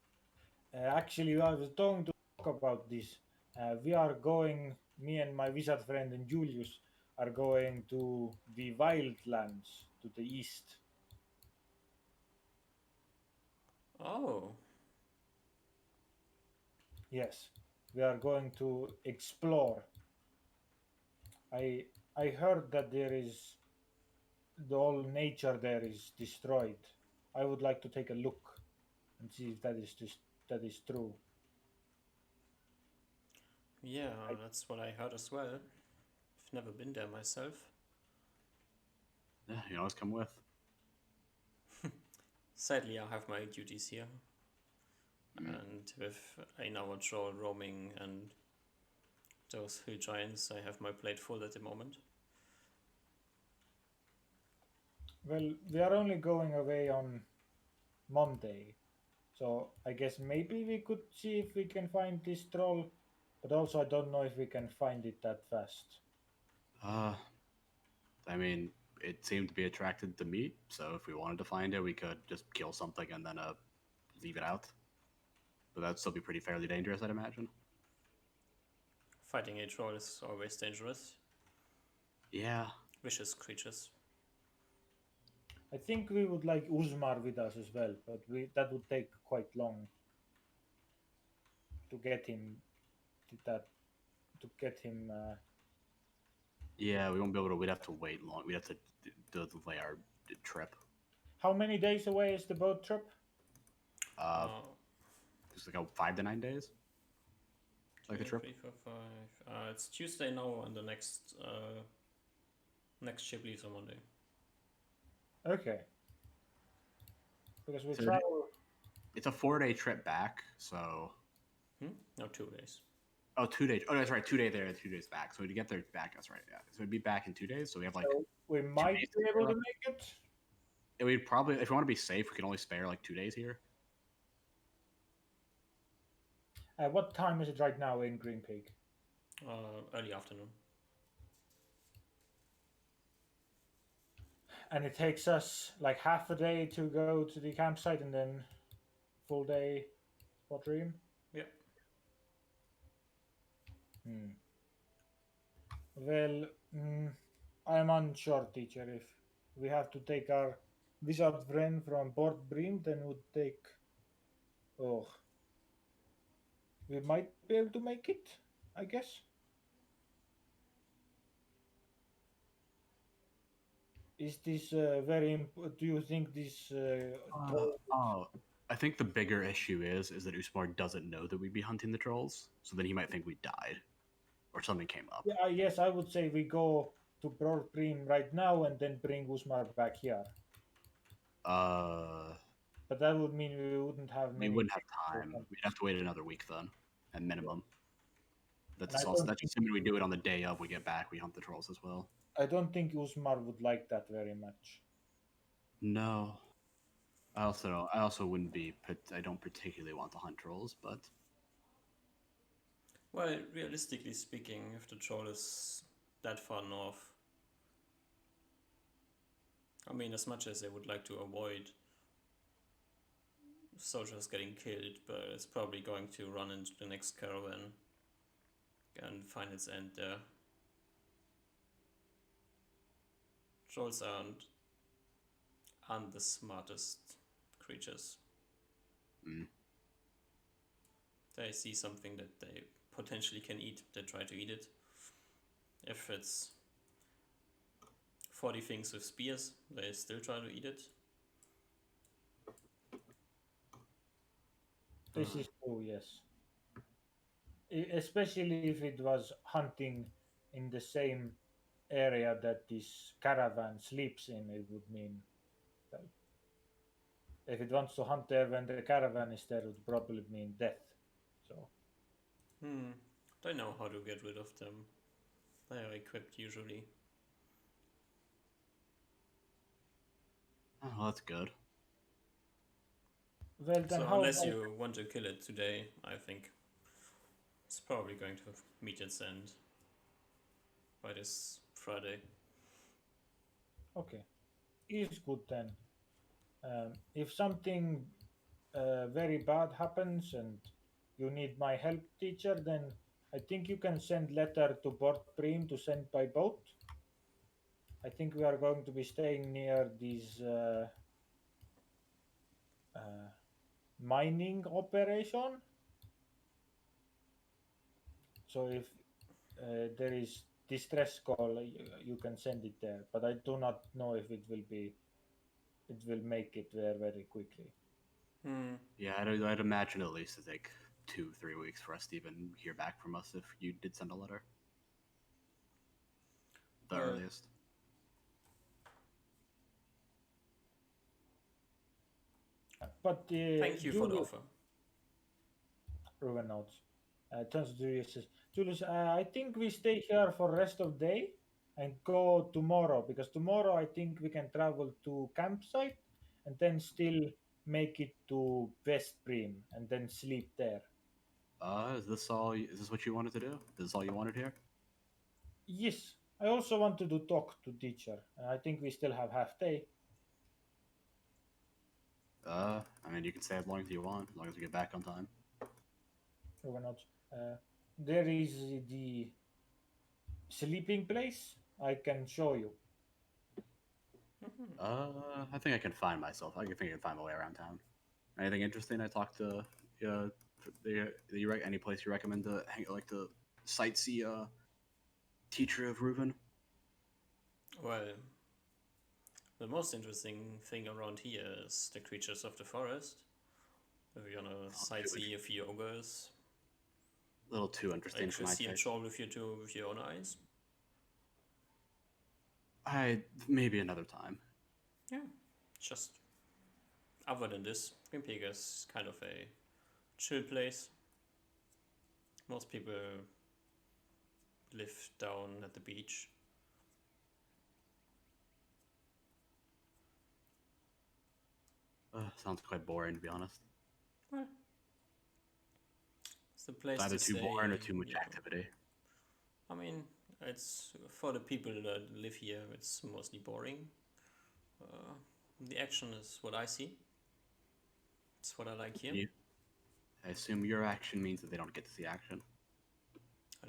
Actually, I was going to talk about this. We are going, me and my wizard friend and Julius are going to the wildlands to the east.
Oh.
Yes, we are going to explore. I heard that there is the whole nature there is destroyed. I would like to take a look and see if that is true.
Yeah, that's what I heard as well. I've never been there myself.
Yeah, you always come with.
Sadly, I have my duties here. And with another troll roaming and those hill giants, I have my plate full at the moment.
Well, we are only going away on Monday, so I guess maybe we could see if we can find this troll, but also I don't know if we can find it that fast.
I mean, it seemed to be attracted to meat, so if we wanted to find it, we could just kill something and then leave it out. But that'd still be pretty fairly dangerous, I'd imagine.
Fighting a troll is always dangerous.
Yeah.
Vicious creatures.
I think we would like Uzmar with us as well, but that would take quite long to get him to get him.
Yeah, we won't be able to. We'd have to wait long. We'd have to delay our trip.
How many days away is the boat trip?
It's like 5 to 9 days. Like the trip.
3, 4, 5. It's Tuesday now, and the next ship leaves on Monday.
Okay. Because we
So
travel.
It's a 4-day trip back, so.
No, 2 days.
Oh, 2 days. Oh, that's right. 2 days there and 2 days back. So to get there back, that's right. Yeah. So we'd be back in 2 days. So we have like.
So we might
days
be able to
to
make it.
We'd probably, if we want to be safe, we can only spare like 2 days here.
What time is it right now in Green Peak?
Early afternoon.
And it takes us like half a day to go to the campsite and then full day spot dream.
Yeah.
Well, I'm unsure, teacher. If we have to take our wizard friend from Port Bream, then would take. Oh, we might be able to make it, I guess. Is this very? Do you think this?
I think the bigger issue is that Usmar doesn't know that we'd be hunting the trolls, so then he might think we died, or something came up.
Yeah, yes, I would say we go to Port Bream right now and then bring Usmar back here. But that would mean we wouldn't have.
We wouldn't have time. We'd have to wait another week then, at minimum. That's assuming we do it on the day of we get back. We hunt the trolls as well.
I don't think Usmar would like that very much.
No. I also wouldn't be. I don't particularly want to hunt trolls, but.
Well, realistically speaking, if the troll is that far north, I mean, as much as they would like to avoid soldiers getting killed, but it's probably going to run into the next caravan and find its end there. Trolls aren't the smartest creatures. They see something that they potentially can eat, they try to eat it. If it's 40 things with spears, they still try to eat it.
This is true, yes. Especially if it was hunting in the same area that this caravan sleeps in, it would mean that if it wants to hunt there when the caravan is there, it would probably mean death. So.
They know how to get rid of them. They are equipped usually.
Oh, that's good.
Well, then
so
how
unless you want to kill it today, I think it's probably going to meet its end by this Friday.
Okay, is good then. If something very bad happens and you need my help, teacher, then I think you can send letter to Port Bream to send by boat. I think we are going to be staying near these mining operation. So if there is distress call, you can send it there. But I do not know if it will make it there very quickly.
Yeah, I'd imagine at least it take 2-3 weeks for us to even hear back from us if you did send a letter. The earliest.
But
thank you for the offer.
Ruben notes. Turns to Julius says, Julius, I think we stay here for rest of day and go tomorrow, because tomorrow I think we can travel to campsite and then still make it to West Bream and then sleep there.
Is this all? Is this what you wanted to do? Is this all you wanted here?
Yes, I also wanted to talk to teacher. I think we still have half day.
I mean, you can stay as long as you want, as long as we get back on time.
Or not. There is the sleeping place. I can show you.
I think I can find myself. I think I can find my way around town. Anything interesting? I talked to any place you recommend to hang, like to sightsee? Teacher of Reuven.
Well, the most interesting thing around here is the creatures of the forest. If you wanna sightsee a few ogres,
A little too interesting for
actually
my
see a
taste.
troll with your own eyes.
Maybe another time.
Yeah, just other than this, Green Peak is kind of a chill place. Most people live down at the beach.
Sounds quite boring, to be honest.
Well, it's the place
It's either
to
too
stay,
boring or too much
you know.
activity.
I mean, it's for the people that live here. It's mostly boring. The action is what I see. It's what I like here.
I assume your action means that they don't get to see action.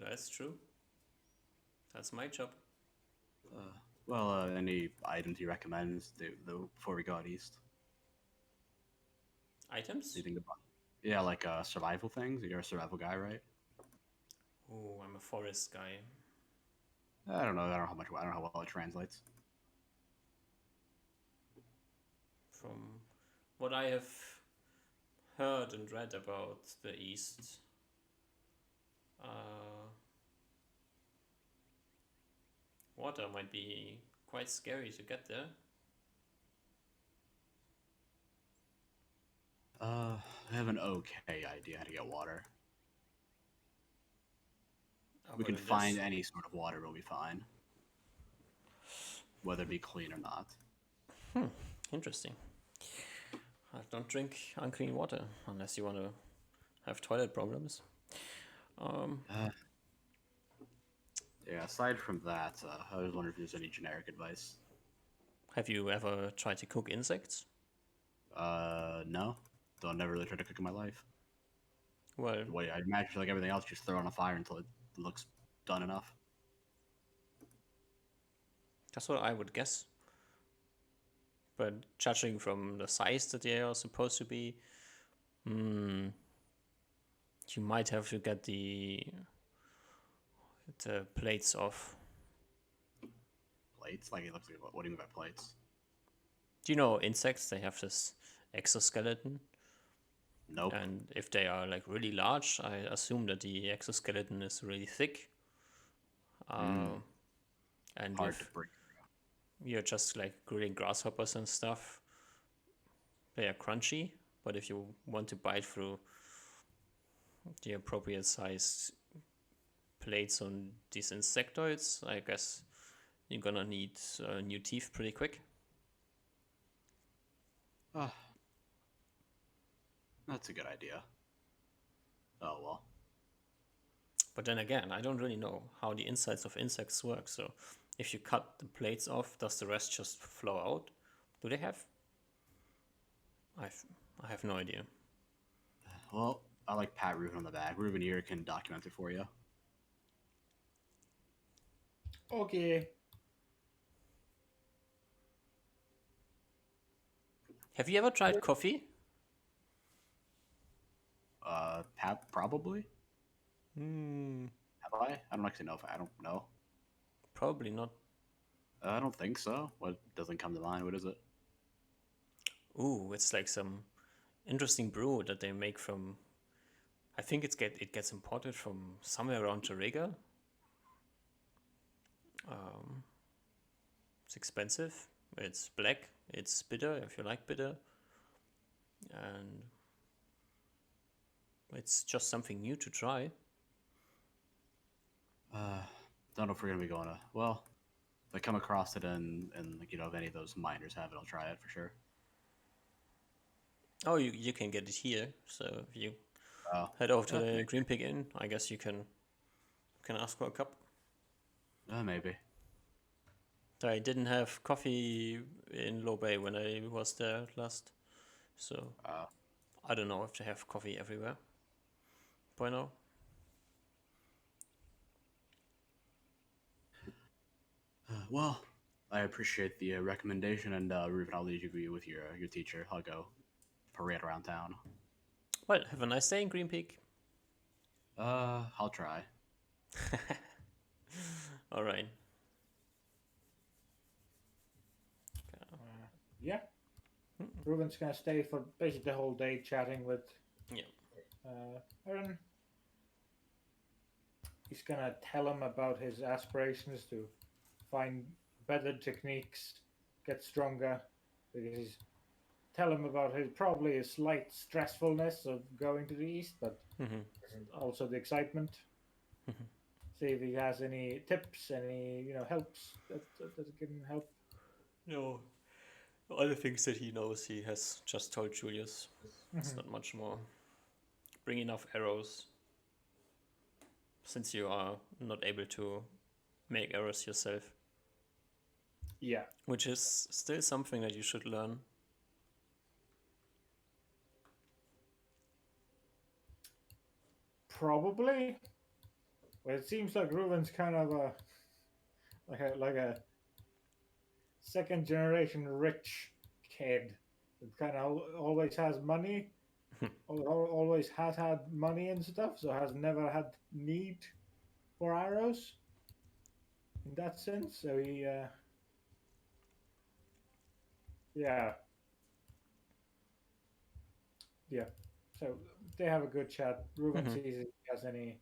That's true. That's my job.
Any items you recommend before we go out east?
Items?
Anything about? Yeah, like survival things. You're a survival guy, right?
Oh, I'm a forest guy.
I don't know. I don't know how well it translates.
From what I have heard and read about the East, water might be quite scary to get there.
I have an okay idea how to get water. We can find any sort of water, will be fine. Whether it be clean or not.
Interesting. I don't drink unclean water unless you want to have toilet problems.
Yeah, aside from that, I was wondering if there's any generic advice.
Have you ever tried to cook insects?
No. Though I never really tried to cook in my life.
Well,
Wait, I imagine like everything else, just throw it on a fire until it looks done enough.
that's what I would guess. But judging from the size that they are supposed to be, you might have to get the plates off.
Plates? Like it looks like what do you mean by plates?
Do you know insects? They have this exoskeleton.
Nope.
And if they are like really large, I assume that the exoskeleton is really thick. And
Hard to break.
you're just like grilling grasshoppers and stuff. They are crunchy, but if you want to bite through the appropriate sized plates on these insectoids, I guess you're gonna need new teeth pretty quick.
That's a good idea. Oh well.
But then again, I don't really know how the insides of insects work. So if you cut the plates off, does the rest just flow out? Do they have? I have no idea.
Well, I like Pat Reuven on the back. Reuven here can document it for you.
Okay.
Have you ever tried coffee?
Pat probably.
Hmm.
Have I? I don't actually know if I don't know.
Probably not.
I don't think so. What doesn't come to mind? What is it?
Ooh, it's like some interesting brew that they make from. I think it gets imported from somewhere around Torrega. It's expensive. It's black. It's bitter if you like bitter, and it's just something new to try.
Don't know if we're gonna be going to. Well, if I come across it and like, if any of those miners have it, I'll try it for sure.
Oh, you can get it here. So if you
Oh,
head over to the
maybe.
Green Pig Inn, I guess you can ask for a cup.
Maybe.
I didn't have coffee in Low Bay when I was there last, so I don't know if they have coffee everywhere by now.
Well, I appreciate the recommendation, and Ruben, I'll leave you with your teacher. I'll go parade around town.
Well, have a nice day in Green Peak.
I'll try.
All right.
Yeah. Ruben's gonna stay for basically the whole day chatting with
Yeah.
Aaron. He's gonna tell him about his aspirations to find better techniques, get stronger. Because tell him about his probably a slight stressfulness of going to the east, but also the excitement. See if he has any tips, any helps that can help.
No. All the things that he knows, he has just told Julius. It's not much more. Bring enough arrows. Since you are not able to make arrows yourself.
Yeah.
Which is still something that you should learn.
Probably. Well, it seems like Ruben's kind of like a second generation rich kid that kind of always has money, always has had money and stuff, so has never had need for arrows in that sense. So he, yeah. So they have a good chat. Ruben sees if he has any,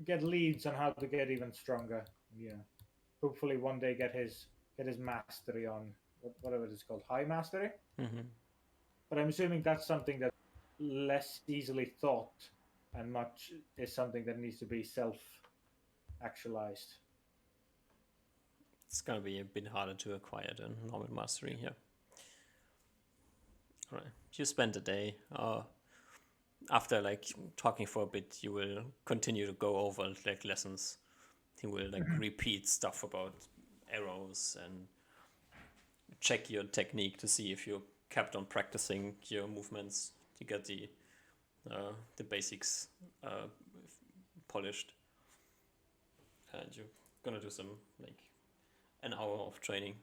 get leads on how to get even stronger. Hopefully one day get his mastery on whatever it's called, high mastery. But I'm assuming that's something that's less easily thought and much is something that needs to be self-actualized.
It's gonna be a bit harder to acquire than normal mastery here. All right, you spend the day. After like talking for a bit, you will continue to go over like lessons. He will like repeat stuff about arrows and check your technique to see if you kept on practicing your movements to get the basics polished. And you're gonna do some like an hour of training,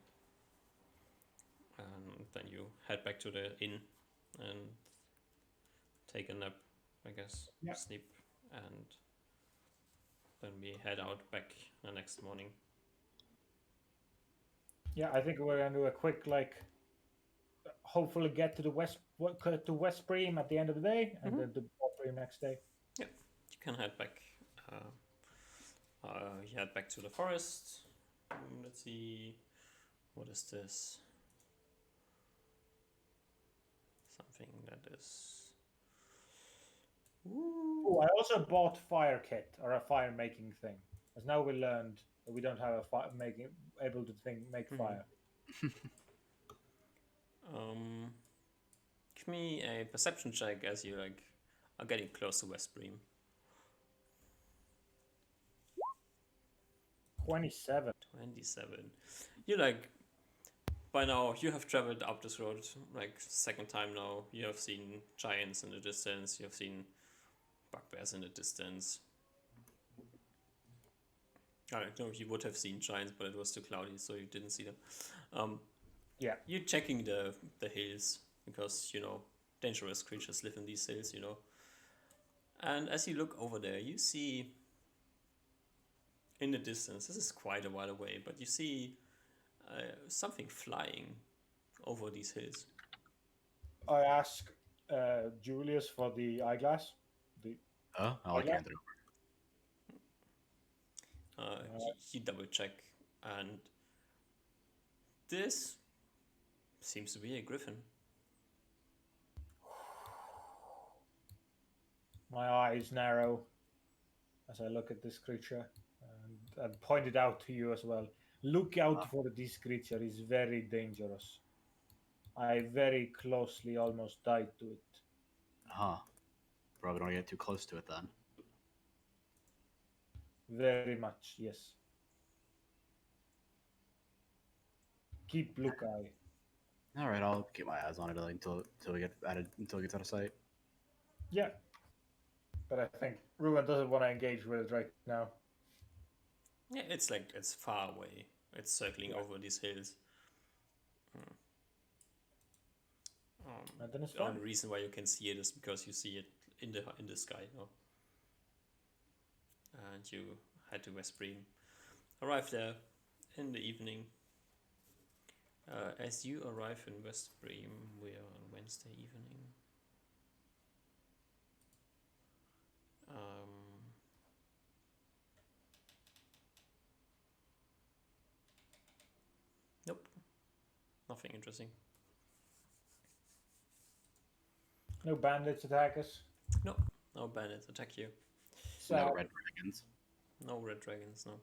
and then you head back to the inn and take a nap, I guess.
Yep.
Sleep, and then we head out back the next morning.
Yeah, I think we're gonna do a quick hopefully get to the West Bream at the end of the day, and then to Port Bream next day.
Yeah, you can head back. You head back to the forest. Let's see, what is this? Something that is. Ooh.
Oh, I also bought fire kit or a fire making thing. As now we learned that we don't have a fire able to make fire.
Give me a perception check as you are getting close to West Bream.
27.
27. You by now you have traveled up this road second time now. You have seen giants in the distance. You have seen bugbears in the distance. I don't know, you would have seen giants, but it was too cloudy, so you didn't see them.
Yeah.
You're checking the hills because dangerous creatures live in these hills. And as you look over there, you see in the distance. This is quite a while away, but you see something flying over these hills.
I ask Julius for the eyeglass.
I'll hand it over.
You double check, and this seems to be a griffin.
My eyes narrow as I look at this creature, and point it out to you as well. Look out for this creature; it's very dangerous. I very closely almost died to it.
Probably don't get too close to it then.
Very much, yes. keep lookout.
All right, I'll keep my eyes on it until we get until it gets out of sight.
Yeah. But I think Ruin doesn't want to engage with it right now.
Yeah, it's like it's far away. It's circling
Yeah.
over these hills.
And then it's
The
fine.
only reason why you can see it is because you see it in the sky, no? And you head to Veszprém. Arrive there in the evening. As you arrive in Veszprém, we are on Wednesday evening. Nope. Nothing interesting.
No bandits attack us.
No bandits attack you.
So
No red dragons.
No red dragons, no.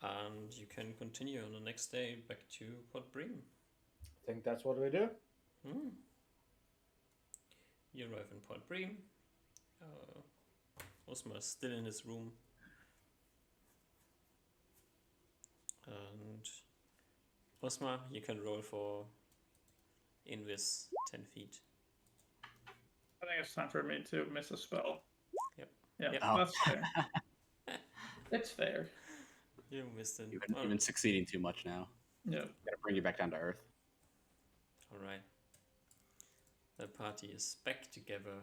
And you can continue on the next day back to Port Bream.
I think that's what we do.
You arrive in Port Bream. Osmar is still in his room. And Osmar, you can roll for Invis 10 feet.
I think it's time for me to miss a spell.
Yep.
Yeah,
Yep.
Oh.
that's fair. It's fair.
You missed it.
You've been succeeding too much now.
Yeah.
Gotta bring you back down to earth.
Alright. The party is back together.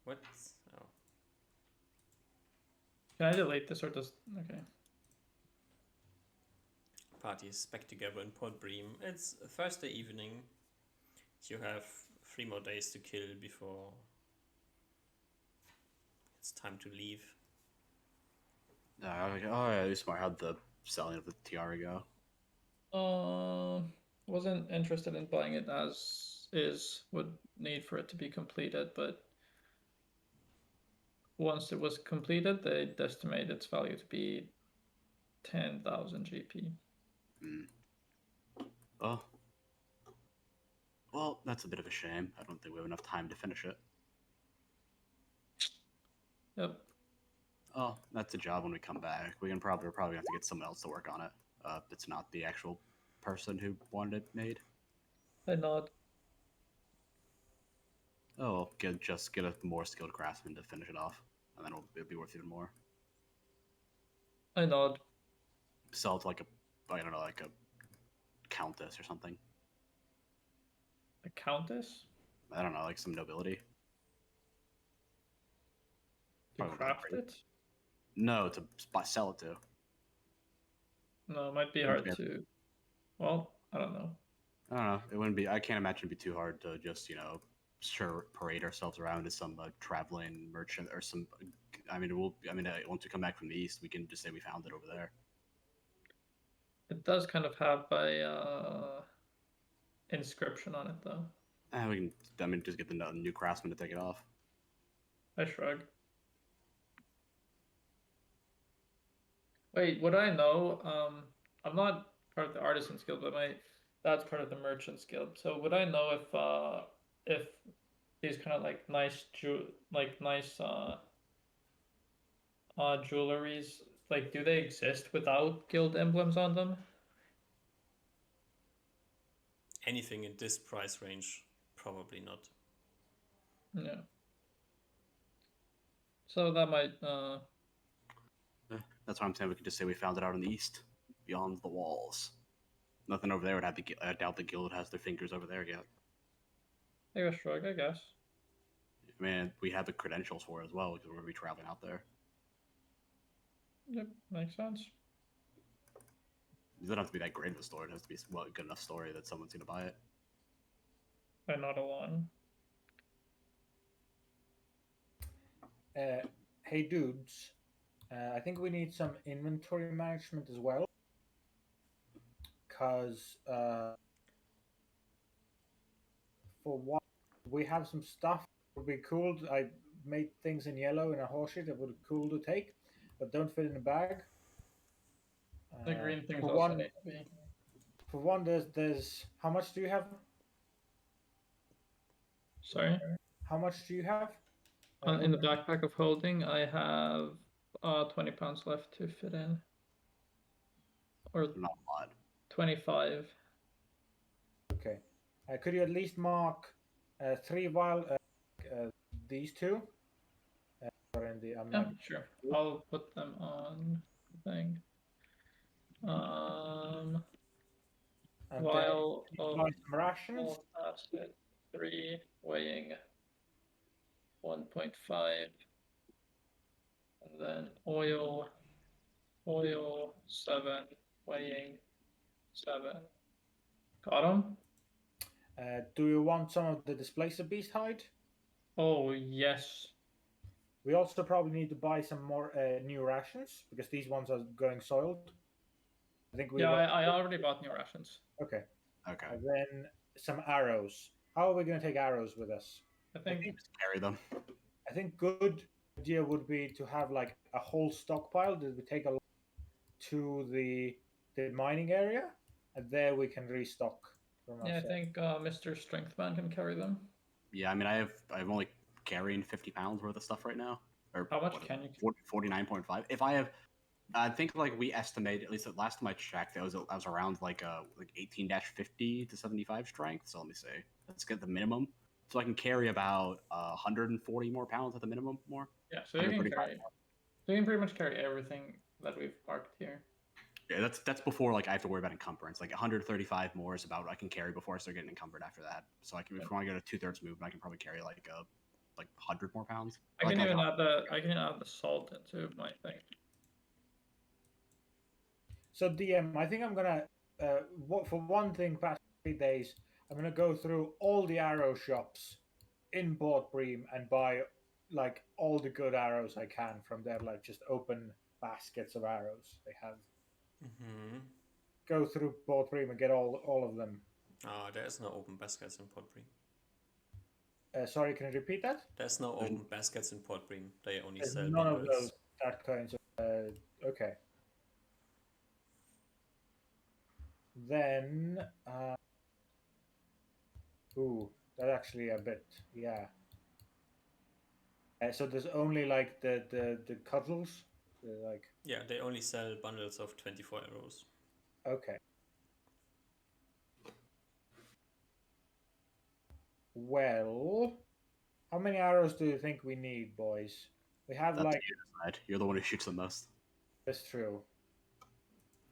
What? Oh.
Can I delete this or does okay?
Party is back together in Port Bream. It's Thursday evening. You have 3 more days to kill before it's time to leave.
Oh yeah, Usmar, how'd the selling of the tiara go?
Wasn't interested in buying it as is. Would need for it to be completed, but once it was completed, they estimate its value to be 10,000 GP.
Oh. Well, that's a bit of a shame. I don't think we have enough time to finish it.
Yep.
Oh, that's a job when we come back. We're probably have to get someone else to work on it. It's not the actual person who wanted it made.
I nod.
Oh, just get a more skilled craftsman to finish it off, and then it'll be worth even more.
I nod.
Sell it to like a countess or something.
A countess?
I don't know, like some nobility.
To
Probably not
craft
great.
it?
No, to sell it to.
No, it might be hard to. Well, I don't know.
I don't know. It wouldn't be. I can't imagine it'd be too hard to just parade ourselves around as some traveling merchant or some. Once we come back from the east, we can just say we found it over there.
It does kind of have a inscription on it, though.
We can. Just get the new craftsman to take it off.
I shrug. Wait, would I know? I'm not part of the Artisans Guild, but my dad's part of the Merchants Guild. So would I know if these kind of like nice jewelries, like, do they exist without guild emblems on them?
Anything in this price range, probably not.
Yeah. So that might
That's what I'm saying. We could just say we found it out in the east, beyond the walls. Nothing over there would have the. I doubt the guild has their fingers over there yet.
take a shrug, I guess.
I mean, we have the credentials for it as well because we're gonna be traveling out there.
Yep, makes sense.
It doesn't have to be that great of a story. It has to be a good enough story that someone's gonna buy it.
I'm not alone.
Hey dudes, I think we need some inventory management as well. Because for what we have some stuff would be cool. I made things in yellow in a horse shit that would be cool to take, but don't fit in a bag.
The green things
for
also
one,
need to be.
For one, there's how much do you have?
Sorry?
How much do you have?
In the backpack of holding, I have 20 pounds left to fit in. or
Not a lot.
25.
Okay. Could you at least mark 3 while these two? Or in the
Yeah, sure. I'll put them on the thing.
and
While
buy some rations.
all asset 3 weighing 1.5, and then oil 7 weighing 7. Got them?
Do you want some of the displacer beast hide?
Oh yes.
We also probably need to buy some more new rations because these ones are going soiled. I think we
Yeah, I already bought new rations.
okay.
Okay.
And then some arrows. How are we going to take arrows with us?
I think
Just carry them.
I think good idea would be to have like a whole stockpile that we take to the mining area, and there we can restock from
yeah, I
ourselves.
think Mr. Strengthman can carry them.
Yeah, I mean, I'm only carrying 50 pounds worth of stuff right now. Or
How much
what,
can you?
49.5. If I have, I think like we estimate, at least the last time I checked, I was around like 18-50 to 75 strength. So let me see. Let's get the minimum. So I can carry about 140 more pounds at the minimum more.
Yeah, so you can
135
carry. So you can pretty much carry everything that we've marked here.
Yeah, that's before like I have to worry about encumbrance. Like 135 more is about what I can carry before I start getting encumbered after that. So I can, if I want to go to 2/3 movement, I can probably carry like 100 more pounds.
I can
Like,
even add the salt into my thing.
So DM, I think I'm gonna for one thing, past 3 days, I'm gonna go through all the arrow shops in Port Bream and buy like all the good arrows I can from there, like just open baskets of arrows they have.
Mm-hmm.
Go through Port Bream and get all of them.
There's no open baskets in Port Bream.
Sorry, can you repeat that?
There's no open baskets in Port Bream. They only
There's
sell
none of
bundles.
those that kinds of. Okay. Then, ooh, that's actually a bit, yeah. So there's only like the cuddles, like
Yeah, they only sell bundles of 24 arrows.
okay. Well, how many arrows do you think we need, boys? We have
that's
like
you decide. You're the one who shoots the most.
that's true.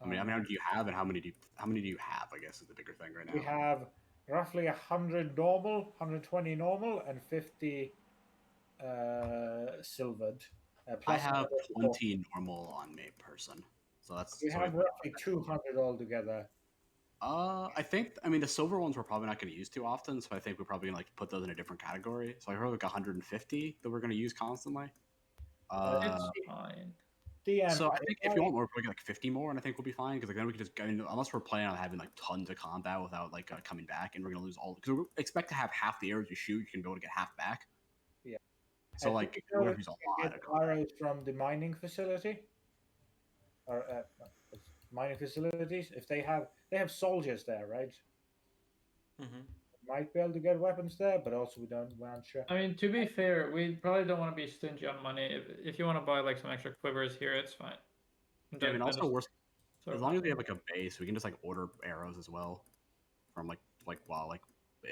I mean, how many do you have, and how many do you have? I guess is the bigger thing right now.
We have roughly 100 normal, 120 normal, and 50 silvered.
I have
another
20 normal on me person, so that's.
We
so
have roughly 200 altogether.
I think, I mean, the silver ones we're probably not going to use too often, so I think we're probably going to like put those in a different category. So I heard like 150 that we're going to use constantly.
It's fine.
DM,
So I think if you want more, we'll get like 50 more, and I think we'll be fine because like, then we can just, I mean, unless we're planning on having like tons of combat without like coming back, and we're going to lose all because we expect to have half the arrows you shoot, you can be able to get half back.
Yeah.
So
I
like,
think
we're
we
going to use a
can
lot.
get arrows from the mining facility, or mining facilities. If they have soldiers there, right?
Mm-hmm.
Might be able to get weapons there, but also we're not sure.
I mean, to be fair, we probably don't want to be stingy on money. If you want to buy like some extra quivers here, it's fine.
Yeah, I mean, also worse.
Sort
As
of
long as we have like a base, we can just like order arrows as well from like if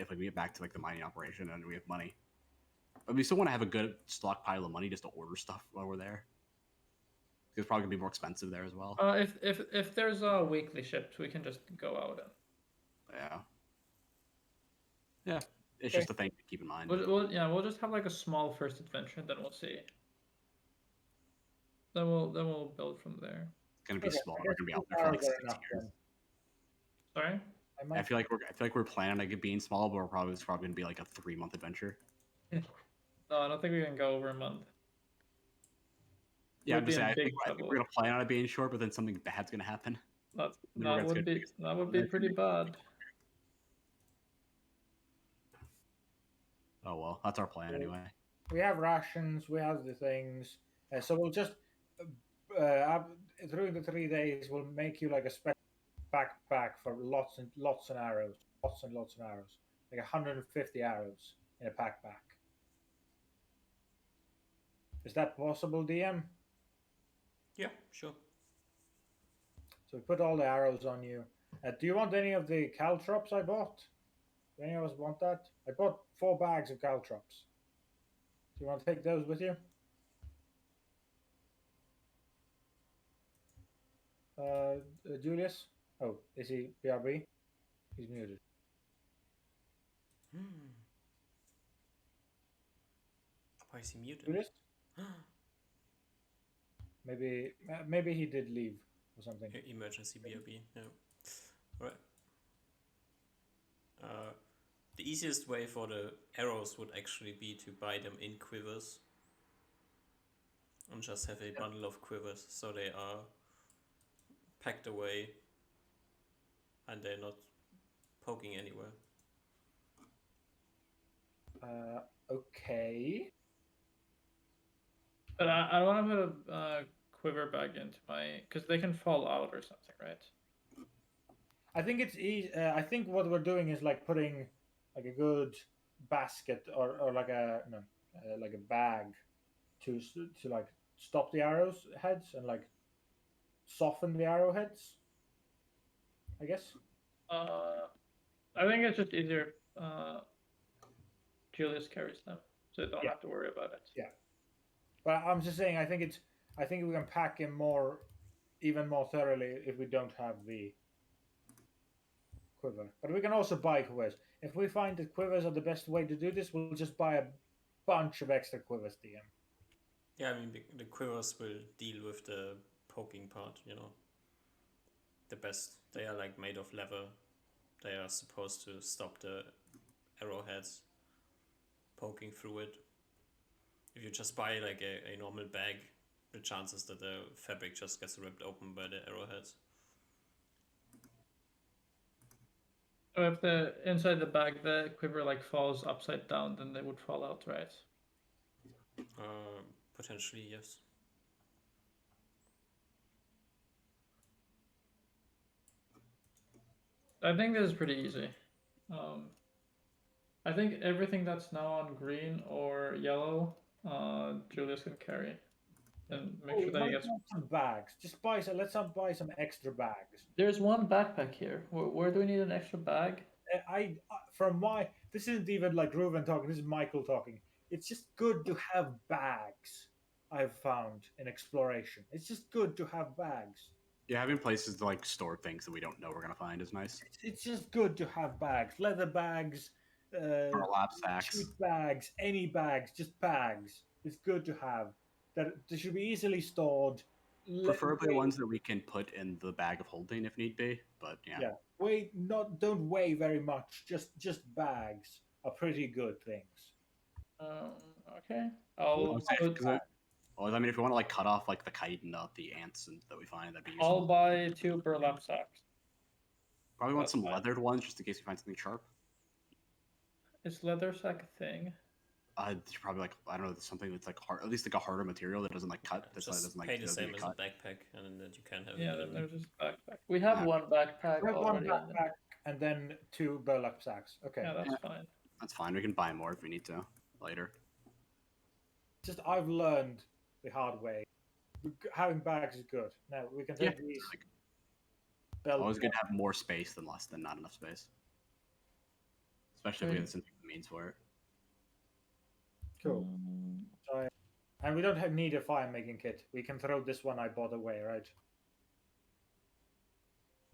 like, we get back to like the mining operation and we have money. But we still want to have a good stockpile of money just to order stuff while we're there. It's probably gonna be more expensive there as well.
If there's weekly ships, we can just go out and.
Yeah, it's just a thing to keep in mind.
We'll just have like a small first adventure, and then we'll see. Then we'll build from there.
It's gonna be
Okay,
small.
I
We're
guess
gonna be out
2
there for like
arrows are
6
enough
years.
then.
Sorry.
I
I feel like we're planning on it being small, but it's probably gonna be like a 3-month adventure.
No, I don't think we can go over a month.
Yeah,
We'd
I'm
be
just
in
saying. I
big
think
trouble.
we're gonna plan on it being short, but then something bad's gonna happen.
That
Then we're gonna
would be pretty bad.
Oh well, that's our plan anyway.
We have rations. We have the things. So we'll just through the 3 days, we'll make you like a special backpack for lots and lots of arrows, lots and lots of arrows, like 150 arrows in a backpack. Is that possible, DM?
Yeah, sure.
So we put all the arrows on you. Do you want any of the caltrops I bought? Do any of us want that? I bought 4 bags of caltrops. Do you want to take those with you? Julius? Oh, is he BRB? He's muted.
Why is he muted?
Julius? Maybe he did leave or something.
Emergency BRB. No. Right. The easiest way for the arrows would actually be to buy them in quivers and just have a bundle of quivers so they are packed away and they're not poking anywhere.
Okay.
But I don't want to put a quiver bag into my, because they can fall out or something, right?
I think it's easy. I think what we're doing is like putting like a good basket or like a like a bag to like stop the arrows heads and like soften the arrowheads. I guess.
I think it's just easier. Julius carries them, so I don't have to worry about it.
Yeah. But I'm just saying. I think we can pack him even more thoroughly if we don't have the quiver. But we can also buy quivers. If we find that quivers are the best way to do this, we'll just buy a bunch of extra quivers to him.
Yeah, I mean, the quivers will deal with the poking part, The best. They are like made of leather. They are supposed to stop the arrowheads poking through it. If you just buy like a normal bag, the chances that the fabric just gets ripped open by the arrowheads.
So if the inside the bag the quiver like falls upside down, then they would fall out, right?
Potentially, yes.
I think this is pretty easy. I think everything that's now on green or yellow, Julius can carry, and make sure that he gets
some bags. Just let's buy some extra bags.
There's one backpack here. Where do we need an extra bag?
This isn't even like Ruven talking. This is Michael talking. It's just good to have bags. I've found in exploration. It's just good to have bags.
Yeah, having places to like store things that we don't know we're gonna find is nice.
It's just good to have bags, leather bags,
burlap sacks,
jute bags, any bags, just bags. It's good to have. That they should be easily stored.
Preferably ones that we can put in the bag of holding if need be. But yeah.
Don't weigh very much. Just bags are pretty good things.
Okay.
Well, I mean, if we want to like cut off like the kite and the ants that we find, that'd be useful.
I'll buy 2 burlap sacks.
Probably want some leathered ones just in case we find something sharp.
Is leather sack a thing?
Probably like I don't know, something that's like hard, at least like a harder material that doesn't like cut.
Just
doesn't like
pay the same as a
cut.
backpack, and then that you can have.
Yeah, then there's just backpack. We have one backpack
We have
already.
one backpack and then 2 burlap sacks. Okay.
Yeah, that's fine.
That's fine. We can buy more if we need to later.
Just I've learned the hard way. Having bags is good. Now we can take these.
Always good to have more space than less than not enough space. Especially if we have the means for it.
Cool. And we don't need a fire making kit. We can throw this one I bought away, right?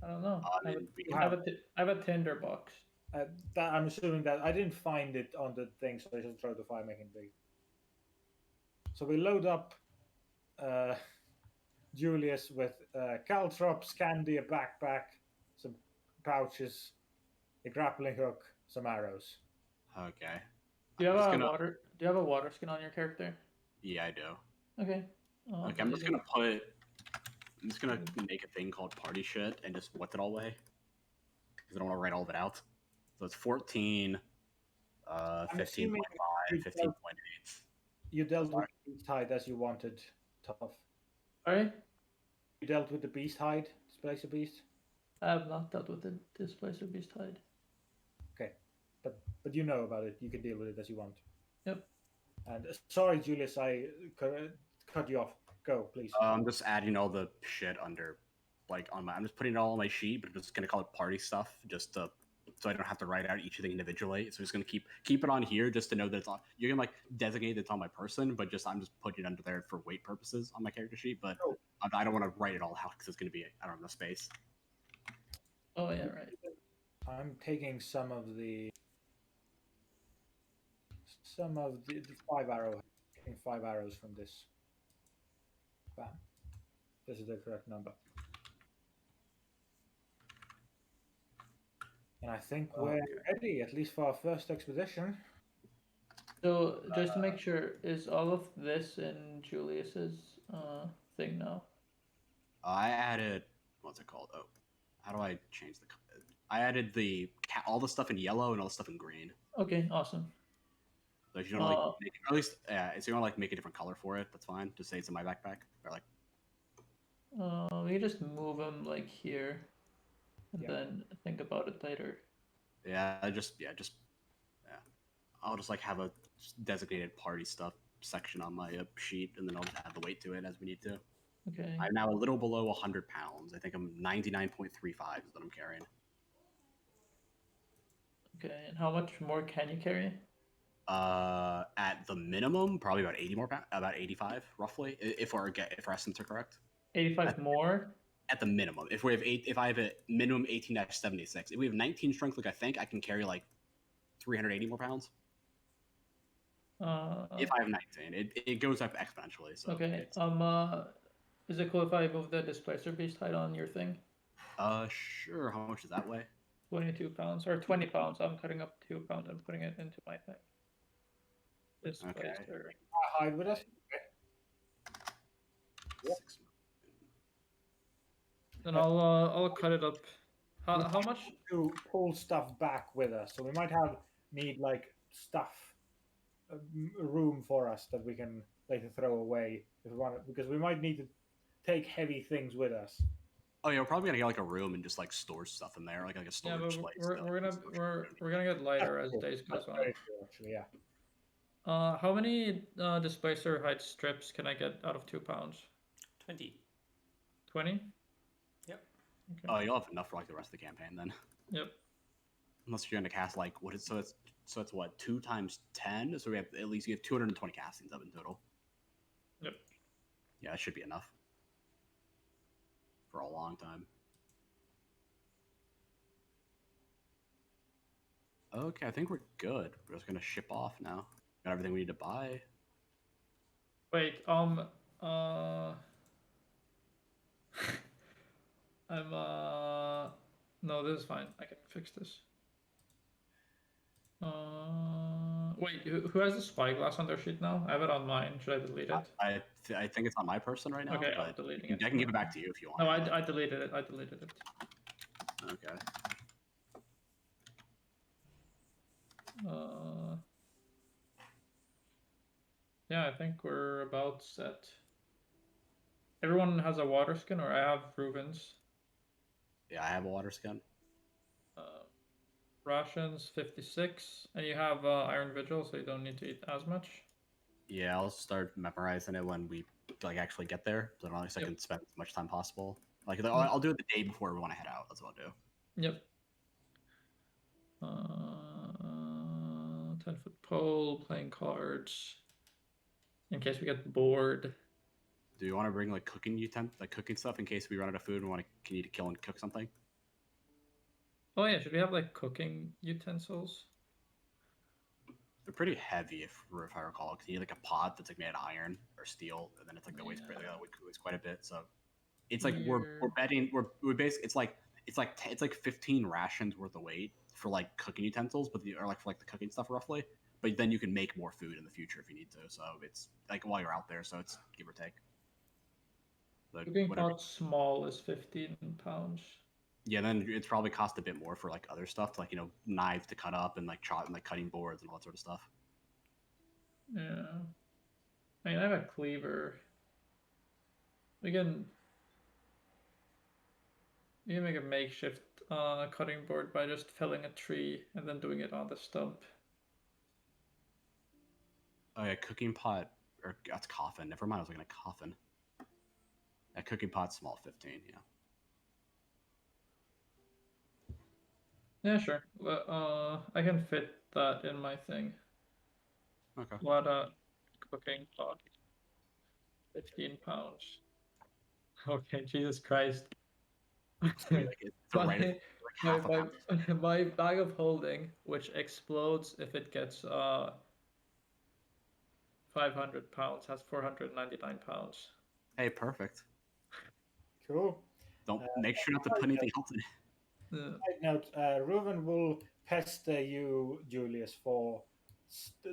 I don't know.
I
have a tinder box.
I'm assuming that I didn't find it on the thing, so I just throw the fire making thing. So we load up Julius with caltrops, candy, a backpack, some pouches, a grappling hook, some arrows.
Okay.
Do you have a water skin on your character?
Yeah, I do.
Okay.
Okay, I'm just gonna make a thing called party shit and just whip it all away because I don't want to write all of it out. So it's 14, 15.5, 15.8.
You dealt with the beast hide as you wanted, Tough.
Alright.
You dealt with the beast hide, Displacer Beast?
I have not dealt with the Displacer Beast hide.
Okay. But you know about it. You can deal with it as you want.
Yep.
And sorry, Julius, I cut you off. Go, please.
I'm just adding all the shit under like on my. I'm just putting it all on my sheet, but I'm just gonna call it party stuff, just to so I don't have to write out each thing individually. So I'm just gonna keep it on here just to know that it's on. You can like designate it's on my person, but I'm just putting it under there for weight purposes on my character sheet. But
Oh.
I don't want to write it all out because it's gonna be I don't have enough space.
Oh yeah, right.
I'm taking some of the 5 arrow, taking 5 arrows from this. Bam. This is the correct number. And I think we're ready, at least for our first expedition.
So just to make sure, is all of this in Julius's thing now?
I added what's it called? Oh, how do I change the? I added all the stuff in yellow and all the stuff in green.
Okay, awesome.
So if you don't like, make, or at least, if you want to like make a different color for it, that's fine. Just say it's in my backpack, or like.
We just move them like here, and
Yeah.
then think about it later.
Yeah. I'll just like have a designated party stuff section on my sheet, and then I'll just add the weight to it as we need to.
Okay.
I'm now a little below 100 pounds. I think I'm 99.35 is what I'm carrying.
Okay, and how much more can you carry?
At the minimum, probably about 80 more pounds, about 85 roughly, if our estimates are correct.
85 more?
At the minimum, if I have a minimum 18-76, if we have 19 strength, like I think I can carry like 380 more pounds. If I have 19, it goes up exponentially. So
okay. Is it cool if I move the displacer beast height on your thing?
Sure. How much does that weigh?
22 pounds or 20 pounds. I'm cutting up 2 pounds and putting it into my thing. Displacer.
Hide with us.
Yep.
Then I'll cut it up. How much?
To pull stuff back with us, so we might need like stuff, room for us that we can later throw away if we want it, because we might need to take heavy things with us.
Oh yeah, we're probably gonna get like a room and just like store stuff in there, like a storage place.
We're gonna get lighter as days goes on.
Actually, yeah.
How many displacer height strips can I get out of 2 pounds?
20.
20?
Yep.
Okay.
Oh, you'll have enough for like the rest of the campaign then.
Yep.
Unless you're gonna cast like it's what 2 times 10, so we have at least you have 220 castings of in total.
Yep.
Yeah, that should be enough for a long time. Okay, I think we're good. We're just gonna ship off now. Got everything we need to buy.
Wait, I'm no, this is fine. I can fix this. Wait, who has the spyglass on their sheet now? I have it on mine. Should I delete it?
I think it's on my person right now.
Okay,
but
I'm deleting it.
I can give it back to you if you want.
No, I deleted it. I deleted it.
Okay.
Yeah, I think we're about set. Everyone has a water skin, or I have Reuben's.
Yeah, I have a water skin.
Rations 56, and you have Iron Vigil, so you don't need to eat as much.
Yeah, I'll start memorizing it when we like actually get there, so at least I can spend as much time possible. Like I'll do it the day before we want to head out. That's what I'll do.
Yep. 10-foot pole, playing cards. In case we get bored.
Do you want to bring like cooking stuff in case we run out of food and can you kill and cook something?
Oh yeah, should we have like cooking utensils?
They're pretty heavy if I recall, because you need like a pot that's like made out of iron or steel, and then it's like the weights weighs quite a bit. So it's like we're betting we're basically it's like 15 rations worth of weight for like cooking utensils, or like for like the cooking stuff roughly. But then you can make more food in the future if you need to. So it's like while you're out there, so it's give or take.
But cooking pot small is 15 pounds.
Yeah, then it's probably cost a bit more for like other stuff, like knives to cut up and like chop and like cutting boards and all that sort of stuff.
Yeah, I mean I have a cleaver. We can make a makeshift cutting board by just felling a tree and then doing it on the stump.
Oh yeah, cooking pot, or that's coffin. Never mind, I was looking at coffin. A cooking pot, small 15, yeah.
Yeah, sure. I can fit that in my thing.
Okay.
What cooking pot? 15 pounds. Okay, Jesus Christ.
Sweet, like, it's a right. Like
my,
half a pound.
my bag of holding, which explodes if it gets 500 pounds, has 499 pounds.
Hey, perfect.
Cool.
Don't make sure not to put anything else in it.
Side note, Reuven will pester you, Julius, for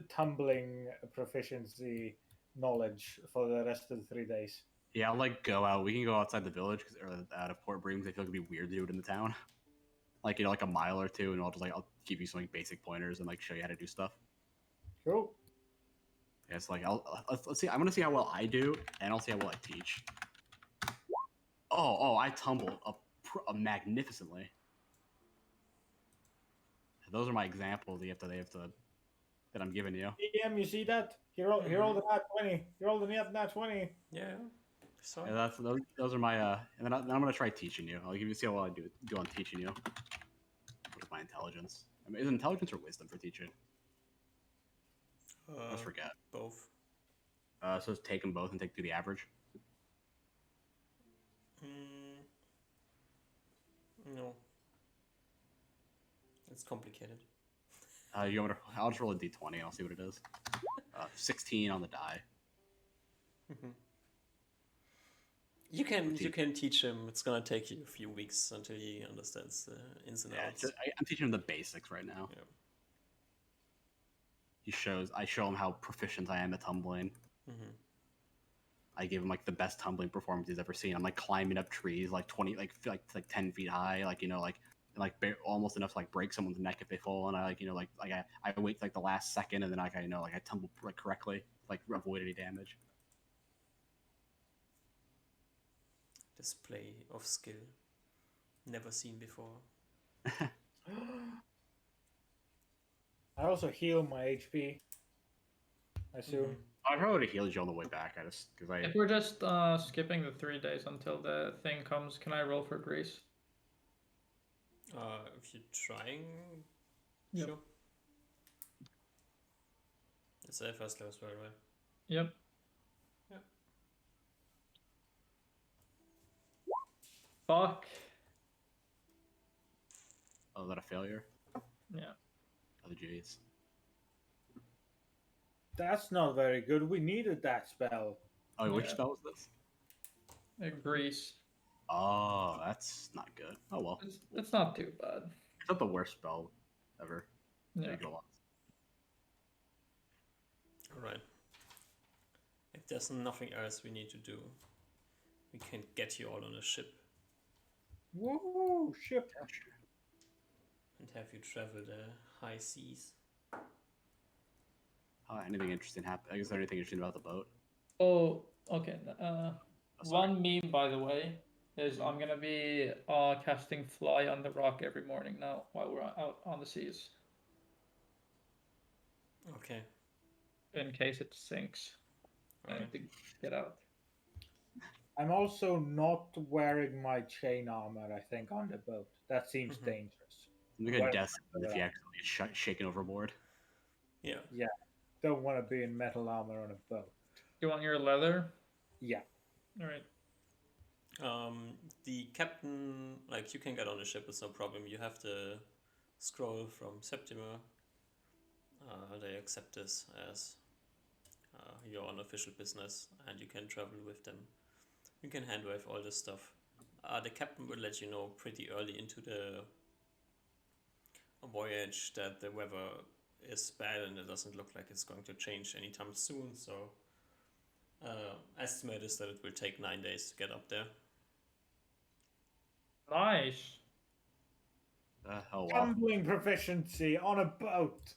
tumbling proficiency knowledge for the rest of the 3 days.
Yeah, I'll like go out. We can go outside the village or out of Port Bream. 'Cause I feel like it'd be weird to do it in the town. Like like a mile or two, and I'll give you some like basic pointers and like show you how to do stuff.
Cool.
Yeah, it's like let's see. I'm gonna see how well I do, and I'll see how well I teach. I tumbled magnificently. Those are my examples. They have to that I'm giving you.
DM, you see that? He rolled a nat 20. He rolled a nat 20.
Yeah. So
Yeah, those are my and then I'm gonna try teaching you. I'll give you see how well I do on teaching you. What is my intelligence? I mean, is it intelligence or wisdom for teaching? I forget.
both.
So just take them both and do the average.
No. It's complicated.
You want me to, I'll just roll a d20 and I'll see what it is. 16 on the die.
You can teach him. It's gonna take you a few weeks until he understands the ins and outs.
I'm teaching him the basics right now.
Yeah.
I show him how proficient I am at tumbling. I give him like the best tumbling performance he's ever seen. I'm like climbing up trees like 20 like 10 feet high, like almost enough to like break someone's neck if they fall, and I wait like the last second, and then I tumble like correctly, like avoid any damage.
Display of skill, never seen before.
I also heal my HP. I assume.
I probably would have healed you on the way back.
If we're just skipping the 3 days until the thing comes, can I roll for grease?
If you're trying,
Yep.
sure. It's a first level spell, right?
Yep.
Yep.
Fuck.
Oh, is that a failure?
Yeah.
Oh, jeez.
That's not very good. We needed that spell.
Oh, which
Yeah.
spell was this?
Grease.
Oh, that's not good. Oh well.
It's not too bad.
It's not the worst spell ever.
Yeah.
Alright. If there's nothing else we need to do, we can get you all on a ship
Woo! Ship.
and have you travel the high seas.
Anything interesting happen? Is there anything interesting about the boat?
Oh, okay.
sorry.
One meme, by the way, is I'm gonna be casting Fly on the Rock every morning now while we're out on the seas,
Okay.
in case it sinks. I
Alright.
need to get out.
I'm also not wearing my chain armor, I think, on the boat. That seems dangerous.
Look at
Well,
death if you actually get shaken overboard.
Yeah.
Don't want to be in metal armor on a boat.
You want your leather?
Yeah.
All right.
The captain, like, you can get on the ship, it's no problem. You have the scroll from Septima. They accept this as your unofficial business, and you can travel with them. You can handwave all this stuff. The captain will let you know pretty early into the voyage that the weather is bad and it doesn't look like it's going to change anytime soon, so estimate is that it will take 9 days to get up there.
Nice.
Oh well.
Tumbling proficiency on a boat.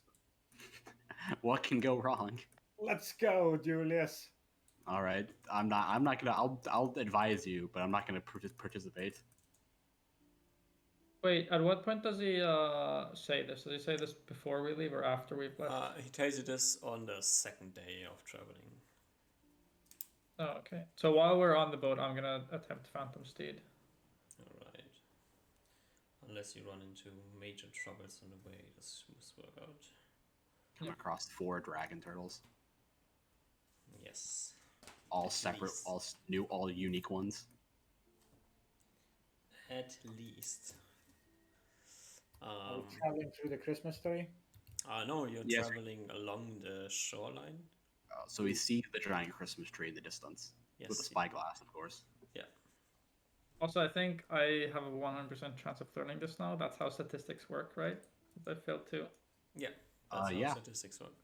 What can go wrong?
Let's go, Julius.
All right. I'm not gonna. I'll advise you, but I'm not gonna participate.
Wait, at what point does he say this? Does he say this before we leave or after we've left?
He tells you this on the second day of traveling.
Oh, okay. So while we're on the boat, I'm gonna attempt Phantom Steed.
Alright. unless you run into major troubles on the way, this must work out.
Come across 4 dragon turtles,
Yes.
all
At
separate,
least.
all unique ones.
At least.
Are we traveling through the Christmas tree?
No, you're
Yes.
traveling along the shoreline.
So we see the giant Christmas tree in the distance
Yes.
with the spyglass, of course.
Yeah.
Also, I think I have a 100% chance of learning this now. That's how statistics work, right? I failed too.
Yeah. That's how
Yeah.
statistics work.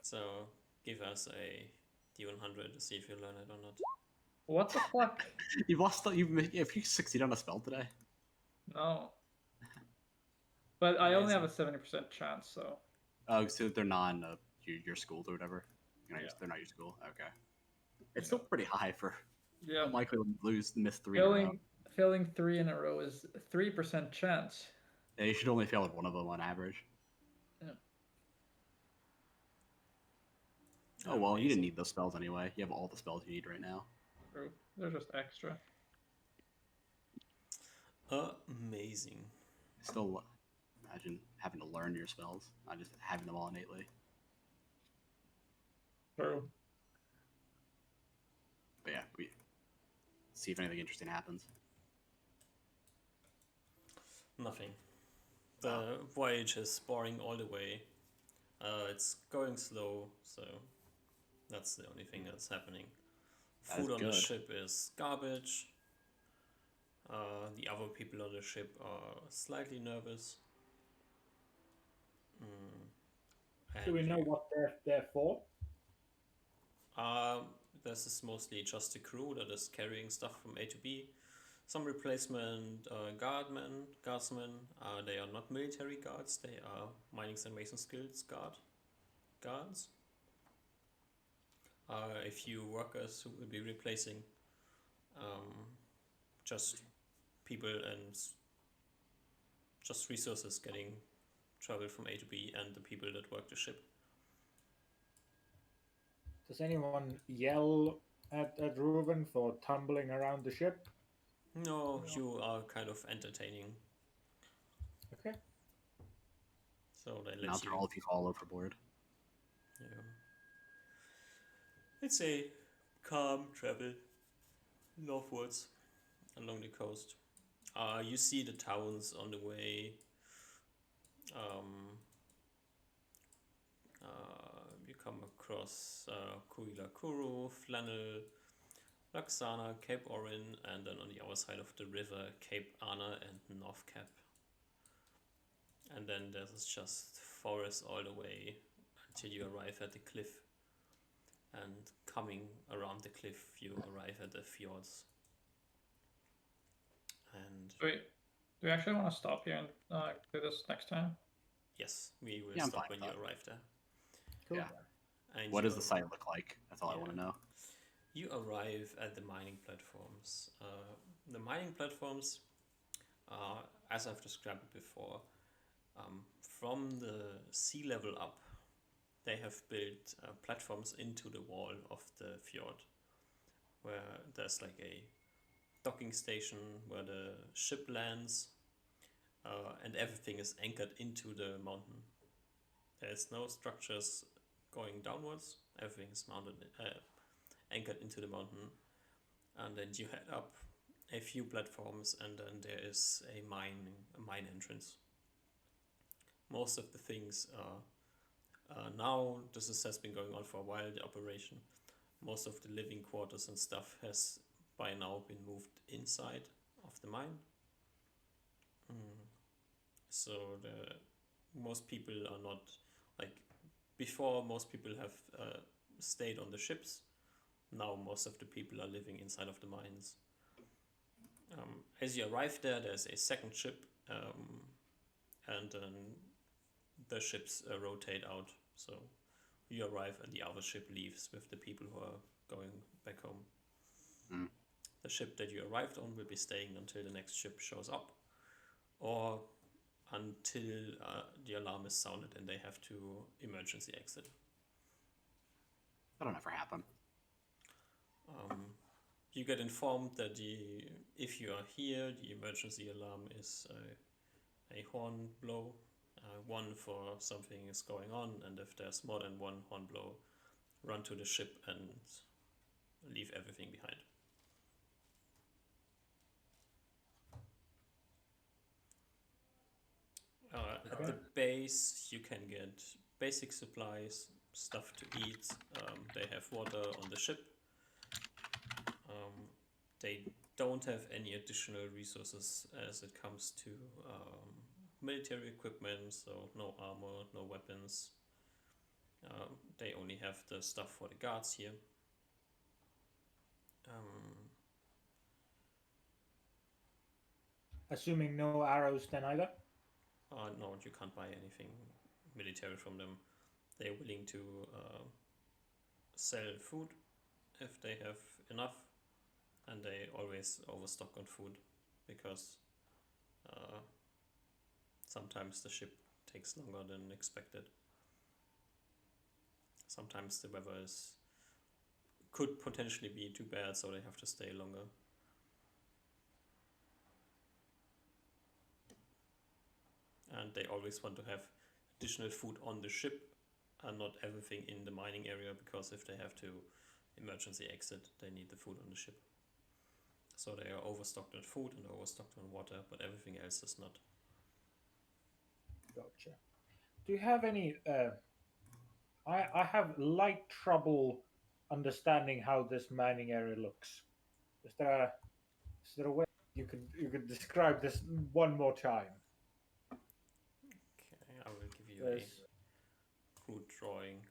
So give us a D100 to see if you learn it or not.
What the fuck?
You've lost. If you succeed on a spell today.
No. But I only have a
Amazing.
70% chance, so.
Oh, so they're not your school or whatever.
Yeah.
They're not your school. Okay. It's still pretty high for
Yeah.
unlikely to miss 3 in a row.
Failing 3 in a row is 3% chance.
Yeah, you should only fail with one of them on average.
Yeah.
Oh well, you didn't
Amazing.
need those spells anyway. You have all the spells you need right now.
True. They're just extra.
Amazing.
Still, imagine having to learn your spells, not just having them all innately.
True.
But yeah, we see if anything interesting happens.
Nothing. The voyage is boring all the way. It's going slow, so that's the only thing that's happening.
That is
Food on the
good.
ship is garbage. The other people on the ship are slightly nervous.
Do we know what they're for?
This is mostly just a crew that is carrying stuff from A to B. Some replacement guardsmen. They are not military guards. They are minings and mason skills guards. A few workers who will be replacing just people and just resources getting travel from A to B, and the people that work the ship.
Does anyone yell at Reuben for tumbling around the ship?
No, you are kind of entertaining.
Okay.
So they let
After
you.
all, if you fall overboard.
Yeah. It's a calm travel northwards along the coast. You see the towns on the way. You come across Kuila Kuru, Flannel, Laksana, Cape Orin, and then on the other side of the river, Cape Anna and North Cap. And then there's just forest all the way until you arrive at the cliff. And coming around the cliff, you arrive at the fjords. And
Do we actually want to stop here and do this next time?
yes, we will
Yeah, I'm
stop
fine
when
with
you
that.
arrive there.
Cool.
Yeah.
And
What
you
does the site look like? That's all I want to know.
You arrive at the mining platforms. The mining platforms, as I've described before, from the sea level up, they have built platforms into the wall of the fjord, where there's like a docking station where the ship lands, and everything is anchored into the mountain. There's no structures going downwards. Everything is anchored into the mountain, and then you head up a few platforms, and then there is a mine entrance. Most of the things now, has been going on for a while, the operation. Most of the living quarters and stuff has by now been moved inside of the mine. So most people are not, like, before most people have stayed on the ships. Now most of the people are living inside of the mines. As you arrive there, there's a second ship, and then the ships rotate out. So you arrive and the other ship leaves with the people who are going back home.
Mm.
The ship that you arrived on will be staying until the next ship shows up, or until the alarm is sounded and they have to emergency exit.
That'll never happen.
you get informed that if you are here, the emergency alarm is a horn blow, one for something is going on, and if there's more than one horn blow, run to the ship and leave everything behind. At the base, you can get basic supplies, stuff to eat. They have water on the ship. They don't have any additional resources as it comes to military equipment, so no armor, no weapons. They only have the stuff for the guards here.
Assuming no arrows then either?
No, you can't buy anything military from them. They're willing to sell food if they have enough, and they always overstock on food because sometimes the ship takes longer than expected. Sometimes the weather could potentially be too bad, so they have to stay longer. And they always want to have additional food on the ship and not everything in the mining area, because if they have to emergency exit, they need the food on the ship. So they are overstocked on food and overstocked on water, but everything else is not.
Gotcha. Do you have any... I have light trouble understanding how this mining area looks. Is there a way you could describe this one more time?
Okay, I will give you a crude drawing.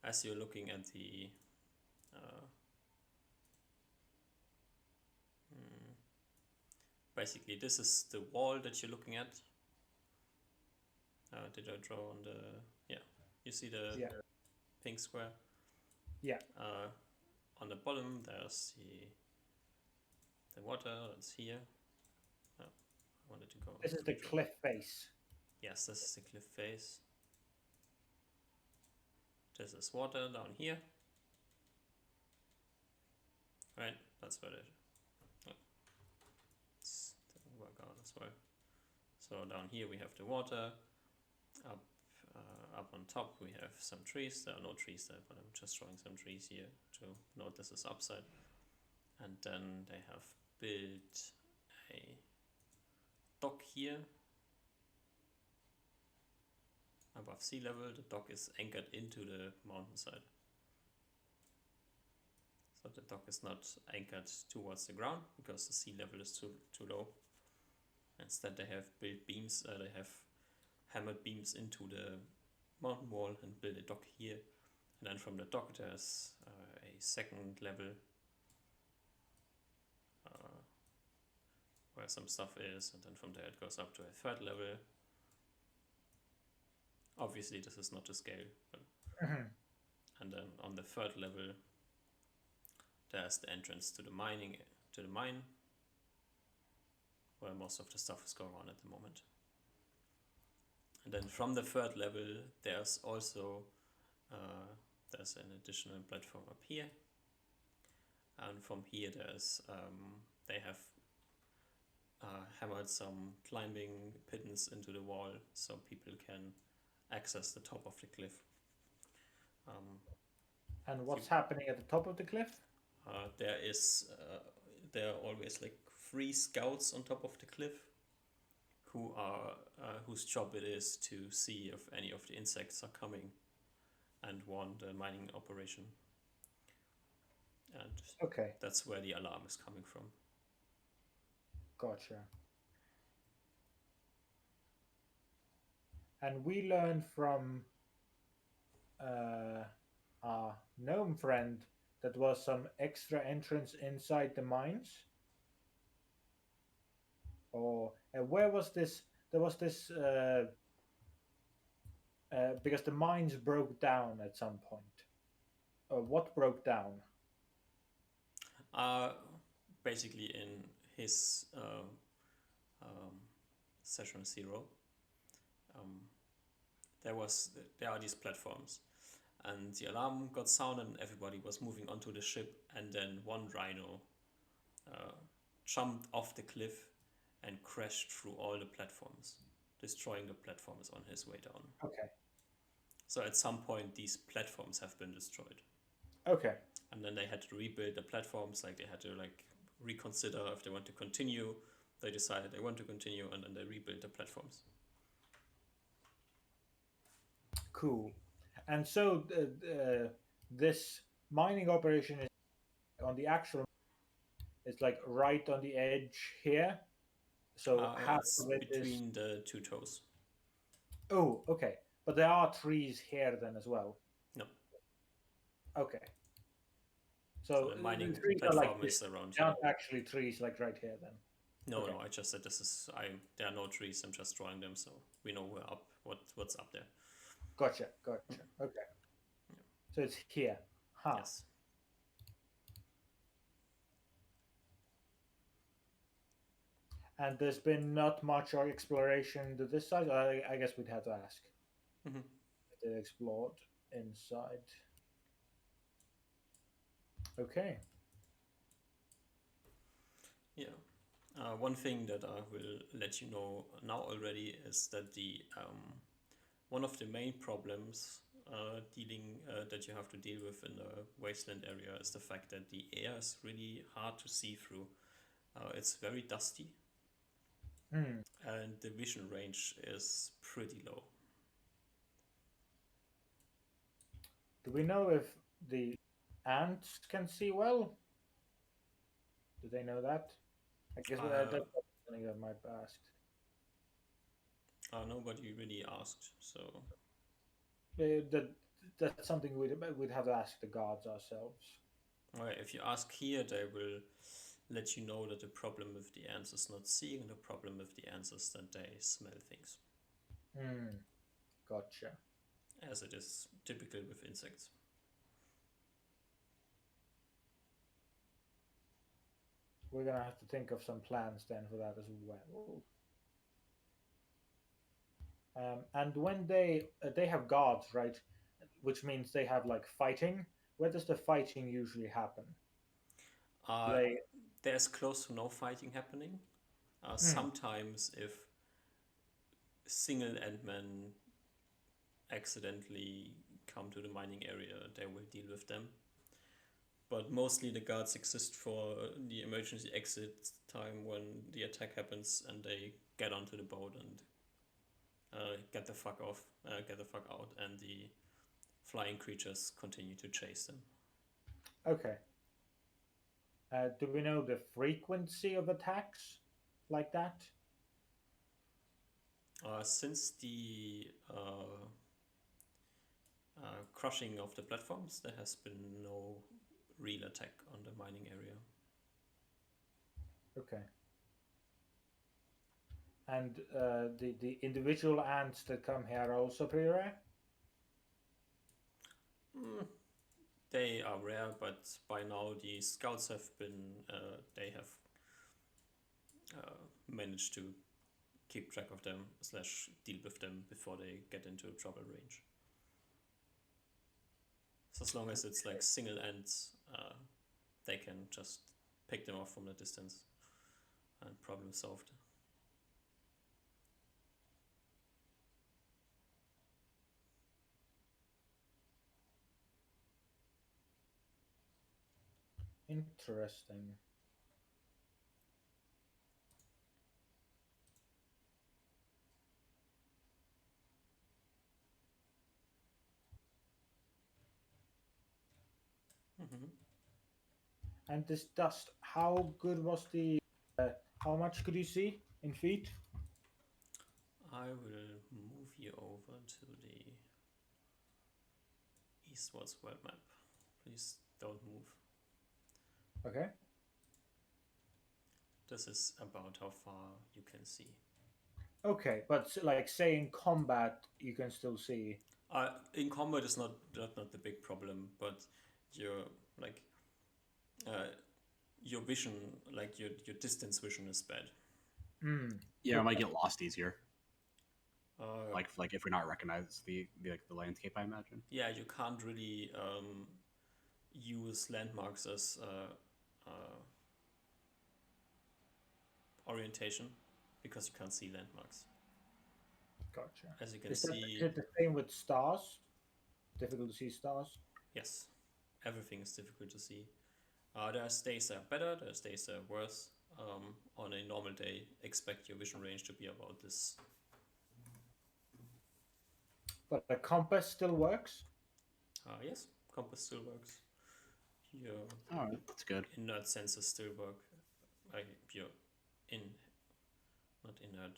As you're looking at the basically this is the wall that you're looking at. Did I draw on the... Yeah, you see the pink square?
Yeah.
On the bottom there's the water that's here. Oh, I wanted to go...
This is the cliff face.
Yes, this is the cliff face. This is water down here. Right, that's where it didn't work out as well. So down here we have the water. Up on top we have some trees. There are no trees there, but I'm just showing some trees here to note this is upside. And then they have built a dock here above sea level. The dock is anchored into the mountainside. So the dock is not anchored towards the ground because the sea level is too low. Instead they have built beams, they have hammered beams into the mountain wall and build a dock here. And then from the dock there's a second level where some stuff is, and then from there it goes up to a third level. Obviously this is not to scale, but and then on the third level there's the entrance to the mine, where most of the stuff is going on at the moment. And then from the third level there's also there's an additional platform up here, and from here there's they have hammered some climbing pittons into the wall so people can access the top of the cliff.
And what's happening at the top of the cliff?
There are always like 3 scouts on top of the cliff who are whose job it is to see if any of the insects are coming and warn the mining operation. And
okay,
that's where the alarm is coming from.
Gotcha. And we learned from our gnome friend that was some extra entrance inside the mines. Or where was this? There was this because the mines broke down at some point. What broke down?
Basically in his session 0, there are these platforms, and the alarm got sounded and everybody was moving onto the ship, and then one rhino jumped off the cliff and crashed through all the platforms, destroying the platforms on his way down.
Okay.
So at some point, these platforms have been destroyed,
Okay.
and then they had to rebuild the platforms. Like they had to reconsider if they want to continue. They decided they want to continue, and then they rebuilt the platforms.
Cool. And so this mining operation is on the actual. It's like right on the edge here. So half
It's
of it is.
between the two toes.
Oh, okay. But there are trees here then as well.
No.
Okay.
So
So
the mining
the trees are
platform
like
is around
they
here.
aren't actually trees like right here then.
No,
Okay.
no. I just said this is. There are no trees. I'm just drawing them, so we know where up. What's up there?
Gotcha. Okay. So it's here. Huh.
Yes.
And there's been not much exploration to this side. I guess we'd have to ask.
Mhm.
They explored inside. Okay.
Yeah. One thing that I will let you know now already is that the one of the main problems that you have to deal with in the wasteland area is the fact that the air is really hard to see through. It's very dusty,
Hmm.
and the vision range is pretty low.
Do we know if the ants can see well? Do they know that? I guess that's something that might be asked.
Nobody really asked, so
That's something we'd have to ask the guards ourselves.
if you ask here, they will let you know that the problem with the ants is not seeing. The problem with the ants is that they smell things,
Gotcha.
as it is typical with insects.
We're gonna have to think of some plans then for that as well. And when they have guards, right, which means they have like fighting. Where does the fighting usually happen?
There's close to no fighting happening. Sometimes if single Ant-Men accidentally come to the mining area, they will deal with them. But mostly the guards exist for the emergency exit time when the attack happens and they get onto the boat and get the fuck out, and the flying creatures continue to chase them.
Okay. Do we know the frequency of attacks like that?
Since the crushing of the platforms, there has been no real attack on the mining area.
Okay. And the individual ants that come here are also pretty rare?
They are rare, but by now the scouts have been, they have managed to keep track of them / deal with them before they get into trouble range. So as long as it's like single ants, they can just pick them off from the distance and problem solved.
Interesting. And this dust, how good was the? How much could you see in feet?
I will move you over to the Eastwards world map. Please don't move.
Okay.
This is about how far you can see.
Okay, but like say in combat, you can still see.
In combat is not the big problem, but your your vision, like your distance vision, is bad.
Yeah, I might get lost easier.
Uh,
Like if we're not recognized the landscape, I imagine.
yeah, you can't really use landmarks as orientation because you can't see landmarks.
Gotcha.
As you can
Is
see,
it the same with stars? Difficult to see stars?
yes, everything is difficult to see. There are days that are better, there are days that are worse. On a normal day, expect your vision range to be about this.
But the compass still works?
Yes, compass still works. Your
All right, that's good.
inert sensors still work. Your not inert.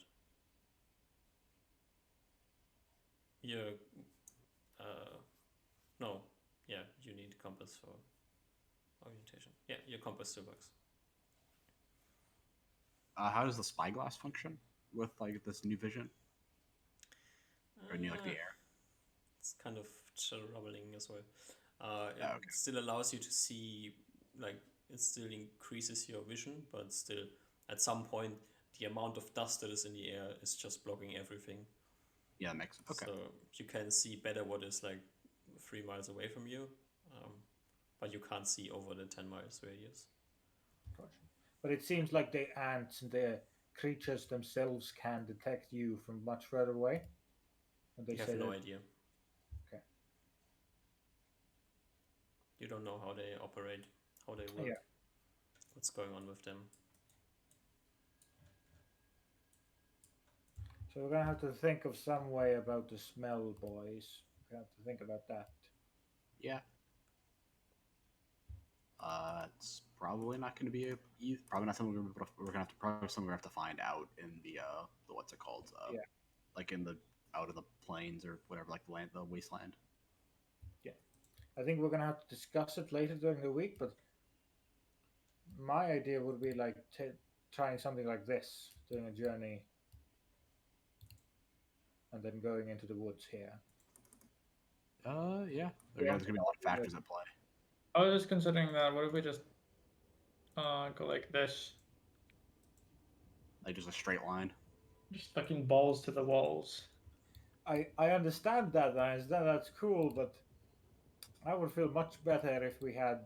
Your no, yeah, you need compass for orientation. Yeah, your compass still works.
How does the spyglass function with like this new vision? Or new like the air?
It's kind of troubling as well. It
Okay.
still allows you to see, like, it still increases your vision, but still, at some point, the amount of dust that is in the air is just blocking everything.
Yeah, that makes sense. Okay.
So you can see better what is like 3 miles away from you, but you can't see over the 10 miles radius.
Gotcha. But it seems like the ants and the creatures themselves can detect you from much further away. And they
You
say
have no
that.
idea.
Okay.
You don't know how they operate, how they work,
Yeah.
what's going on with them.
So we're gonna have to think of some way about the smell, boys. We're gonna have to think about that.
Yeah. It's probably not going to be probably not something we're gonna have to probably something we're gonna have to find out in the what's it called?
Yeah.
Like in the out of the plains or whatever, like the wasteland.
Yeah. I think we're gonna have to discuss it later during the week, but my idea would be like trying something like this, doing a journey, and then going into the woods here.
Yeah.
Yeah.
There's gonna be a lot of factors at play.
I was just considering that. What if we just go like this?
Like just a straight line.
Just fucking balls to the walls.
I understand that. I understand that's cool, but I would feel much better if we had,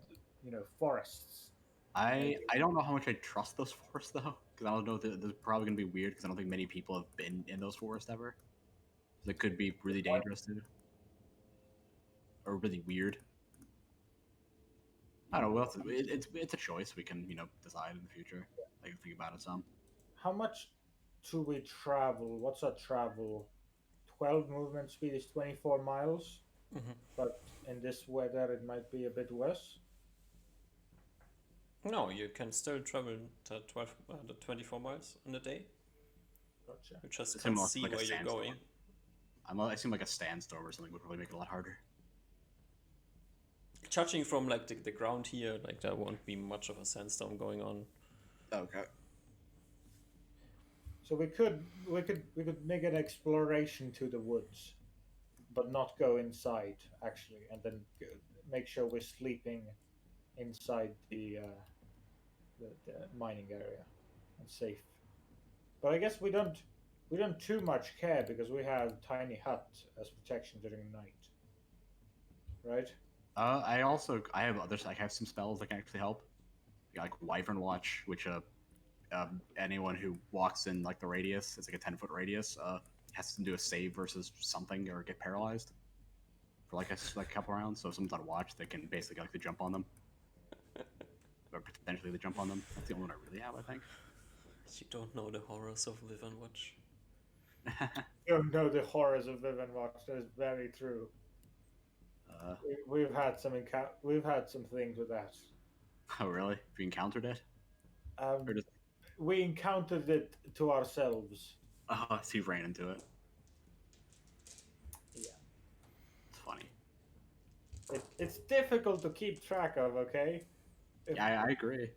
forests.
I don't know how much I trust those forests though, because I don't know. They're probably gonna be weird because I don't think many people have been in those forests ever. So it could be really dangerous too, or really weird. I don't know. It's a choice we can decide in the future. I can think about it some.
How much do we travel? What's our travel? 12 movement speed is 24 miles, but in this weather it might be a bit worse.
No, you can still travel to 24 miles in a day.
Gotcha.
You just
It
can't
seems
see
like a
where you're
sandstorm.
going.
I assume like a sandstorm or something would probably make it a lot harder.
Judging from like the ground here, like there won't be much of a sandstorm going on.
Okay.
So we could make an exploration to the woods, but not go inside actually, and then make sure we're sleeping inside the mining area and safe. But I guess we don't too much care because we have tiny hut as protection during the night, right?
I have others. I have some spells that can actually help. Like Wyvern Watch, which anyone who walks in like the radius, it's like a 10-foot radius, has to do a save versus something or get paralyzed for like a couple rounds. So if someone's on watch, they can basically like to jump on them, or potentially they jump on them. That's the only one I really have, I think.
You don't know the horrors of Wyvern Watch.
You don't know the horrors of Wyvern Watch. That is very true. We've had some things with that.
Oh really? Have you encountered it?
Um,
Or just
we encountered it to ourselves.
oh, so you ran into it.
Yeah.
It's funny.
It's difficult to keep track of. Okay.
Yeah, I agree.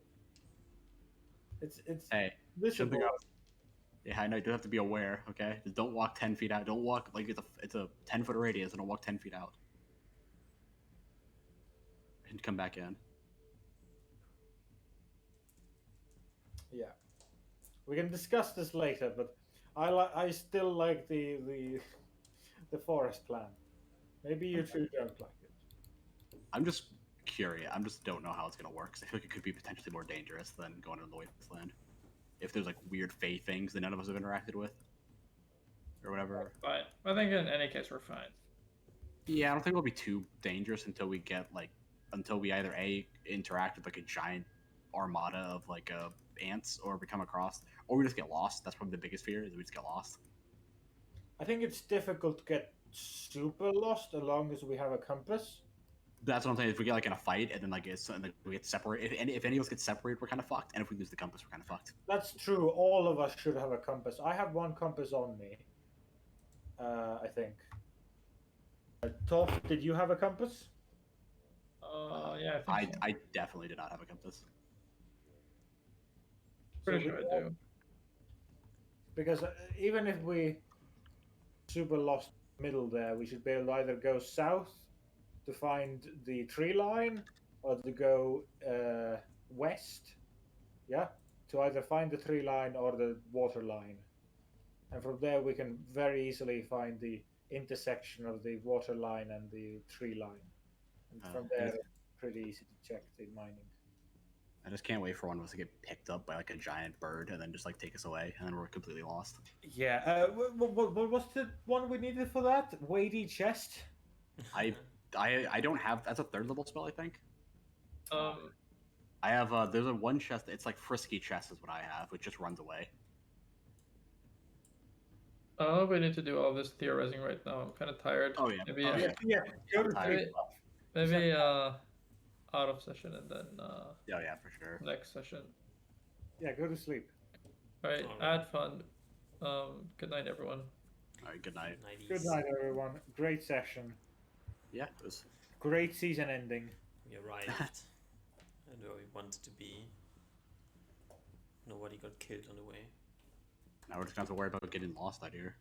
It's
Hey,
visible.
something else. Yeah, I know. You do have to be aware. Okay, just don't walk 10 feet out. Don't walk like it's a 10-foot radius, and don't walk 10 feet out, and come back in.
Yeah, we can discuss this later, but I still like the forest plan. Maybe you two don't like it.
I'm just curious. I just don't know how it's gonna work. 'Cause I feel like it could be potentially more dangerous than going into the wasteland. if there's like weird Fey things that none of us have interacted with, or whatever.
Fine. I think in any case we're fine.
Yeah, I don't think it'll be too dangerous until we get like until we either interact with like a giant armada of like ants, or we come across, or we just get lost. That's probably the biggest fear, is we just get lost.
I think it's difficult to get super lost as long as we have a compass.
That's what I'm saying. If we get like in a fight and then like we get separated, if any of us get separated, we're kind of fucked. And if we lose the compass, we're kind of fucked.
That's true. All of us should have a compass. I have one compass on me. I think. Toph, did you have a compass?
Yeah, I think so.
I definitely did not have a compass.
Pretty
So
sure
we
I do.
Because even if we super lost middle there, we should be able to either go south to find the tree line, or to go west, yeah, to either find the tree line or the water line. And from there we can very easily find the intersection of the water line and the tree line. And from there, it's pretty easy to check the mining.
I just can't wait for one of us to get picked up by like a giant bird and then just like take us away, and then we're completely lost.
Yeah, what was the one we needed for that? Weighty chest?
I don't have. That's a 3rd level spell, I think.
I
have there's a one chest. It's like frisky chest is what I have, which just runs away.
we need to do all this theorizing right now. I'm kind of tired.
Oh yeah.
Maybe,
Oh,
Yeah, yeah. Go to
Tired.
sleep.
maybe out of session and then
Oh yeah, for sure.
next session.
Yeah, go to sleep.
All right,
Alright.
add fun. Good night, everyone.
All right. Good night.
Good night, everyone. Great session.
Yeah. It was.
Great season ending.
We arrived and where we wanted to be. Nobody got killed on the way.
Now we're just gonna have to worry about getting lost out here.